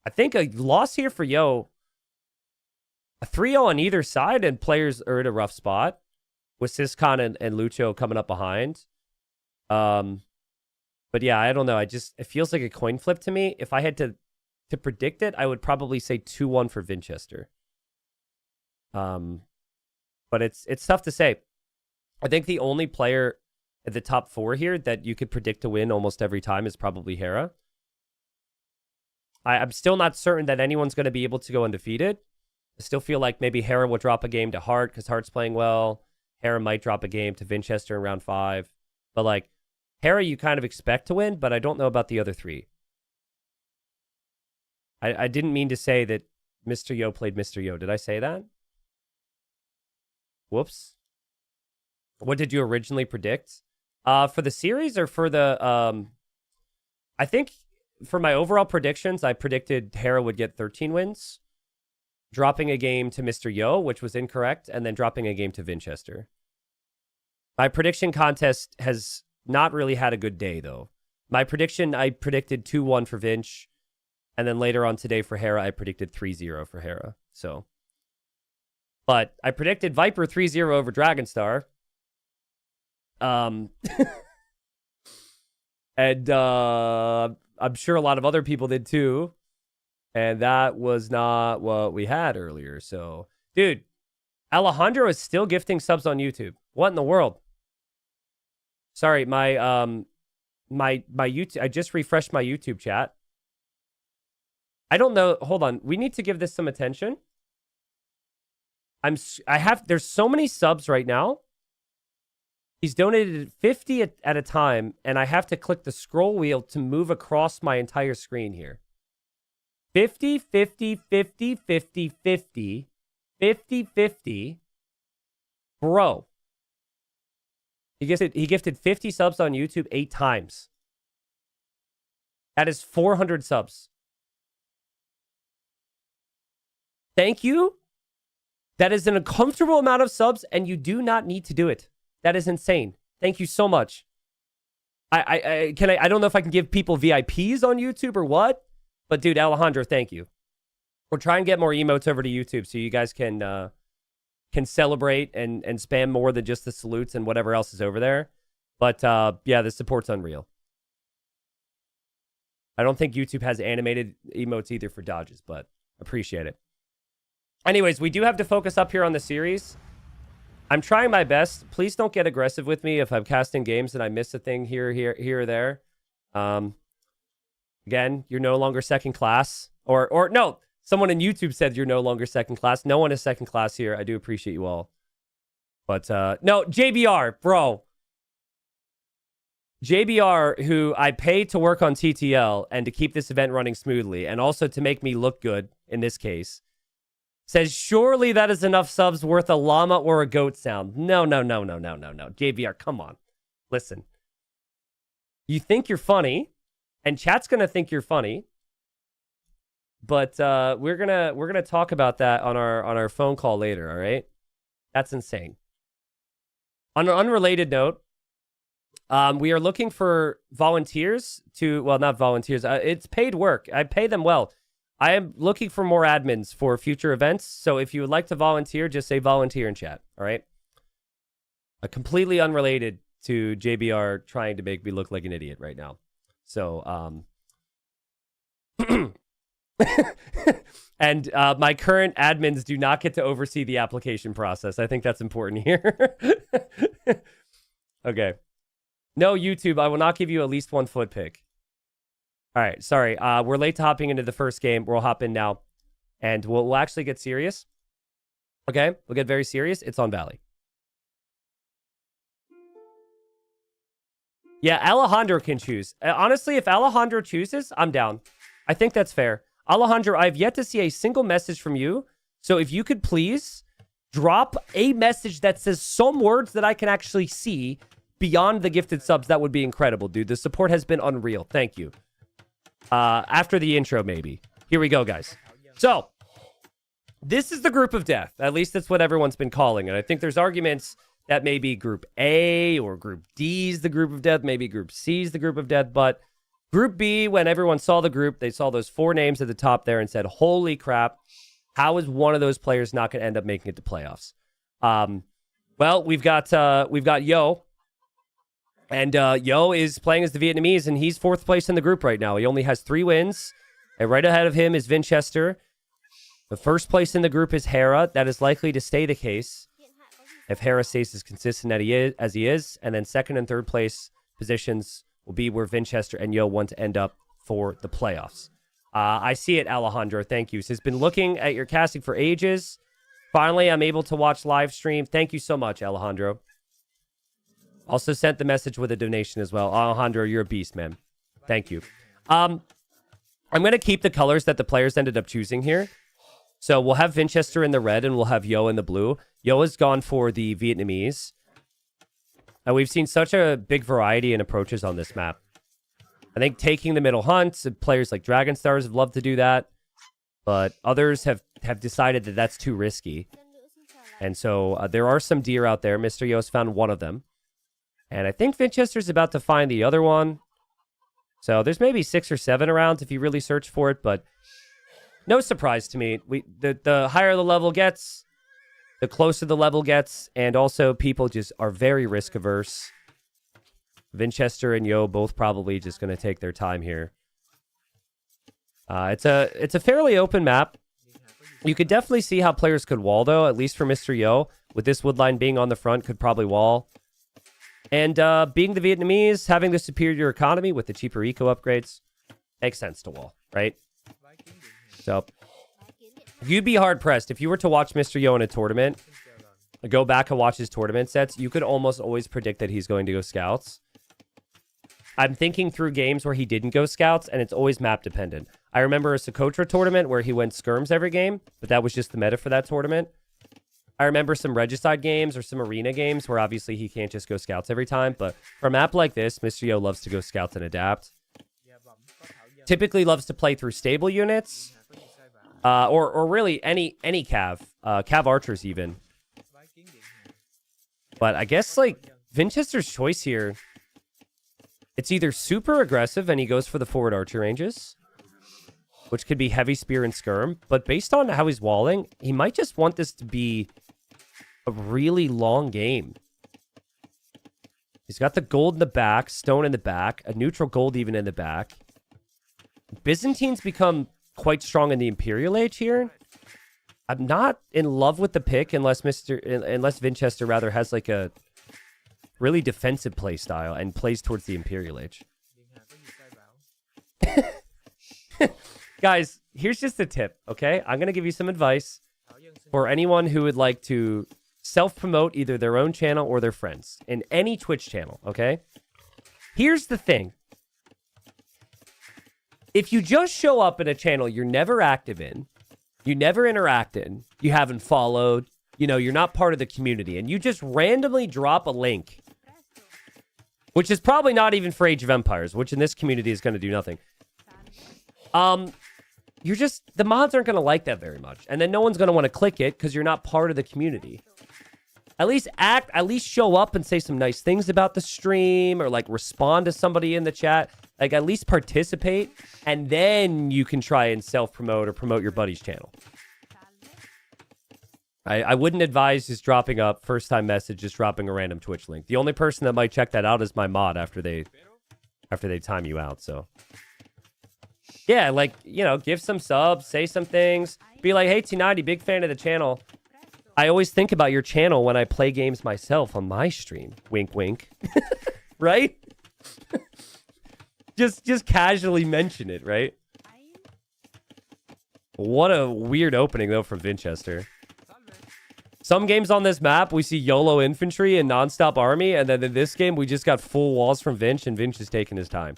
I think a loss here for Yo, a 3-0 on either side, and players are in a rough spot with Siscon and Lucho coming up behind. But yeah, I don't know. It feels like a coin flip to me. If I had to predict it, I would probably say 2-1 for Vinchester. But it's tough to say. I think the only player at the top 4 here that you could predict to win almost every time is probably Hera. I'm still not certain that anyone's going to be able to go undefeated. I still feel like maybe Hera will drop a game to Hart because Hart's playing well. Hera might drop a game to Vinchester in round 5. But like, Hera you kind of expect to win, but I don't know about the other 3. I didn't mean to say that Mr. Yo played Mr. Yo. Did I say that? Whoops. What did you originally predict? For the series or for the... I think for my overall predictions, I predicted Hera would get 13 wins, dropping a game to Mr. Yo, which was incorrect, and then dropping a game to Vinchester. My prediction contest has not really had a good day, though. My prediction, I predicted 2-1 for Vinch, and then later on today for Hera, I predicted 3-0 for Hera. So, but I predicted Viper 3-0 over Dragonstar. And I'm sure a lot of other people did too. And that was not what we had earlier. So, dude, Alejandro is still gifting subs on YouTube. What in the world? Sorry, my YouTube. I just refreshed my YouTube chat. I don't know. Hold on. We need to give this some attention. There's so many subs right now. He's donated 50 at a time, and I have to click the scroll wheel to move across my entire screen here. 50, 50, 50, 50, 50, 50, 50. Bro. He gifted 50 subs on YouTube 8 times. That is 400 subs. Thank you. That is an uncomfortable amount of subs, and you do not need to do it. That is insane. Thank you so much. I don't know if I can give people VIPs on YouTube or what, but dude, Alejandro, thank you. We'll try and get more emotes over to YouTube so you guys can celebrate and spam more than just the salutes and whatever else is over there. But yeah, the support's unreal. I don't think YouTube has animated emotes either for dodges, but appreciate it. Anyways, we do have to focus up here on the series. I'm trying my best. Please don't get aggressive with me if I'm casting games and I miss a thing here or there. Again, you're no longer second class. Or no, someone in YouTube said you're no longer second class. No one is second class here. I do appreciate you all. But no, JBR, bro. JBR, who I pay to work on TTL and to keep this event running smoothly, and also to make me look good in this case, says, surely that is enough subs worth a llama or a goat sound. No. JBR, come on. Listen. You think you're funny, and chat's going to think you're funny, but we're gonna talk about that on our phone call later, all right? That's insane. On an unrelated note, we are looking for volunteers to, well, not volunteers. It's paid work. I pay them well. I am looking for more admins for future events. So if you would like to volunteer, just say volunteer in chat. All right. Completely unrelated to JBR trying to make me look like an idiot right now. So, and my current admins do not get to oversee the application process. I think that's important here. Okay. No, YouTube, I will not give you at least 1 foot pick. All right, sorry. We're late to hopping into the first game. We'll hop in now, and we'll actually get serious. Okay, we'll get very serious. It's on Valley. Yeah, Alejandro can choose. Honestly, if Alejandro chooses, I'm down. I think that's fair. Alejandro, I've yet to see a single message from you. So if you could please drop a message that says some words that I can actually see beyond the gifted subs, that would be incredible, dude. The support has been unreal. Thank you. After the intro, maybe. Here we go, guys. So, this is the group of death. At least that's what everyone's been calling it. I think there's arguments that maybe Group A or Group D is the group of death. Maybe Group C is the group of death. But Group B, when everyone saw the group, they saw those 4 names at the top there and said, holy crap, how is one of those players not going to end up making it to playoffs? Well, we've got Yo. And Yo is playing as the Vietnamese, and he's 4th place in the group right now. He only has 3 wins. And right ahead of him is Vinchester. The 1st place in the group is Hera. That is likely to stay the case if Hera stays as consistent as he is. And then 2nd and 3rd place positions will be where Vinchester and Yo want to end up for the playoffs. I see it, Alejandro. Thank you. So he's been looking at your casting for ages. Finally, I'm able to watch live stream. Thank you so much, Alejandro. Also sent the message with a donation as well. Alejandro, you're a beast, man. Thank you. I'm going to keep the colors that the players ended up choosing here. So we'll have Vinchester in the red and we'll have Yo in the blue. Yo has gone for the Vietnamese. And we've seen such a big variety in approaches on this map. I think taking the middle hunts, players like Dragon Stars have loved to do that. But others have decided that that's too risky. And so there are some deer out there. Mr. Yo's found one of them. And I think Vinchester's about to find the other one. So there's maybe 6 or 7 around if you really search for it, but no surprise to me. The higher the level gets, the closer the level gets, and also people just are very risk averse. Vinchester and Yo both probably just going to take their time here. It's a fairly open map. You could definitely see how players could wall, though, at least for Mr. Yo. With this woodline being on the front, could probably wall. And being the Vietnamese, having the superior economy with the cheaper eco upgrades, makes sense to wall, right? So, you'd be hard-pressed. If you were to watch Mr. Yo in a tournament, go back and watch his tournament sets, you could almost always predict that he's going to go scouts. I'm thinking through games where he didn't go scouts, and it's always map-dependent. I remember a Socotra tournament where he went skirms every game, but that was just the meta for that tournament. I remember some Regicide games or some Arena games where obviously he can't just go scouts every time. But for a map like this, Mr. Yo loves to go scouts and adapt. Typically loves to play through stable units. Or really any cav. Cav archers even. But I guess like Vinchester's choice here, it's either super aggressive and he goes for the forward archer ranges, which could be heavy spear and skirm. But based on how he's walling, he might just want this to be a really long game. He's got the gold in the back, stone in the back, a neutral gold even in the back. Byzantines become quite strong in the Imperial Age here. I'm not in love with the pick unless Vinchester rather has like a really defensive play style and plays towards the Imperial Age. Guys, here's just a tip, okay? I'm going to give you some advice for anyone who would like to self-promote either their own channel or their friends in any Twitch channel, okay? Here's the thing. If you just show up in a channel you're never active in, you never interact in, you haven't followed, you know, you're not part of the community, and you just randomly drop a link, which is probably not even for Age of Empires, which in this community is going to do nothing. The mods aren't going to like that very much. And then no one's going to want to click it because you're not part of the community. At least show up and say some nice things about the stream or like respond to somebody in the chat. Like at least participate, and then you can try and self-promote or promote your buddy's channel. I wouldn't advise just dropping up first-time message, just dropping a random Twitch link. The only person that might check that out is my mod after they time you out. So yeah, like, you know, give some subs, say some things, be like, hey T90, big fan of the channel. I always think about your channel when I play games myself on my stream. Wink, wink. Right? just casually mention it, right? What a weird opening though from Vinchester. Some games on this map, we see YOLO infantry and nonstop army, and then in this game, we just got full walls from Vinch, and Vinch is taking his time.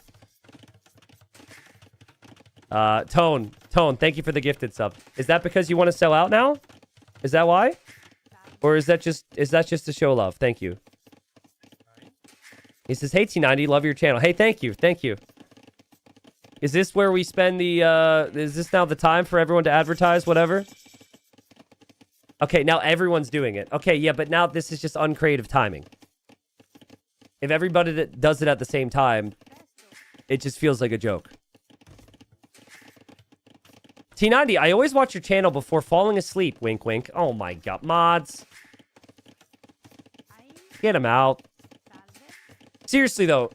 Tone, thank you for the gifted sub. Is that because you want to sell out now? Is that why? Or is that just to show love? Thank you. He says, hey T90, love your channel. Hey, thank you. Is this where we spend the, is this now the time for everyone to advertise whatever? Okay, now everyone's doing it. Okay, yeah, but now this is just uncreative timing. If everybody does it at the same time, it just feels like a joke. T90, I always watch your channel before falling asleep. Wink, wink. Oh my god. Mods. Get him out. Seriously, though.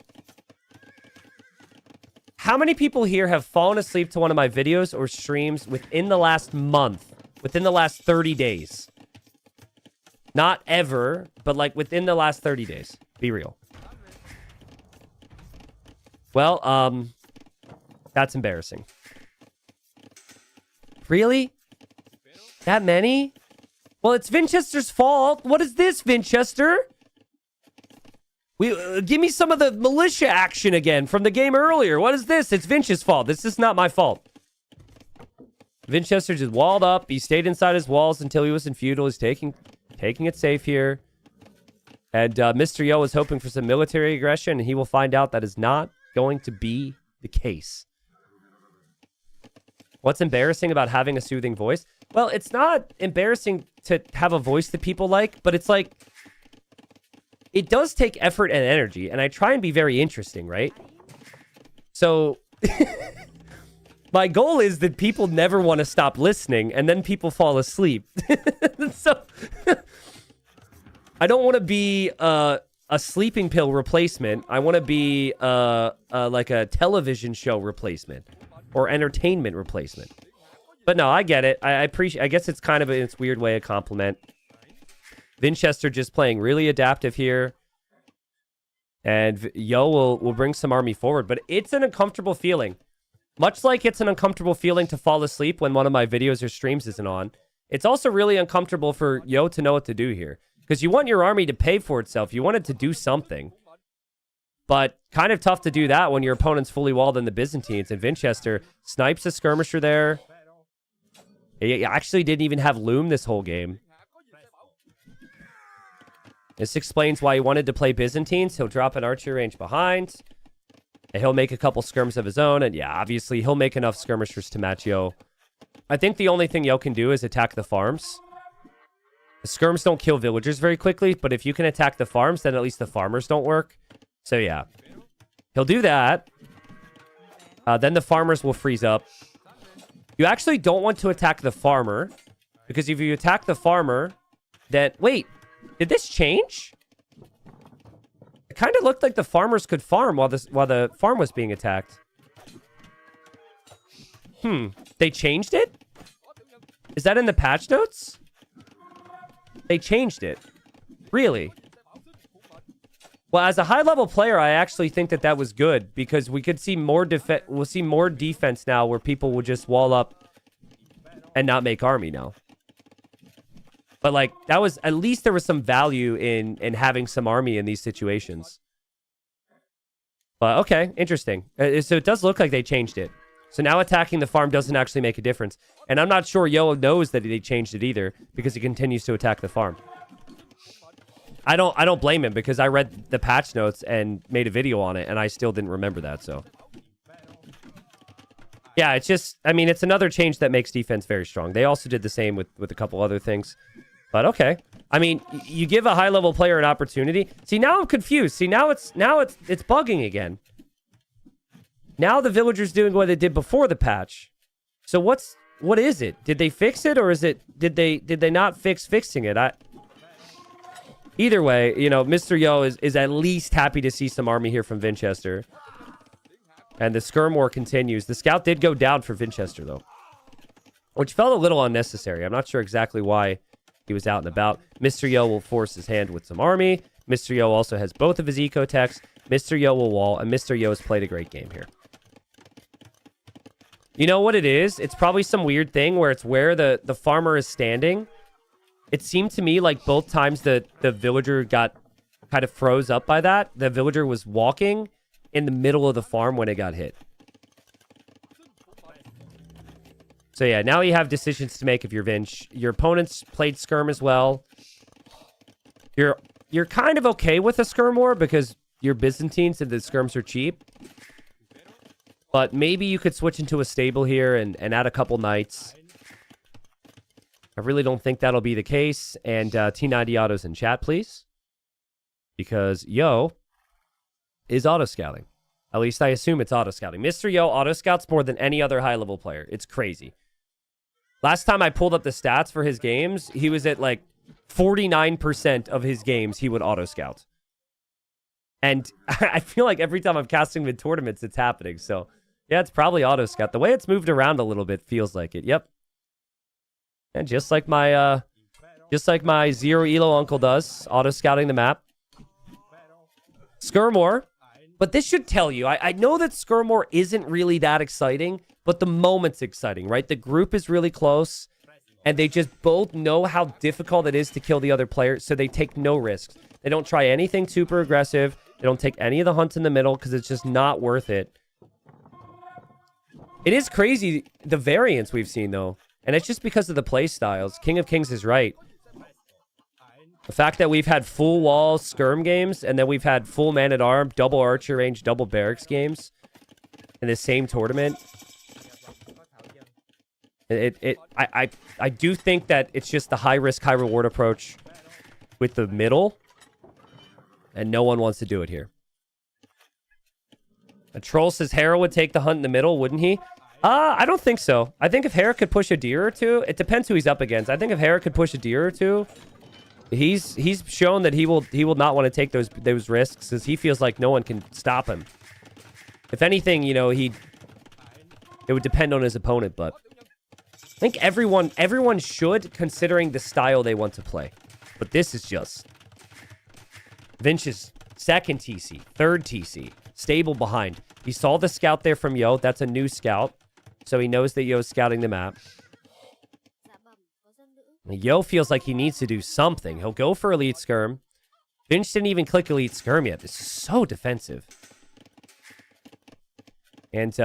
How many people here have fallen asleep to one of my videos or streams within the last month? Within the last 30 days? Not ever, but like within the last 30 days. Be real. Well, that's embarrassing. Really? That many? Well, it's Vinchester's fault. What is this, Vinchester? Give me some of the militia action again from the game earlier. What is this? It's Vinch's fault. This is not my fault. Vinchester just walled up. He stayed inside his walls until he was in feudal. He's taking it safe here. And Mr. Yo is hoping for some military aggression, and he will find out that is not going to be the case. What's embarrassing about having a soothing voice? Well, it's not embarrassing to have a voice that people like, but it's like, it does take effort and energy, and I try and be very interesting, right? So, my goal is that people never want to stop listening, and then people fall asleep. So, I don't want to be a sleeping pill replacement. I want to be like a television show replacement or entertainment replacement. But no, I get it. I appreciate. I guess it's kind of in its weird way a compliment. Vinchester just playing really adaptive here. And Yo will bring some army forward. But it's an uncomfortable feeling. Much like it's an uncomfortable feeling to fall asleep when one of my videos or streams isn't on. It's also really uncomfortable for Yo to know what to do here. Because you want your army to pay for itself. You want it to do something. But kind of tough to do that when your opponent's fully walled in the Byzantines. And Vinchester snipes a skirmisher there. He actually didn't even have Loom this whole game. This explains why he wanted to play Byzantines. He'll drop an archery range behind. And he'll make a couple skirms of his own. And yeah, obviously he'll make enough skirmishers to match Yo. I think the only thing Yo can do is attack the farms. The skirms don't kill villagers very quickly. But if you can attack the farms, then at least the farmers don't work. So yeah. He'll do that. Then the farmers will freeze up. You actually don't want to attack the farmer. Because if you attack the farmer, then... Wait. Did this change? It kind of looked like the farmers could farm while the farm was being attacked. They changed it? Is that in the patch notes? They changed it. Really? Well, as a high-level player, I actually think that was good because we could see more defense. We'll see more defense now, where people will just wall up and not make army now. But like that was at least there was some value in having some army in these situations. But okay, interesting. So it does look like they changed it. So now attacking the farm doesn't actually make a difference, and I'm not sure Yo knows that they changed it either because he continues to attack the farm. I don't blame him because I read the patch notes and made a video on it and I still didn't remember that, so. Yeah, it's just, I mean, it's another change that makes defense very strong. They also did the same with a couple other things. But okay. I mean, you give a high-level player an opportunity. See, now I'm confused. See, now it's bugging again. Now the villagers doing what they did before the patch. So what is it? Did they fix it, or is it did they not fixing it? Either way, you know, Mr. Yo is at least happy to see some army here from Vinchester. And the skirm war continues. The scout did go down for Vinchester, though, which felt a little unnecessary. I'm not sure exactly why he was out and about. Mr. Yo will force his hand with some army. Mr. Yo also has both of his eco-techs. Mr. Yo will wall, and Mr. Yo has played a great game here. You know what it is? It's probably some weird thing where it's where the farmer is standing. It seemed to me like both times the villager got kind of froze up by that. The villager was walking in the middle of the farm when it got hit. So yeah, now you have decisions to make if you're Vinch. Your opponents played skirm as well. You're kind of okay with a skirm war because you're Byzantines and the skirms are cheap. But maybe you could switch into a stable here and add a couple knights. I really don't think that'll be the case. And T90 autos in chat, please. Because Yo is auto-scouting. At least I assume it's auto-scouting. Mr. Yo auto-scouts more than any other high-level player. It's crazy. Last time I pulled up the stats for his games, he was at like 49% of his games he would auto-scout. And I feel like every time I'm casting him in tournaments, it's happening. So, yeah, it's probably auto-scout. The way it's moved around a little bit feels like it. Yep. And just like my Zero Elo uncle does, auto-scouting the map. Skirmore. But this should tell you, I know that Skirmore isn't really that exciting, but the moment's exciting, right? The group is really close, and they just both know how difficult it is to kill the other player, so they take no risks. They don't try anything super aggressive. They don't take any of the hunts in the middle, because it's just not worth it. It is crazy, the variance we've seen, though. And it's just because of the play styles. King of Kings is right. The fact that we've had full wall skirm games, and then we've had full man-at-arm, double archer range, double barracks games in the same tournament. I do think that it's just the high-risk, high-reward approach with the middle, and no one wants to do it here. A troll says Hera would take the hunt in the middle, wouldn't he? I don't think so. I think if Hera could push a deer or two, it depends who he's up against. I think if Hera could push a deer or two, he's shown that he will not want to take those risks because he feels like no one can stop him. If anything, you know, it would depend on his opponent, but I think everyone should, considering the style they want to play. But this is just Vinch's second TC, third TC, stable behind. He saw the scout there from Yo. That's a new scout, so he knows that Yo's scouting the map. Yo feels like he needs to do something. He'll go for Elite Skirm. Vinch didn't even click Elite Skirm yet. This is so defensive. And,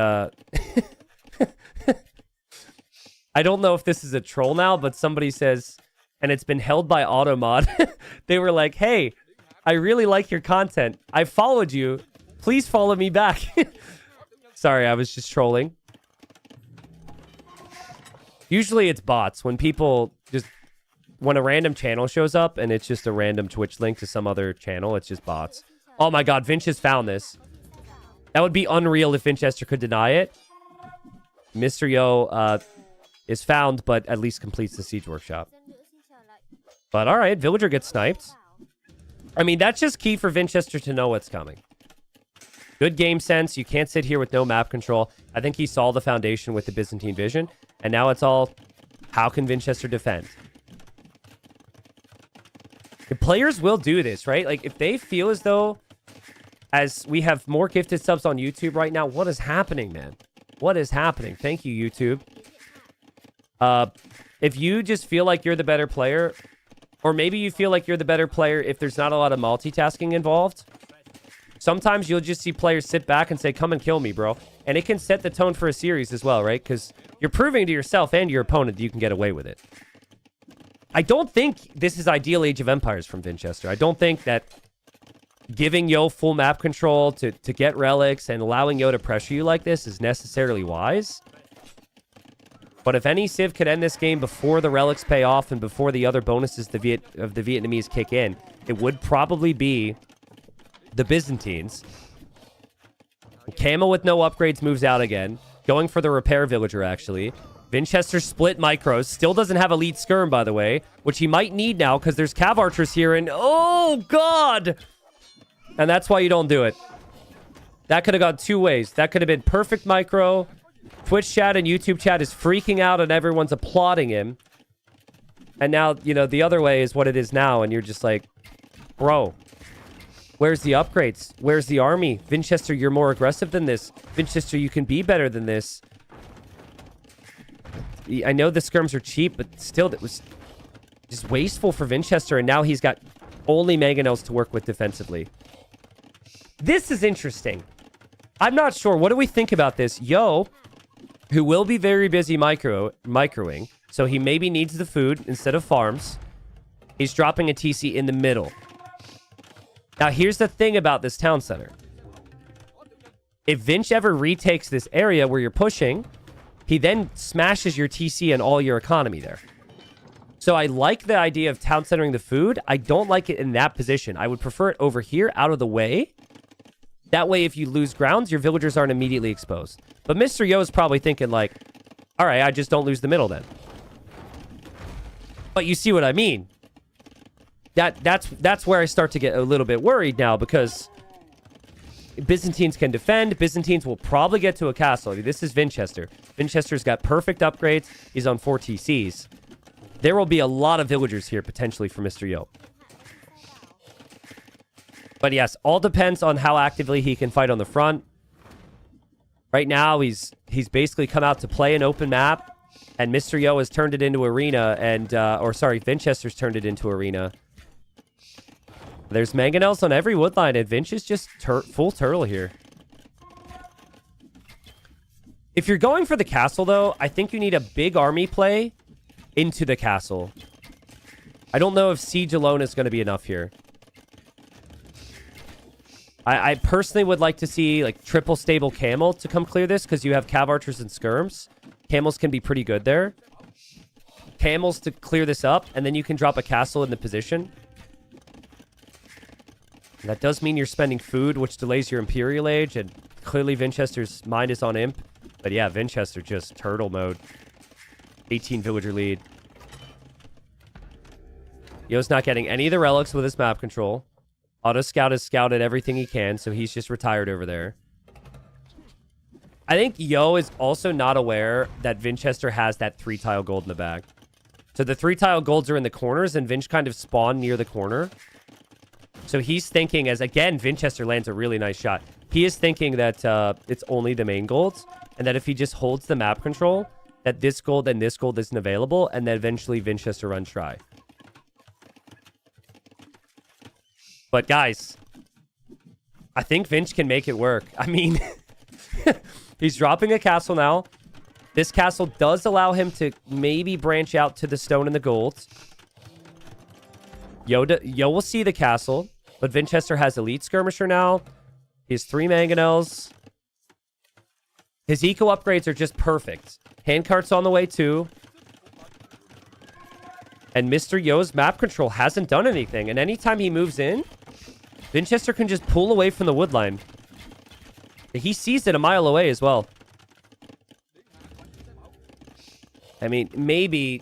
I don't know if this is a troll now, but somebody says, and it's been held by Automod. They were like, hey, I really like your content. I followed you. Please follow me back. Sorry, I was just trolling. Usually it's bots. When a random channel shows up and it's just a random Twitch link to some other channel, it's just bots. Oh my god, Vinch has found this. That would be unreal if Vinchester could deny it. Mr. Yo is found, but at least completes the siege workshop. But alright, villager gets sniped. I mean, that's just key for Vinchester to know what's coming. Good game sense. You can't sit here with no map control. I think he saw the foundation with the Byzantine vision. And now it's all, how can Vinchester defend? The players will do this, right? Like, if they feel as though, as we have more gifted subs on YouTube right now, what is happening, man? What is happening? Thank you, YouTube. If you just feel like you're the better player, or maybe you feel like you're the better player if there's not a lot of multitasking involved, sometimes you'll just see players sit back and say, come and kill me, bro. And it can set the tone for a series as well, right? Because you're proving to yourself and your opponent that you can get away with it. I don't think this is ideal Age of Empires from Vinchester. I don't think that giving Yo full map control to get relics and allowing Yo to pressure you like this is necessarily wise. But if any Civ could end this game before the relics pay off and before the other bonuses of the Vietnamese kick in, it would probably be the Byzantines. Camo with no upgrades moves out again. Going for the repair villager, actually. Vinchester split micros. Still doesn't have elite skirm, by the way, which he might need now because there's cav archers here. And oh, God. And that's why you don't do it. That could have gone two ways. That could have been perfect micro. Twitch chat and YouTube chat is freaking out and everyone's applauding him. And now, you know, the other way is what it is now. And you're just like, bro, where's the upgrades? Where's the army? Vinchester, you're more aggressive than this. Vinchester, you can be better than this. I know the skirms are cheap, but still, it was just wasteful for Vinchester. And now he's got only mangonels to work with defensively. This is interesting. I'm not sure. What do we think about this? Yo, who will be very busy microing, so he maybe needs the food instead of farms. He's dropping a TC in the middle. Now, here's the thing about this town center. If Vinch ever retakes this area where you're pushing, he then smashes your TC and all your economy there. So I like the idea of town centering the food. I don't like it in that position. I would prefer it over here, out of the way. That way, if you lose grounds, your villagers aren't immediately exposed. But Mr. Yo is probably thinking like, all right, I just don't lose the middle then. But you see what I mean? That's where I start to get a little bit worried now, because Byzantines can defend. Byzantines will probably get to a castle. I mean, this is Vinchester. Vinchester's got perfect upgrades. He's on 4 TCs. There will be a lot of villagers here potentially for Mr. Yo. But yes, all depends on how actively he can fight on the front. Right now, he's basically come out to play an open map, and Mr. Yo has turned it into arena, and Vinchester's turned it into arena. There's mangonels on every woodline, and Vinch is just full turtle here. If you're going for the castle, though, I think you need a big army play into the castle. I don't know if siege alone is going to be enough here. I personally would like to see like triple stable camel to come clear this, because you have cav archers and skirms. Camels can be pretty good there. Camels to clear this up, and then you can drop a castle in the position. That does mean you're spending food, which delays your Imperial Age, and clearly Vinchester's mind is on Imp. But yeah, Vinchester just turtle mode. 18 villager lead. Yo's not getting any of the relics with his map control. Auto Scout has scouted everything he can, so he's just retired over there. I think Yo is also not aware that Vinchester has that 3-tile gold in the back. So the 3-tile golds are in the corners, and Vinch kind of spawned near the corner. So he's thinking, as again, Vinchester lands a really nice shot. He is thinking that it's only the main golds, and that if he just holds the map control, that this gold and this gold isn't available, and then eventually Vinchester runs try. But guys, I think Vinch can make it work. I mean, he's dropping a castle now. This castle does allow him to maybe branch out to the stone and the gold. Yo will see the castle, but Vinchester has elite skirmisher now. He has 3 mangonels. His eco upgrades are just perfect. Handcart's on the way too. And Mr. Yo's map control hasn't done anything. And anytime he moves in, Vinchester can just pull away from the woodline. He sees it a mile away as well. I mean, maybe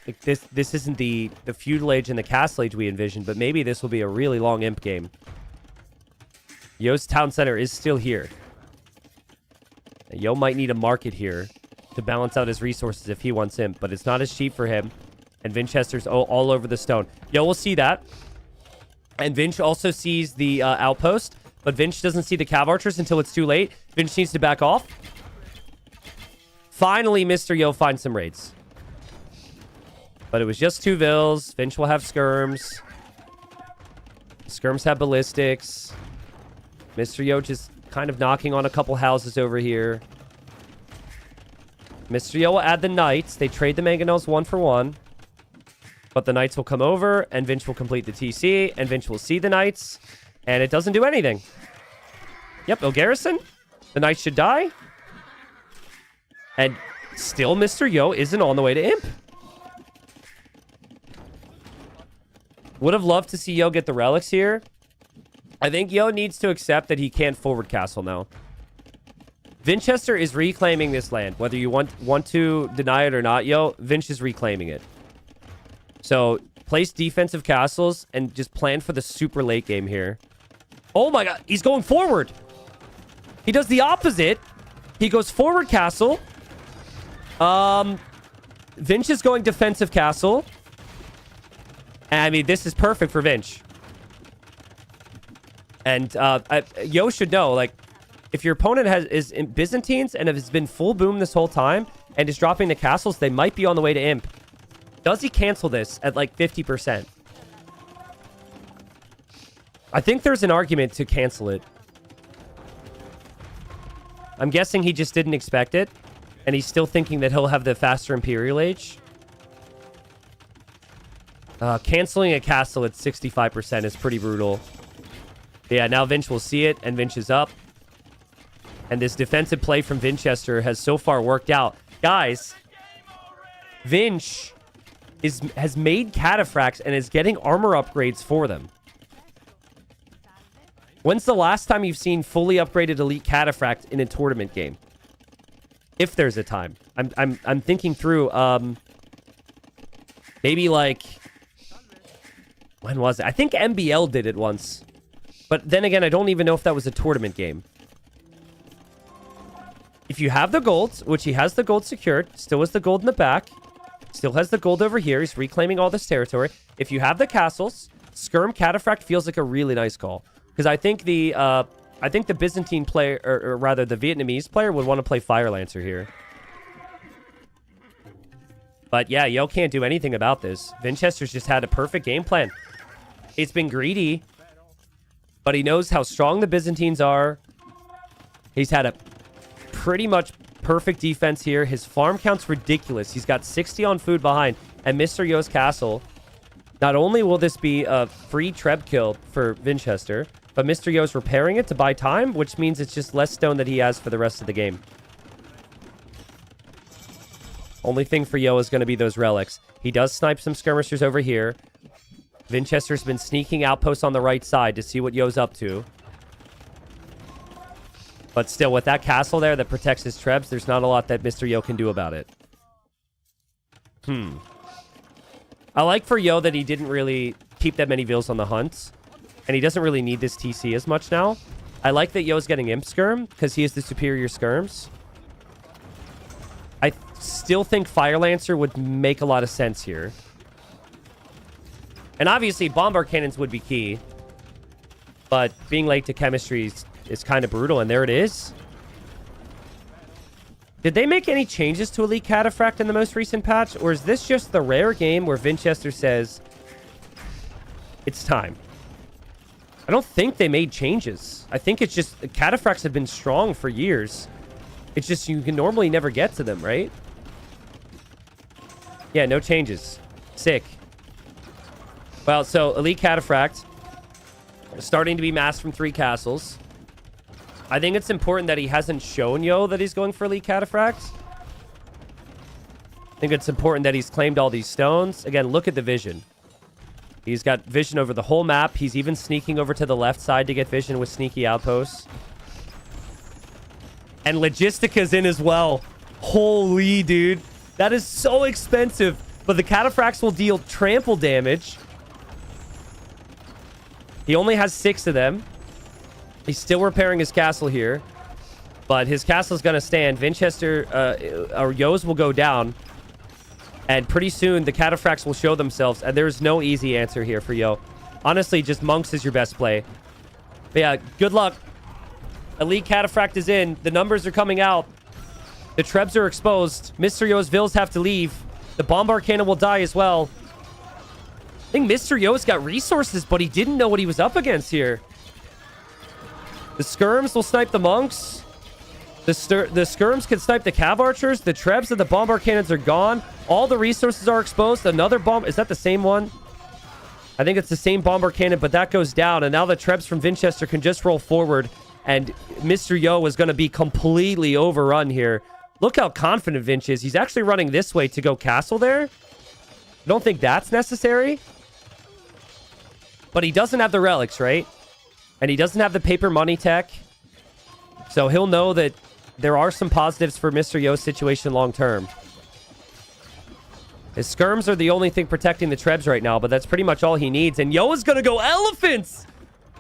like this isn't the feudal age and the castle age we envisioned, but maybe this will be a really long imp game. Yo's town center is still here. Yo might need a market here to balance out his resources if he wants imp, but it's not as cheap for him. And Vinchester's all over the stone. Yo will see that. And Vinch also sees the outpost, but Vinch doesn't see the cav archers until it's too late. Vinch needs to back off. Finally, Mr. Yo finds some raids. But it was just 2 vills. Vinch will have skirms. Skirms have ballistics. Mr. Yo just kind of knocking on a couple houses over here. Mr. Yo will add the knights. They trade the mangonels 1 for 1. But the knights will come over, and Vinch will complete the TC, and Vinch will see the knights, and it doesn't do anything. Yep, no garrison. The knights should die. And still Mr. Yo isn't on the way to Imp. Would have loved to see Yo get the relics here. I think Yo needs to accept that he can't forward castle now. Vinchester is reclaiming this land. Whether you want to deny it or not, Yo, Vinch is reclaiming it. So place defensive castles and just plan for the super late game here. Oh my god, he's going forward. He does the opposite. He goes forward castle. Vinch is going defensive castle. And, I mean, this is perfect for Vinch. And Yo should know, like, if your opponent is in Byzantines and has been full boom this whole time and is dropping the castles, they might be on the way to Imp. Does he cancel this at like 50%? I think there's an argument to cancel it. I'm guessing he just didn't expect it. And he's still thinking that he'll have the faster Imperial Age. Canceling a castle at 65% is pretty brutal. Yeah, now Vinch will see it, and Vinch is up. And this defensive play from Vinchester has so far worked out. Guys, Vinch has made cataphracts and is getting armor upgrades for them. When's the last time you've seen fully upgraded elite cataphract in a tournament game? If there's a time. I'm thinking through maybe like when was it? I think MBL did it once. But then again, I don't even know if that was a tournament game. If you have the gold, which he has the gold secured, still has the gold in the back, still has the gold over here, he's reclaiming all this territory. If you have the castles, Skirm Cataphract feels like a really nice call. Because I think the Byzantine player, or rather the Vietnamese player, would want to play Fire Lancer here. But yeah, Yo can't do anything about this. Vinchester's just had a perfect game plan. It's been greedy, but he knows how strong the Byzantines are. He's had a pretty much perfect defense here. His farm count's ridiculous. He's got 60 on food behind. And Mr. Yo's castle. Not only will this be a free Treb kill for Vinchester, but Mr. Yo's repairing it to buy time, which means it's just less stone that he has for the rest of the game. Only thing for Yo is going to be those relics. He does snipe some skirmishers over here. Vinchester's been sneaking outposts on the right side to see what Yo's up to. But still, with that castle there that protects his trebs, there's not a lot that Mr. Yo can do about it. I like for Yo that he didn't really keep that many vills on the hunt. And he doesn't really need this TC as much now. I like that Yo's getting Imp Skirm because he has the superior skirms. I still think Fire Lancer would make a lot of sense here. And obviously, Bombard Cannons would be key. But being late to chemistry is kind of brutal, and there it is. Did they make any changes to Elite Cataphract in the most recent patch? Or is this just the rare game where Vinchester says, it's time? I don't think they made changes. I think it's just, Cataphracts have been strong for years. It's just you can normally never get to them, right? Yeah, no changes. Sick. Well, so Elite Cataphract starting to be massed from 3 castles. I think it's important that he hasn't shown Yo that he's going for Elite Cataphract. I think it's important that he's claimed all these stones. Again, look at the vision. He's got vision over the whole map. He's even sneaking over to the left side to get vision with sneaky outposts. And Logistica's in as well. Holy, dude. That is so expensive. But the Cataphracts will deal trample damage. He only has 6 of them. He's still repairing his castle here. But his castle's going to stand. Vinchester, or Yo's will go down. And pretty soon, the Cataphracts will show themselves. And there's no easy answer here for Yo. Honestly, just Monks is your best play. But yeah, good luck. Elite Cataphract is in. The numbers are coming out. The Trebs are exposed. Mr. Yo's Vills have to leave. The Bombard Cannon will die as well. I think Mr. Yo's got resources, but he didn't know what he was up against here. The Skirms will snipe the Monks. The Skirms can snipe the Cav Archers. The Trebs and the Bombard Cannons are gone. All the resources are exposed. Another bomb. Is that the same one? I think it's the same Bombard Cannon, but that goes down. And now the Trebs from Vinchester can just roll forward. And Mr. Yo is going to be completely overrun here Look how confident Vinch is. He's actually running this way to go castle there. I don't think that's necessary. But he doesn't have the relics, right? And he doesn't have the paper money tech. So he'll know that there are some positives for Mr. Yo's situation long term. His skirms are the only thing protecting the Trebs right now, but that's pretty much all he needs. And Yo is going to go elephants!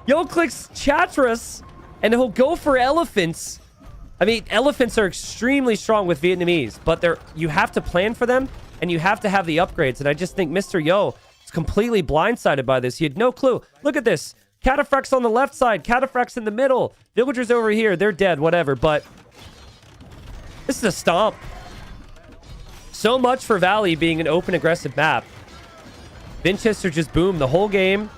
Yo clicks Chatras, and he'll go for elephants. I mean, elephants are extremely strong with Vietnamese, but you have to plan for them, and you have to have the upgrades. And I just think Mr. Yo is completely blindsided by this. He had no clue. Look at this. Cataphracts on the left side. Cataphracts in the middle. Villagers over here. They're dead, whatever. But this is a stomp. So much for Valley being an open, aggressive map. Vinchester just boomed the whole game.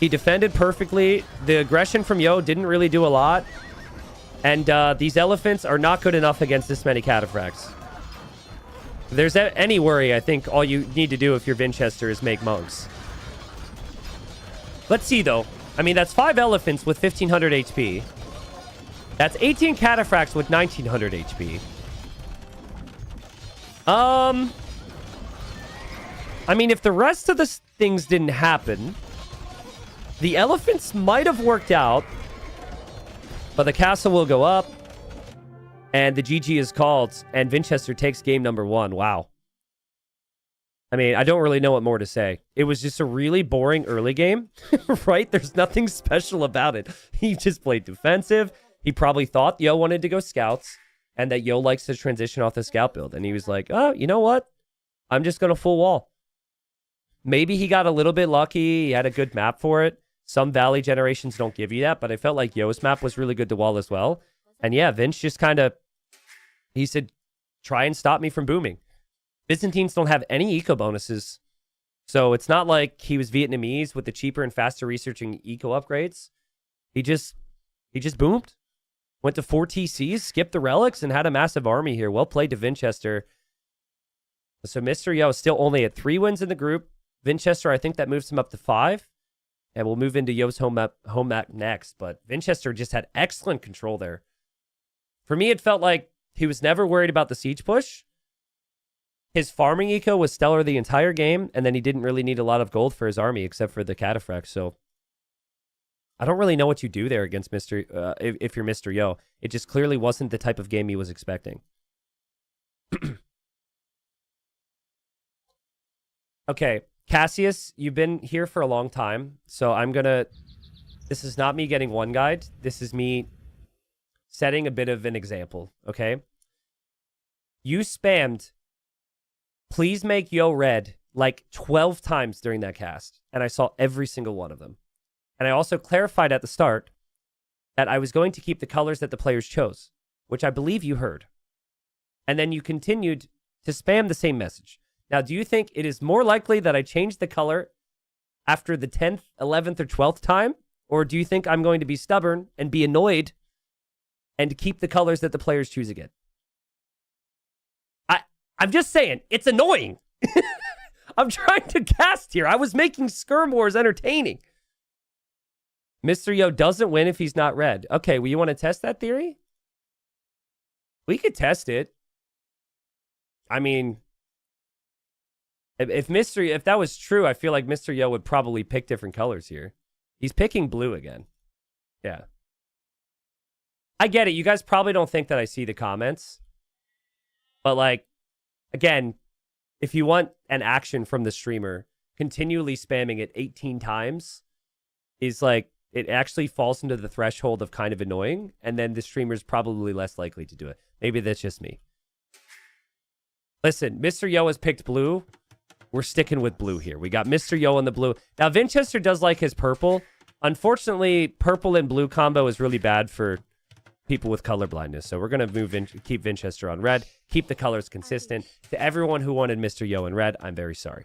He defended perfectly. The aggression from Yo didn't really do a lot. And these elephants are not good enough against this many cataphracts. If there's any worry, I think all you need to do if you're Vinchester is make monks. Let's see, though. I mean, that's 5 elephants with 1,500 HP. That's 18 cataphracts with 1,900 HP. I mean, if the rest of the things didn't happen, the elephants might have worked out, but the castle will go up, and the GG is called, and Vinchester takes game number 1. Wow. I mean, I don't really know what more to say. It was just a really boring early game, right? There's nothing special about it. He just played defensive. He probably thought Yo wanted to go scouts, and that Yo likes to transition off the scout build. And he was like, oh, you know what? I'm just going to full wall. Maybe he got a little bit lucky. He had a good map for it. Some Valley generations don't give you that, but I felt like Yo's map was really good to wall as well. And yeah, Vince just kind of, he said, try and stop me from booming. Byzantines don't have any eco bonuses. So it's not like he was Vietnamese with the cheaper and faster researching eco upgrades. He just boomed. Went to 4 TCs, skipped the relics, and had a massive army here. Well played to Vinchester. So Mr. Yo is still only at 3 wins in the group. Vinchester, I think that moves him up to 5. And we'll move into Yo's home map next. But Vinchester just had excellent control there. For me, it felt like he was never worried about the siege push. His farming eco was stellar the entire game. And then he didn't really need a lot of gold for his army, except for the cataphracts. So I don't really know what you do there against if you're Mr. Yo. It just clearly wasn't the type of game he was expecting. Okay, Cassius, you've been here for a long time, so this is not me getting one guide. This is me setting a bit of an example, okay? You spammed, please make Yo red, like 12 times during that cast, and I saw every single one of them. And I also clarified at the start that I was going to keep the colors that the players chose, which I believe you heard. And then you continued to spam the same message. Now, do you think it is more likely that I change the color after the 10th, 11th, or 12th time? Or do you think I'm going to be stubborn and be annoyed and keep the colors that the players choose again? I'm just saying, it's annoying. I'm trying to cast here. I was making Skirm Wars entertaining. Mr. Yo doesn't win if he's not red. Okay, well, you want to test that theory? We could test it. I mean, if that was true, I feel like Mr. Yo would probably pick different colors here. He's picking blue again. Yeah. I get it. You guys probably don't think that I see the comments. But, like, again, if you want an action from the streamer, continually spamming it 18 times is like, it actually falls into the threshold of kind of annoying, and then the streamer's probably less likely to do it. Maybe that's just me. Listen, Mr. Yo has picked blue. We're sticking with blue here. We got Mr. Yo in the blue. Now, Vinchester does like his purple. Unfortunately, purple and blue combo is really bad for people with color blindness. So we're going to keep Vinchester on red, keep the colors consistent. To everyone who wanted Mr. Yo in red, I'm very sorry.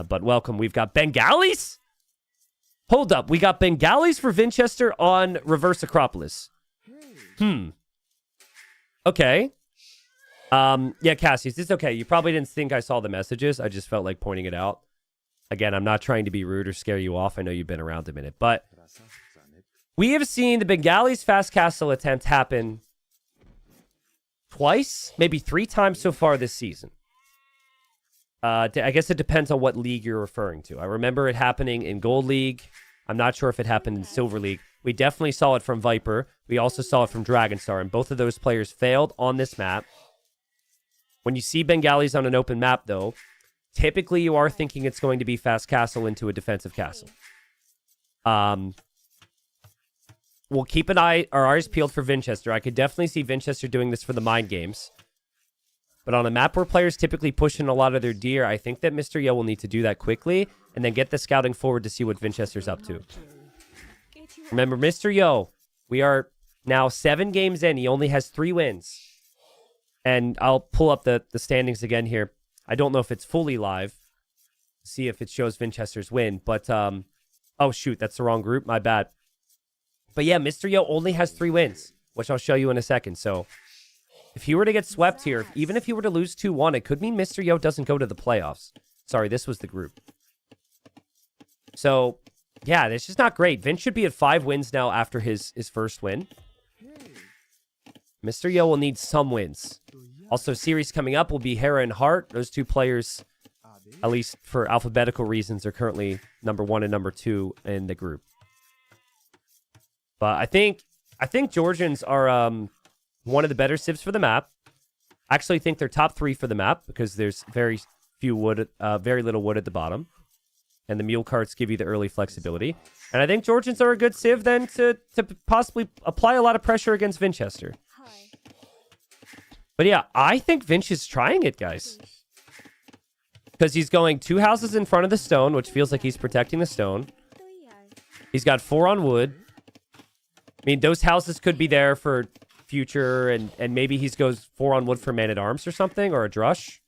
But welcome. We've got Bengalis. Hold up. We got Bengalis for Vinchester on Reverse Acropolis. Okay. Yeah, Cassius, it's okay. You probably didn't think I saw the messages. I just felt like pointing it out. Again, I'm not trying to be rude or scare you off. I know you've been around a minute. But we have seen the Bengalis fast castle attempt happen twice, maybe 3 times so far this season. I guess it depends on what league you're referring to. I remember it happening in Gold League. I'm not sure if it happened in Silver League. We definitely saw it from Viper. We also saw it from Dragonstar, and both of those players failed on this map. When you see Bengalis on an open map, though, typically you are thinking it's going to be fast castle into a defensive castle. We'll keep our eyes peeled for Vinchester. I could definitely see Vinchester doing this for the mind games. But on a map where players typically push in a lot of their deer, I think that Mr. Yo will need to do that quickly and then get the scouting forward to see what Vinchester's up to. Remember, Mr. Yo, we are now 7 games in. He only has 3 wins. And I'll pull up the standings again here. I don't know if it's fully live. See if it shows Vinchester's win. But, oh, shoot, that's the wrong group. My bad. But yeah, Mr. Yo only has 3 wins, which I'll show you in a second. So if he were to get swept here, even if he were to lose 2-1, it could mean Mr. Yo doesn't go to the playoffs. Sorry, this was the group. So, yeah, it's just not great. Vince should be at 5 wins now after his first win. Mr. Yo will need some wins. Also, series coming up will be Hera and Hart. Those 2 players, at least for alphabetical reasons, are currently number 1 and number 2 in the group. But I think Georgians are one of the better civs for the map. I actually think they're top 3 for the map because there's very little wood at the bottom. And the mule carts give you the early flexibility. And I think Georgians are a good civ then to possibly apply a lot of pressure against Vinchester. But yeah, I think Vinch is trying it, guys. Because he's going 2 houses in front of the stone, which feels like he's protecting the stone. He's got 4 on wood. I mean, those houses could be there for future, and maybe he goes 4 on wood for man-at-arms or something, or a drush.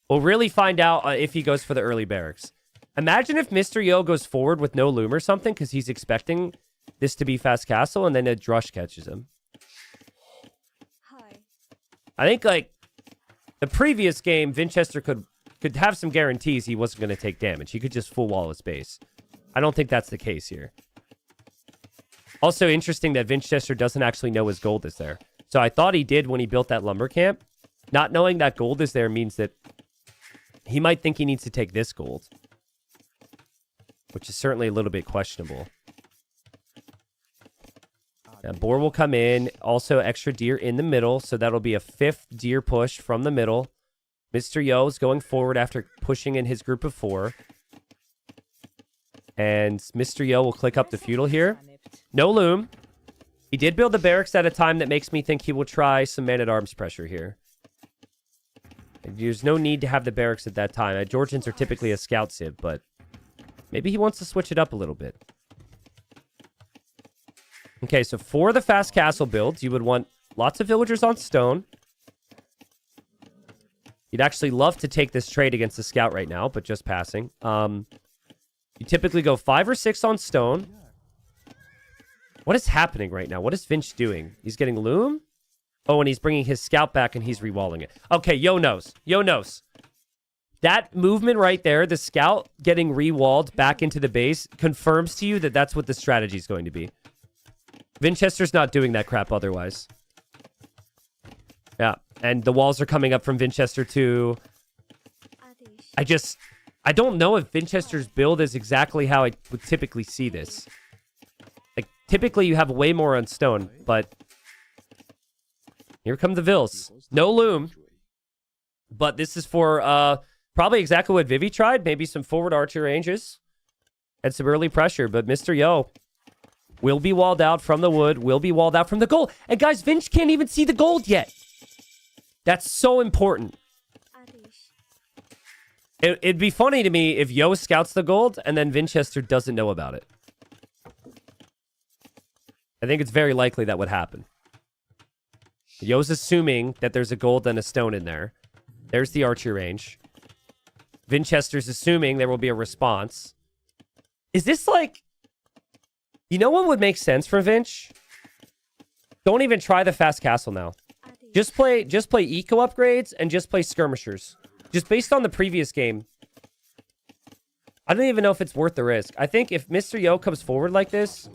We'll really find out if he goes for the early barracks. Imagine if Mr. Yo goes forward with no loom or something, because he's expecting this to be fast castle, and then a drush catches him. I think, like, the previous game, Vinchester could have some guarantees he wasn't going to take damage. He could just full wall his base. I don't think that's the case here. Also interesting that Vinchester doesn't actually know his gold is there. So I thought he did when he built that lumber camp. Not knowing that gold is there means that he might think he needs to take this gold. Which is certainly a little bit questionable. Now, boar will come in. Also, extra deer in the middle. So that'll be a 5th deer push from the middle. Mr. Yo's going forward after pushing in his group of 4. And Mr. Yo will click up the feudal here. No loom. He did build the barracks at a time that makes me think he will try some man-at-arms pressure here. There's no need to have the barracks at that time. Georgians are typically a scout civ, but maybe he wants to switch it up a little bit. Okay, so for the fast castle builds, you would want lots of villagers on stone. You'd actually love to take this trade against the scout right now, but just passing. You typically go 5 or 6 on stone. What is happening right now? What is Vinch doing? He's getting loom? Oh, and he's bringing his scout back and he's rewalling it. Okay, Yo knows. Yo knows. That movement right there, the scout getting rewalled back into the base, confirms to you that that's what the strategy is going to be. Vinchester's not doing that crap otherwise. Yeah, and the walls are coming up from Vinchester too. I don't know if Vinchester's build is exactly how I would typically see this. Like, typically you have way more on stone, but here come the Vills. No loom. But this is for probably exactly what Vivi tried. Maybe some forward archer ranges and some early pressure. But Mr. Yo will be walled out from the wood, will be walled out from the gold. And guys, Vinch can't even see the gold yet. That's so important. It'd be funny to me if Yo scouts the gold and then Vinchester doesn't know about it. I think it's very likely that would happen. Yo's assuming that there's a gold and a stone in there. There's the archer range. Vinchester's assuming there will be a response. Is this like... You know what would make sense for Vinch? Don't even try the fast castle now. Just play eco upgrades and just play skirmishers. Just based on the previous game. I don't even know if it's worth the risk. I think if Mr. Yo comes forward like this,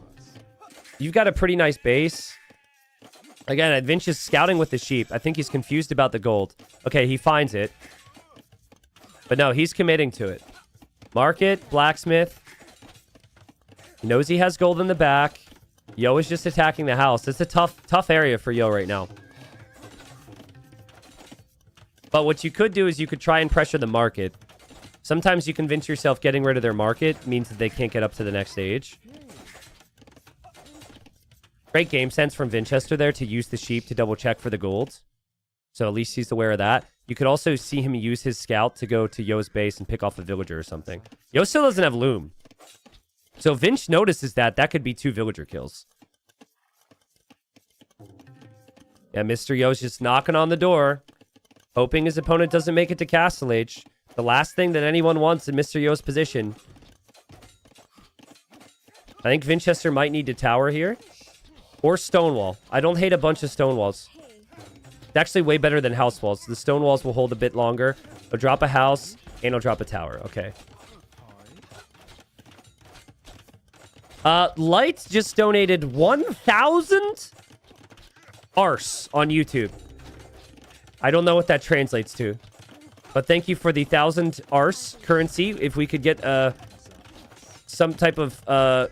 you've got a pretty nice base. Again, Vinch is scouting with the sheep. I think he's confused about the gold. Okay, he finds it. But no, he's committing to it. Market, blacksmith. He knows he has gold in the back. Yo is just attacking the house. It's a tough area for Yo right now. But what you could do is you could try and pressure the market. Sometimes you convince yourself getting rid of their market means that they can't get up to the next stage. Great game sense from Vinchester there to use the sheep to double check for the gold. So at least he's aware of that. You could also see him use his scout to go to Yo's base and pick off a villager or something. Yo still doesn't have loom. So Vinch notices that. That could be 2 villager kills. Yeah, Mr. Yo's just knocking on the door, hoping his opponent doesn't make it to Castle Age. The last thing that anyone wants in Mr. Yo's position. I think Vinchester might need to tower here. Or Stonewall. I don't hate a bunch of Stonewalls. It's actually way better than house walls. The stone walls will hold a bit longer. He'll drop a house, and he'll drop a tower. Okay. Light just donated 1,000 arse on YouTube. I don't know what that translates to. But thank you for the 1,000 arse currency. If we could get some type of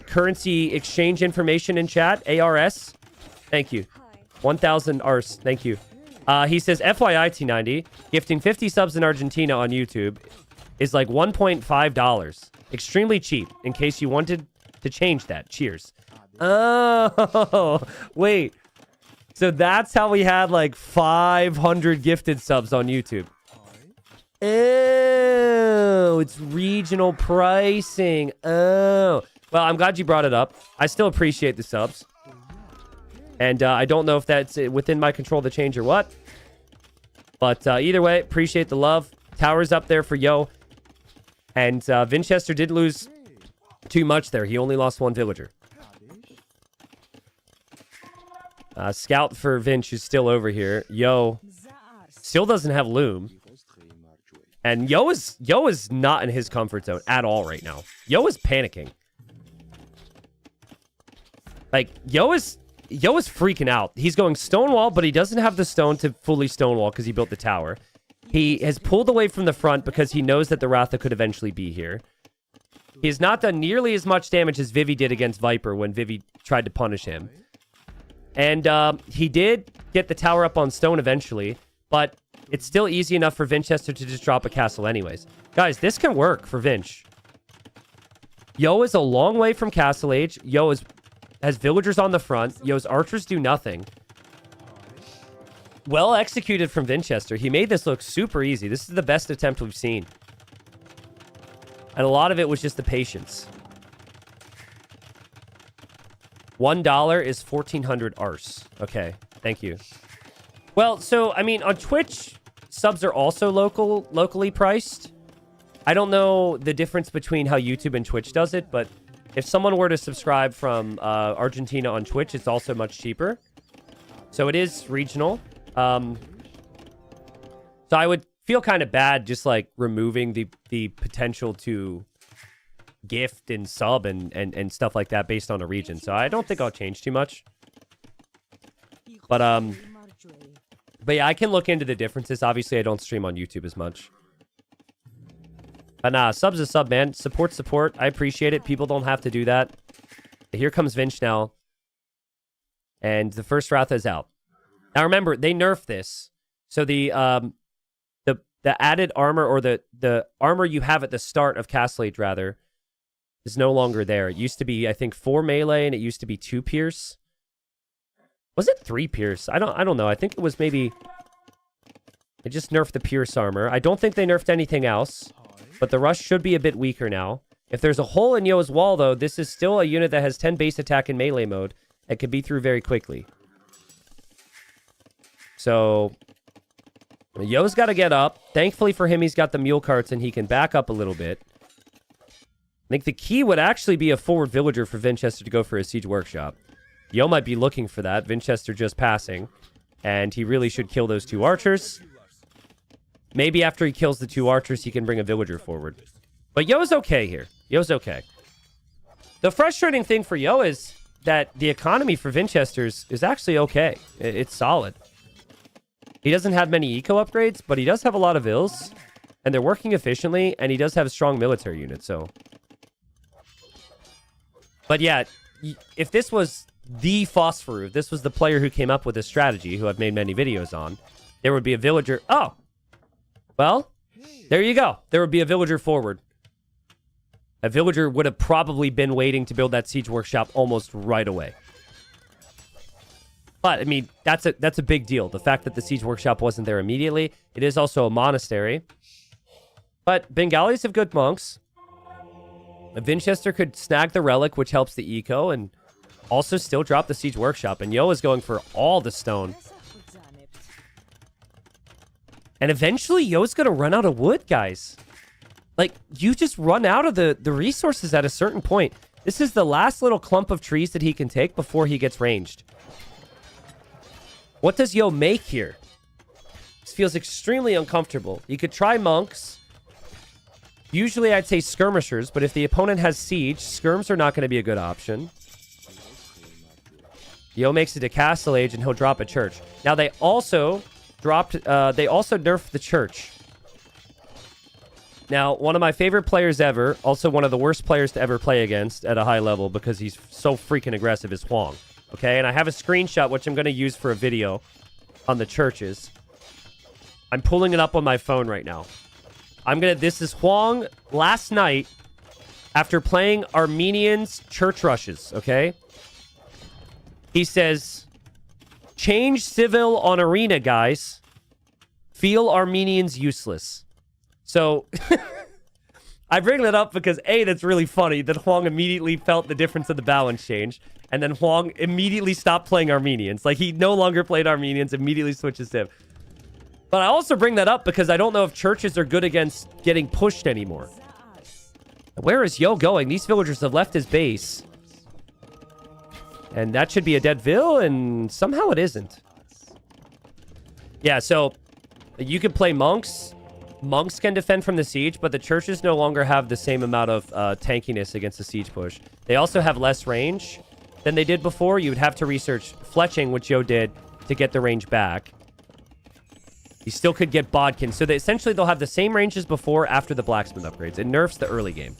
currency exchange information in chat. ARS. Thank you. 1,000 arse. Thank you. He says, FYI T90, gifting 50 subs in Argentina on YouTube is like $1.5. Extremely cheap, in case you wanted to change that. Cheers. Oh, wait. So that's how we had like 500 gifted subs on YouTube. Oh, it's regional pricing. Oh. Well, I'm glad you brought it up. I still appreciate the subs. And I don't know if that's within my control to change or what. But either way, appreciate the love. Tower's up there for Yo. And Vinchester did lose too much there. He only lost 1 villager. Scout for Vinch is still over here. Yo still doesn't have loom. And Yo is not in his comfort zone at all right now. Yo is panicking. Like, Yo is freaking out. He's going Stonewall, but he doesn't have the stone to fully Stonewall because he built the tower. He has pulled away from the front because he knows that the Ratha could eventually be here. He has not done nearly as much damage as Vivi did against Viper when Vivi tried to punish him. And he did get the tower up on stone eventually, but it's still easy enough for Vinchester to just drop a castle anyways. Guys, this can work for Vinch. Yo is a long way from Castle Age. Yo has villagers on the front. Yo's archers do nothing. Well executed from Vinchester. He made this look super easy. This is the best attempt we've seen. And a lot of it was just the patience. $1 is 1,400 arse. Okay, thank you. Well, so, I mean, on Twitch, subs are also locally priced. I don't know the difference between how YouTube and Twitch does it, but if someone were to subscribe from Argentina on Twitch, it's also much cheaper. So it is regional. So I would feel kind of bad just like removing the potential to gift and sub and stuff like that based on a region. So I don't think I'll change too much. But yeah, I can look into the differences. Obviously, I don't stream on YouTube as much. But nah, sub's a sub, man. Support. I appreciate it. People don't have to do that. Here comes Vinch now. And the first Ratha is out. Now remember, they nerfed this. So the added armor, or the armor you have at the start of Castle Age, rather, is no longer there. It used to be, I think, 4 melee, and it used to be 2 pierce. Was it 3 pierce? I don't know. I think it was maybe... They just nerfed the pierce armor. I don't think they nerfed anything else. But the rush should be a bit weaker now. If there's a hole in Yo's wall, though, this is still a unit that has 10 base attack in melee mode. It can be through very quickly. So... Yo's got to get up. Thankfully for him, he's got the mule carts, and he can back up a little bit. I think the key would actually be a forward villager for Vinchester to go for a siege workshop. Yo might be looking for that. Vinchester just passing. And he really should kill those 2 archers. Maybe after he kills the 2 archers, he can bring a villager forward. But Yo's okay here. Yo's okay. The frustrating thing for Yo is that the economy for Vinchester's is actually okay. It's solid. He doesn't have many eco upgrades, but he does have a lot of ills, and they're working efficiently, and he does have strong military units, so. But yeah, if this was the Phosphor, this was the player who came up with this strategy, who I've made many videos on, there would be a villager. Oh, well, there you go. There would be a villager forward. A villager would have probably been waiting to build that siege workshop almost right away. But, I mean, that's a big deal. The fact that the siege workshop wasn't there immediately. It is also a monastery. But Bengalis have good monks. Vinchester could snag the relic, which helps the eco, and also still drop the siege workshop. And Yo is going for all the stone. And eventually, Yo's going to run out of wood, guys. Like, you just run out of the resources at a certain point. This is the last little clump of trees that he can take before he gets ranged. What does Yo make here? This feels extremely uncomfortable. You could try monks. Usually I'd say skirmishers, but if the opponent has siege, skirms are not going to be a good option. Yo makes it a castle age and he'll drop a church. Now they also nerfed the church. Now, one of my favorite players ever, also one of the worst players to ever play against at a high level because he's so freaking aggressive, is Huang. Okay, and I have a screenshot which I'm going to use for a video on the churches. I'm pulling it up on my phone right now. This is Huang last night after playing Armenians church rushes, okay? He says, change civil on arena, guys. Feel Armenians useless. So, I bring that up because, A, that's really funny that Huang immediately felt the difference of the balance change. And then Huang immediately stopped playing Armenians. Like, he no longer played Armenians, immediately switches to him. But I also bring that up because I don't know if churches are good against getting pushed anymore. Where is Yo going? These villagers have left his base. And that should be a dead vill, and somehow it isn't. Yeah, so you could play monks. Monks can defend from the siege, but the churches no longer have the same amount of tankiness against the siege push. They also have less range than they did before. You would have to research fletching, which Yo did, to get the range back. You still could get bodkin. So essentially they'll have the same range as before after the blacksmith upgrades. It nerfs the early game.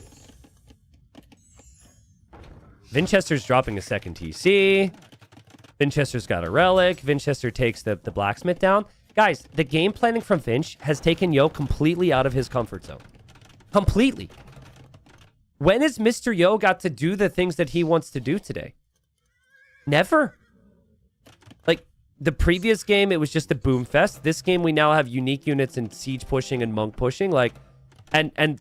Vinchester's dropping a second TC. Vinchester's got a relic. Vinchester takes the blacksmith down. Guys, the game planning from Vinch has taken Yo completely out of his comfort zone. Completely. When has Mr. Yo got to do the things that he wants to do today? Never. Like, the previous game, it was just a boom fest. This game, we now have unique units and siege pushing and monk pushing. Like, and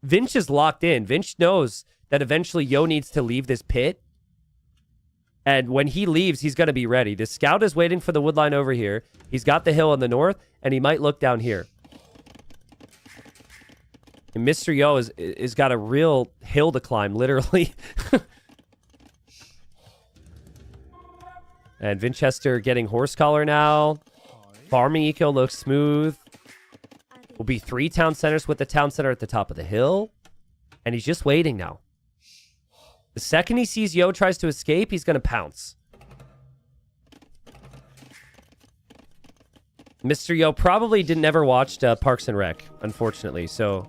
Vinch is locked in. Vinch knows that eventually Yo needs to leave this pit. And when he leaves, he's going to be ready. The scout is waiting for the wood line over here. He's got the hill in the north, and he might look down here. And Mr. Yo is got a real hill to climb, literally. And Vinchester getting horse collar now. Farming eco looks smooth. Will be 3 town centers with the town center at the top of the hill. And he's just waiting now. The second he sees Yo tries to escape, he's going to pounce. Mr. Yo probably didn't ever watch Parks and Rec, unfortunately. So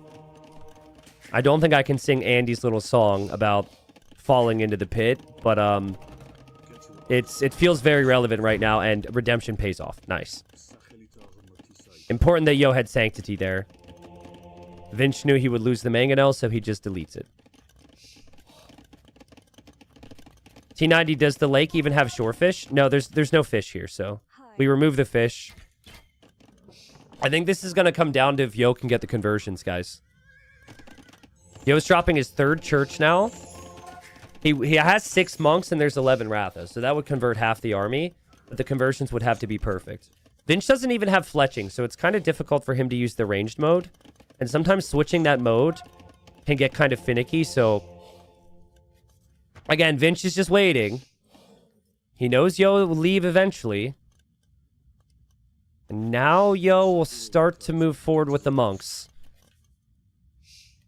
I don't think I can sing Andy's little song about falling into the pit. But it feels very relevant right now, and redemption pays off. Nice. Important that Yo had sanctity there. Vinch knew he would lose the mangonel, so he just deletes it. T90, does the lake even have shorefish? No, there's no fish here, so we remove the fish. I think this is going to come down to if Yo can get the conversions, guys. Yo's dropping his 3rd church now. He has 6 monks and there's 11 Rathas, so that would convert half the army, but the conversions would have to be perfect. Vinch doesn't even have fletching, so it's kind of difficult for him to use the ranged mode, and sometimes switching that mode can get kind of finicky, so again, Vinch is just waiting. He knows Yo will leave eventually. And now Yo will start to move forward with the monks.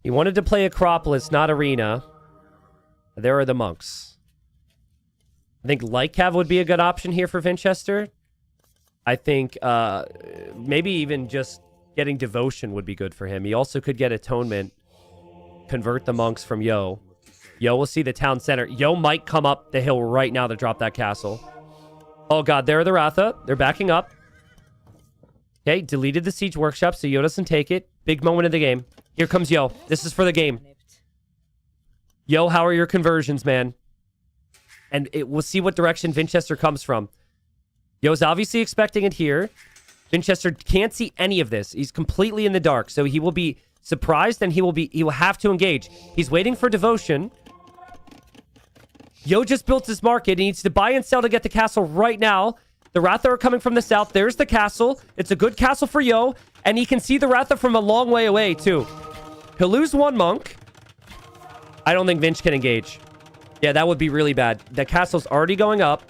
He wanted to play Acropolis, not Arena. There are the monks. I think Lycav would be a good option here for Vinchester. I think maybe even just getting Devotion would be good for him. He also could get Atonement, convert the monks from Yo. Yo will see the town center. Yo might come up the hill right now to drop that castle. Oh, God, there are the Ratha. They're backing up. Okay, deleted the Siege Workshop so Yo doesn't take it. Big moment of the game. Here comes Yo. This is for the game. Yo, how are your conversions, man? And we'll see what direction Vinchester comes from. Yo's obviously expecting it here. Vinchester can't see any of this. He's completely in the dark, so he will be surprised and he will have to engage. He's waiting for Devotion. Yo just built his market. He needs to buy and sell to get the castle right now. The Ratha are coming from the south. There's the castle. It's a good castle for Yo, and he can see the Ratha from a long way away, too. He'll lose one monk. I don't think Vinch can engage. Yeah, that would be really bad. The castle's already going up.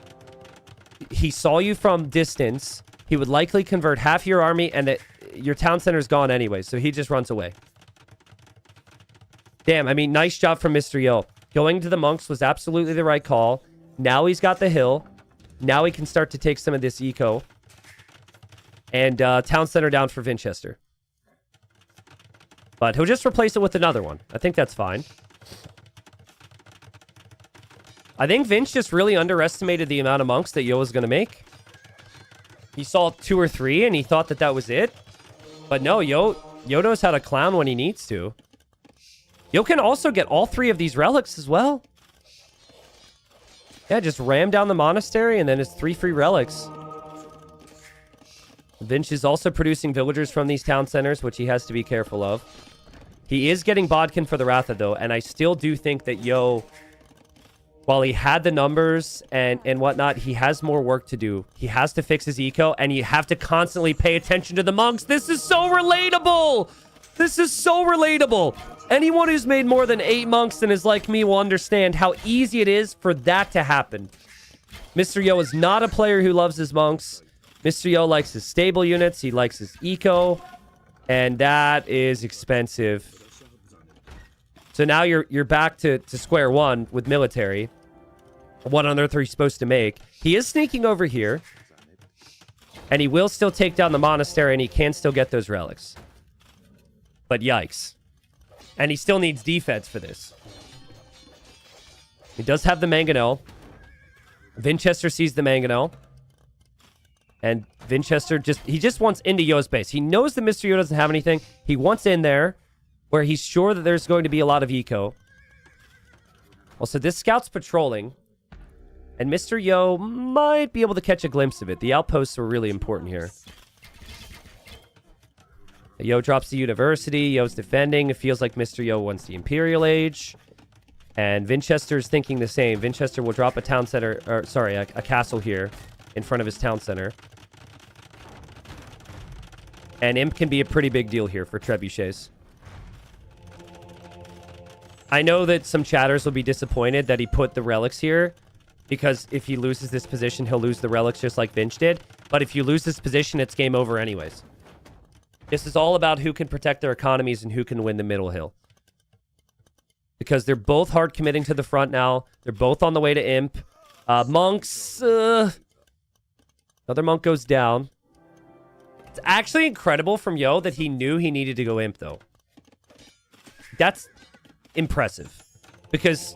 He saw you from distance. He would likely convert half your army, and your town center's gone anyway, so he just runs away. Damn, I mean, nice job from Mr. Yo. Going to the monks was absolutely the right call. Now he's got the hill. Now he can start to take some of this eco. And town center down for Vinchester. But he'll just replace it with another one. I think that's fine. I think Vinch just really underestimated the amount of monks that Yo was going to make. He saw 2 or 3 and he thought that that was it. But no, Yo knows how to clown when he needs to. Yo can also get all 3 of these relics as well. Yeah, just ram down the monastery and then it's 3 free relics. Vinch is also producing villagers from these town centers, which he has to be careful of. He is getting Bodkin for the Ratha, though, and I still do think that Yo, while he had the numbers and whatnot, he has more work to do. He has to fix his eco, and you have to constantly pay attention to the monks. This is so relatable! This is so relatable! Anyone who's made more than 8 monks and is like me will understand how easy it is for that to happen. Mr. Yo is not a player who loves his monks. Mr. Yo likes his stable units. He likes his eco. And that is expensive. So now you're back to square one with military. What on earth are you supposed to make? He is sneaking over here. And he will still take down the monastery and he can still get those relics. But yikes. And he still needs defense for this. He does have the mangonel. Vinchester sees the mangonel. And Vinchester just wants into Yo's base. He knows that Mr. Yo doesn't have anything. He wants in there where he's sure that there's going to be a lot of eco. Also, this scout's patrolling. And Mr. Yo might be able to catch a glimpse of it. The outposts were really important here. Yo drops the university. Yo's defending. It feels like Mr. Yo wants the Imperial Age. And Vinchester's thinking the same. Vinchester will drop a town center, or sorry, a castle here in front of his town center. And Imp can be a pretty big deal here for trebuchets. I know that some chatters will be disappointed that he put the relics here, because if he loses this position, he'll lose the relics just like Vinch did. But if you lose this position, it's game over anyways. This is all about who can protect their economies and who can win the middle hill. Because they're both hard committing to the front now. They're both on the way to Imp. Monks. Another monk goes down. It's actually incredible from Yo that he knew he needed to go Imp, though. That's impressive. Because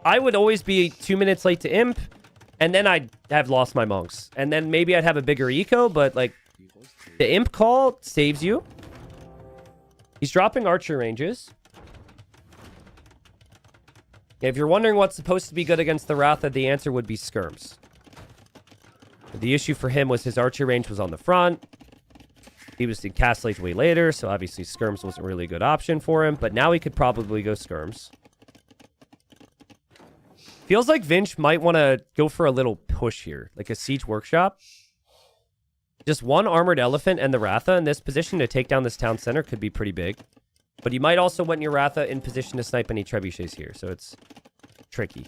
I would always be 2 minutes late to Imp, and then I'd have lost my monks. And then maybe I'd have a bigger eco, but, like, the Imp call saves you. He's dropping archer ranges. If you're wondering what's supposed to be good against the Ratha, the answer would be skirms. But the issue for him was his archer range was on the front. He was in Castle Age way later, so obviously skirms wasn't really a good option for him. But now he could probably go skirms. Feels like Vinch might want to go for a little push here, like a siege workshop. Just one armored elephant and the Ratha in this position to take down this town center could be pretty big. But you might also want your Ratha in position to snipe any trebuchets here, so it's tricky.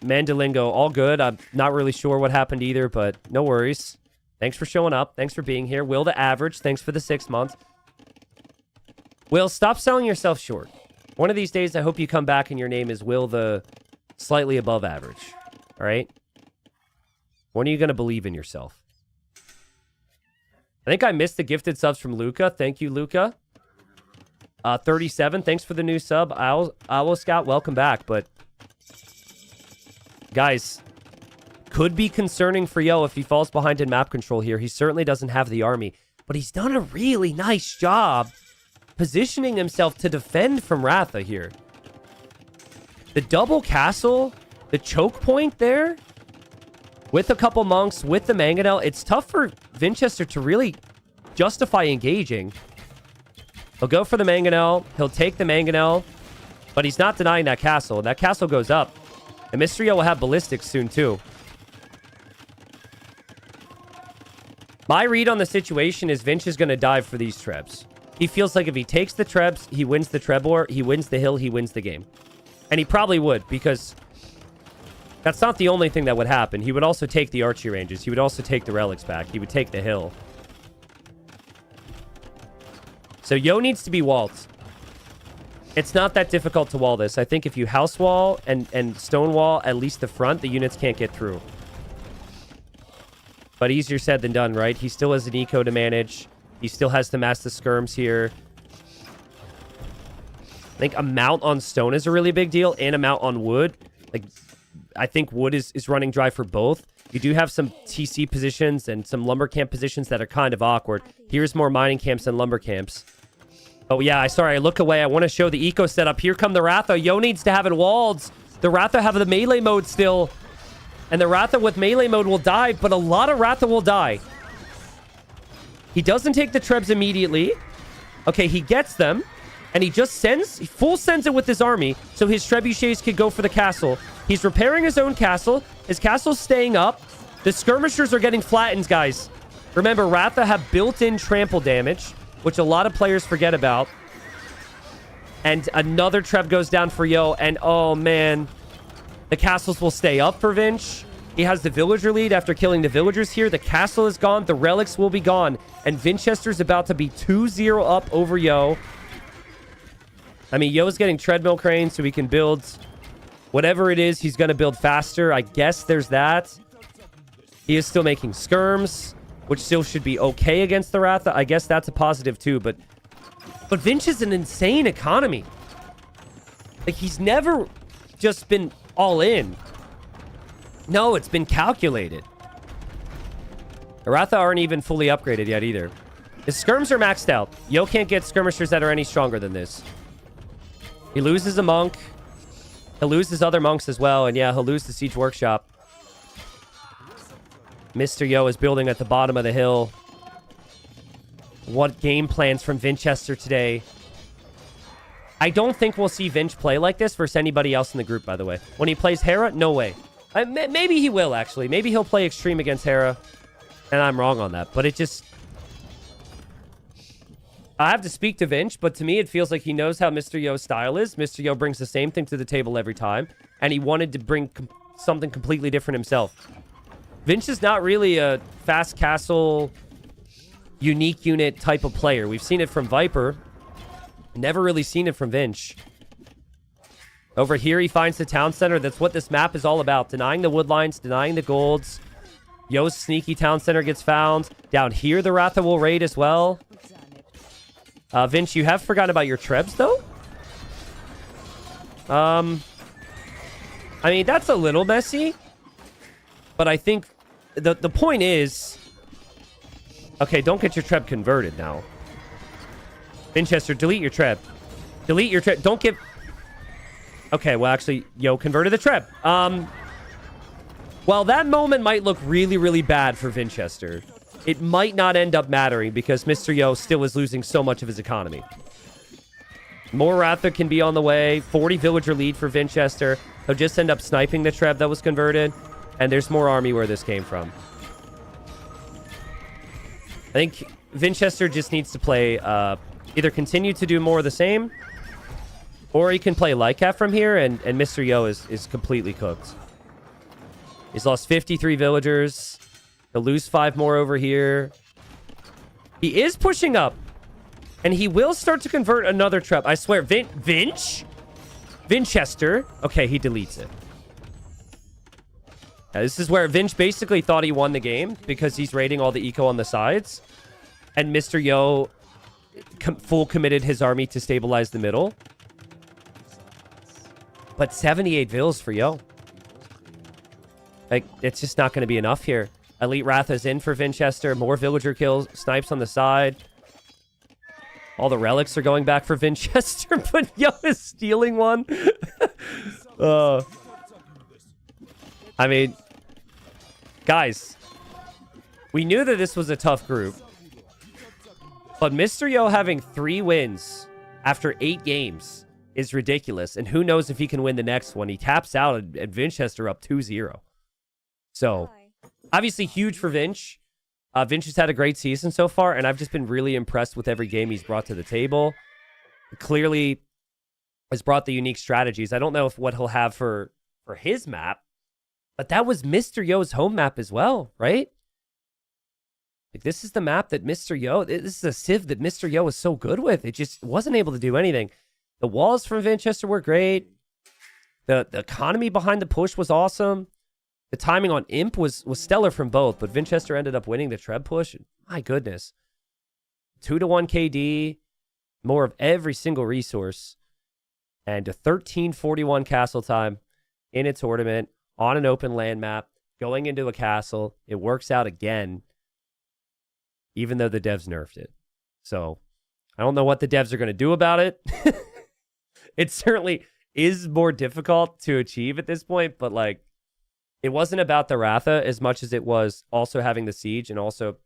Mandolingo, all good. I'm not really sure what happened either, but no worries. Thanks for showing up. Thanks for being here. Will the average, thanks for the 6 months. Will, stop selling yourself short. One of these days, I hope you come back and your name is Will the slightly above average. All right? When are you going to believe in yourself? I think I missed the gifted subs from Luca. Thank you, Luca. 37, thanks for the new sub. Owl Scout, welcome back. But, guys, could be concerning for Yo if he falls behind in map control here. He certainly doesn't have the army. But he's done a really nice job positioning himself to defend from Ratha here. The double castle, the choke point there, with a couple monks, with the mangonel, it's tough for Vinchester to really justify engaging. He'll go for the mangonel. He'll take the mangonel, but he's not denying that castle. That castle goes up. And Mysterio will have ballistics soon, too. My read on the situation is Vinch is going to dive for these trebs. He feels like if he takes the trebs, he wins the trebor, he wins the hill, he wins the game. And he probably would, because that's not the only thing that would happen. He would also take the archery ranges. He would also take the relics back. He would take the hill. So Yo needs to be walled. It's not that difficult to wall this. I think if you house wall and stone wall at least the front, the units can't get through. But easier said than done, right? He still has an eco to manage. He still has to mass the skirms here. I think a mount on stone is a really big deal, and a mount on wood. Like, I think wood is running dry for both. You do have some TC positions and some lumber camp positions that are kind of awkward. Here's more mining camps and lumber camps. Oh, yeah, I look away. I want to show the eco setup. Here come the Ratha. Yo needs to have it walled. The Ratha have the melee mode still. And the Ratha with melee mode will die, but a lot of Ratha will die. He doesn't take the trebs immediately. Okay, he gets them. And he just he full sends it with his army, so his trebuchets could go for the castle. He's repairing his own castle. His castle's staying up. The skirmishers are getting flattened, guys. Remember, Ratha have built-in trample damage, which a lot of players forget about. And another treb goes down for Yo, and oh man, the castles will stay up for Vinch. He has the villager lead after killing the villagers here. The castle is gone. The relics will be gone. And Vinchester's about to be 2-0 up over Yo. I mean, Yo's getting treadmill cranes so he can build whatever it is he's going to build faster. I guess there's that. He is still making skirms, which still should be okay against the Ratha. I guess that's a positive too, but Vinch is an insane economy. Like, he's never just been all in. No, it's been calculated. The Ratha aren't even fully upgraded yet either. His skirms are maxed out. Yo can't get skirmishers that are any stronger than this. He loses a monk. He'll lose his other monks as well. And yeah, he'll lose the siege workshop. Mr. Yo is building at the bottom of the hill. What game plans from Vinchester today? I don't think we'll see Vinch play like this versus anybody else in the group, by the way. When he plays Hera, no way. Maybe he will, actually. Maybe he'll play extreme against Hera. And I'm wrong on that. But it just... I have to speak to Vinch, but to me, it feels like he knows how Mr. Yo's style is. Mr. Yo brings the same thing to the table every time, and he wanted to bring something completely different himself. Vinch is not really a fast castle, unique unit type of player. We've seen it from Viper. Never really seen it from Vinch. Over here, he finds the town center. That's what this map is all about. Denying the woodlines, denying the golds. Yo's sneaky town center gets found. Down here, the Ratha will raid as well. Vinch, you have forgotten about your trebs, though? I mean, that's a little messy. But I think the point is... Okay, don't get your treb converted now. Vinchester, delete your treb. Delete your treb. Don't give... Okay, well, actually, Yo converted the treb. Well, that moment might look really, really bad for Vinchester. It might not end up mattering because Mr. Yo still is losing so much of his economy. More Ratha can be on the way. 40 villager lead for Vinchester. He'll just end up sniping the treb that was converted. And there's more army where this came from. I think Vinchester just needs to play... either continue to do more of the same, or he can play Lycat from here, and Mr. Yo is completely cooked. He's lost 53 villagers. He'll lose 5 more over here. He is pushing up. And he will start to convert another trap. I swear. Vinchester. Okay, he deletes it. Now, this is where Vinch basically thought he won the game because he's raiding all the eco on the sides. And Mr. Yo full committed his army to stabilize the middle. But 78 vills for Yo. Like, it's just not going to be enough here. Elite Ratha's in for Vinchester. More villager kills. Snipes on the side. All the relics are going back for Vinchester, but Yo is stealing one. I mean, guys, we knew that this was a tough group. But Mr. Yo having 3 wins after 8 games is ridiculous. And who knows if he can win the next one. He taps out and Vinchester up 2-0. So, obviously huge for Vinch. Vinch has had a great season so far, and I've just been really impressed with every game he's brought to the table. Clearly has brought the unique strategies. I don't know what he'll have for his map, but that was Mr. Yo's home map as well, right? Like, this is the map that Mr. Yo, this is a civ that Mr. Yo was so good with. It just wasn't able to do anything. The walls from Vinchester were great. The economy behind the push was awesome. The timing on Imp was stellar from both, but Vinchester ended up winning the Treb push. My goodness. 2-1 KD, more of every single resource, and a 1341 castle time in a tournament on an open land map, going into a castle. It works out again, even though the devs nerfed it. So I don't know what the devs are going to do about it. It certainly is more difficult to achieve at this point, but like, it wasn't about the Ratha as much as it was also having the siege and also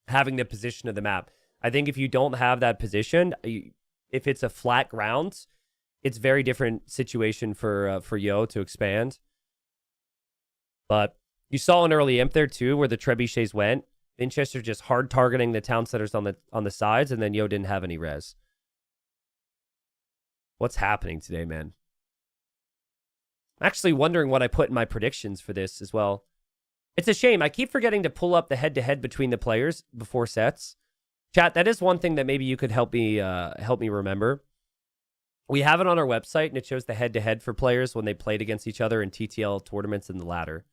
having the position of the map. I think if you don't have that position, if it's a flat ground, it's a very different situation for Yo to expand. But you saw an early imp there too, where the trebuchets went. Vinchester just hard targeting the town centers on the sides, and then Yo didn't have any res. What's happening today, man? I'm actually wondering what I put in my predictions for this as well. It's a shame. I keep forgetting to pull up the head-to-head between the players before sets. Chat, that is one thing that maybe you could help me remember. We have it on our website, and it shows the head-to-head for players when they played against each other in TTL tournaments in the ladder.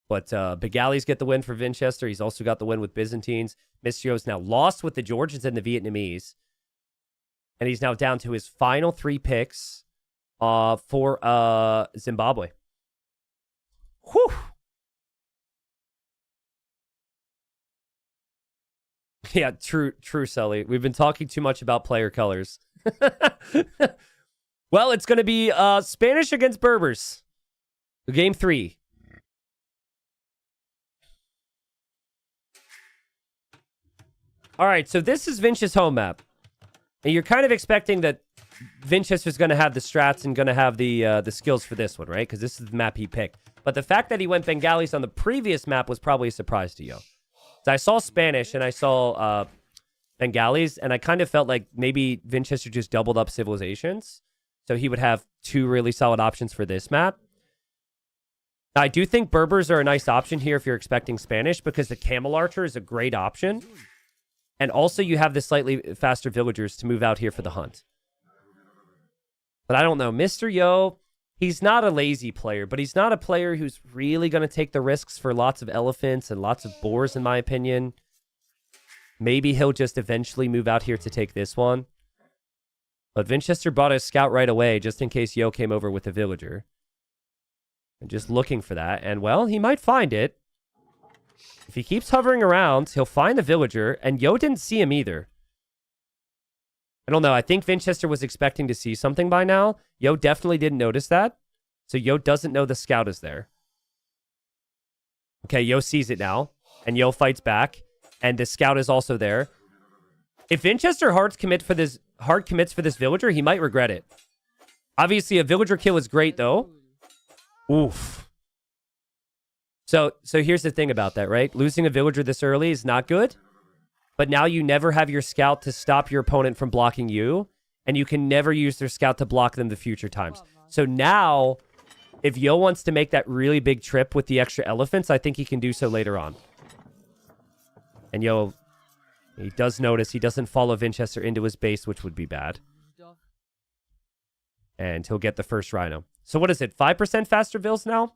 But Begali's get the win for Vinchester. He's also got the win with Byzantines. Mistio's now lost with the Georgians and the Vietnamese. And he's now down to his final 3 picks for Zimbabwe. Whew. Yeah, true, Sully. We've been talking too much about player colors. Well, it's going to be Spanish against Berbers. Game 3. All right, so this is Vinch's home map. And you're kind of expecting that Vinchester's going to have the strats and going to have the skills for this one, right? Because this is the map he picked. But the fact that he went Bengalis on the previous map was probably a surprise to you. So I saw Spanish and I saw Bengalis, and I kind of felt like maybe Vinchester just doubled up civilizations. So he would have 2 really solid options for this map. Now, I do think Berbers are a nice option here if you're expecting Spanish, because the Camel Archer is a great option. And also you have the slightly faster villagers to move out here for the hunt. But I don't know. Mr. Yo, he's not a lazy player, but he's not a player who's really going to take the risks for lots of elephants and lots of boars, in my opinion. Maybe he'll just eventually move out here to take this one. But Vinchester brought a scout right away, just in case Yo came over with a villager. And just looking for that. And, well, he might find it. If he keeps hovering around, he'll find the villager, and Yo didn't see him either. I don't know. I think Vinchester was expecting to see something by now. Yo definitely didn't notice that. So Yo doesn't know the scout is there. Okay, Yo sees it now, and Yo fights back, and the scout is also there. If Vinchester hard commits for this villager, he might regret it. Obviously, a villager kill is great, though. Oof. So here's the thing about that, right? Losing a villager this early is not good. But now you never have your scout to stop your opponent from blocking you. And you can never use their scout to block them the future times. So now, if Yo wants to make that really big trip with the extra elephants, I think he can do so later on. And Yo He does notice he doesn't follow Vinchester into his base, which would be bad. And he'll get the first rhino. So what is it? 5% faster vills now?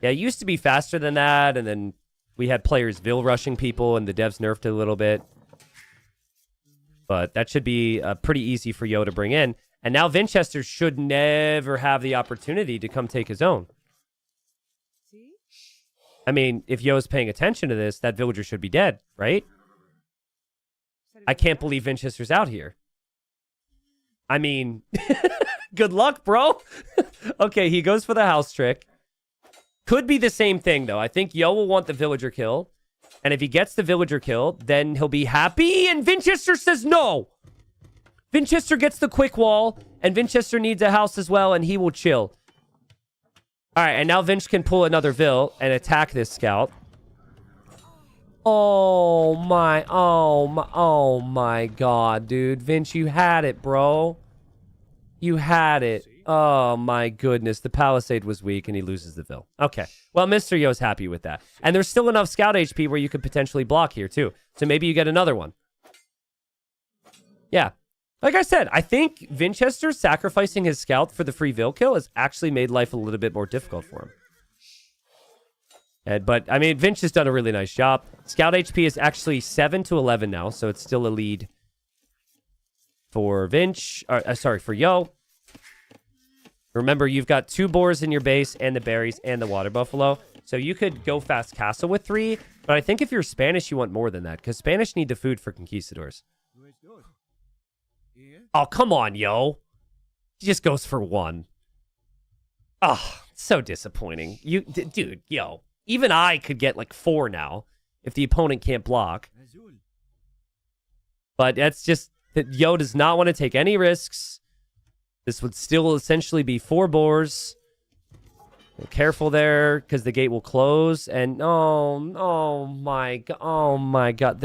Yeah, it used to be faster than that, and then we had players vill rushing people, and the devs nerfed it a little bit. But that should be pretty easy for Yo to bring in. And now Vinchester should never have the opportunity to come take his own. I mean, if Yo's paying attention to this, that villager should be dead, right? I can't believe Vinchester's out here. I mean, good luck, bro. Okay, he goes for the house trick. Could be the same thing, though. I think Yo will want the villager kill. And if he gets the villager kill, then he'll be happy. And Vinchester says no. Vinchester gets the quick wall. And Vinchester needs a house as well. And he will chill. All right, and now Vinch can pull another vill and attack this scout. Oh my God, dude. Vinch, you had it, bro. You had it. Oh my goodness. The palisade was weak and he loses the vill. Okay. Well, Mr. Yo's happy with that. And there's still enough scout HP where you could potentially block here too. So maybe you get another one. Yeah. Like I said, I think Vinchester sacrificing his scout for the free vill kill has actually made life a little bit more difficult for him. But, I mean, Vinch has done a really nice job. Scout HP is actually 7 to 11 now, so it's still a lead for Vinch. Sorry, for Yo. Remember, you've got 2 boars in your base and the berries and the water buffalo. So you could go fast castle with 3, but I think if you're Spanish, you want more than that, because Spanish need the food for conquistadors. Oh, come on, Yo. He just goes for 1. Oh, so disappointing. Dude, Yo. Even I could get like 4 now if the opponent can't block. But that's just that Yo does not want to take any risks. This would still essentially be 4 boars. Careful there, because the gate will close. And oh my god,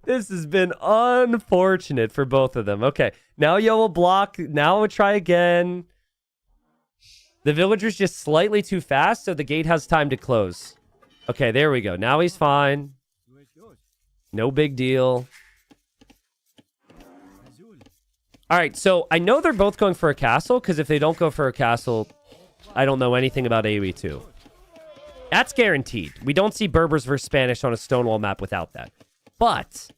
this has been unfortunate for both of them. Okay, now Yo will block. Now we'll try again. The villager's just slightly too fast, so the gate has time to close. Okay, there we go. Now he's fine. No big deal. All right, so I know they're both going for a castle, because if they don't go for a castle, I don't know anything about AoE 2. That's guaranteed. We don't see Berbers versus Spanish on a Stonewall map without that. But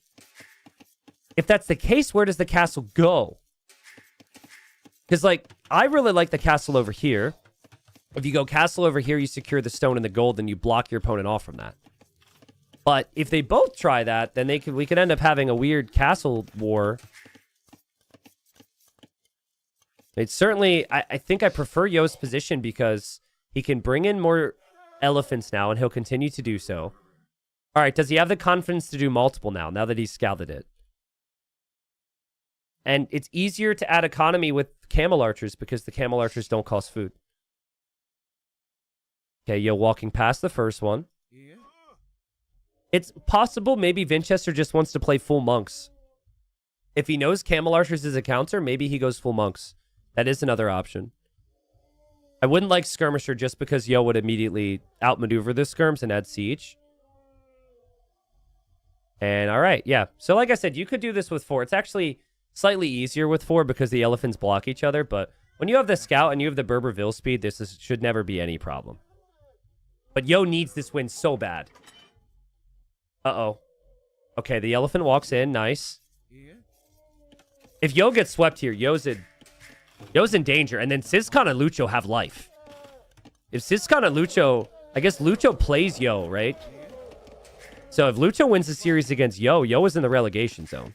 if that's the case, where does the castle go? Because, like, I really like the castle over here. If you go castle over here, you secure the stone and the gold, and you block your opponent off from that. But if they both try that, then we could end up having a weird castle war. It's certainly, I think I prefer Yo's position because he can bring in more elephants now, and he'll continue to do so. All right, does he have the confidence to do multiple now that he's scouted it? And it's easier to add economy with camel archers because the camel archers don't cost food. Okay, Yo walking past the first one. It's possible maybe Vinchester just wants to play full monks. If he knows camel archers is a counter, maybe he goes full monks. That is another option. I wouldn't like skirmisher just because Yo would immediately outmaneuver the skirms and add siege. And all right, yeah. So like I said, you could do this with 4. It's actually slightly easier with 4 because the elephants block each other. But when you have the scout and you have the Berberville speed, this should never be any problem. But Yo needs this win so bad. Uh-oh. Okay, the elephant walks in. Nice. If Yo gets swept here, Yo's in danger. And then Siscon and Lucho have life. If Siscon and Lucho... I guess Lucho plays Yo, right? So if Lucho wins the series against Yo, Yo is in the relegation zone.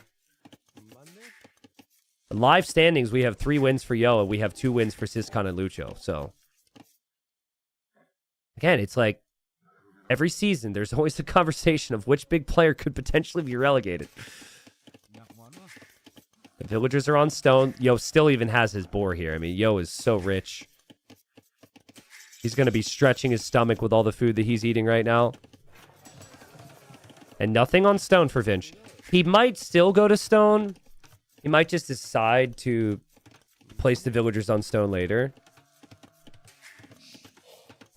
In live standings, we have 3 wins for Yo, and we have 2 wins for Siscon and Lucho. So, again, it's like every season, there's always the conversation of which big player could potentially be relegated. The villagers are on stone. Yo still even has his boar here. I mean, Yo is so rich. He's going to be stretching his stomach with all the food that he's eating right now. And nothing on stone for Vinch. He might still go to stone. He might just decide to place the villagers on stone later.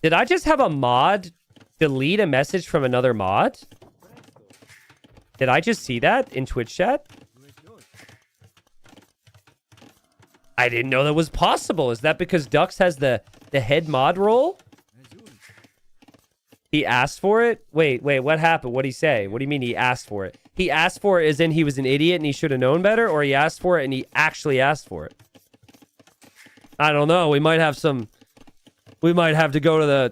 Did I just have a mod delete a message from another mod? Did I just see that in Twitch chat? I didn't know that was possible. Is that because Dux has the head mod role? He asked for it? Wait, what happened? What'd he say? What do you mean he asked for it? He asked for it as in he was an idiot and he should have known better? Or he asked for it and he actually asked for it? I don't know. We might have to go to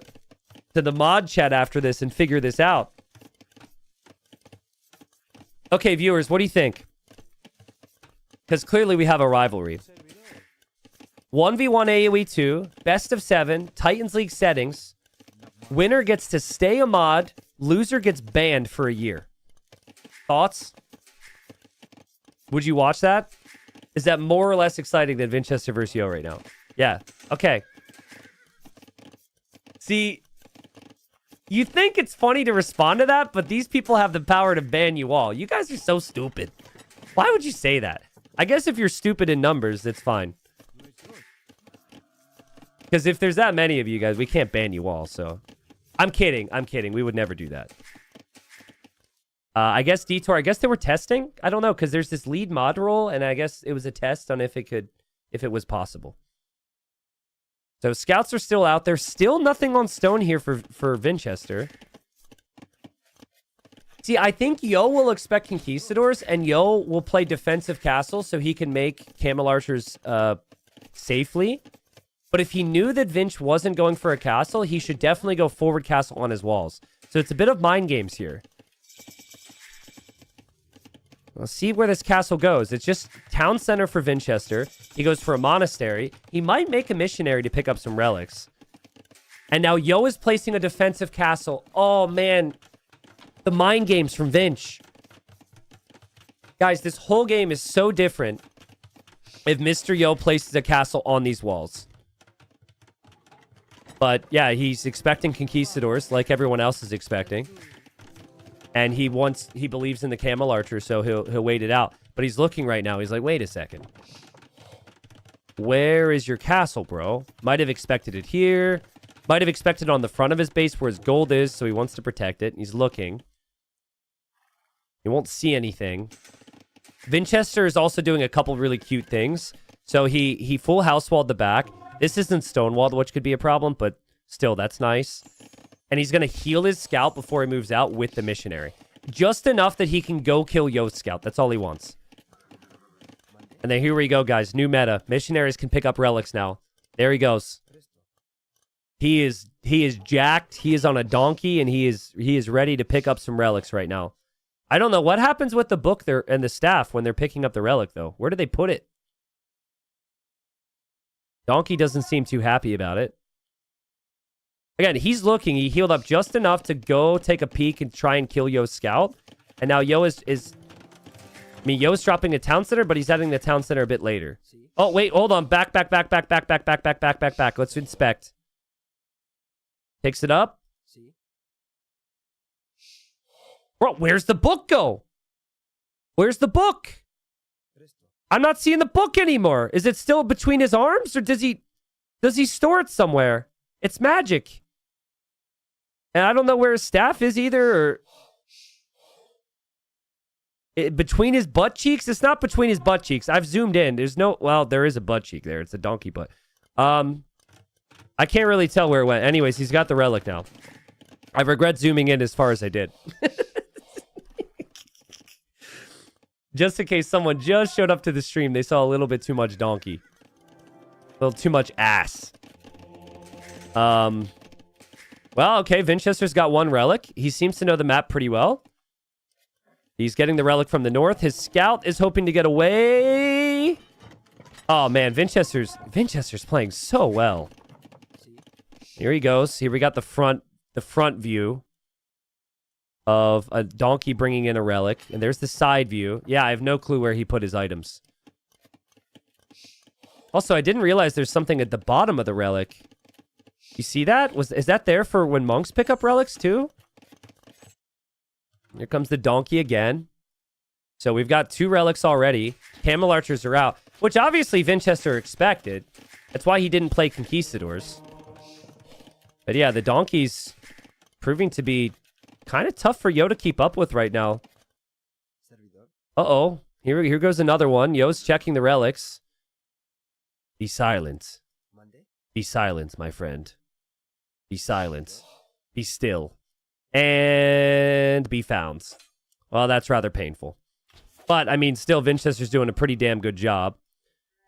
the mod chat after this and figure this out. Okay, viewers, what do you think? Because clearly we have a rivalry. 1v1 AoE 2, best of 7, Titans League settings. Winner gets to stay a mod. Loser gets banned for a year. Thoughts? Would you watch that? Is that more or less exciting than Vinchester vs. Yo right now? Yeah. Okay. See, you think it's funny to respond to that, but these people have the power to ban you all. You guys are so stupid. Why would you say that? I guess if you're stupid in numbers, that's fine. Because if there's that many of you guys, we can't ban you all, so... I'm kidding. We would never do that. I guess Detour, I guess they were testing? I don't know, because there's this lead mod role, and I guess it was a test on if it was possible. So scouts are still out there. Still nothing on stone here for Vinchester. See, I think Yo will expect Conquistadors, and Yo will play defensive castle so he can make Camel Archers safely. But if he knew that Vinch wasn't going for a castle, he should definitely go forward castle on his walls. So it's a bit of mind games here. Let's see where this castle goes. It's just town center for Vinchester. He goes for a monastery. He might make a missionary to pick up some relics. And now Yo is placing a defensive castle. Oh, man. The mind games from Vinch. Guys, this whole game is so different if Mr. Yo places a castle on these walls. But yeah, he's expecting Conquistadors like everyone else is expecting. And he believes in the Camel Archer, so he'll wait it out. But he's looking right now. He's like, wait a second. Where is your castle, bro? Might have expected it here. Might have expected it on the front of his base where his gold is, so he wants to protect it. He's looking. He won't see anything. Vinchester is also doing a couple really cute things. So he full house walled the back. This isn't stonewalled, which could be a problem, but still, that's nice. And he's going to heal his scout before he moves out with the missionary. Just enough that he can go kill Yo's scout. That's all he wants. And then here we go, guys. New meta. Missionaries can pick up relics now. There he goes. He is jacked. He is on a donkey, and he is ready to pick up some relics right now. I don't know. What happens with the book there and the staff when they're picking up the relic, though? Where do they put it? Donkey doesn't seem too happy about it. Again, he's looking. He healed up just enough to go take a peek and try and kill Yo's scout. And now Yo is... I mean, Yo's dropping a town center, but he's heading the town center a bit later. Oh, wait. Hold on. Back. Let's inspect. Picks it up. Bro, where's the book go? Where's the book? I'm not seeing the book anymore. Is it still between his arms, or does he store it somewhere? It's magic. And I don't know where his staff is either, or between his butt cheeks. It's not between his butt cheeks. I've zoomed in. There's no, well, there is a butt cheek there. It's a donkey butt. I can't really tell where it went. Anyways, he's got the relic now. I regret zooming in as far as I did. Just in case someone just showed up to the stream, they saw a little bit too much donkey. A little too much ass. Well, okay, Vinchester's got one relic. He seems to know the map pretty well. He's getting the relic from the north. His scout is hoping to get away. Oh, man, Vinchester's playing so well. Here he goes. Here we got the front view of a donkey bringing in a relic. And there's the side view. Yeah, I have no clue where he put his items. Also, I didn't realize there's something at the bottom of the relic. You see that? Is that there for when monks pick up relics too? Here comes the donkey again. So we've got 2 relics already. Camel Archers are out, which obviously Vinchester expected. That's why he didn't play Conquistadors. But yeah, the donkeys proving to be kind of tough for Yo to keep up with right now. Uh-oh. Here goes another one. Yo's checking the relics. Be silent. Be silent, my friend. Be silent. Be still. And be found. Well, that's rather painful. But, I mean, still, Vinchester's doing a pretty damn good job.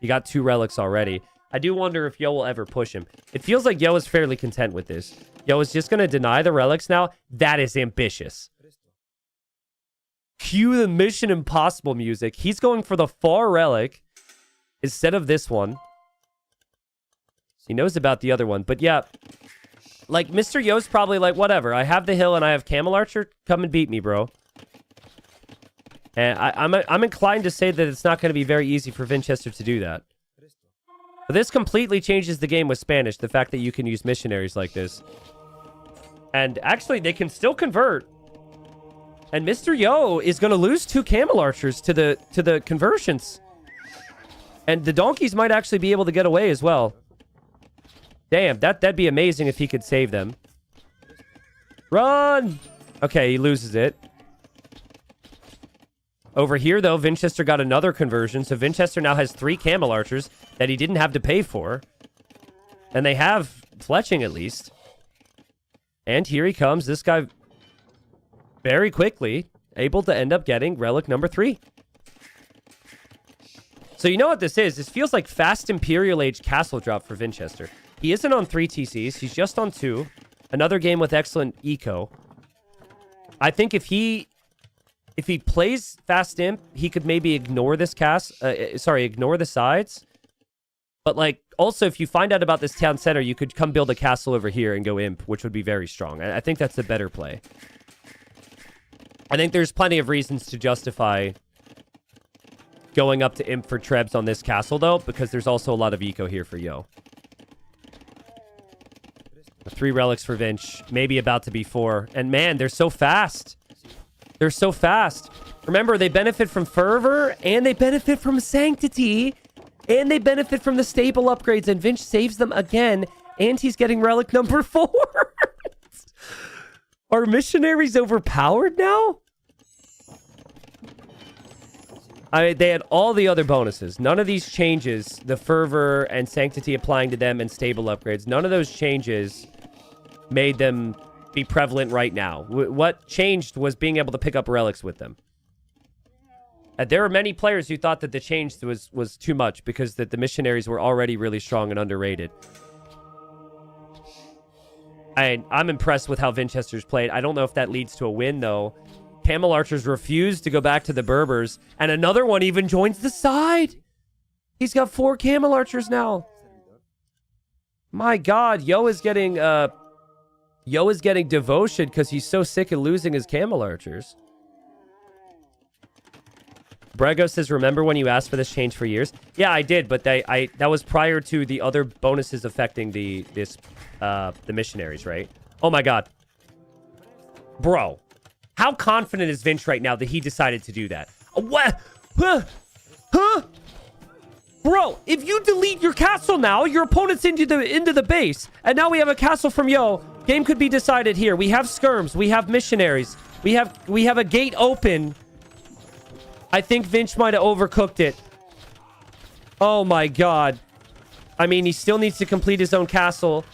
He got 2 relics already. I do wonder if Yo will ever push him. It feels like Yo is fairly content with this. Yo is just going to deny the relics now. That is ambitious. Cue the Mission Impossible music. He's going for the far relic instead of this one. He knows about the other one. But yeah, like Mr. Yo's probably like, whatever. I have the hill and I have Camel Archer. Come and beat me, bro. And I'm inclined to say that it's not going to be very easy for Vinchester to do that. But this completely changes the game with Spanish. The fact that you can use missionaries like this. And actually, they can still convert. And Mr. Yo is going to lose 2 Camel Archers to the conversions. And the donkeys might actually be able to get away as well. Damn, that'd be amazing if he could save them. Run! Okay, he loses it. Over here, though, Vinchester got another conversion. So Vinchester now has 3 Camel Archers that he didn't have to pay for. And they have fletching, at least. And here he comes. This guy, very quickly, able to end up getting relic number 3. So you know what this is? This feels like fast Imperial Age castle drop for Vinchester. He isn't on 3 TCs. He's just on 2. Another game with excellent eco. I think if he plays fast imp, he could maybe ignore this ignore the sides. But like, also, if you find out about this town center, you could come build a castle over here and go imp, which would be very strong. I think that's a better play. I think there's plenty of reasons to justify going up to imp for trebs on this castle, though, because there's also a lot of eco here for Yo. 3 relics for Vinch, maybe about to be 4. And man, they're so fast. They're so fast. Remember, they benefit from Fervor, and they benefit from Sanctity, and they benefit from the stable upgrades, and Vinch saves them again, and he's getting relic number 4. Are missionaries overpowered now? They had all the other bonuses. None of these changes, the Fervor and Sanctity applying to them and stable upgrades, none of those changes made them be prevalent right now. What changed was being able to pick up relics with them. There were many players who thought that the change was too much because that the missionaries were already really strong and underrated. I'm impressed with how Vinchester's played. I don't know if that leads to a win, though. Camel Archers refuse to go back to the Berbers, and another one even joins the side. He's got 4 Camel Archers now. My God, Yo is getting devotion because he's so sick of losing his Camel Archers. Brego says, remember when you asked for this change for years? Yeah, I did, but that was prior to the other bonuses affecting the missionaries, right? Oh my God. Bro, how confident is Vinch right now that he decided to do that? What? Huh? Bro, if you delete your castle now, your opponent's into the base. And now we have a castle from Yo. Game could be decided here. We have skirms. We have missionaries. We have a gate open. I think Vinch might have overcooked it. Oh my God. I mean, he still needs to complete his own castle.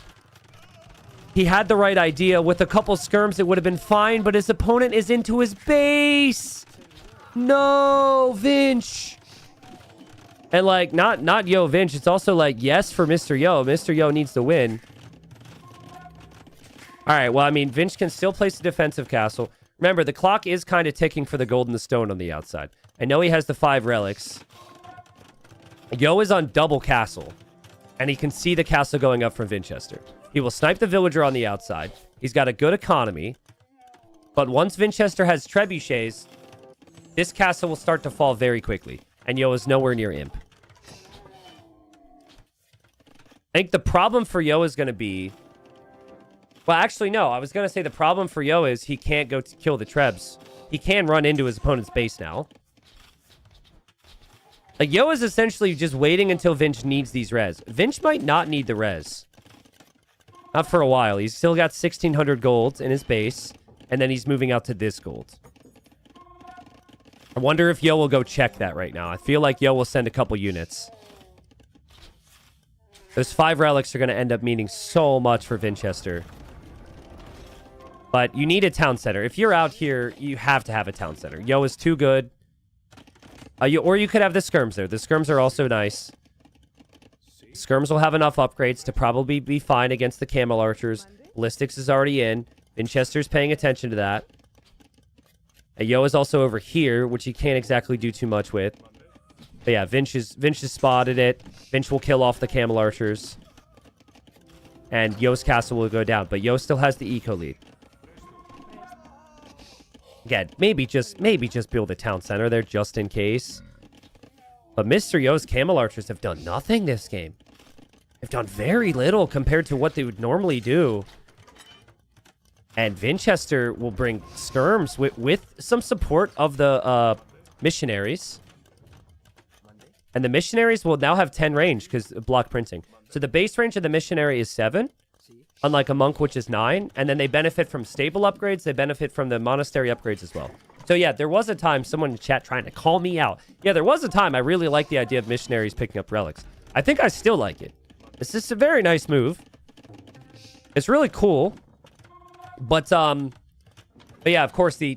He had the right idea. With a couple skirms, it would have been fine, but his opponent is into his base. No, Vinch. And like, not Yo Vinch. It's also like, yes, for Mr. Yo. Mr. Yo needs to win. All right, well, I mean, Vinch can still place a defensive castle. Remember, the clock is kind of ticking for the gold and the stone on the outside. I know he has the 5 relics. Yo is on double castle. And he can see the castle going up from Vinchester. He will snipe the villager on the outside. He's got a good economy. But once Vinchester has trebuchets, this castle will start to fall very quickly. And Yo is nowhere near imp. I think the problem for Yo is going to be... Well, actually, no. I was going to say the problem for Yo is he can't go to kill the trebs. He can run into his opponent's base now. Like, Yo is essentially just waiting until Vinch needs these res. Vinch might not need the res. Not for a while. He's still got 1,600 gold in his base. And then he's moving out to this gold. I wonder if Yo will go check that right now. I feel like Yo will send a couple units. Those 5 relics are going to end up meaning so much for Vinchester. But you need a town center. If you're out here, you have to have a town center. Yo is too good. Or you could have the skirms there. The skirms are also nice. Skirms will have enough upgrades to probably be fine against the camel archers. Ballistics is already in. Vinchester's paying attention to that. Yo is also over here, which he can't exactly do too much with. But yeah, Vinch has spotted it. Vinch will kill off the camel archers. And Yo's castle will go down. But Yo still has the eco lead. Again, maybe just build a town center there just in case. But Mr. Yo's camel archers have done nothing this game. They've done very little compared to what they would normally do. And Vinchester will bring skirms with some support of the missionaries. And the missionaries will now have 10 range because of block printing. So the base range of the missionary is 7. Unlike a monk, which is 9. And then they benefit from stable upgrades. They benefit from the monastery upgrades as well. So yeah, there was a time, someone in the chat trying to call me out. Yeah, there was a time I really liked the idea of missionaries picking up relics. I think I still like it. It's just a very nice move. It's really cool. But yeah, of course, they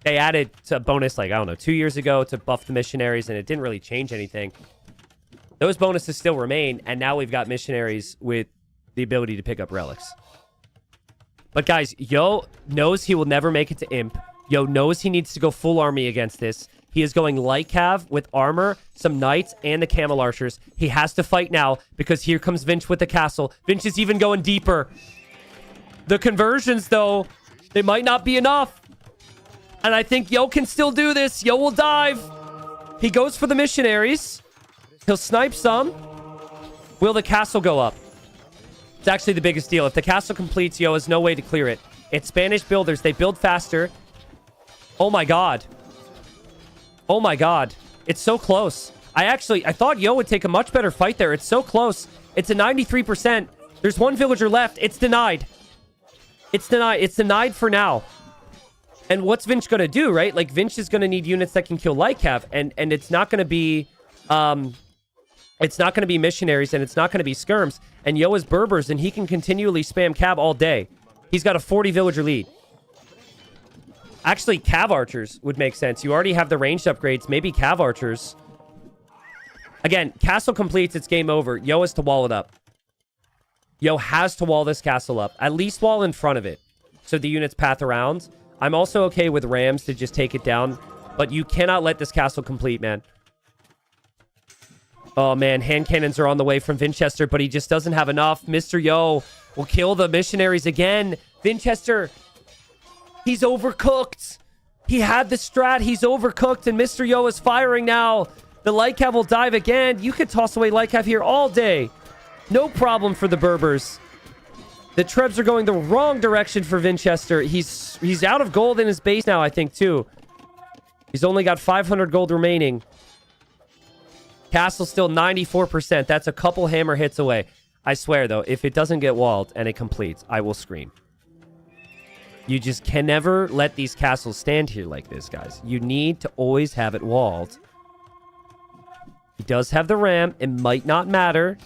added a bonus, like, I don't know, 2 years ago to buff the missionaries, and it didn't really change anything. Those bonuses still remain, and now we've got missionaries with the ability to pick up relics. But guys, Yo knows he will never make it to Imp. Yo knows he needs to go full army against this. He is going light cav with armor, some knights, and the camel archers. He has to fight now because here comes Vinch with the castle. Vinch is even going deeper. The conversions, though, they might not be enough. And I think Yo can still do this. Yo will dive. He goes for the missionaries. He'll snipe some. Will the castle go up? It's actually the biggest deal. If the castle completes, Yo has no way to clear it. It's Spanish builders. They build faster. Oh my god. Oh my god. It's so close. I thought Yo would take a much better fight there. It's so close. It's a 93%. There's one villager left. It's denied. It's denied. It's denied for now. And what's Vinch going to do, right? Like, Vinch is going to need units that can kill light cav. And it's not going to be... it's not going to be missionaries, and it's not going to be skirms. And Yo is Berbers, and he can continually spam cav all day. He's got a 40 villager lead. Actually, cav archers would make sense. You already have the ranged upgrades. Maybe cav archers. Again, castle completes. It's game over. Yo has to wall it up. Yo has to wall this castle up. At least wall in front of it, so the units path around. I'm also okay with rams to just take it down. But you cannot let this castle complete, man. Oh, man. Hand cannons are on the way from Vinchester, but he just doesn't have enough. Mr. Yo will kill the missionaries again. Vinchester, he's overcooked. He had the strat. He's overcooked, and Mr. Yo is firing now. The light cav will dive again. You could toss away light cav here all day. No problem for the Berbers. The Trebs are going the wrong direction for Vinchester. He's out of gold in his base now, I think, too. He's only got 500 gold remaining. Castle still 94%. That's a couple hammer hits away. I swear, though, if it doesn't get walled and it completes, I will scream. You just can never let these castles stand here like this, guys. You need to always have it walled. He does have the ram. It might not matter.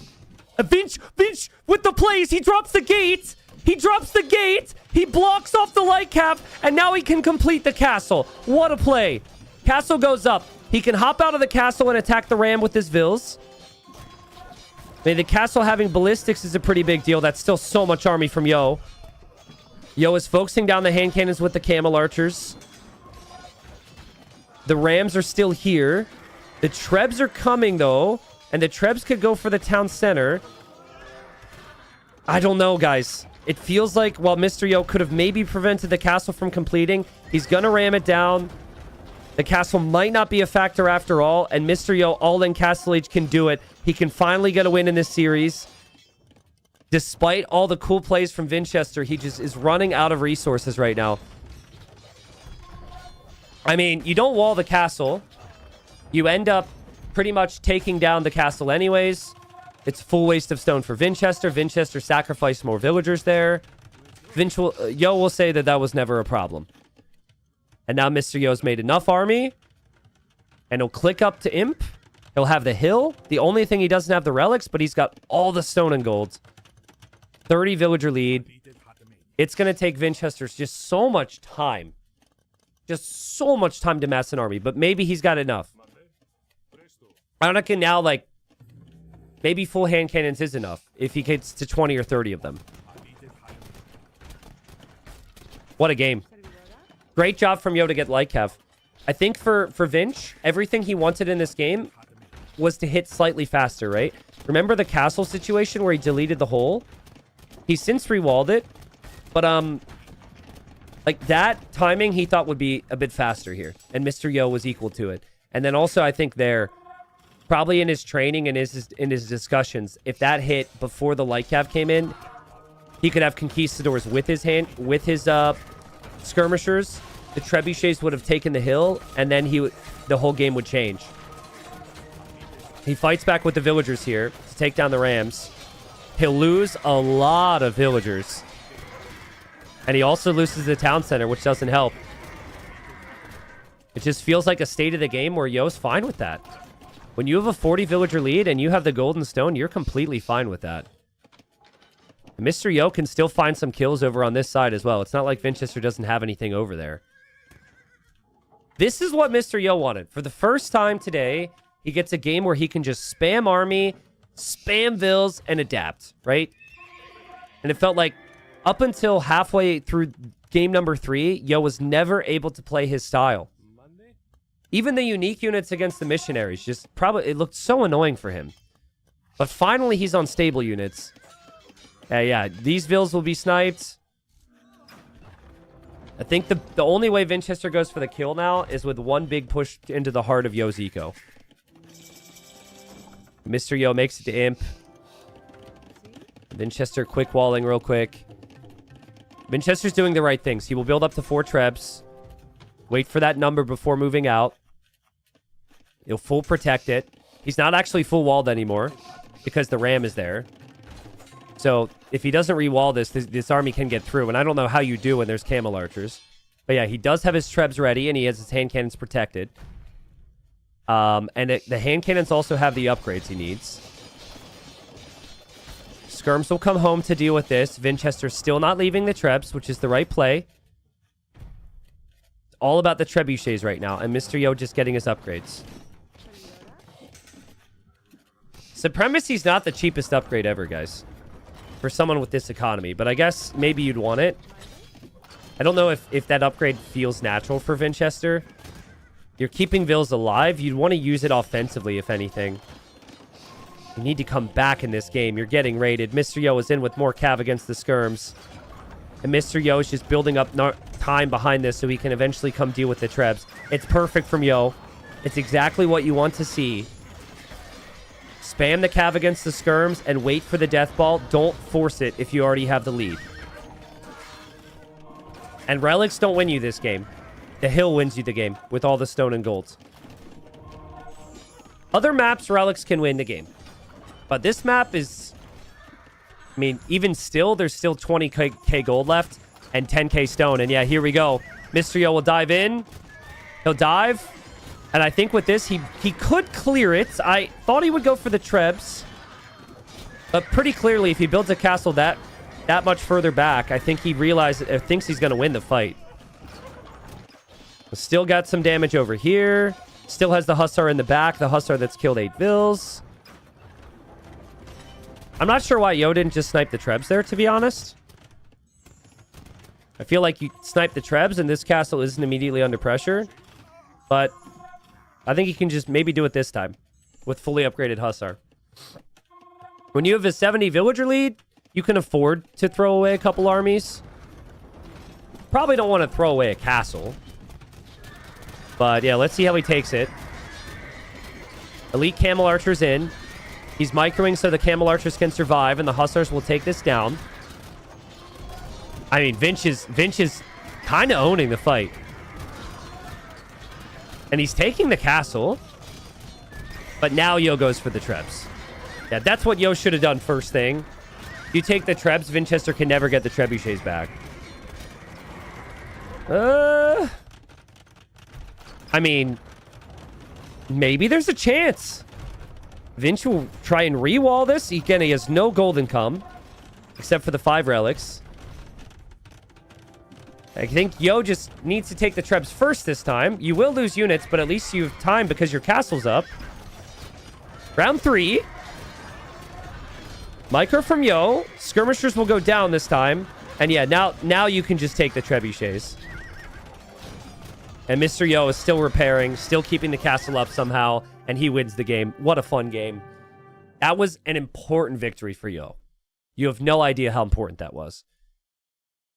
Vinch with the plays. He drops the gate. He drops the gate. He blocks off the light cap, and now he can complete the castle. What a play. Castle goes up. He can hop out of the castle and attack the ram with his vills. I mean, the castle having ballistics is a pretty big deal. That's still so much army from Yo. Yo is focusing down the hand cannons with the camel archers. The rams are still here. The Trebs are coming, though. And the Trebs could go for the town center. I don't know, guys. It feels like while Mr. Yo could have maybe prevented the castle from completing, he's going to ram it down. The castle might not be a factor after all. And Mr. Yo, all-in Castle Age, can do it. He can finally get a win in this series. Despite all the cool plays from Vinchester, he just is running out of resources right now. I mean, you don't wall the castle. You end up pretty much taking down the castle anyways. It's a full waste of stone for Vinchester. Vinchester sacrificed more villagers there. Yo will say that that was never a problem. And now Mr. Yo's made enough army. And he'll click up to Imp. He'll have the hill. The only thing he doesn't have the relics, but he's got all the stone and gold. 30 villager lead. It's going to take Vinchester's just so much time. Just so much time to mass an army. But maybe he's got enough. I reckon now, like, maybe full hand cannons is enough if he gets to 20 or 30 of them. What a game. Great job from Yo to get light cav. I think for Vinch, everything he wanted in this game was to hit slightly faster, right? Remember the castle situation where he deleted the hole? He's since rewalled it. But, like, that timing he thought would be a bit faster here. And Mr. Yo was equal to it. And then also, I think there, probably in his training and in his discussions, if that hit before the light cav came in, he could have conquistadors with his skirmishers. The trebuchets would have taken the hill, and then the whole game would change. He fights back with the villagers here to take down the rams. He'll lose a lot of villagers. And he also loses the town center, which doesn't help. It just feels like a state of the game where Yo's fine with that. When you have a 40 villager lead and you have the golden stone, you're completely fine with that. And Mr. Yo can still find some kills over on this side as well. It's not like Vinchester doesn't have anything over there. This is what Mr. Yo wanted. For the first time today, he gets a game where he can just spam army, spam vills, and adapt, right? And it felt like up until halfway through game number 3, Yo was never able to play his style. Even the unique units against the missionaries, it looked so annoying for him. But finally, he's on stable units. Yeah, these vills will be sniped. I think the only way Vinchester goes for the kill now is with one big push into the heart of Yo's eco. Mr. Yo makes it to Imp. Vinchester quick walling real quick. Vinchester's doing the right things. He will build up to 4 trebs. Wait for that number before moving out. He'll full protect it. He's not actually full walled anymore because the ram is there. So if he doesn't re-wall this army can get through. And I don't know how you do when there's camel archers. But yeah, he does have his trebs ready and he has his hand cannons protected. The hand cannons also have the upgrades he needs. Skirms will come home to deal with this. Vinchester's still not leaving the trebs, which is the right play. It's all about the trebuchets right now. And Mr. Yo just getting his upgrades. Supremacy's not the cheapest upgrade ever, guys. For someone with this economy. But I guess maybe you'd want it. I don't know if that upgrade feels natural for Vinchester. You're keeping vills alive. You'd want to use it offensively, if anything. You need to come back in this game. You're getting raided. Mr. Yo is in with more cav against the skirms. And Mr. Yo is just building up time behind this so he can eventually come deal with the trebs. It's perfect from Yo. It's exactly what you want to see. Spam the cav against the skirms and wait for the death ball. Don't force it if you already have the lead. And relics don't win you this game. The hill wins you the game with all the stone and gold. Other maps, relics can win the game. But this map is... I mean, even still, there's still 20k gold left and 10k stone. And yeah, here we go. Mr. Yo will dive in. He'll dive. And I think with this, he could clear it. I thought he would go for the trebs. But pretty clearly, if he builds a castle that much further back, I think he thinks he's going to win the fight. Still got some damage over here. Still has the Hussar in the back. The Hussar that's killed 8 vills. I'm not sure why Yo didn't just snipe the trebs there, to be honest. I feel like you snipe the trebs and this castle isn't immediately under pressure. But I think you can just maybe do it this time with fully upgraded Hussar. When you have a 70 villager lead, you can afford to throw away a couple armies. Probably don't want to throw away a castle. But yeah, let's see how he takes it. Elite camel archers in. He's microing so the camel archers can survive, and the Hussars will take this down. I mean, Vinch is kind of owning the fight. And he's taking the castle. But now Yo goes for the trebs. Yeah, that's what Yo should have done first thing. You take the Trebs, Vinchester can never get the trebuchets back. I mean, maybe there's a chance. Vinch will try and re-wall this. Again, he has no golden come, except for the 5 relics. I think Yo just needs to take the Trebs first this time. You will lose units, but at least you have time because your castle's up. Round 3. Micro from Yo. Skirmishers will go down this time. And yeah, now you can just take the trebuchets. And Mr. Yo is still repairing, still keeping the castle up somehow, and he wins the game. What a fun game. That was an important victory for Yo. You have no idea how important that was.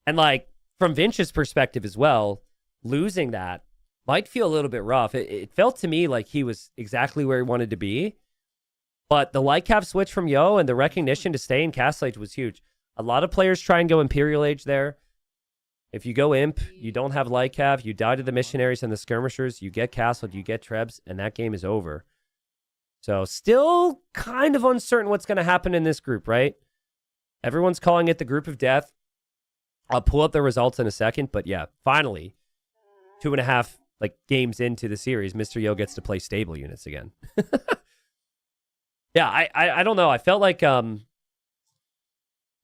And like, from Vinch's perspective as well, losing that might feel a little bit rough. It felt to me like he was exactly where he wanted to be. But the light cap switch from Yo and the recognition to stay in Castle Age was huge. A lot of players try and go Imperial Age there. If you go Imp, you don't have light cap, you die to the missionaries and the skirmishers, you get castled, you get Trebs, and that game is over. So still kind of uncertain what's going to happen in this group, right? Everyone's calling it the group of death. I'll pull up the results in a second, but yeah, finally, 2.5 games into the series, Mr. Yo gets to play stable units again. Yeah, I don't know. I felt like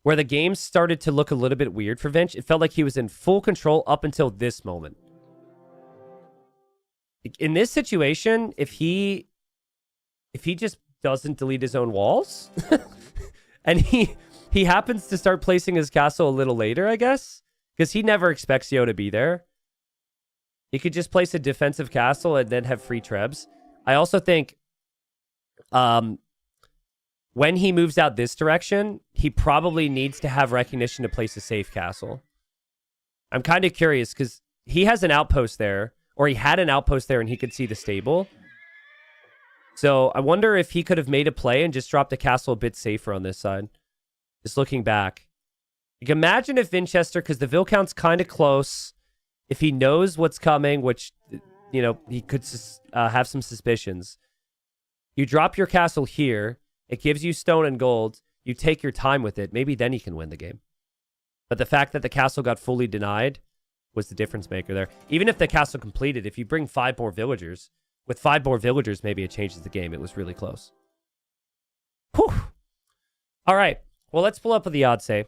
where the game started to look a little bit weird for Vinch, it felt like he was in full control up until this moment. In this situation, if he just doesn't delete his own walls, and he happens to start placing his castle a little later, I guess, because he never expects Yo to be there. He could just place a defensive castle and then have free Trebs. I also think when he moves out this direction, he probably needs to have recognition to place a safe castle. I'm kind of curious because he has an outpost there, or he had an outpost there and he could see the stable. So I wonder if he could have made a play and just dropped a castle a bit safer on this side. Just looking back. You can imagine if Vinchester, because the Viscount's kind of close, if he knows what's coming, which, you know, he could have some suspicions. You drop your castle here. It gives you stone and gold. You take your time with it. Maybe then he can win the game. But the fact that the castle got fully denied was the difference maker there. Even if the castle completed, if you bring 5 more villagers, with 5 more villagers, maybe it changes the game. It was really close. Whew. All right. Well, let's pull up what the odds say.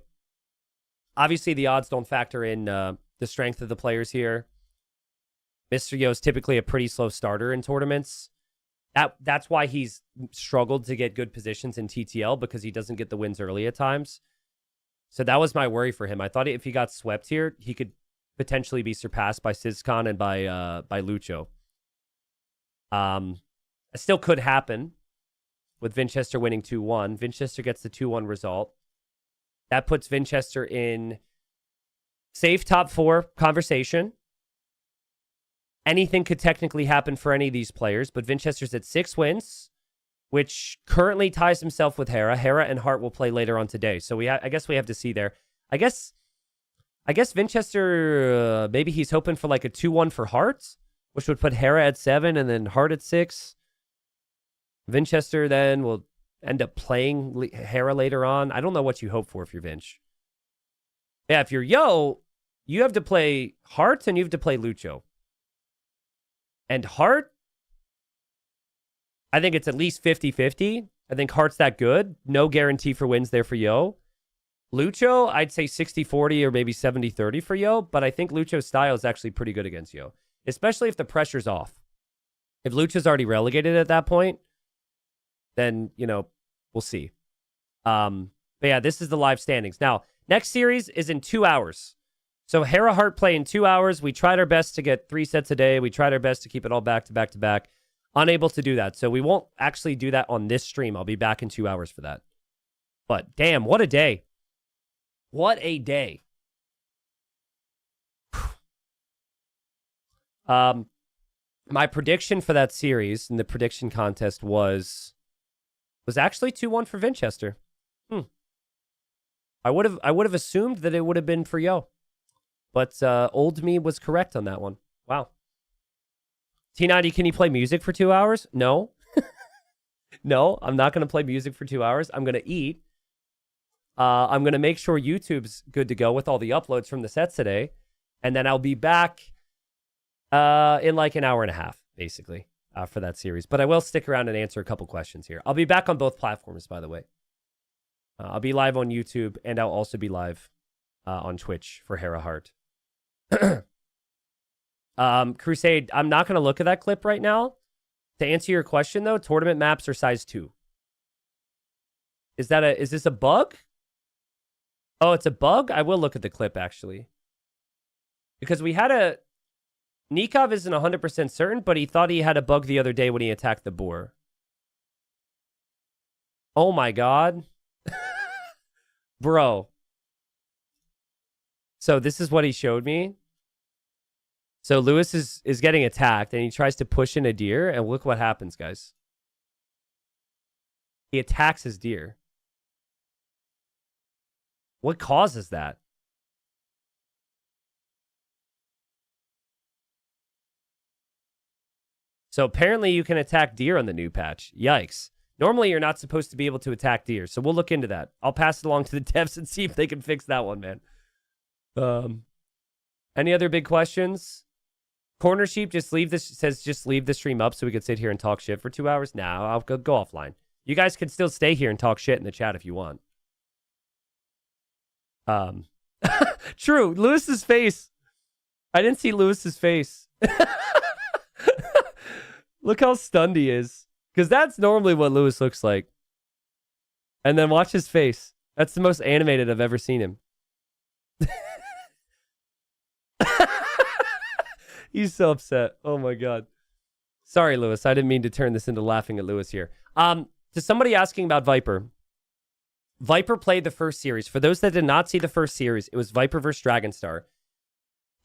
Obviously, the odds don't factor in the strength of the players here. Mr. Yo is typically a pretty slow starter in tournaments. That's why he's struggled to get good positions in TTL, because he doesn't get the wins early at times. So that was my worry for him. I thought if he got swept here, he could potentially be surpassed by Sizcon and by Lucho. It still could happen with Vinchester winning 2-1. Vinchester gets the 2-1 result. That puts Vinchester in safe top 4 conversation. Anything could technically happen for any of these players, but Vinchester's at 6 wins, which currently ties himself with Hera. Hera and Hart will play later on today, so I guess we have to see there. I guess Vinchester, maybe he's hoping for like a 2-1 for Hart, which would put Hera at 7 and then Hart at 6. Vinchester then will end up playing Hera later on. I don't know what you hope for if you're Vinch. Yeah, if you're Yo, you have to play Hart and you have to play Lucho. And Hart, I think it's at least 50-50. I think Hart's that good. No guarantee for wins there for Yo. Lucho, I'd say 60-40 or maybe 70-30 for Yo, but I think Lucho's style is actually pretty good against Yo, especially if the pressure's off. If Lucho's already relegated at that point, then, you know, we'll see. But yeah, this is the live standings. Now, next series is in 2 hours. So Hera Hart play in 2 hours. We tried our best to get 3 sets a day. We tried our best to keep it all back to back to back. Unable to do that. So we won't actually do that on this stream. I'll be back in 2 hours for that. But damn, what a day. What a day. My prediction for that series in the prediction contest was actually 2-1 for Vinchester. I would have assumed that it would have been for Yo. But old me was correct on that one. Wow. T90, can you play music for 2 hours? No. No, I'm not going to play music for 2 hours. I'm going to eat. I'm going to make sure YouTube's good to go with all the uploads from the sets today. And then I'll be back in like an hour and a half, basically, for that series. But I will stick around and answer a couple questions here. I'll be back on both platforms, by the way. I'll be live on YouTube, and I'll also be live on Twitch for Hera Heart. Crusade, I'm not going to look at that clip right now. To answer your question, though, tournament maps are size 2. Is this a bug? Oh, it's a bug? I will look at the clip, actually. Because we had a... Nikov isn't 100% certain, but he thought he had a bug the other day when he attacked the boar. Oh my god. Bro. So this is what he showed me. So Lewis is getting attacked, and he tries to push in a deer, and look what happens, guys. He attacks his deer. What causes that? So apparently you can attack deer on the new patch. Yikes. Normally you're not supposed to be able to attack deer, so we'll look into that. I'll pass it along to the devs and see if they can fix that one, man. Any other big questions? Corner Sheep just leave this the stream up so we could sit here and talk shit for 2 hours. Now I'll go offline. You guys can still stay here and talk shit in the chat if you want. True. Lewis's face. I didn't see Lewis's face. Look how stunned he is. Because that's normally what Lewis looks like. And then watch his face. That's the most animated I've ever seen him. He's so upset. Oh my god. Sorry, Lewis. I didn't mean to turn this into laughing at Lewis here. To somebody asking about Viper. Viper played the first series. For those that did not see the first series, it was Viper versus Dragonstar.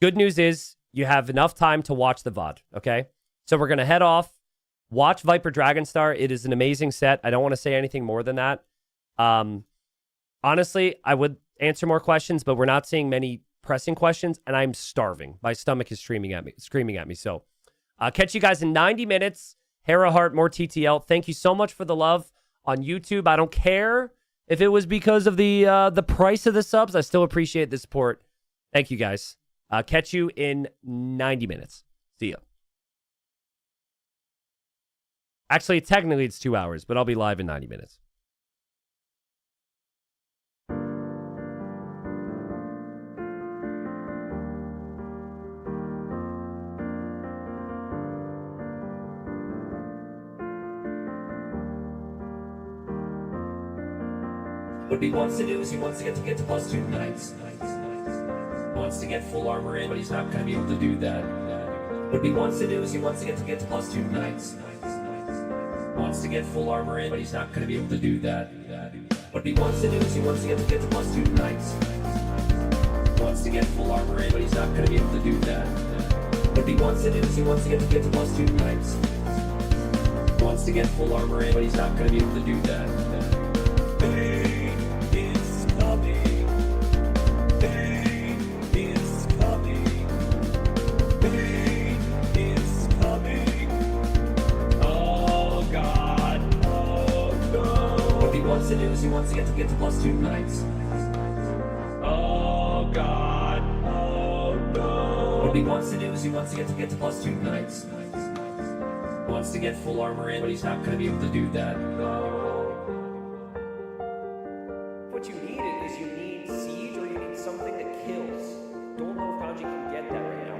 Good news is you have enough time to watch the VOD, okay? So we're going to head off, watch Viper Dragonstar. It is an amazing set. I don't want to say anything more than that. Honestly, I would answer more questions, but we're not seeing many pressing questions, and I'm starving. My stomach is screaming at me. So catch you guys in 90 minutes. Hera Heart, more TTL. Thank you so much for the love on YouTube. I don't care if it was because of the price of the subs. I still appreciate the support. Thank you, guys. Catch you in 90 minutes. See ya. Actually, technically it's 2 hours, but I'll be live in 90 minutes. What he wants to do is he wants to get to +2 knights. Wants to get full armor in, but he's not going to be able to do that. What he wants to do is he wants to get to +2 knights. Wants to get full armor in, but he's not going to be able to do that. What he wants to do is he wants to get to +2 knights. Wants to get full armor in, but he's not going to be able to do that. What he wants to do is he wants to get to +2 knights. Wants to get full armor in, but he's not going to be able to do that. Pain is coming. Pain is coming. Pain is coming. Oh God. Oh no. What he wants to do is he wants to get to +2 knights. Oh God. Oh no. What he wants to do is he wants to get to +2 knights. Wants to get full armor in, but he's not going to be able to do that. What you need is you need siege or you need something that kills. Don't know if Kanji can get that right now.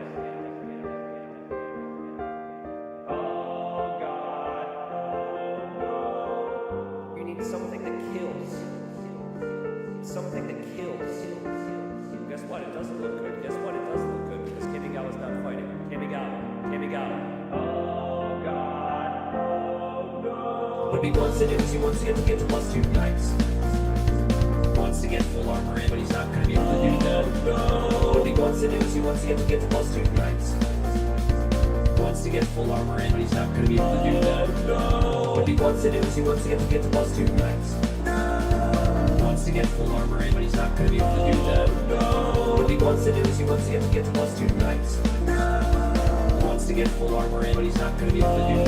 Oh God. Oh no. You need something that kills. Something that kills. Guess what? It doesn't look good. Guess what? It doesn't look good because Kamigawa is not fighting. Kamigawa. Oh God. Oh no. What he wants to do is he wants to get to +2 knights. Wants to get full armor in, but he's not going to be able to do that. What he wants to do is he wants to get to +2 knights. Wants to get full armor in, but he's not going to be able to do that. What he wants to do is he wants to get to +2 knights. Wants to get full armor in, but he's not going to be able to do that. What he wants to do is he wants to get to +2 knights. Wants to get full armor in, but he's not going to be able to do